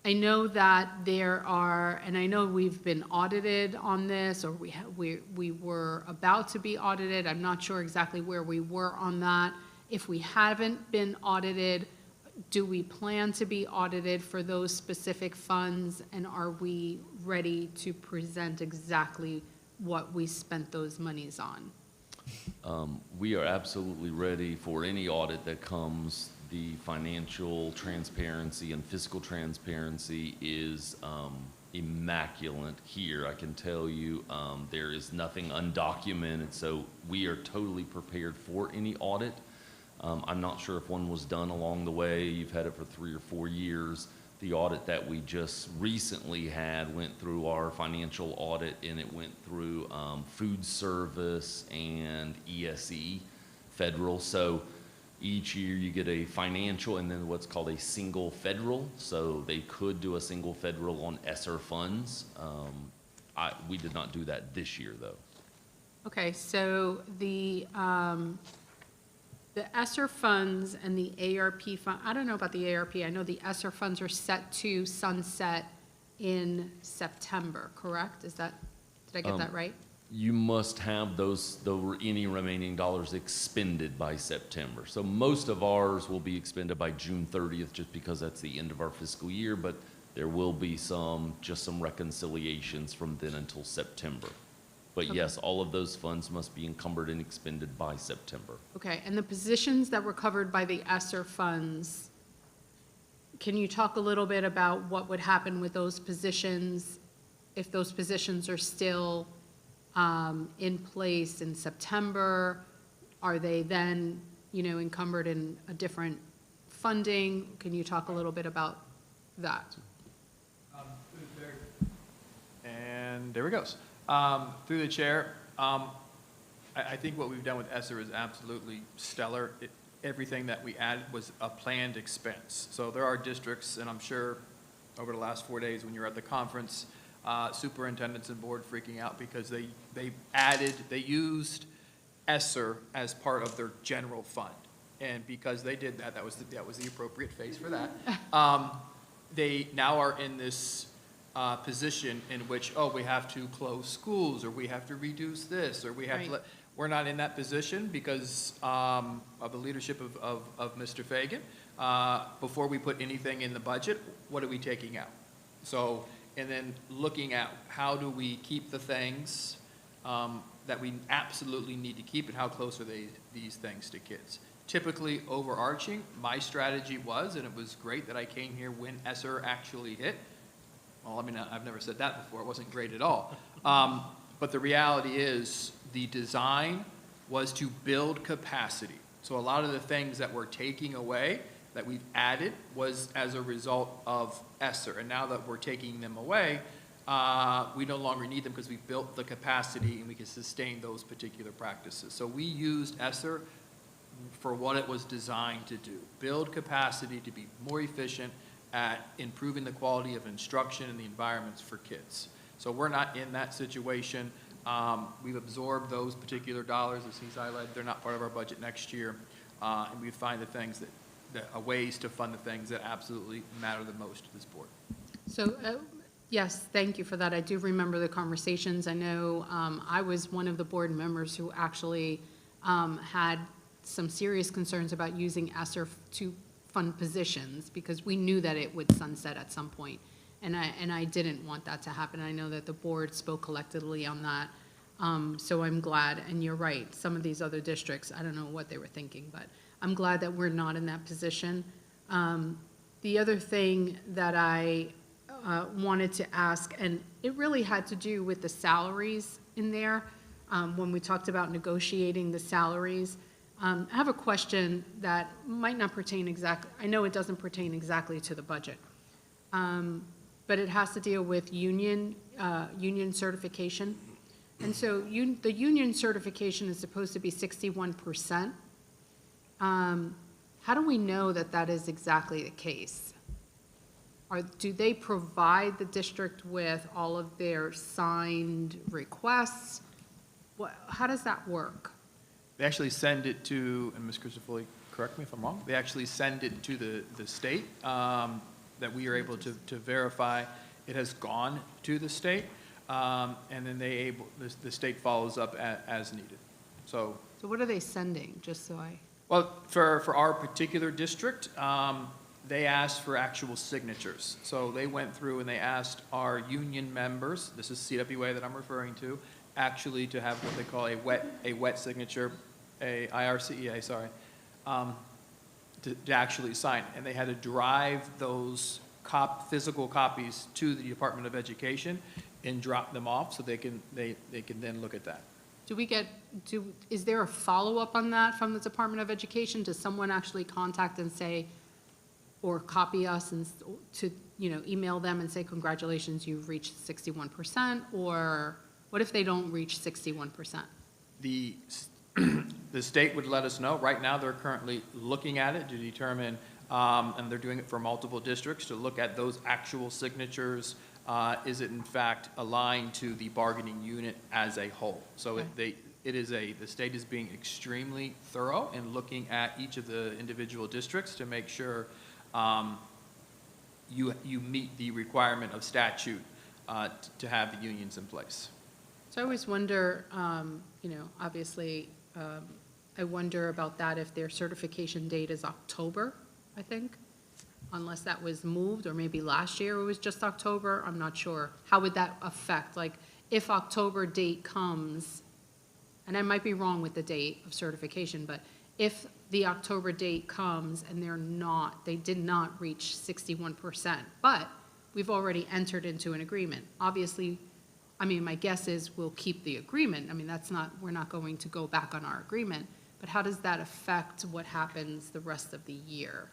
I know that there are, and I know we've been audited on this, or we were about to be audited. I'm not sure exactly where we were on that. If we haven't been audited, do we plan to be audited for those specific funds? And are we ready to present exactly what we spent those monies on?
We are absolutely ready for any audit that comes. The financial transparency and fiscal transparency is immaculate here. I can tell you there is nothing undocumented, so we are totally prepared for any audit. I'm not sure if one was done along the way. You've had it for 3 or 4 years. The audit that we just recently had went through our financial audit, and it went through food service and ESE, federal. So each year you get a financial and then what's called a single federal. So they could do a single federal on ESSER funds. We did not do that this year, though.
Okay, so the ESSER funds and the ARP fund, I don't know about the ARP. I know the ESSER funds are set to sunset in September, correct? Did I get that right?
You must have any remaining dollars expended by September. So most of ours will be expended by June 30th, just because that's the end of our fiscal year, but there will be some reconciliations from then until September. But yes, all of those funds must be encumbered and expended by September.
Okay, and the positions that were covered by the ESSER funds, can you talk a little bit about what would happen with those positions, if those positions are still in place in September? Are they then, encumbered in a different funding? Can you talk a little bit about that?
And there he goes. Through the chair, I think what we've done with ESSER is absolutely stellar. Everything that we added was a planned expense. So there are districts, and I'm sure over the last 4 days when you were at the conference, superintendents and board freaking out because they used ESSER as part of their general fund. And because they did that, that was the appropriate phase for that. They now are in this position in which, we have to close schools, or we have to reduce this, or we have to we're not in that position because of the leadership of Mr. Fagan. Before we put anything in the budget, what are we taking out? So, and then looking at how do we keep the things that we absolutely need to keep, and how close are these things to kids. Typically overarching, my strategy was, and it was great that I came here when ESSER actually hit. Well, I mean, I've never said that before. It wasn't great at all. But the reality is the design was to build capacity. So a lot of the things that we're taking away, that we've added, was as a result of ESSER. And now that we're taking them away, we no longer need them because we've built the capacity and we can sustain those particular practices. So we used ESSER for what it was designed to do. Build capacity to be more efficient at improving the quality of instruction and the environments for kids. So we're not in that situation. We've absorbed those particular dollars, as he's highlighted. They're not part of our budget next year. And we find the things ways to fund the things that absolutely matter the most to this board.
So, yes, thank you for that. I do remember the conversations. I know I was one of the board members who actually had some serious concerns about using ESSER to fund positions because we knew that it would sunset at some point. And I didn't want that to happen. I know that the board spoke collectively on that. So I'm glad, and you're right, some of these other districts, I don't know what they were thinking, but I'm glad that we're not in that position. The other thing that I wanted to ask, and it really had to do with the salaries in there, when we talked about negotiating the salaries. I have a question that might not pertain exactly, I know it doesn't pertain exactly to the budget, but it has to deal with union certification. And so the union certification is supposed to be 61%. How do we know that that is exactly the case? Do they provide the district with all of their signed requests? How does that work?
They actually send it to, and Ms. Crisafulli, correct me if I'm wrong, they actually send it to the state that we are able to verify it has gone to the state, and then the state follows up as needed. So
what are they sending, just so I...
Well, for our particular district, they asked for actual signatures. So they went through and they asked our union members, this is CWA that I'm referring to, actually to have what they call a wet signature, a IRCEA, sorry, to actually sign. And they had to drive those physical copies to the Department of Education and drop them off so they can then look at that.
Is there a follow-up on that from the Department of Education? Does someone actually contact and say, or copy us and to, email them and say, congratulations, you've reached 61%? Or what if they don't reach 61%?
The state would let us know. Right now, they're currently looking at it to determine, and they're doing it for multiple districts, to look at those actual signatures. Is it in fact aligned to the bargaining unit as a whole? So
Okay.
the state is being extremely thorough in looking at each of the individual districts to make sure you meet the requirement of statute to have the unions in place.
So I always wonder, obviously, I wonder about that if their certification date is October, I think, unless that was moved, or maybe last year it was just October, I'm not sure. How would that affect, like, if October date comes, and I might be wrong with the date of certification, but if the October date comes and they did not reach 61%, but we've already entered into an agreement. Obviously, my guess is we'll keep the agreement. We're not going to go back on our agreement, but how does that affect what happens the rest of the year?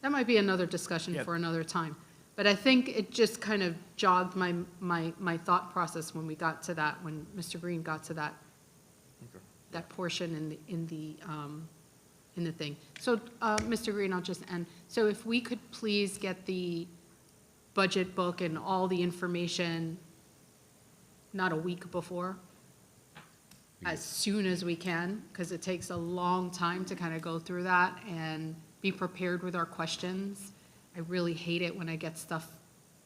That might be another discussion for another time. But I think it just kind of jogged my thought process when we got to that, when Mr. Green got to that portion in the thing. So, Mr. Green, I'll just end. So if we could please get the budget book and all the information, not a week before, as soon as we can, because it takes a long time to kind of go through that and be prepared with our questions. I really hate it when I get stuff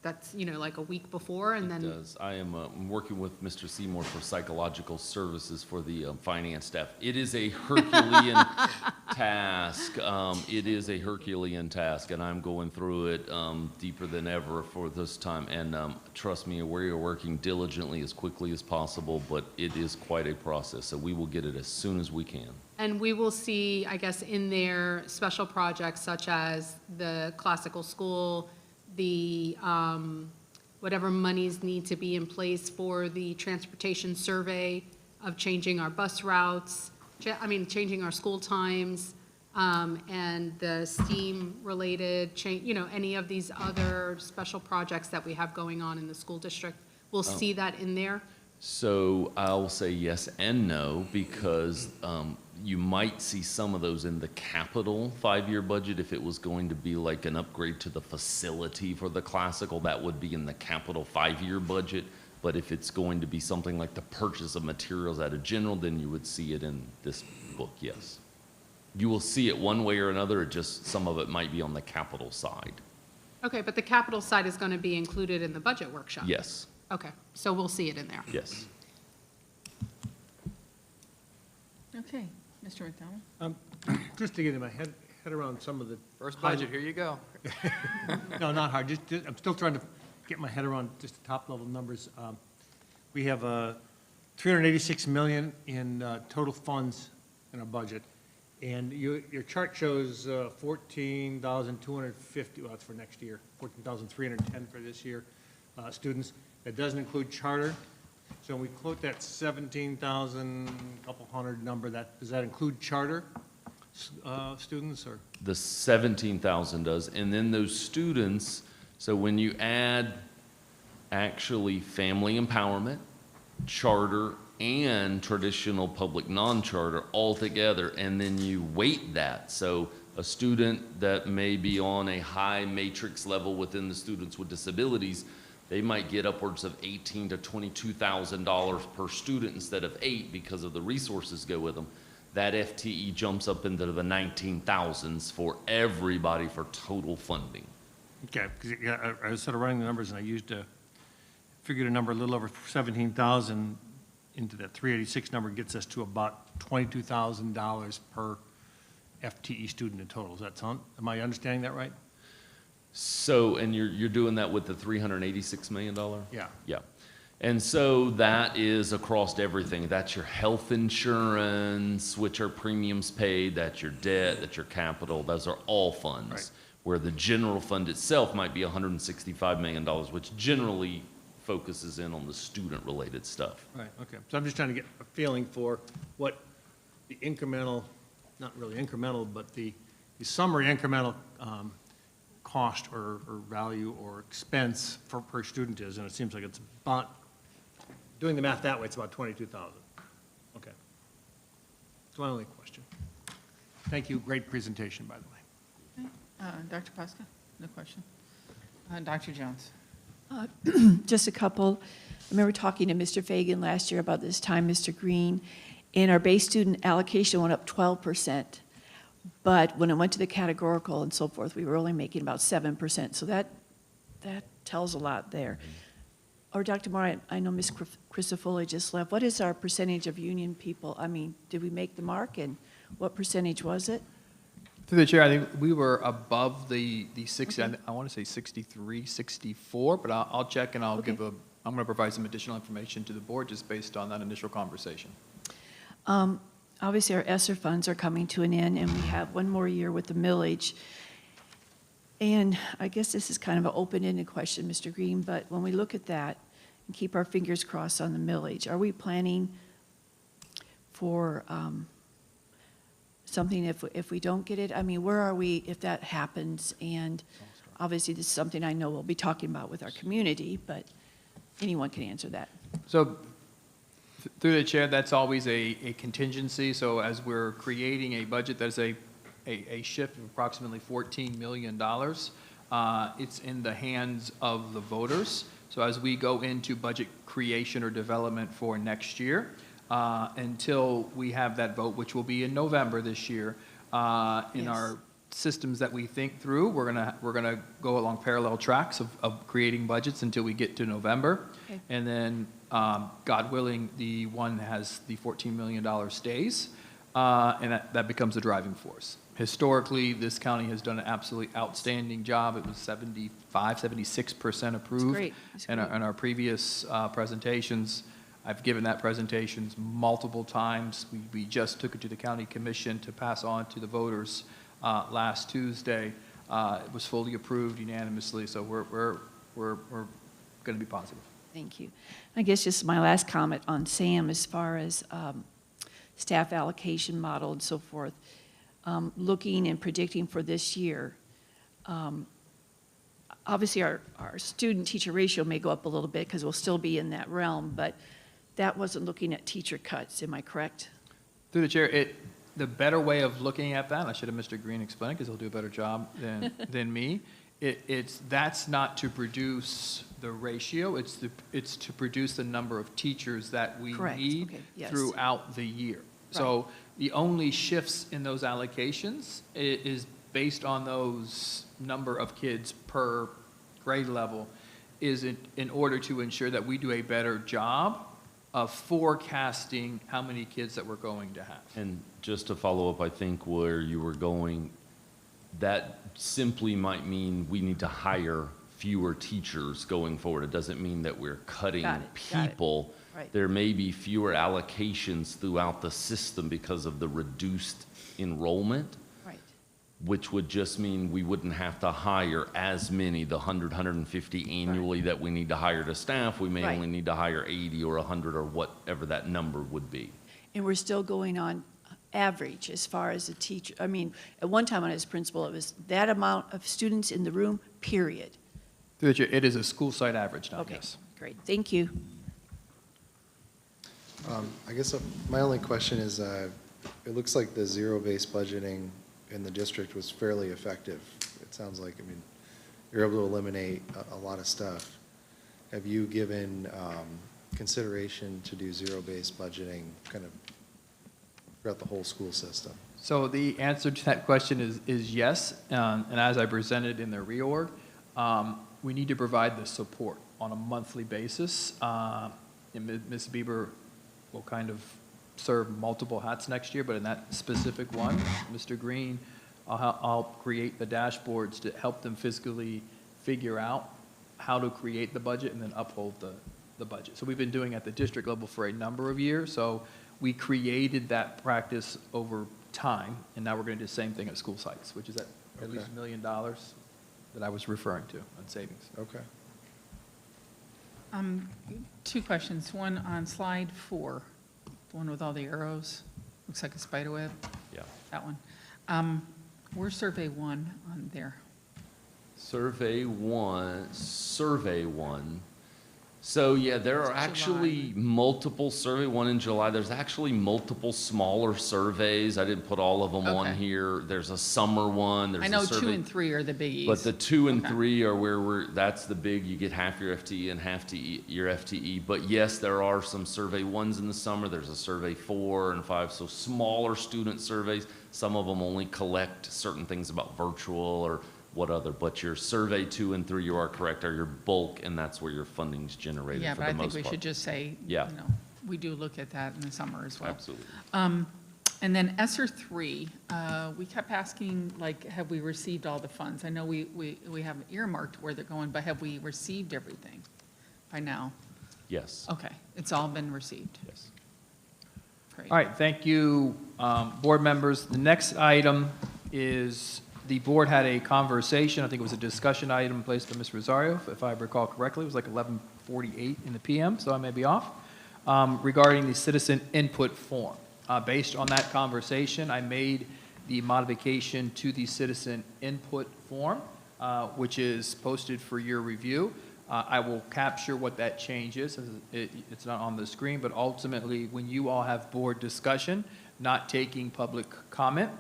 that's, like a week before and then.
It does. I am I'm working with Mr. Seymour for psychological services for the finance staff. It is a Herculean task. It is a Herculean task, and I'm going through it deeper than ever for this time. And trust me, we are working diligently as quickly as possible, but it is quite a process. So we will get it as soon as we can.
And we will see, I guess, in there, special projects such as the classical school, the whatever monies need to be in place for the transportation survey of changing our bus routes, changing our school times, and the STEAM-related, any of these other special projects that we have going on in the school district. We'll see that in there.
So I'll say yes and no, because you might see some of those in the capital 5-year budget. If it was going to be like an upgrade to the facility for the classical, that would be in the capital 5-year budget. But if it's going to be something like the purchase of materials out of general, then you would see it in this book, yes. You will see it one way or another, just some of it might be on the capital side.
Okay, but the capital side is going to be included in the budget workshop?
Yes.
Okay, so we'll see it in there.
Yes.
Okay, Mr. McDonald?
Just to get my head around some of the.
First budget, here you go.
No, not hard, just, I'm still trying to get my head around just the top level numbers. We have $386 million in total funds in our budget. And your chart shows 14,250, well, that's for next year, 14,310 for this year, students. That doesn't include charter. So when we quote that 17,000, couple hundred number, does that include charter students or?
The 17,000 does, and then those students, so when you add actually family empowerment, charter, and traditional public non-charter all together, and then you weight that. So a student that may be on a high matrix level within the students with disabilities, they might get upwards of $18,000 to $22,000 per student instead of $8 because of the resources go with them. That FTE jumps up into the 19,000s for everybody for total funding.
Okay, because I was sort of running the numbers and I figured a number a little over 17,000 into that 386 number gets us to about $22,000 per FTE student in total. Does that sound, am I understanding that right?
So, and you're doing that with the $386 million?
Yeah.
Yeah. And so that is across everything. That's your health insurance, which are premiums paid, that's your debt, that's your capital. Those are all funds.
Right.
Where the general fund itself might be $165 million, which generally focuses in on the student-related stuff.
Right, okay. So I'm just trying to get a feeling for what the incremental, not really incremental, but the summary incremental cost or value or expense per student is, and it seems like it's about, doing the math that way, it's about 22,000. Okay. That's my only question. Thank you, great presentation, by the way.
Dr. Pasca, no question. Dr. Jones.
Just a couple. I remember talking to Mr. Fagan last year about this time, Mr. Green, and our base student allocation went up 12%. But when it went to the categorical and so forth, we were only making about 7%. So that tells a lot there. Or Dr. Moore, I know Ms. Crisafulli just left. What is our percentage of union people? I mean, did we make the mark, and what percentage was it?
Through the chair, I think we were above the 60,
Okay.
I want to say 63, 64, but I'll check and I'll
Okay.
I'm going to provide some additional information to the board just based on that initial conversation.
Obviously, our ESSER funds are coming to an end, and we have one more year with the millage. And I guess this is kind of an open-ended question, Mr. Green, but when we look at that and keep our fingers crossed on the millage, are we planning for something if we don't get it? I mean, where are we if that happens? And obviously, this is something I know we'll be talking about with our community, but anyone can answer that.
So through the chair, that's always a contingency. So as we're creating a budget, that's a shift of approximately $14 million. It's in the hands of the voters. So as we go into budget creation or development for next year, until we have that vote, which will be in November this year, in our systems that we think through, we're gonna go along parallel tracks of creating budgets until we get to November.
Okay.
And then, God willing, the one has the $14 million stays, and that becomes the driving force. Historically, this county has done an absolutely outstanding job. It was 76% approved.
great. That's
In
great.
our previous presentations. I've given that presentations multiple times. We just took it to the county commission to pass on to the voters last Tuesday. It was fully approved unanimously, so we're going to be positive.
Thank you. I guess just my last comment on Sam as far as staff allocation model and so forth. Looking and predicting for this year, obviously our student-teacher ratio may go up a little bit because we'll still be in that realm, but that wasn't looking at teacher cuts, am I correct?
Through the chair, the better way of looking at that, and I should have Mr. Green explain it because he'll do a better job than me, that's not to produce the ratio, it's to produce the number of teachers that we
Correct.
need
Okay. Yes.
throughout the year. So the only shifts in those allocations is based on those number of kids per grade level, is in order to ensure that we do a better job of forecasting how many kids that we're going to have.
And just to follow up, I think where you were going, that simply might mean we need to hire fewer teachers going forward. It doesn't mean that we're cutting
Got it.
people.
Right.
There may be fewer allocations throughout the system because of the reduced enrollment.
Right.
Which would just mean we wouldn't have to hire as many, the 150 annually that we need to hire to staff. We may
Right.
only need to hire 80 or 100 or whatever that number would be.
And we're still going on average as far as the teacher. I mean, at one time on his principal, it was that amount of students in the room, period.
Through the chair, it is a school site average now,
Okay,
yes.
great. Thank you.
I guess my only question is, it looks like the zero-based budgeting in the district was fairly effective. It sounds like, I mean, you're able to eliminate a lot of stuff. Have you given consideration to do zero-based budgeting kind of throughout the whole school system?
So the answer to that question is yes, and as I presented in the reorg, we need to provide the support on a monthly basis. And Ms. Bieber will kind of serve multiple hats next year, but in that specific one, Mr. Green, I'll create the dashboards to help them physically figure out how to create the budget and then uphold the budget. So we've been doing at the district level for a number of years, so we created that practice over time, and now we're going to do the same thing at school sites, which is at least $1 million that I was referring to on savings.
Okay.
Two questions. One on slide 4, the one with all the arrows. Looks like a spider web.
Yeah.
That one. Where's survey 1 on there?
Survey one. So yeah, there are actually multiple, survey 1 in July, there's actually multiple smaller surveys. I didn't put all of them on
Okay.
here. There's a summer one, there's
I
a
know
survey.
2 and 3 are the biggies.
But the 2 and
Okay.
3 are where that's the big, you get half your FTE and half your FTE. But yes, there are some survey 1s in the summer, there's a survey 4 and 5, so smaller student surveys. Some of them only collect certain things about virtual or what other, but your survey 2 and 3, you are correct, are your bulk, and that's where your funding's generated
Yeah,
for
but
the
I
most
think we
part.
should just say,
Yeah.
we do look at that in the summer as well.
Absolutely.
And then ESSER 3, we kept asking, like, have we received all the funds? I know we have earmarked where they're going, but have we received everything by now?
Yes.
Okay, it's all been received.
Yes.
Great.
All right, thank you, board members. The next item is the board had a conversation, I think it was a discussion item placed by Ms. Rosario, if I recall correctly. It was like 11:48 in the PM, so I may be off, regarding the citizen input form. Based on that conversation, I made the modification to the citizen input form, which is posted for your review. I will capture what that change is. It's not on the screen, but ultimately, when you all have board discussion, not taking public comment,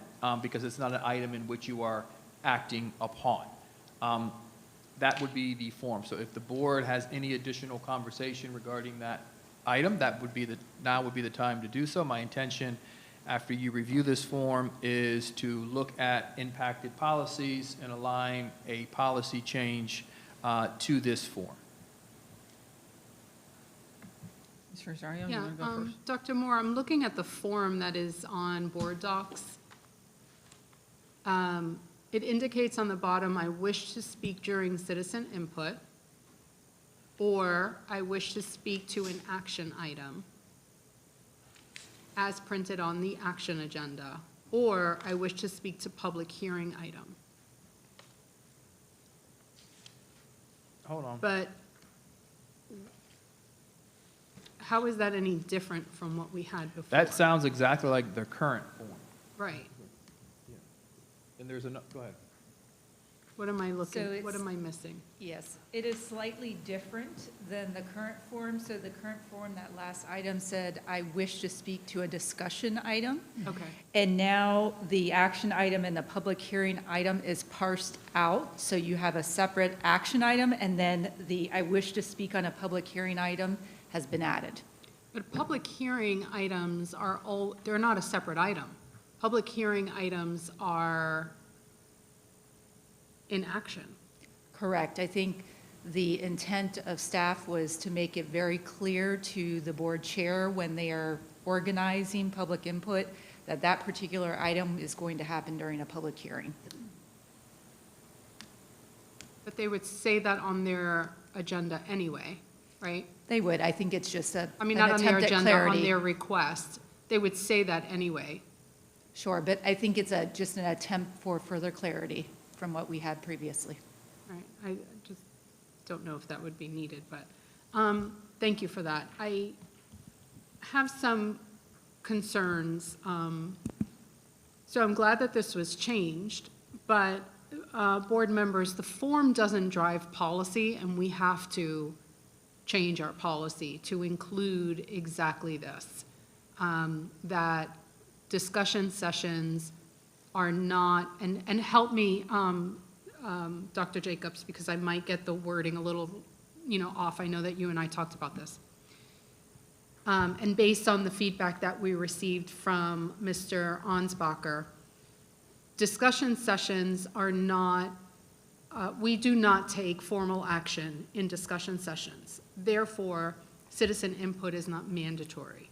because it's not an item in which you are acting upon. That would be the form. So if the board has any additional conversation regarding that item, now would be the time to do so. My intention, after you review this form, is to look at impacted policies and align a policy change to this form.
Ms. Rosario, you
Yeah,
want to go first?
Dr. Moore, I'm looking at the form that is on board docs. It indicates on the bottom, I wish to speak during citizen input, or I wish to speak to an action item as printed on the action agenda, or I wish to speak to public hearing item.
Hold on.
But how is that any different from what we had before?
That sounds exactly like the current form.
Right.
And there's another, go ahead.
What am I
So
looking,
it's-
what am I missing?
Yes, it is slightly different than the current form. So the current form, that last item said, I wish to speak to a discussion item.
Okay.
And now the action item and the public hearing item is parsed out. So you have a separate action item, and then the I wish to speak on a public hearing item has been added.
But public hearing items are they're not a separate item. Public hearing items are in action.
Correct. I think the intent of staff was to make it very clear to the board chair when they are organizing public input that that particular item is going to happen during a public hearing.
But they would say that on their agenda anyway, right?
They would. I think it's just
I mean, not on their agenda, on their request. They would say that anyway.
Sure, but I think it's just an attempt for further clarity from what we had previously.
Right, I just don't know if that would be needed, but thank you for that. I have some concerns. So I'm glad that this was changed, but board members, the form doesn't drive policy, and we have to change our policy to include exactly this, that discussion sessions are not, and help me, Dr. Jacobs, because I might get the wording a little, off. I know that you and I talked about this. And based on the feedback that we received from Mr. Ansbacher, discussion sessions are not, we do not take formal action in discussion sessions. Therefore, citizen input is not mandatory.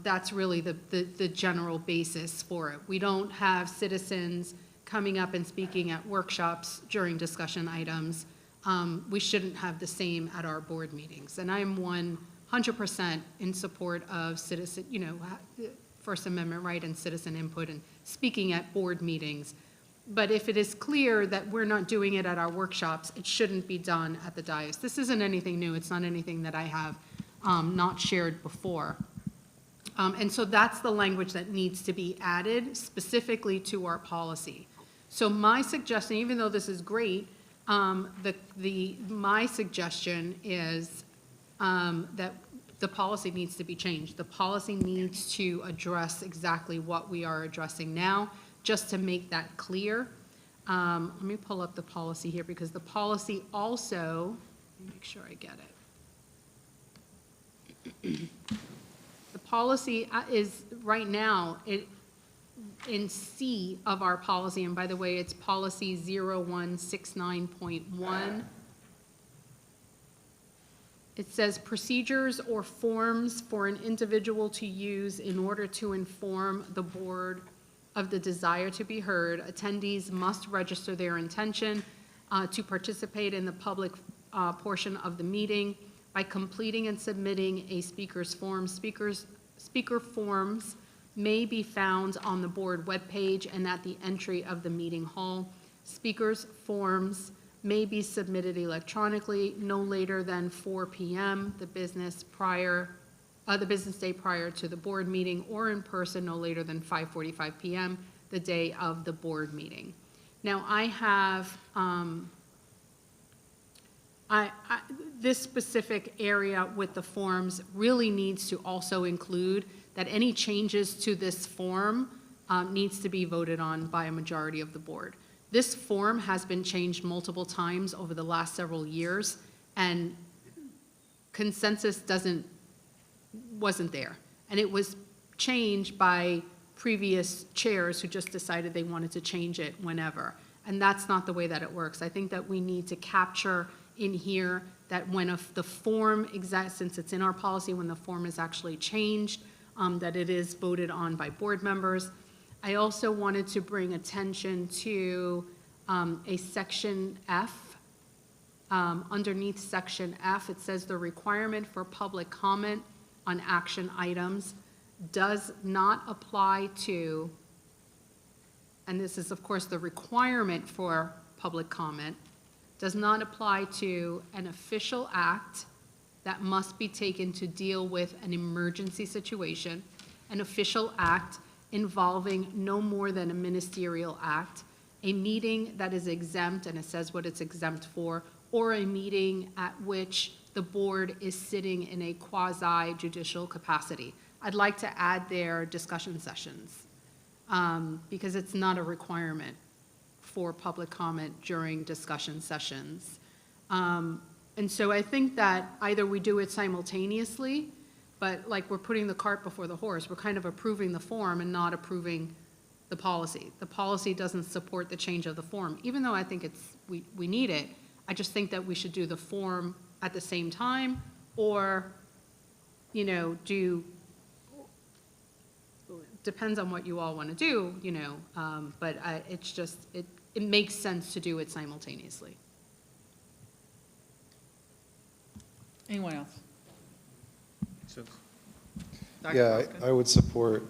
That's really the general basis for it. We don't have citizens coming up and speaking at workshops during discussion items. We shouldn't have the same at our board meetings. And I'm 100% in support of citizen, First Amendment right and citizen input and speaking at board meetings. But if it is clear that we're not doing it at our workshops, it shouldn't be done at the dais. This isn't anything new. It's not anything that I have not shared before. And so that's the language that needs to be added specifically to our policy. So my suggestion, even though this is great, my suggestion is that the policy needs to be changed. The policy needs to address exactly what we are addressing now, just to make that clear. Let me pull up the policy here, because the policy also, let me make sure I get it. The policy is, right now, in C of our policy, and by the way, it's policy 0169.1. It says procedures or forms for an individual to use in order to inform the board of the desire to be heard. Attendees must register their intention to participate in the public portion of the meeting by completing and submitting a speaker's form. Speaker forms may be found on the board webpage and at the entry of the meeting hall. Speaker's forms may be submitted electronically no later than 4 p.m. the business day prior to the board meeting, or in person no later than 5:45 p.m. the day of the board meeting. Now, I have this specific area with the forms really needs to also include that any changes to this form needs to be voted on by a majority of the board. This form has been changed multiple times over the last several years, and consensus wasn't there. And it was changed by previous chairs who just decided they wanted to change it whenever. And that's not the way that it works. I think that we need to capture in here that when the form, since it's in our policy, when the form is actually changed, that it is voted on by board members. I also wanted to bring attention to a section F. Underneath section F, it says the requirement for public comment on action items does not apply to, and this is of course the requirement for public comment, does not apply to an official act that must be taken to deal with an emergency situation, an official act involving no more than a ministerial act, a meeting that is exempt, and it says what it's exempt for, or a meeting at which the board is sitting in a quasi-judicial capacity. I'd like to add there discussion sessions, because it's not a requirement for public comment during discussion sessions. And so I think that either we do it simultaneously, but like we're putting the cart before the horse. We're kind of approving the form and not approving the policy. The policy doesn't support the change of the form, even though I think we need it. I just think that we should do the form at the same time, or, depends on what you all want to do, but it makes sense to do it simultaneously.
Anyone else?
Yeah, I would support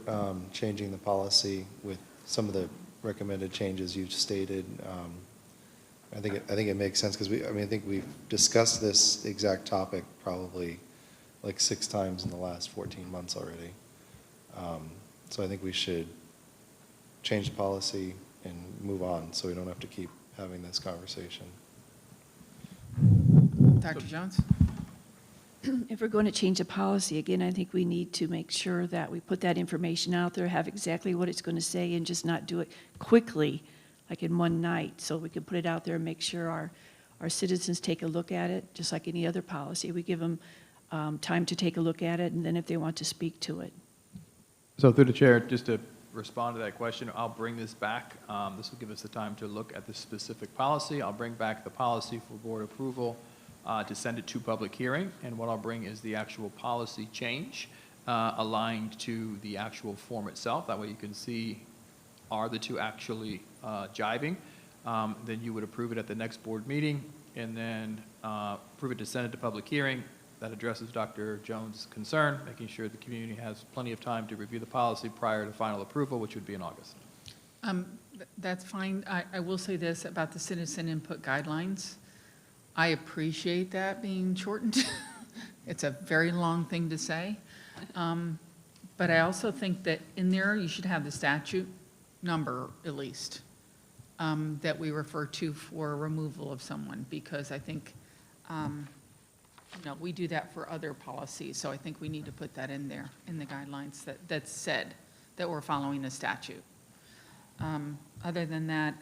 changing the policy with some of the recommended changes you've stated. I think it makes sense, because I think we've discussed this exact topic probably like 6 times in the last 14 months already. So I think we should change the policy and move on, so we don't have to keep having this conversation.
Dr. Jones?
If we're going to change the policy, again, I think we need to make sure that we put that information out there, have exactly what it's going to say, and just not do it quickly, like in one night, so we can put it out there and make sure our citizens take a look at it, just like any other policy. We give them time to take a look at it, and then if they want to speak to it.
So through the chair, just to respond to that question, I'll bring this back. This will give us the time to look at the specific policy. I'll bring back the policy for board approval to send it to public hearing, and what I'll bring is the actual policy change, aligned to the actual form itself. That way you can see, are the two actually jiving? Then you would approve it at the next board meeting, and then approve it to send it to public hearing. That addresses Dr. Jones' concern, making sure the community has plenty of time to review the policy prior to final approval, which would be in August.
That's fine. I will say this about the citizen input guidelines. I appreciate that being shortened. It's a very long thing to say. But I also think that in there, you should have the statute number at least that we refer to for removal of someone, because I think, we do that for other policies. So I think we need to put that in there in the guidelines that said that we're following the statute. Other than that,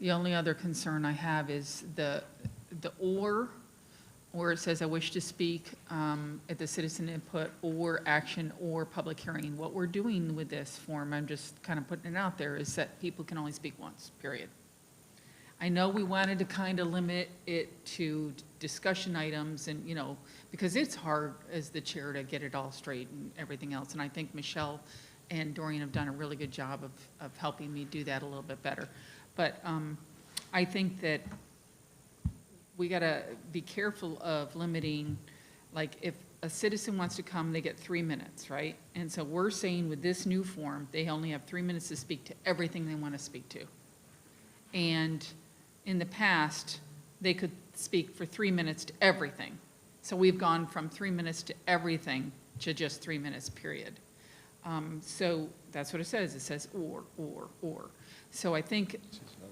the only other concern I have is the where it says I wish to speak at the citizen input or action or public hearing. What we're doing with this form, I'm just kind of putting it out there, is that people can only speak once, period. I know we wanted to kind of limit it to discussion items and, because it's hard as the chair to get it all straight and everything else. And I think Michelle and Dorian have done a really good job of helping me do that a little bit better. But I think that we got to be careful of limiting, like if a citizen wants to come, they get 3 minutes, right? And so we're saying with this new form, they only have 3 minutes to speak to everything they want to speak to. And in the past, they could speak for 3 minutes to everything. So we've gone from 3 minutes to everything to just 3 minutes, period. So that's what it says. It says or. So I think.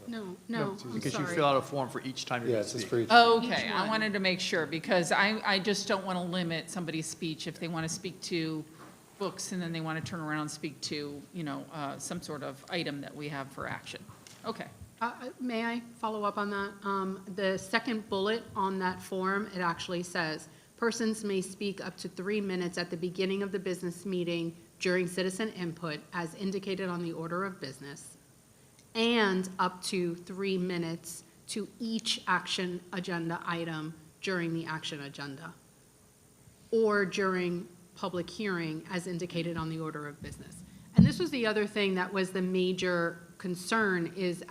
No,
Because you
sorry.
fill out a form for each time you're going to speak.
Okay, I wanted to make sure, because I just don't want to limit somebody's speech if they want to speak to books and then they want to turn around and speak to, some sort of item that we have for action. Okay.
May I follow up on that? The second bullet on that form, it actually says, persons may speak up to 3 minutes at the beginning of the business meeting during citizen input as indicated on the order of business, and up to 3 minutes to each action agenda item during the action agenda, or during public hearing as indicated on the order of business. And this was the other thing that was the major concern, is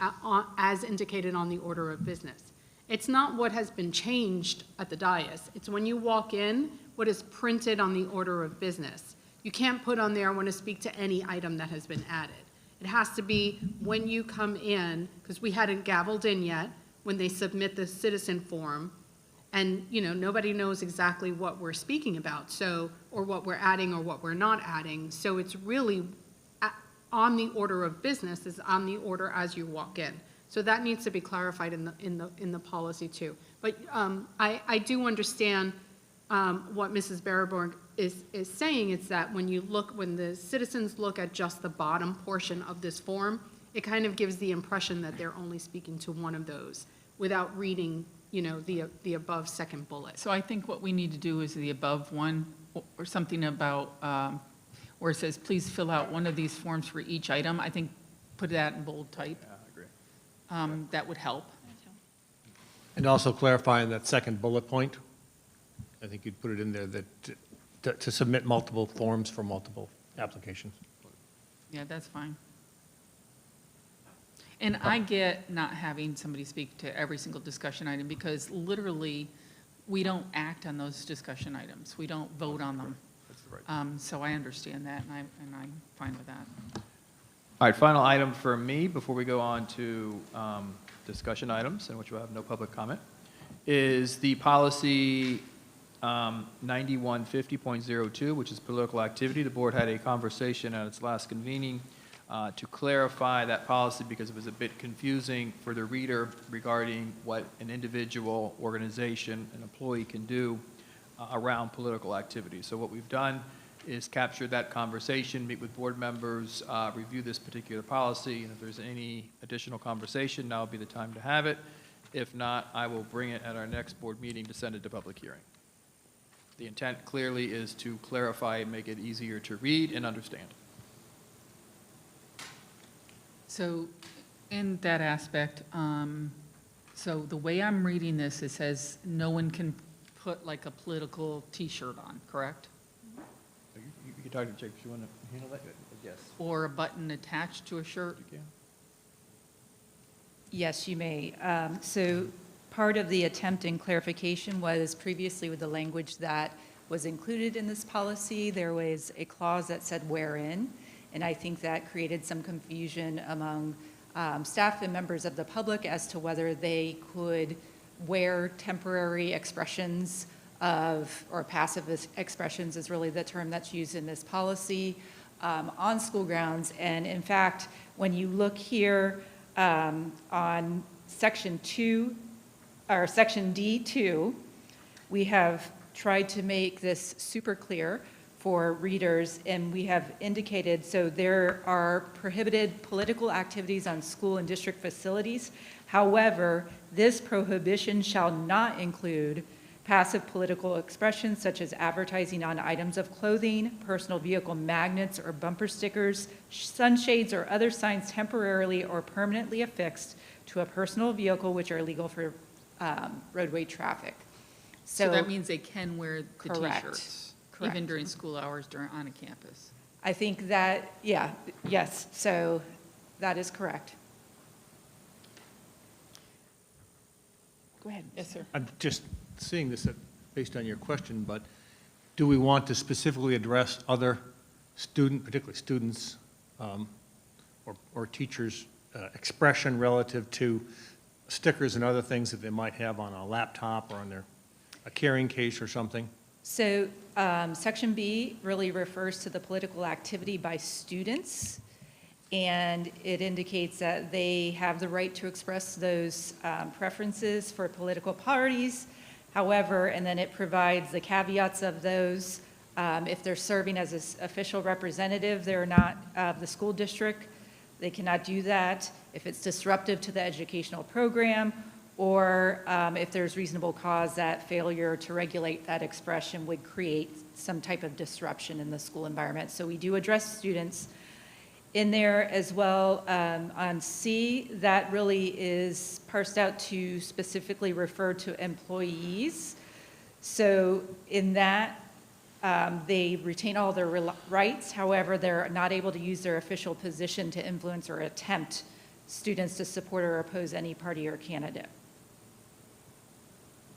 as indicated on the order of business. It's not what has been changed at the dais. It's when you walk in, what is printed on the order of business. You can't put on there, I want to speak to any item that has been added. It has to be when you come in, because we hadn't gavelled in yet, when they submit the citizen form, and, nobody knows exactly what we're speaking about, so, or what we're adding or what we're not adding. So it's really on the order of business, is on the order as you walk in. So that needs to be clarified in the policy too. But I do understand what Mrs. Baraborg is saying. It's that when the citizens look at just the bottom portion of this form, it kind of gives the impression that they're only speaking to one of those without reading, the above second bullet.
So I think what we need to do is the above one, or something about, where it says, please fill out one of these forms for each item. I think put that in bold type.
Yeah, I agree.
That would help.
And also clarifying that second bullet point, I think you'd put it in there that to submit multiple forms for multiple applications.
Yeah, that's fine. And I get not having somebody speak to every single discussion item, because literally, we don't act on those discussion items. We don't vote on them.
That's the right.
So I understand that, and I'm fine with that.
All right, final item for me before we go on to discussion items, in which we'll have no public comment, is the policy 9150.02, which is political activity. The board had a conversation at its last convening to clarify that policy, because it was a bit confusing for the reader regarding what an individual, organization, an employee can do around political activity. So what we've done is capture that conversation, meet with board members, review this particular policy, and if there's any additional conversation, now would be the time to have it. If not, I will bring it at our next board meeting to send it to public hearing. The intent clearly is to clarify and make it easier to read and understand.
So in that aspect, so the way I'm reading this, it says no one can put like a political T-shirt on, correct?
Dr. Jacobs, you want to handle that? Yes.
Or a button attached to a shirt?
Yes, you may. So part of the attempt in clarification was previously with the language that was included in this policy, there was a clause that said wherein, and I think that created some confusion among staff and members of the public as to whether they could wear temporary expressions of, or passive expressions is really the term that's used in this policy, on school grounds. And in fact, when you look here on section 2, or section D2, we have tried to make this super clear for readers, and we have indicated, so there are prohibited political activities on school and district facilities. However, this prohibition shall not include passive political expressions such as advertising on items of clothing, personal vehicle magnets or bumper stickers, sunshades, or other signs temporarily or permanently affixed to a personal vehicle which are illegal for roadway traffic.
So that means they can wear the
Correct.
T-shirts,
Correct.
even during school hours on a campus.
I think that, yeah, yes, so that is correct.
Go ahead.
Yes, sir.
I'm just seeing this based on your question, but do we want to specifically address other particularly students or teachers' expression relative to stickers and other things that they might have on a laptop or on a carrying case or something?
So section B really refers to the political activity by students, and it indicates that they have the right to express those preferences for political parties. However, and then it provides the caveats of those. If they're serving as an official representative, they're not of the school district, they cannot do that. If it's disruptive to the educational program, or if there's reasonable cause that failure to regulate that expression would create some type of disruption in the school environment. So we do address students in there as well. On C, that really is parsed out to specifically refer to employees. So in that, they retain all their rights. However, they're not able to use their official position to influence or attempt students to support or oppose any party or candidate.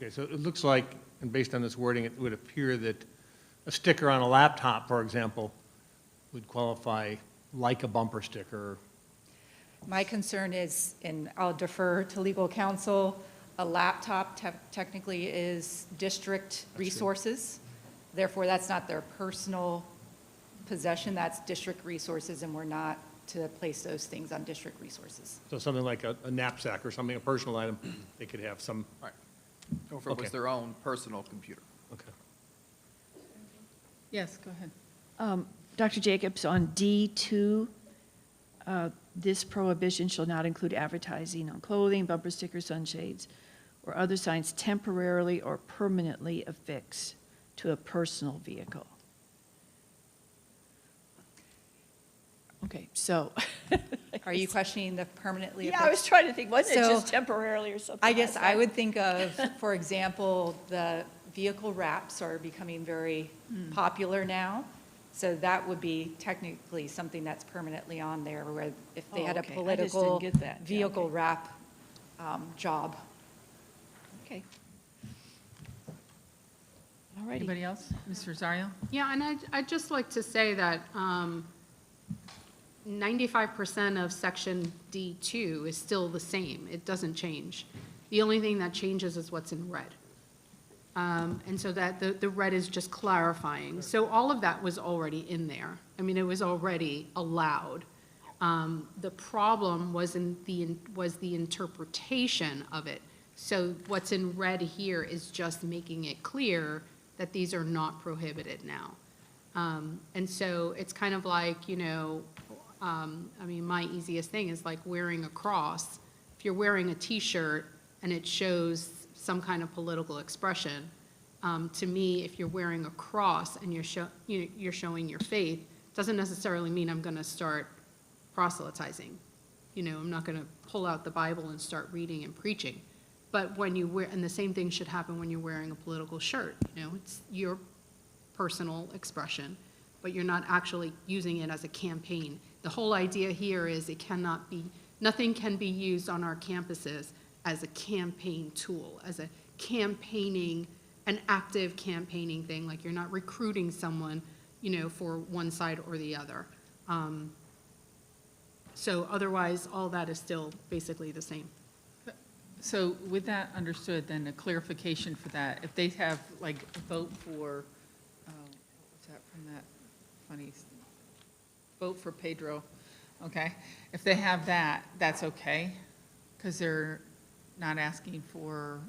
Okay, so it looks like, and based on this wording, it would appear that a sticker on a laptop, for example, would qualify like a bumper sticker.
My concern is, and I'll defer to legal counsel, a laptop technically is district resources. Therefore, that's not their personal possession, that's district resources, and we're not to place those things on district resources.
So something like a knapsack or something, a personal item, they could have some.
Right. Or if it was their own personal computer.
Okay.
Yes, go ahead.
Dr. Jacobs, on D2, this prohibition shall not include advertising on clothing, bumper stickers, sunshades, or other signs temporarily or permanently affixed to a personal vehicle. Okay, so.
Are you questioning the permanently?
Yeah, I was trying to think, wasn't it just temporarily or something?
I guess
like
I
that?
would think of, for example, the vehicle wraps are becoming very popular now. So that would be technically something that's permanently on there, where if they
Oh,
had a
okay. I just
political
didn't get that. Yeah,
vehicle
okay.
wrap job.
Okay. All righty.
Anybody else? Mr. Rosario?
Yeah, and I'd just like to say that 95% of section D2 is still the same. It doesn't change. The only thing that changes is what's in red. And so that the red is just clarifying. So all of that was already in there. I mean, it was already allowed. The problem was the interpretation of it. So what's in red here is just making it clear that these are not prohibited now. And so it's kind of like, you know, I mean, my easiest thing is like wearing a cross. If you're wearing a T-shirt and it shows some kind of political expression, to me, if you're wearing a cross and you're showing your faith, doesn't necessarily mean I'm going to start proselytizing. You know, I'm not going to pull out the Bible and start reading and preaching. But when you wear, and the same thing should happen when you're wearing a political shirt. You know, it's your personal expression. but you're not actually using it as a campaign. The whole idea here is nothing can be used on our campuses as a campaign tool, as an active campaigning thing, like you're not recruiting someone, for one side or the other. So otherwise, all that is still basically the same.
So with that understood, then a clarification for that, if they have like a vote for, what's that from that funny, vote for Pedro, okay? If they have that, that's okay, because they're not asking for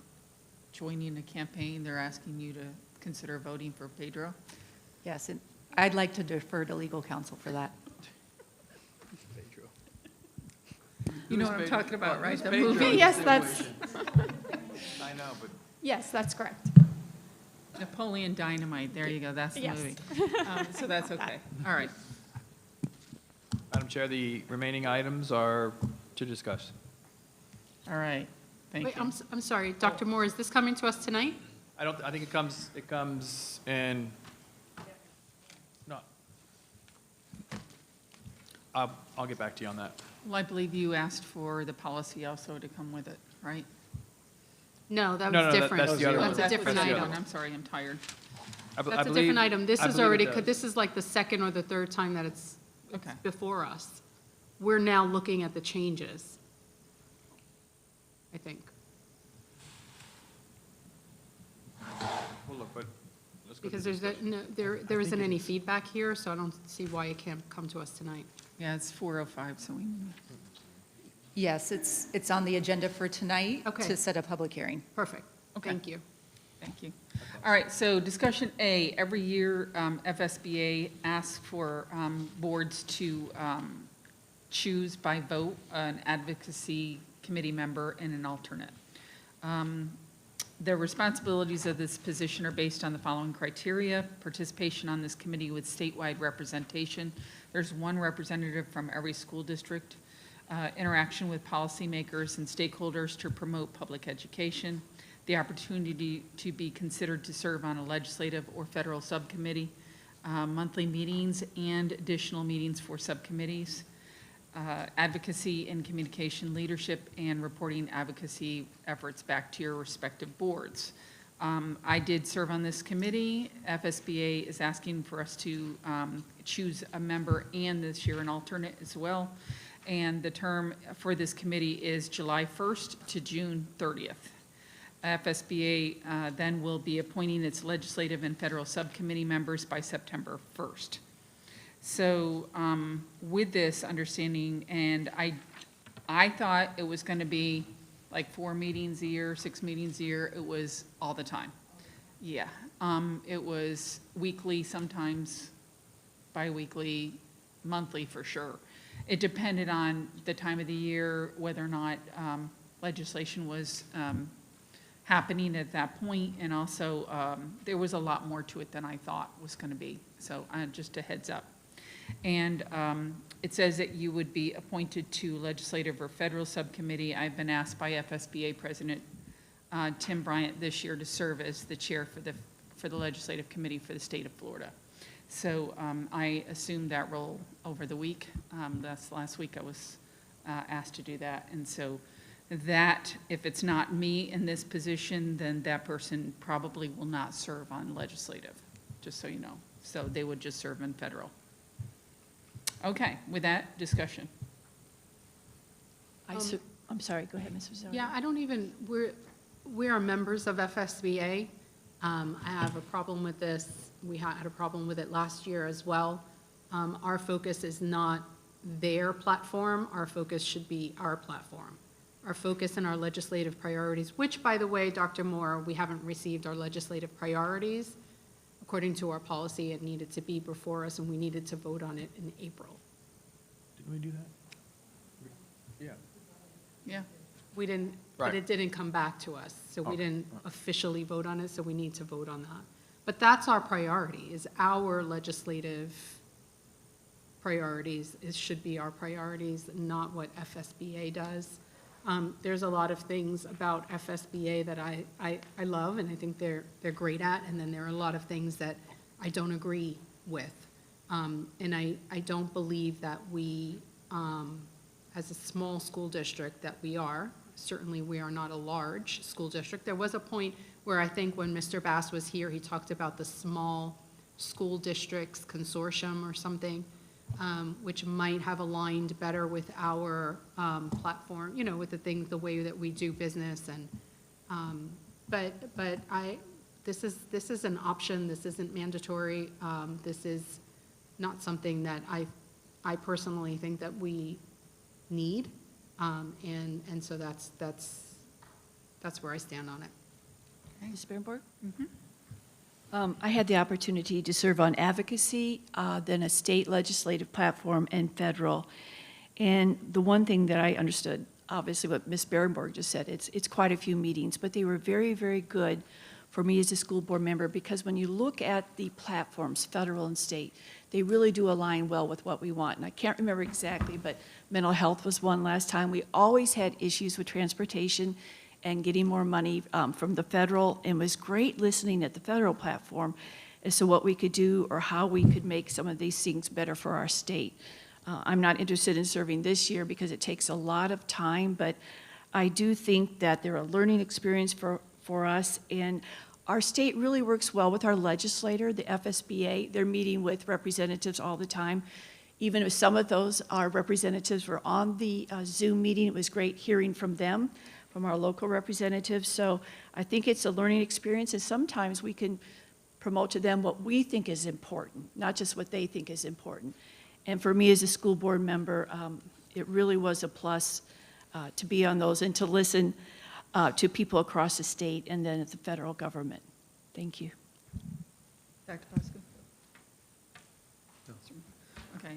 joining a campaign, they're asking you to consider voting for Pedro?
Yes, and I'd like to defer to legal counsel for that.
You know what I'm talking about, right? The
Pedro?
movie?
Yes, that's,
I know, but
yes, that's correct.
Napoleon Dynamite, there you go, that's the
Yes.
movie. So that's okay, all right.
Madam Chair, the remaining items are to discuss.
All right, thank
Wait,
you.
I'm sorry, Dr. Moore, is this coming to us tonight?
I think it comes in, no. I'll get back to you on that.
Well, I believe you asked for the policy also to come with it, right?
No, that
No,
was
no,
different.
that's the other one.
That's a different
That's the other
item.
one.
I'm sorry, I'm tired.
I
That's a
believe-
different item. This
I
is
believe it
already,
does.
this is like the second or the third time that it's
Okay.
before us. We're now looking at the changes, I think.
Well, look, but let's go
Because
to
there's, there isn't any feedback here, so I don't see why it can't come to us tonight.
Yeah, it's 4:05, so we,
Yes, it's on the agenda for tonight
Okay.
to set a public hearing.
Perfect.
Okay.
Thank you.
thank you. All right, so discussion A, every year FSBA asks for boards to choose by vote an advocacy committee member and an alternate. The responsibilities of this position are based on the following criteria: participation on this committee with statewide representation. There's one representative from every school district. Interaction with policymakers and stakeholders to promote public education. The opportunity to be considered to serve on a legislative or federal subcommittee. Monthly meetings and additional meetings for subcommittees. Advocacy and communication leadership, and reporting advocacy efforts back to your respective boards. I did serve on this committee. FSBA is asking for us to choose a member and this year an alternate as well. And the term for this committee is July 1st to June 30th. FSBA then will be appointing its legislative and federal subcommittee members by September 1st. So with this understanding, and I thought it was going to be like 4 meetings a year, 6 meetings a year. It was all the time. Yeah, it was weekly, sometimes bi-weekly, monthly for sure. It depended on the time of the year, whether or not legislation was happening at that point, and also there was a lot more to it than I thought was going to be. So just a heads up. And it says that you would be appointed to legislative or federal subcommittee. I've been asked by FSBA President Tim Bryant this year to serve as the chair for the legislative committee for the state of Florida. So I assumed that role over the week. That's last week I was asked to do that. And so that, if it's not me in this position, then that person probably will not serve on legislative, just so you know. So they would just serve in federal. Okay, with that discussion.
I'm sorry, go ahead, Ms. Rosario.
Yeah, I don't even, we are members of FSBA. I have a problem with this. We had a problem with it last year as well. Our focus is not their platform. Our focus should be our platform. Our focus and our legislative priorities, which, by the way, Dr. Moore, we haven't received our legislative priorities. According to our policy, it needed to be before us, and we needed to vote on it in April.
Didn't we do that? Yeah.
Yeah.
We didn't,
Right.
but it didn't come back to us, so we
Okay.
didn't officially vote on it, so we need to vote on that. But that's our priority, is our legislative priorities. It should be our priorities, not what FSBA does. There's a lot of things about FSBA that I love, and I think they're great at, and then there are a lot of things that I don't agree with. And I don't believe that we, as a small school district that we are, certainly we are not a large school district. There was a point where I think when Mr. Bass was here, he talked about the small school districts consortium or something, which might have aligned better with our platform, you know, with the things, the way that we do business. And this is an option. This isn't mandatory. This is not something that I personally think that we need. And so that's where I stand on it.
Ms. Berenborg? I had the opportunity to serve on advocacy, then a state legislative platform, and federal. And the one thing that I understood, obviously what Ms. Berenborg just said, it's quite a few meetings, but they were very, very good for me as a school board member, because when you look at the platforms, federal and state, they really do align well with what we want. And I can't remember exactly, but mental health was one last time. We always had issues with transportation and getting more money from the federal, and it was great listening at the federal platform as to what we could do or how we could make some of these things better for our state. I'm not interested in serving this year because it takes a lot of time, but I do think that they're a learning experience for us, and our state really works well with our legislator, the FSBA. They're meeting with representatives all the time. Even if some of those, our representatives were on the Zoom meeting, it was great hearing from them, from our local representatives. So I think it's a learning experience, and sometimes we can promote to them what we think is important, not just what they think is important. And for me as a school board member, it really was a plus to be on those and to listen to people across the state and then at the federal government. Thank you.
Dr. Pasco? Okay.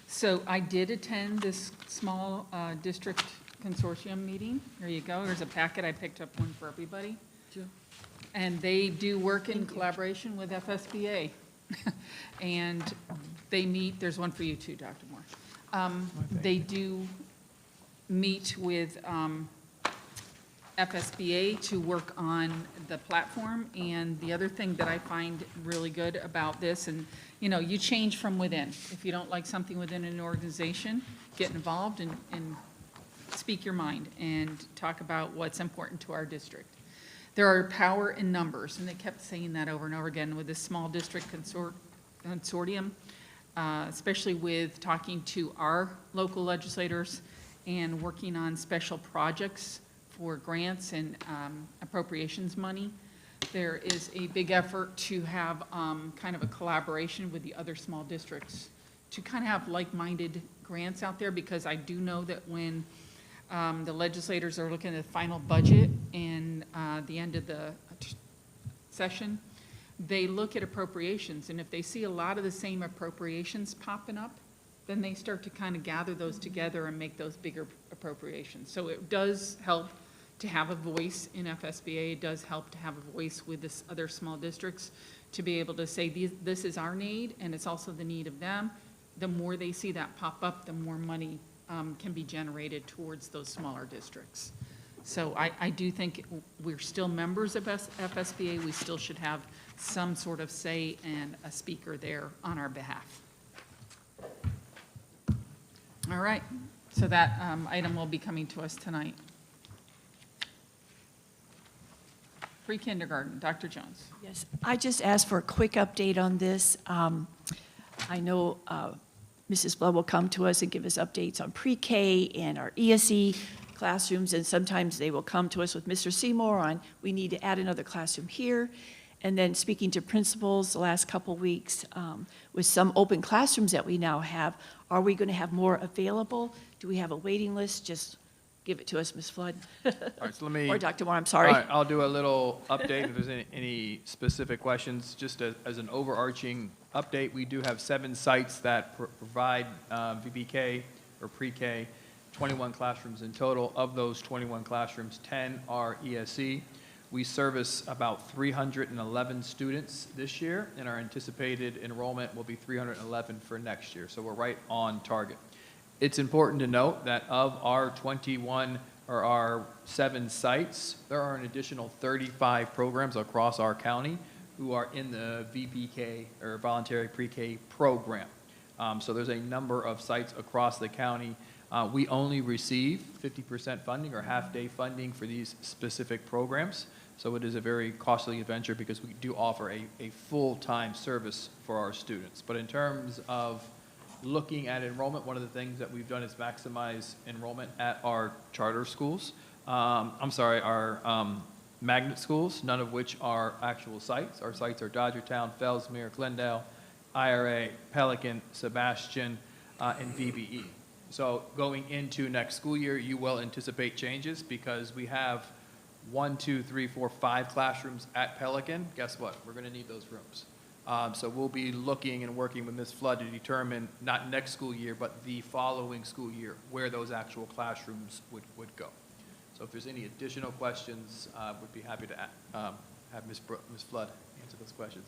So I did attend this small district consortium meeting. There you go. There's a packet. I picked up one for everybody.
Sure.
And they do work in collaboration with FSBA. And they meet, there's one for you too, Dr. Moore. They do meet with FSBA to work on the platform. And the other thing that I find really good about this, and you know, you change from within. If you don't like something within an organization, get involved and speak your mind and talk about what's important to our district. There are power in numbers, and they kept saying that over and over again with this small district consortium, especially with talking to our local legislators and working on special projects for grants and appropriations money. There is a big effort to have kind of a collaboration with the other small districts to kind of have like-minded grants out there, because I do know that when the legislators are looking at the final budget and the end of the session, they look at appropriations, and if they see a lot of the same appropriations popping up, then they start to kind of gather those together and make those bigger appropriations. So it does help to have a voice in FSBA. It does help to have a voice with this other small districts to be able to say, this is our need, and it's also the need of them. The more they see that pop up, the more money can be generated towards those smaller districts. So I do think we're still members of FSBA. We still should have some sort of say and a speaker there on our behalf. All right, so that item will be coming to us tonight. Pre-kindergarten, Dr. Jones.
Yes, I just asked for a quick update on this. I know Mrs. Blood will come to us and give us updates on pre-K and our ESE classrooms, and sometimes they will come to us with Mr. Seymour on, we need to add another classroom here. And then speaking to principals the last couple weeks, with some open classrooms that we now have, are we going to have more available? Do we have a waiting list? Just give it to us, Ms. Flood.
All right, so let me.
Or Dr. Moore, I'm sorry.
All right, I'll do a little update if there's any specific questions. Just as an overarching update, we do have 7 sites that provide VBK or pre-K, 21 classrooms in total. Of those 21 classrooms, 10 are ESE. We service about 311 students this year, and our anticipated enrollment will be 311 for next year. So we're right on target. It's important to note that of our 21 or our 7 sites, there are an additional 35 programs across our county who are in the VPK, or Voluntary Pre-K program. So there's a number of sites across the county. We only receive 50% funding or half-day funding for these specific programs. So it is a very costly venture because we do offer a full-time service for our students. But in terms of looking at enrollment, one of the things that we've done is maximize enrollment at our charter schools. Our magnet schools, none of which are actual sites. Our sites are Dodgertown, Fellsmere, Glendale, IRA, Pelican, Sebastian, and VBE. So going into next school year, you will anticipate changes because we have 5 classrooms at Pelican. Guess what? We're going to need those rooms. So we'll be looking and working with Ms. Flood to determine, not next school year, but the following school year, where those actual classrooms would go. So if there's any additional questions, would be happy to have Ms. Flood answer those questions.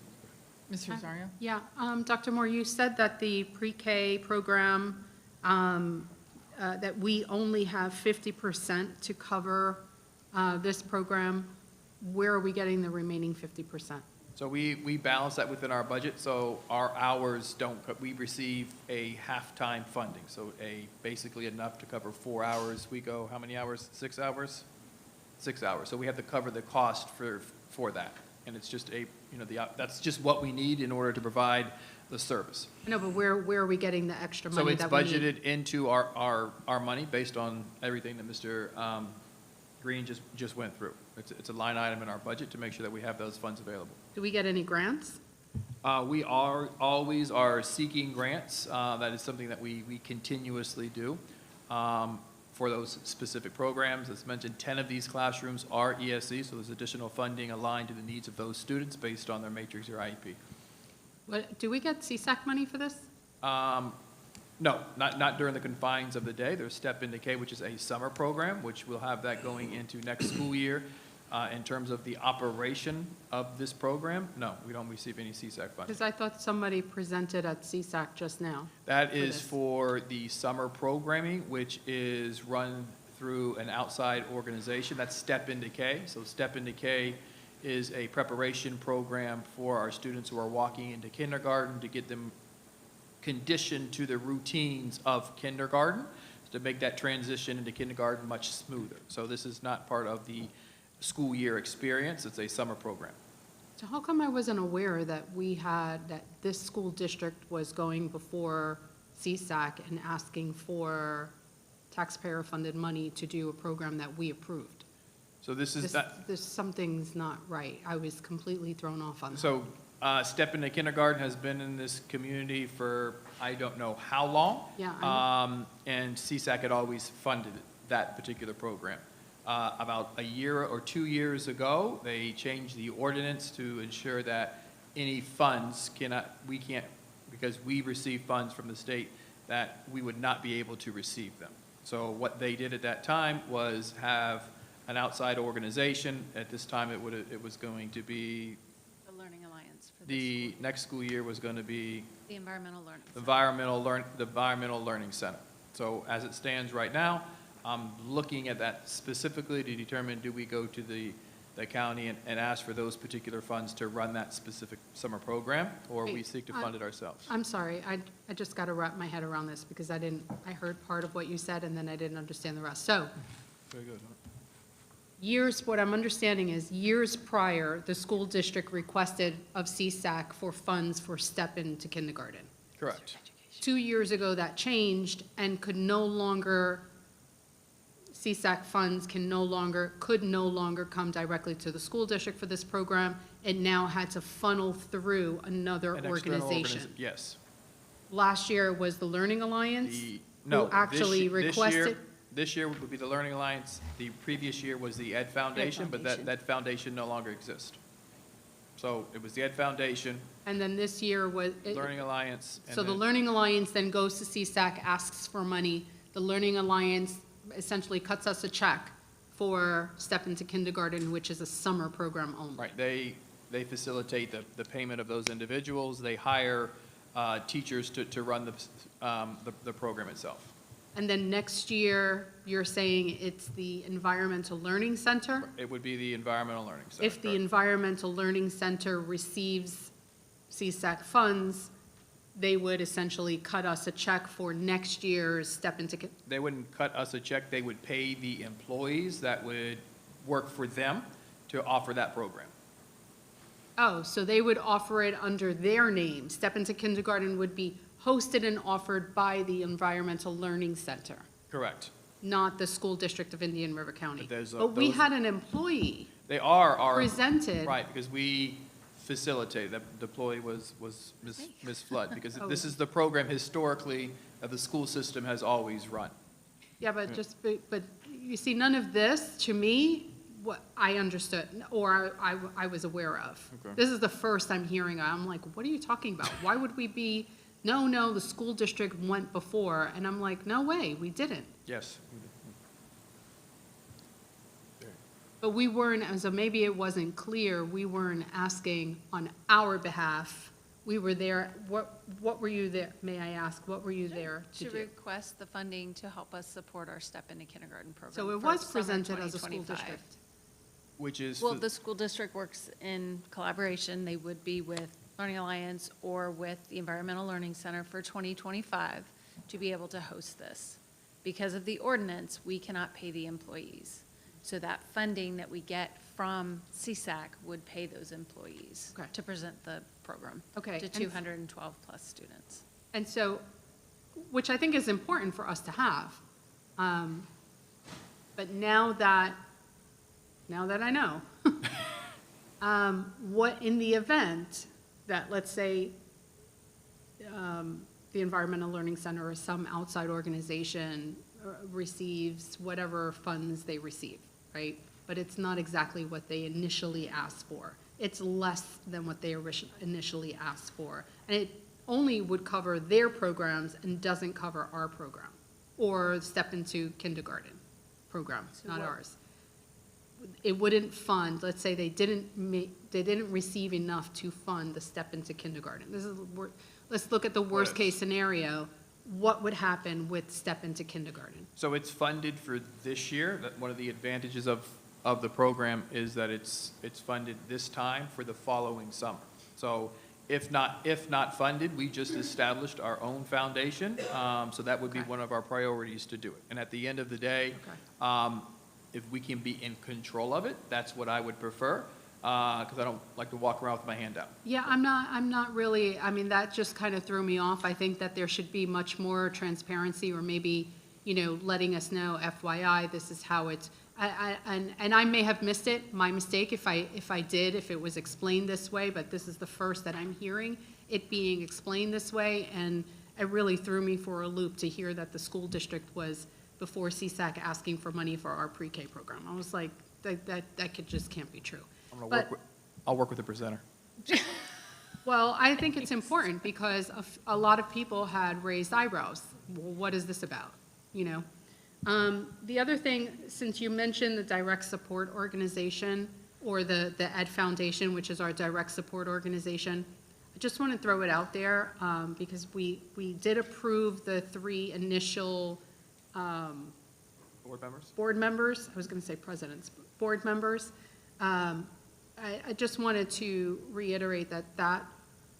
Mr. Rosario?
Yeah, Dr. Moore, you said that the pre-K program, that we only have 50% to cover this program. Where are we getting the remaining 50%?
So we balance that within our budget, so our hours we receive a half-time funding, so basically enough to cover 4 hours. We go, how many hours? 6 hours? 6 hours. So we have to cover the cost for that. And it's just that's just what we need in order to provide the service.
No, but where are we getting the extra money that we need?
So it's budgeted into our money based on everything that Mr. Green just went through. It's a line item in our budget to make sure that we have those funds available.
Do we get any grants?
We always are seeking grants. That is something that we continuously do for those specific programs. As mentioned, 10 of these classrooms are ESC, so there's additional funding aligned to the needs of those students based on their matrix or IEP.
Do we get CSAC money for this?
No, not during the confines of the day. There's Step Into K, which is a summer program, which we'll have that going into next school year. In terms of the operation of this program, no, we don't receive any CSAC funding.
Because I thought somebody presented at CSAC just now.
That is for the summer programming, which is run through an outside organization. That's Step Into K. So Step Into K is a preparation program for our students who are walking into kindergarten to get them conditioned to the routines of kindergarten to make that transition into kindergarten much smoother. So this is not part of the school year experience. It's a summer program.
So how come I wasn't aware that that this school district was going before CSAC and asking for taxpayer-funded money to do a program that we approved?
So
something's not right. I was completely thrown off on that.
So Step Into Kindergarten has been in this community for I don't know how long.
Yeah.
And CSAC had always funded that particular program. About a year or 2 years ago, they changed the ordinance to ensure that any funds because we receive funds from the state, that we would not be able to receive them. So what they did at that time was have an outside organization. At this time, it was going to be
The Learning Alliance for
the next school year was going to be
the Environmental Learning
the Environmental Learning Center. So as it stands right now, I'm looking at that specifically to determine, do we go to the county and ask for those particular funds to run that specific summer program, or we seek to fund it ourselves?
I'm sorry, I just got to wrap my head around this because I heard part of what you said and then I didn't understand the rest. So,
Very good.
what I'm understanding is years prior, the school district requested of CSAC for funds for Step Into Kindergarten.
Correct.
2 years ago, that changed and CSAC funds could no longer come directly to the school district for this program. It now had to funnel through another organization.
Yes.
Last year was the Learning Alliance, who actually requested.
This year would be the Learning Alliance. The previous year was the Ed Foundation, but that foundation no longer exists. So it was the Ed Foundation.
And then this year was.
Learning Alliance.
So the Learning Alliance then goes to CSAC, asks for money. The Learning Alliance essentially cuts us a check for Step Into Kindergarten, which is a summer program only.
Right. They facilitate the payment of those individuals. They hire teachers to run the program itself.
And then next year, you're saying it's the Environmental Learning Center?
It would be the Environmental Learning Center.
If the
correct.
Environmental Learning Center receives CSAC funds, they would essentially cut us a check for next year's step into,
They wouldn't cut us a check, they would pay the employees that would work for them to offer that program.
oh, so they would offer it under their name. Step into Kindergarten would be hosted and offered by the Environmental Learning Center,
Correct.
not the School District of Indian River County.
But
But we
those-
had an employee
They are our.
presented.
Right, because we facilitate, that deployee was Ms. Flood, because
Oh.
this is the program historically that the school system has always run.
Yeah, but but you see, none of this, to me, what I understood, or I was aware of.
Okay.
This is the first I'm hearing, I'm like, what are you talking about? Why would we be, no, the school district went before, and I'm like, no way, we didn't.
Yes.
But we weren't, so maybe it wasn't clear, we weren't asking on our behalf. We were there, what were you there, may I ask, what were you there to
To
do?
request the funding to help us support our Step into Kindergarten program.
So it
for
was
summer
presented as a school
2025.
district.
Which is.
Well, the school district works in collaboration. They would be with Learning Alliance or with the Environmental Learning Center for 2025 to be able to host this. Because of the ordinance, we cannot pay the employees. So that funding that we get from CSAC would pay those employees
Okay.
to present the program
Okay,
to
and-
212 plus students.
And so, which I think is important for us to have. But now that I know, what in the event that, let's say, the Environmental Learning Center or some outside organization receives whatever funds they receive, right? But it's not exactly what they initially asked for. It's less than what they initially asked for. And it only would cover their programs and doesn't cover our program, or Step into Kindergarten program, not ours. It wouldn't fund, let's say they didn't receive enough to fund the Step into Kindergarten. Let's look at the worst-case scenario. What would happen with Step into Kindergarten?
So it's funded for this year. That one of the advantages of the program is that it's funded this time for the following summer. So if not funded, we just established our own foundation. So that would be one of our priorities to do it. And at the end of the day, if we can be in control of it, that's what I would prefer, because I don't like to walk around with my hand out.
Yeah, I'm not really, I mean, that just kind of threw me off. I think that there should be much more transparency, or maybe, letting us know, FYI, this is how it's, and I may have missed it, my mistake, if it was explained this way, but this is the first that I'm hearing it being explained this way, and it really threw me for a loop to hear that the school district was, before CSAC, asking for money for our pre-K program. I was like, that just can't be true.
I'll work with the presenter.
Well, I think it's important because a lot of people had raised eyebrows. Well, what is this about, The other thing, since you mentioned the direct support organization or the Ed Foundation, which is our direct support organization, I just want to throw it out there because we did approve the 3 initial
Board members?
board members. I was going to say presidents, but board members. I just wanted to reiterate that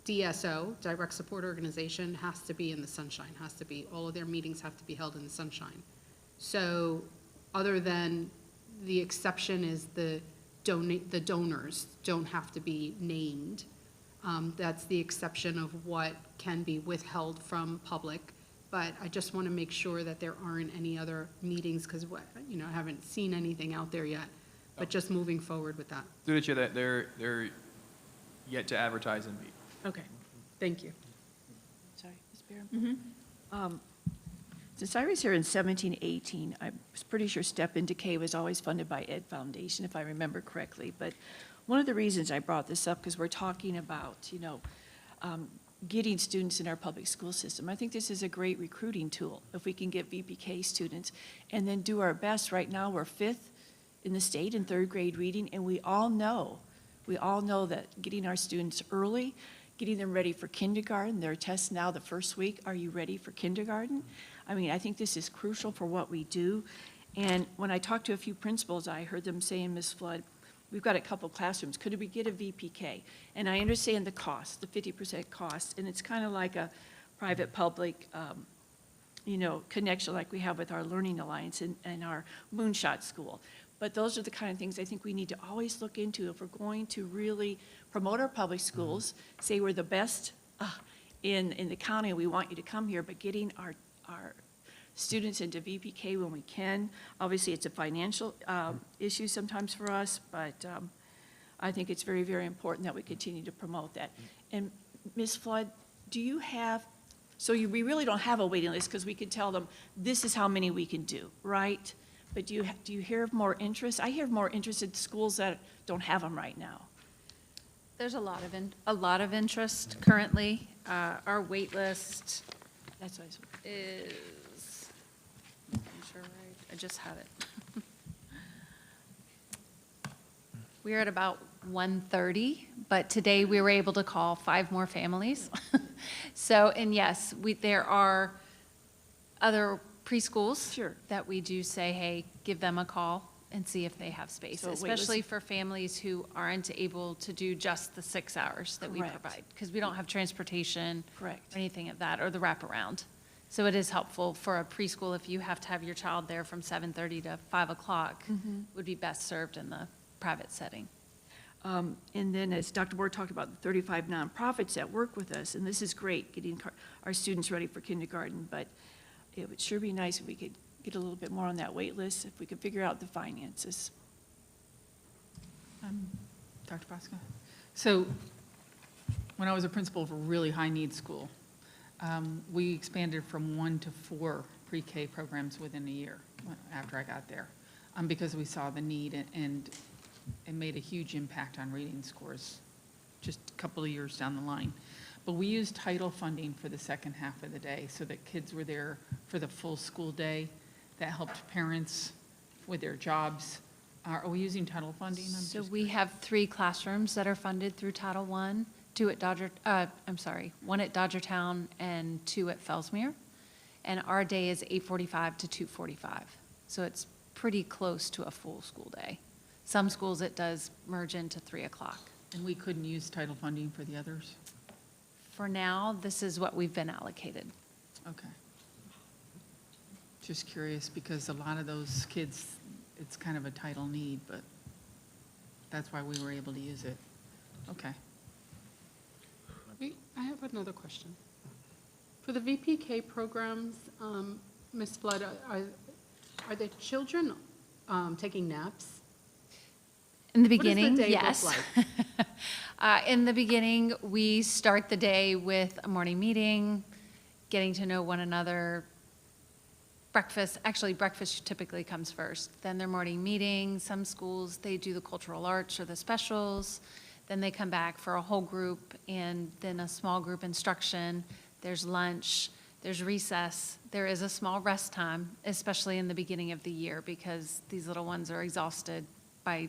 DSO, Direct Support Organization, has to be in the sunshine, all of their meetings have to be held in the sunshine. So, other than the exception is the donors don't have to be named. That's the exception of what can be withheld from public. But I just want to make sure that there aren't any other meetings, because, I haven't seen anything out there yet. But just moving forward with that.
Through the chair, that they're yet to advertise and meet.
Okay, thank you.
Sorry, Ms. Barron? Since I was here in 1718, I was pretty sure Step Into K was always funded by Ed Foundation, if I remember correctly. But one of the reasons I brought this up, because we're talking about, getting students in our public school system. I think this is a great recruiting tool, if we can get VPK students, and then do our best. Right now, we're 5th in the state in 3rd grade reading, and we all know that getting our students early, getting them ready for kindergarten, their tests now the first week, are you ready for kindergarten? I mean, I think this is crucial for what we do. And when I talked to a few principals, I heard them saying, Ms. Flood, we've got a couple classrooms, could we get a VPK? And I understand the cost, the 50% cost, and it's kind of like a private-public, connection like we have with our Learning Alliance and our Moonshot School. But those are the kind of things I think we need to always look into if we're going to really promote our public schools, say we're the best in the county, we want you to come here, but getting our students into VPK when we can. Obviously, it's a financial issue sometimes for us, but I think it's very, very important that we continue to promote that. And Ms. Flood, do you have, we really don't have a waiting list because we can tell them this is how many we can do, right? But do you hear of more interest? I hear of more interest in schools that don't have them right now.
There's a lot of interest currently. Our wait list
That's what I was.
is, I'm sure right, I just had it. We are at about 130, but today we were able to call 5 more families. So, and yes, there are other preschools that we do say, hey, give them a call and see if they have space,
So
especially for families who aren't able to do just the 6 hours that we
Correct.
provide, because we don't have transportation
Correct.
or anything of that, or the wraparound. So it is helpful for a preschool if you have to have your child there from 7:30 to 5 o'clock, would be best served in the private setting.
And then as Dr. Ward talked about, the 35 nonprofits that work with us, and this is great, getting our students ready for kindergarten, but it would sure be nice if we could get a little bit more on that wait list, if we could figure out the finances.
Dr. Bosco? So when I was a principal of a really high-need school, we expanded from 1 to 4 pre-K programs within a year after I got there, because we saw the need, and it made a huge impact on reading scores just a couple of years down the line. But we used title funding for the second half of the day so that kids were there for the full school day. That helped parents with their jobs. Are we using title funding?
So we have 3 classrooms that are funded through Title I, 1 at Dodgertown and 2 at Fellsmere. And our day is 8:45 to 2:45. So it's pretty close to a full school day. Some schools it does merge into 3 o'clock.
And we couldn't use title funding for the others?
For now, this is what we've been allocated.
Okay. Just curious, because a lot of those kids, it's kind of a title need, but that's why we were able to use it. Okay.
Wait, I have another question. For the VPK programs, Ms. Flood, are the children taking naps?
In the
What does the
beginning,
day look
yes.
like?
In the beginning, we start the day with a morning meeting, getting to know one another. Breakfast typically comes first. Then their morning meeting. Some schools, they do the cultural arts or the specials. Then they come back for a whole group and then a small group instruction. There's lunch, there's recess. There is a small rest time, especially in the beginning of the year, because these little ones are exhausted by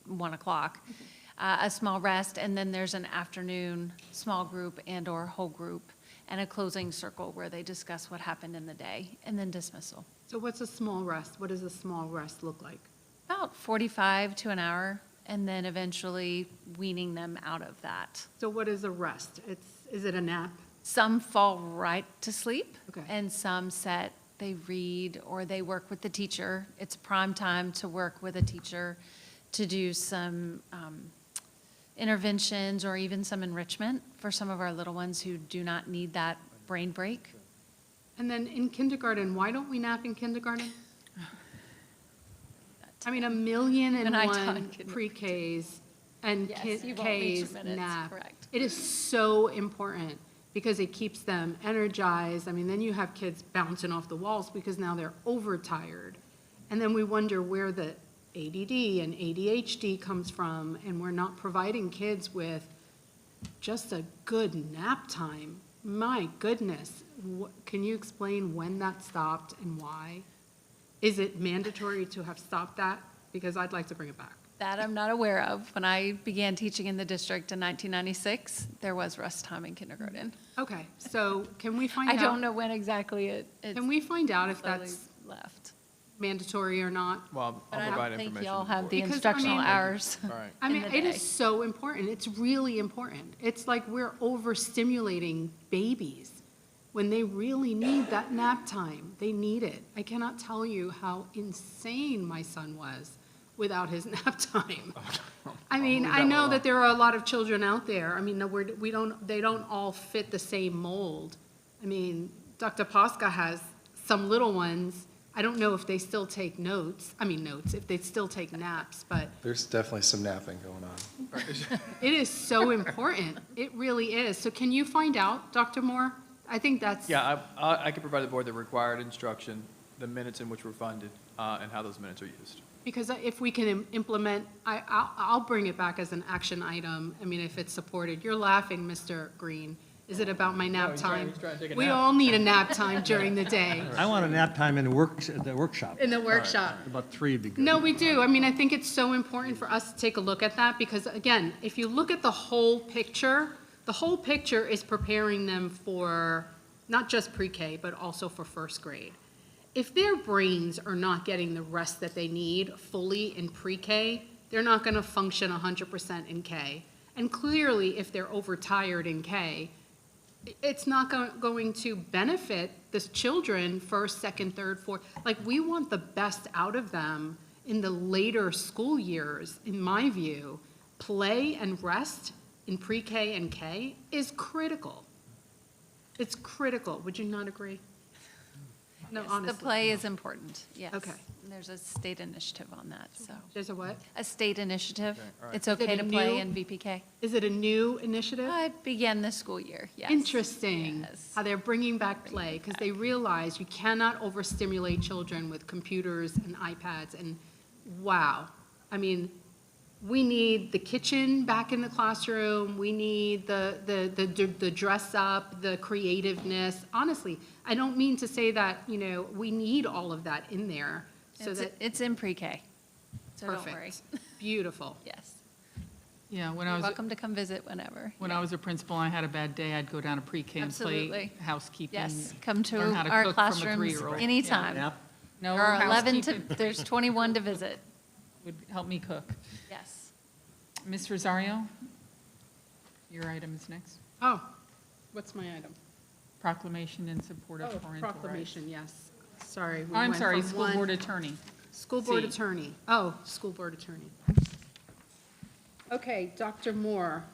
1 o'clock. A small rest, and then there's an afternoon small group and/or whole group, and a closing circle where they discuss what happened in the day, and then dismissal.
So what's a small rest? What does a small rest look like?
About 45 to an hour, and then eventually weaning them out of that.
So what is a rest? Is it a nap?
Some fall right to sleep,
Okay.
and some they read or they work with the teacher. It's prime time to work with a teacher to do some interventions or even some enrichment for some of our little ones who do not need that brain break.
And then in kindergarten, why don't we nap in kindergarten? I mean, 1,000,001
And I taught kindergarten.
pre-Ks and
Yes, you won't reach
Ks
minutes,
nap.
correct.
It is so important because it keeps them energized. I mean, then you have kids bouncing off the walls because now they're overtired. And then we wonder where the ADD and ADHD comes from, and we're not providing kids with just a good nap time. My goodness, can you explain when that stopped and why? Is it mandatory to have stopped that? Because I'd like to bring it back.
That I'm not aware of. When I began teaching in the district in 1996, there was rest time in kindergarten.
Okay, so can we find out?
I don't know when exactly it's
Can we find out if
slowly
that's
left.
mandatory or not?
Well,
But
I'll
I
provide
don't think
information.
y'all
to the
have
board.
the
Because, I
instructional
mean-
hours.
All right.
I
in
mean,
the
it
day.
is so important. It's really important. It's like we're overstimulating babies when they really need that nap time. They need it. I cannot tell you how insane my son was without his nap time. I mean, I know that there are a lot of children out there. I mean, they don't all fit the same mold. I mean, Dr. Posca has some little ones. I don't know if they still take if they still take naps, but
There's definitely some napping going on.
it is so important. It really is. So can you find out, Dr. Moore? I think that's.
Yeah, I can provide the board the required instruction, the minutes in which were funded, and how those minutes are used.
Because if we can implement, I'll bring it back as an action item. I mean, if it's supported. You're laughing, Mr. Green. Is it about my nap
he's
time?
trying to take a
We
nap.
all need a nap time during the day.
I want a nap time in the workshop.
In the workshop.
About 3 would be good.
No, we do. I mean, I think it's so important for us to take a look at that because, again, if you look at the whole picture is preparing them for not just pre-K, but also for first grade. If their brains are not getting the rest that they need fully in pre-K, they're not going to function 100% in K. And clearly, if they're overtired in K, it's not going to benefit the children first, second, third, fourth. Like, we want the best out of them in the later school years, in my view. Play and rest in pre-K and K is critical. It's critical. Would you not agree? No,
Yes,
honestly.
The play is important, yes.
Okay.
There's a state initiative on that, so.
There's a what?
A state initiative.
Okay, all right.
It's
Is it
okay
a
to play
new-
in VPK.
Is it a new initiative?
It began this school year, yes.
Interesting,
Yes.
how they're bringing back play, because they realize you cannot overstimulate children with computers and iPads, and wow. I mean, we need the kitchen back in the classroom, we need the dress up, the creativeness. Honestly, I don't mean to say that, we need all of that in there, so that.
It's in pre-K, so don't worry.
Perfect. Beautiful.
Yes.
Yeah, when
You're
I was,
welcome to come visit whenever.
when I was a principal, I had a bad day, I'd go down to pre-K and play
Absolutely.
housekeeping.
Yes, come to
learn how to
our
cook from a
classrooms
3-year-old.
anytime.
Nap?
No,
There are 11
housekeeping
there's 21 to visit.
would help me cook.
Yes.
Ms. Rosario, your item is next.
Oh, what's my item?
Proclamation in support of
Oh,
parental rights.
proclamation, yes. Sorry. we
I'm
went
sorry,
from
school
one-
board attorney.
School board
C.
attorney. Oh, school board attorney. Okay, Dr. Moore,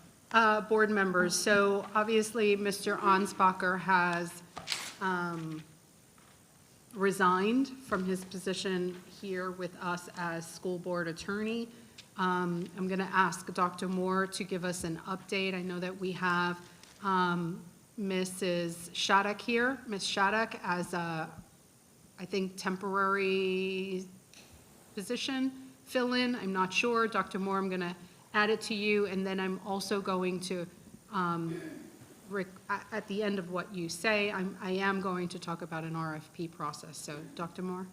board members. So obviously, Mr. Ansbacher has resigned from his position here with us as school board attorney. I'm going to ask Dr. Moore to give us an update. I know that we have Mrs. Shattuck here, Ms. Shattuck, as a, I think, temporary position fill-in. I'm not sure. Dr. Moore, I'm going to add it to you, and then I'm also going to, at the end of what you say, I am going to talk about an RFP process. So, Dr. Moore,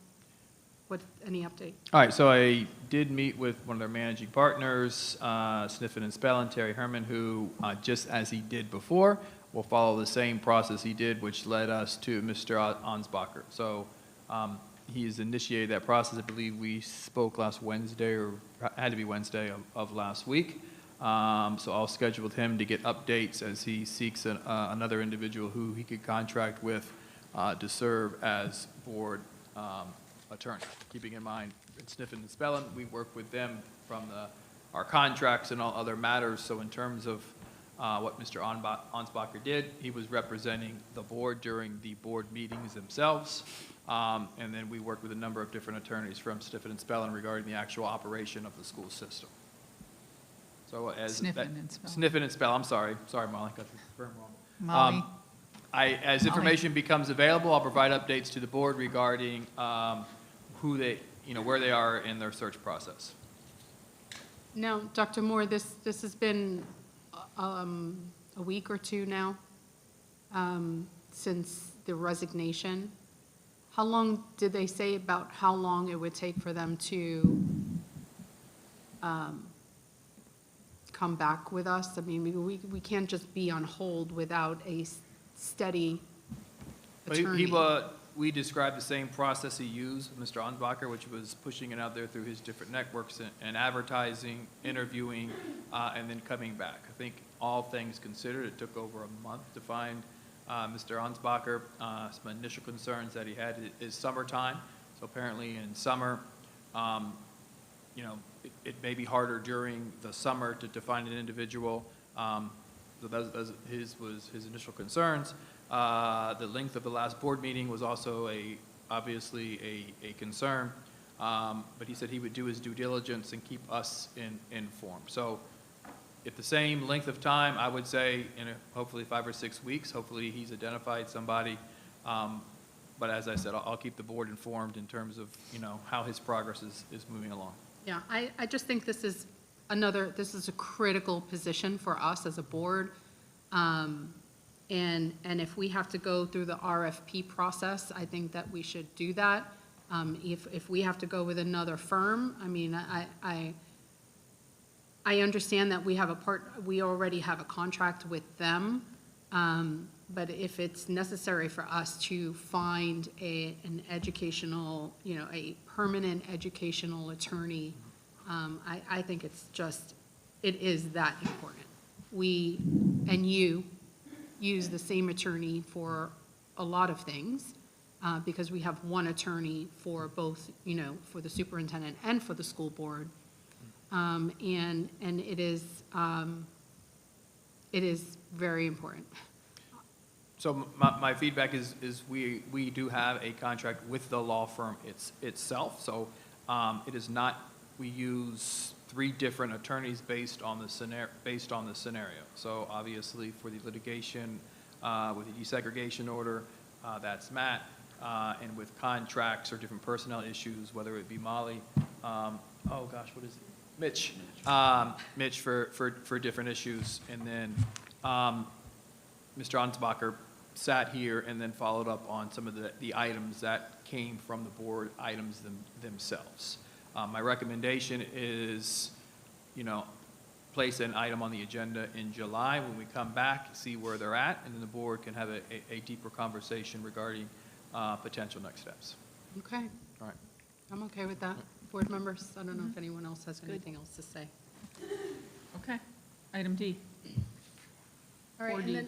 any update?
All right, so I did meet with one of their managing partners, Sniffen and Spellin, Terry Herman, who, just as he did before, will follow the same process he did, which led us to Mr. Ansbacher. So he has initiated that process. I believe we spoke last Wednesday, or had to be Wednesday of last week. So I'll schedule with him to get updates as he seeks another individual who he could contract with to serve as board attorney. Keeping in mind, Sniffen and Spellin, we work with them from our contracts and all other matters. So in terms of what Mr. Ansbacher did, he was representing the board during the board meetings themselves. And then we worked with a number of different attorneys from Sniffen and Spellin regarding the actual operation of the school system. So as
Sniffen and Spellin.
Sniffen and Spellin, I'm sorry, Molly, got the term wrong.
Molly.
As information becomes available, I'll provide updates to the board regarding who they, where they are in their search process.
Now, Dr. Moore, this has been a week or two now since the resignation. How long did they say about how long it would take for them to come back with us? I mean, we can't just be on hold without a steady attorney.
We described the same process he used, Mr. Ansbacher, which was pushing it out there through his different networks and advertising, interviewing, and then coming back. I think all things considered, it took over a month to find Mr. Ansbacher. Some initial concerns that he had is summertime. So apparently in summer, you know, it may be harder during the summer to find an individual. So that's his initial concerns. The length of the last board meeting was also obviously a concern, but he said he would do his due diligence and keep us informed. So at the same length of time, I would say in hopefully 5 or 6 weeks, hopefully he's identified somebody. But as I said, I'll keep the board informed in terms of, you know, how his progress is moving along.
Yeah, I just think this is a critical position for us as a board. And if we have to go through the RFP process, I think that we should do that. If we have to go with another firm, I mean, I understand that we already have a contract with them. But if it's necessary for us to find an educational, you know, a permanent educational attorney, I think it is that important. We and you use the same attorney for a lot of things, because we have one attorney for both, you know, for the superintendent and for the school board. And it is very important.
So my feedback is we do have a contract with the law firm itself. So it is not, we use 3 different attorneys based on the scenario. So obviously for the litigation with the desegregation order, that's Matt, and with contracts or different personnel issues, whether it be Molly, oh gosh, what is it? Mitch. Mitch for different issues, and then Mr. Ansbacher sat here and then followed up on some of the items that came from the board items themselves. My recommendation is, you know, place an item on the agenda in July when we come back, see where they're at, and then the board can have a deeper conversation regarding potential next steps.
Okay.
All right.
I'm okay with that. Board members, I don't know if anyone else has anything else to say.
Okay. Item D.
All right,
4D.
and then,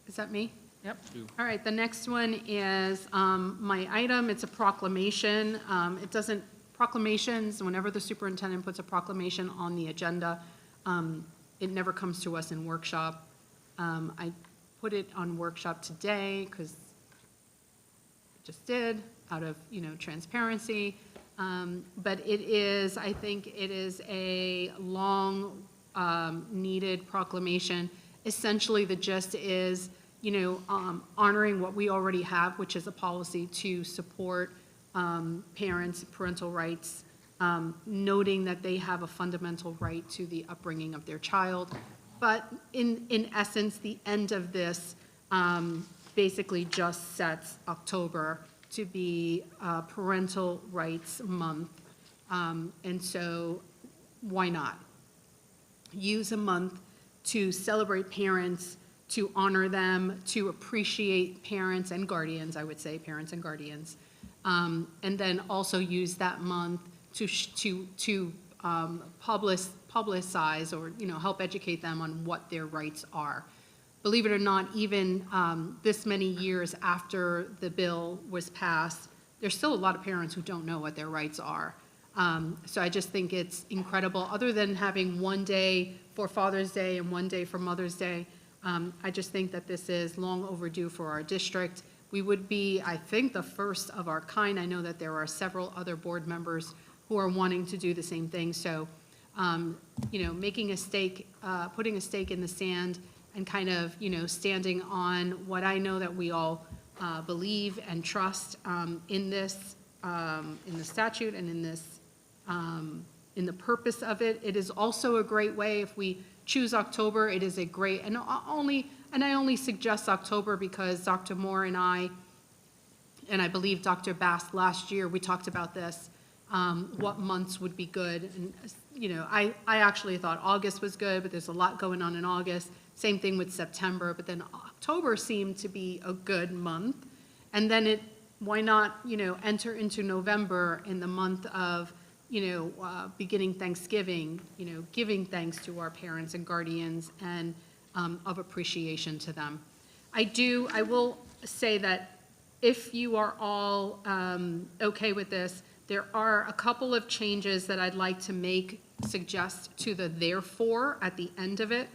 is that me?
Yep.
All right, the next one is my item. It's a proclamation. Proclamations, whenever the superintendent puts a proclamation on the agenda, it never comes to us in workshop. I put it on workshop today because I just did, out of, you know, transparency. But it is, I think it is a long needed proclamation. Essentially, the gist is, you know, honoring what we already have, which is a policy to support parents' parental rights, noting that they have a fundamental right to the upbringing of their child. But in essence, the end of this basically just sets October to be Parental Rights Month. And so why not? Use a month to celebrate parents, to honor them, to appreciate parents and guardians, I would say, parents and guardians. And then also use that month to publicize or, you know, help educate them on what their rights are. Believe it or not, even this many years after the bill was passed, there's still a lot of parents who don't know what their rights are. So I just think it's incredible. Other than having one day for Father's Day and one day for Mother's Day, I just think that this is long overdue for our district. We would be, I think, the first of our kind. I know that there are several other board members who are wanting to do the same thing. So, you know, making a stake, putting a stake in the sand and kind of, you know, standing on what I know that we all believe and trust in this, in the statute and in this, in the purpose of it. It is also a great way if we choose October. It is a great, and I only suggest October because Dr. Moore and I believe Dr. Bass last year, we talked about this, what months would be good. And I actually thought August was good, but there's a lot going on in August. Same thing with September, but then October seemed to be a good month. And then why not, enter into November in the month of, beginning Thanksgiving, giving thanks to our parents and guardians and of appreciation to them. I will say that if you are all okay with this, there are a couple of changes that I'd like to suggest to the therefore at the end of it.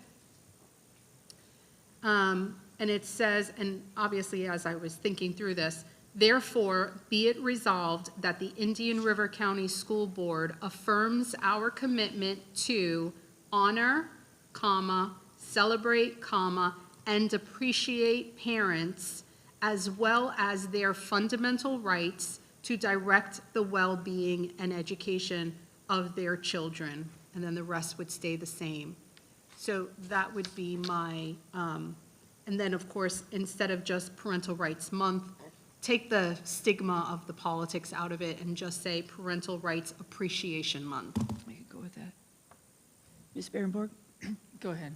And it says, and obviously as I was thinking through this, therefore be it resolved that the Indian River County School Board affirms our commitment to honor, celebrate, and appreciate parents as well as their fundamental rights to direct the well-being and education of their children. And then the rest would stay the same. So that would be my, and then of course, instead of just Parental Rights Month, take the stigma of the politics out of it and just say Parental Rights Appreciation Month.
I could go with that. Ms. Berenborg?
Go ahead.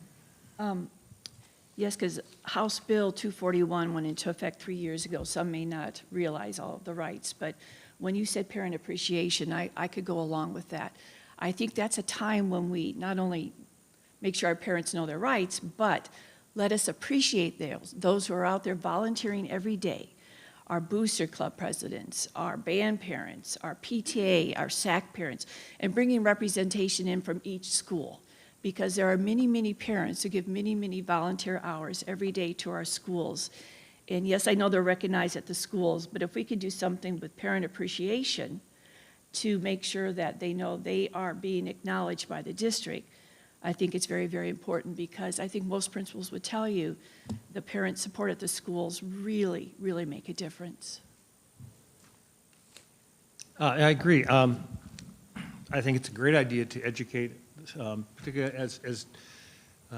Yes, because House Bill 241 went into effect 3 years ago. Some may not realize all of the rights, but when you said parent appreciation, I could go along with that. I think that's a time when we not only make sure our parents know their rights, but let us appreciate those who are out there volunteering every day. Our Booster Club presidents, our band parents, our PTA, our SAC parents, and bringing representation in from each school. Because there are many, many parents who give many, many volunteer hours every day to our schools. And yes, I know they're recognized at the schools, but if we could do something with parent appreciation to make sure that they know they are being acknowledged by the district, I think it's very, very important, because I think most principals would tell you the parent support at the schools really, really make a difference.
I agree. I think it's a great idea to educate, particularly as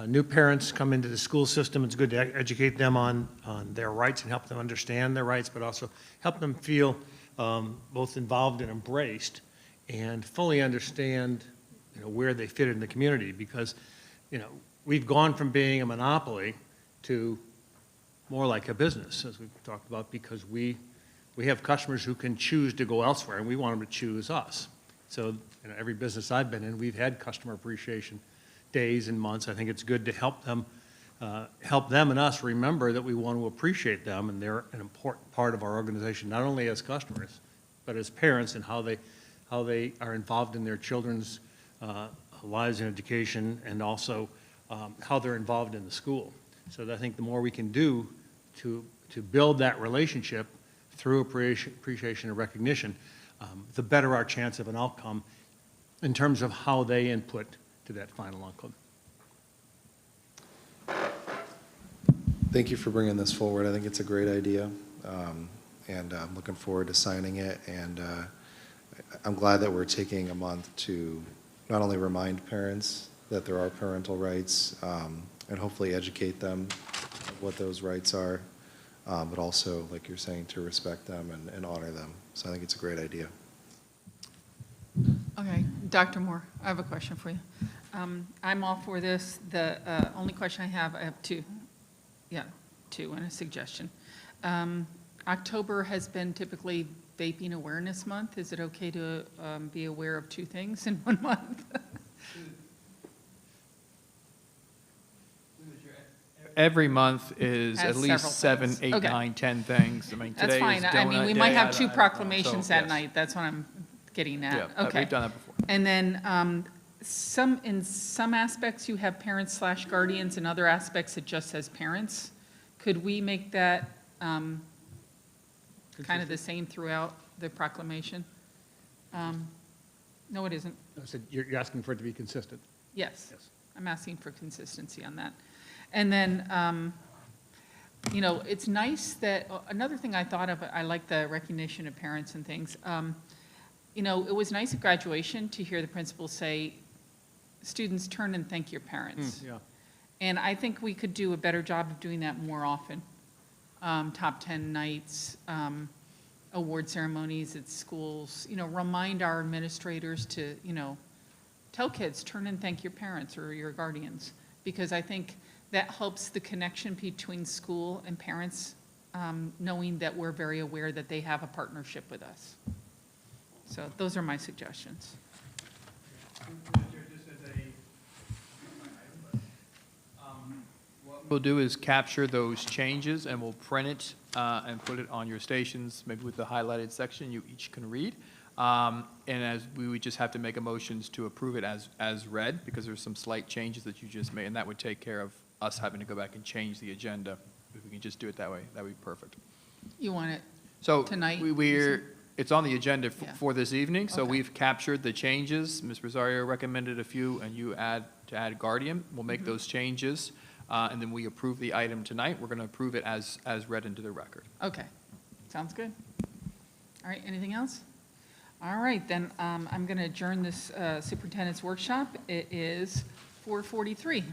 new parents come into the school system. It's good to educate them on their rights and help them understand their rights, but also help them feel both involved and embraced and fully understand where they fit in the community, because we've gone from being a monopoly to more like a business, as we've talked about, because we have customers who can choose to go elsewhere, and we want them to choose us. So every business I've been in, we've had customer appreciation days and months. I think it's good to help them and us remember that we want to appreciate them, and they're an important part of our organization, not only as customers, but as parents, and how they are involved in their children's lives and education, and also how they're involved in the school. So I think the more we can do to build that relationship through appreciation and recognition, the better our chance of an outcome in terms of how they input to that final outcome.
Thank you for bringing this forward. I think it's a great idea, and I'm looking forward to signing it. And I'm glad that we're taking a month to not only remind parents that there are parental rights, and hopefully educate them of what those rights are, but also, like you're saying, to respect them and honor them. So I think it's a great idea.
Okay, Dr. Moore, I have a question for you. I'm all for this. The only question I have two. Yeah, two, and a suggestion. October has been typically Vaping Awareness Month. Is it okay to be aware of two things in 1 month?
Every month is
Has
at least
several
7,
things.
8,
Okay.
9, 10 things. I mean,
That's
today
fine.
is
I mean,
donut
we
day.
might have
I
two
don't know.
proclamations
So,
that
yes.
night. That's what I'm getting at.
Yeah,
Okay.
we've done that before.
And then in some aspects, you have parents/guardians, and other aspects, it just says parents. Could we make that kind of the same throughout the proclamation? No, it isn't.
I said you're asking for it to be consistent.
Yes. I'm asking for consistency on that. And then, it's nice that, another thing I thought of, I like the recognition of parents and things. It was nice at graduation to hear the principal say, students, turn and thank your parents.
Yeah.
And I think we could do a better job of doing that more often. Top 10 nights, award ceremonies at schools, remind our administrators to tell kids, turn and thank your parents or your guardians, because I think that helps the connection between school and parents, knowing that we're very aware that they have a partnership with us. So those are my suggestions.
What we'll do is capture those changes and we'll print it and put it on your stations, maybe with the highlighted section you each can read. And as we would just have to make a motions to approve it as read, because there's some slight changes that you just made, and that would take care of us having to go back and change the agenda. If we can just do it that way, that would be perfect.
You want it
So
tonight?
it's on the agenda for this evening, so
Okay.
we've captured the changes. Ms. Rosario recommended a few, and you add Guardian. We'll make those changes, and then we approve the item tonight. We're going to approve it as read into the record.
Okay, sounds good. All right, anything else? All right, then I'm going to adjourn this superintendent's workshop. It is 4:43.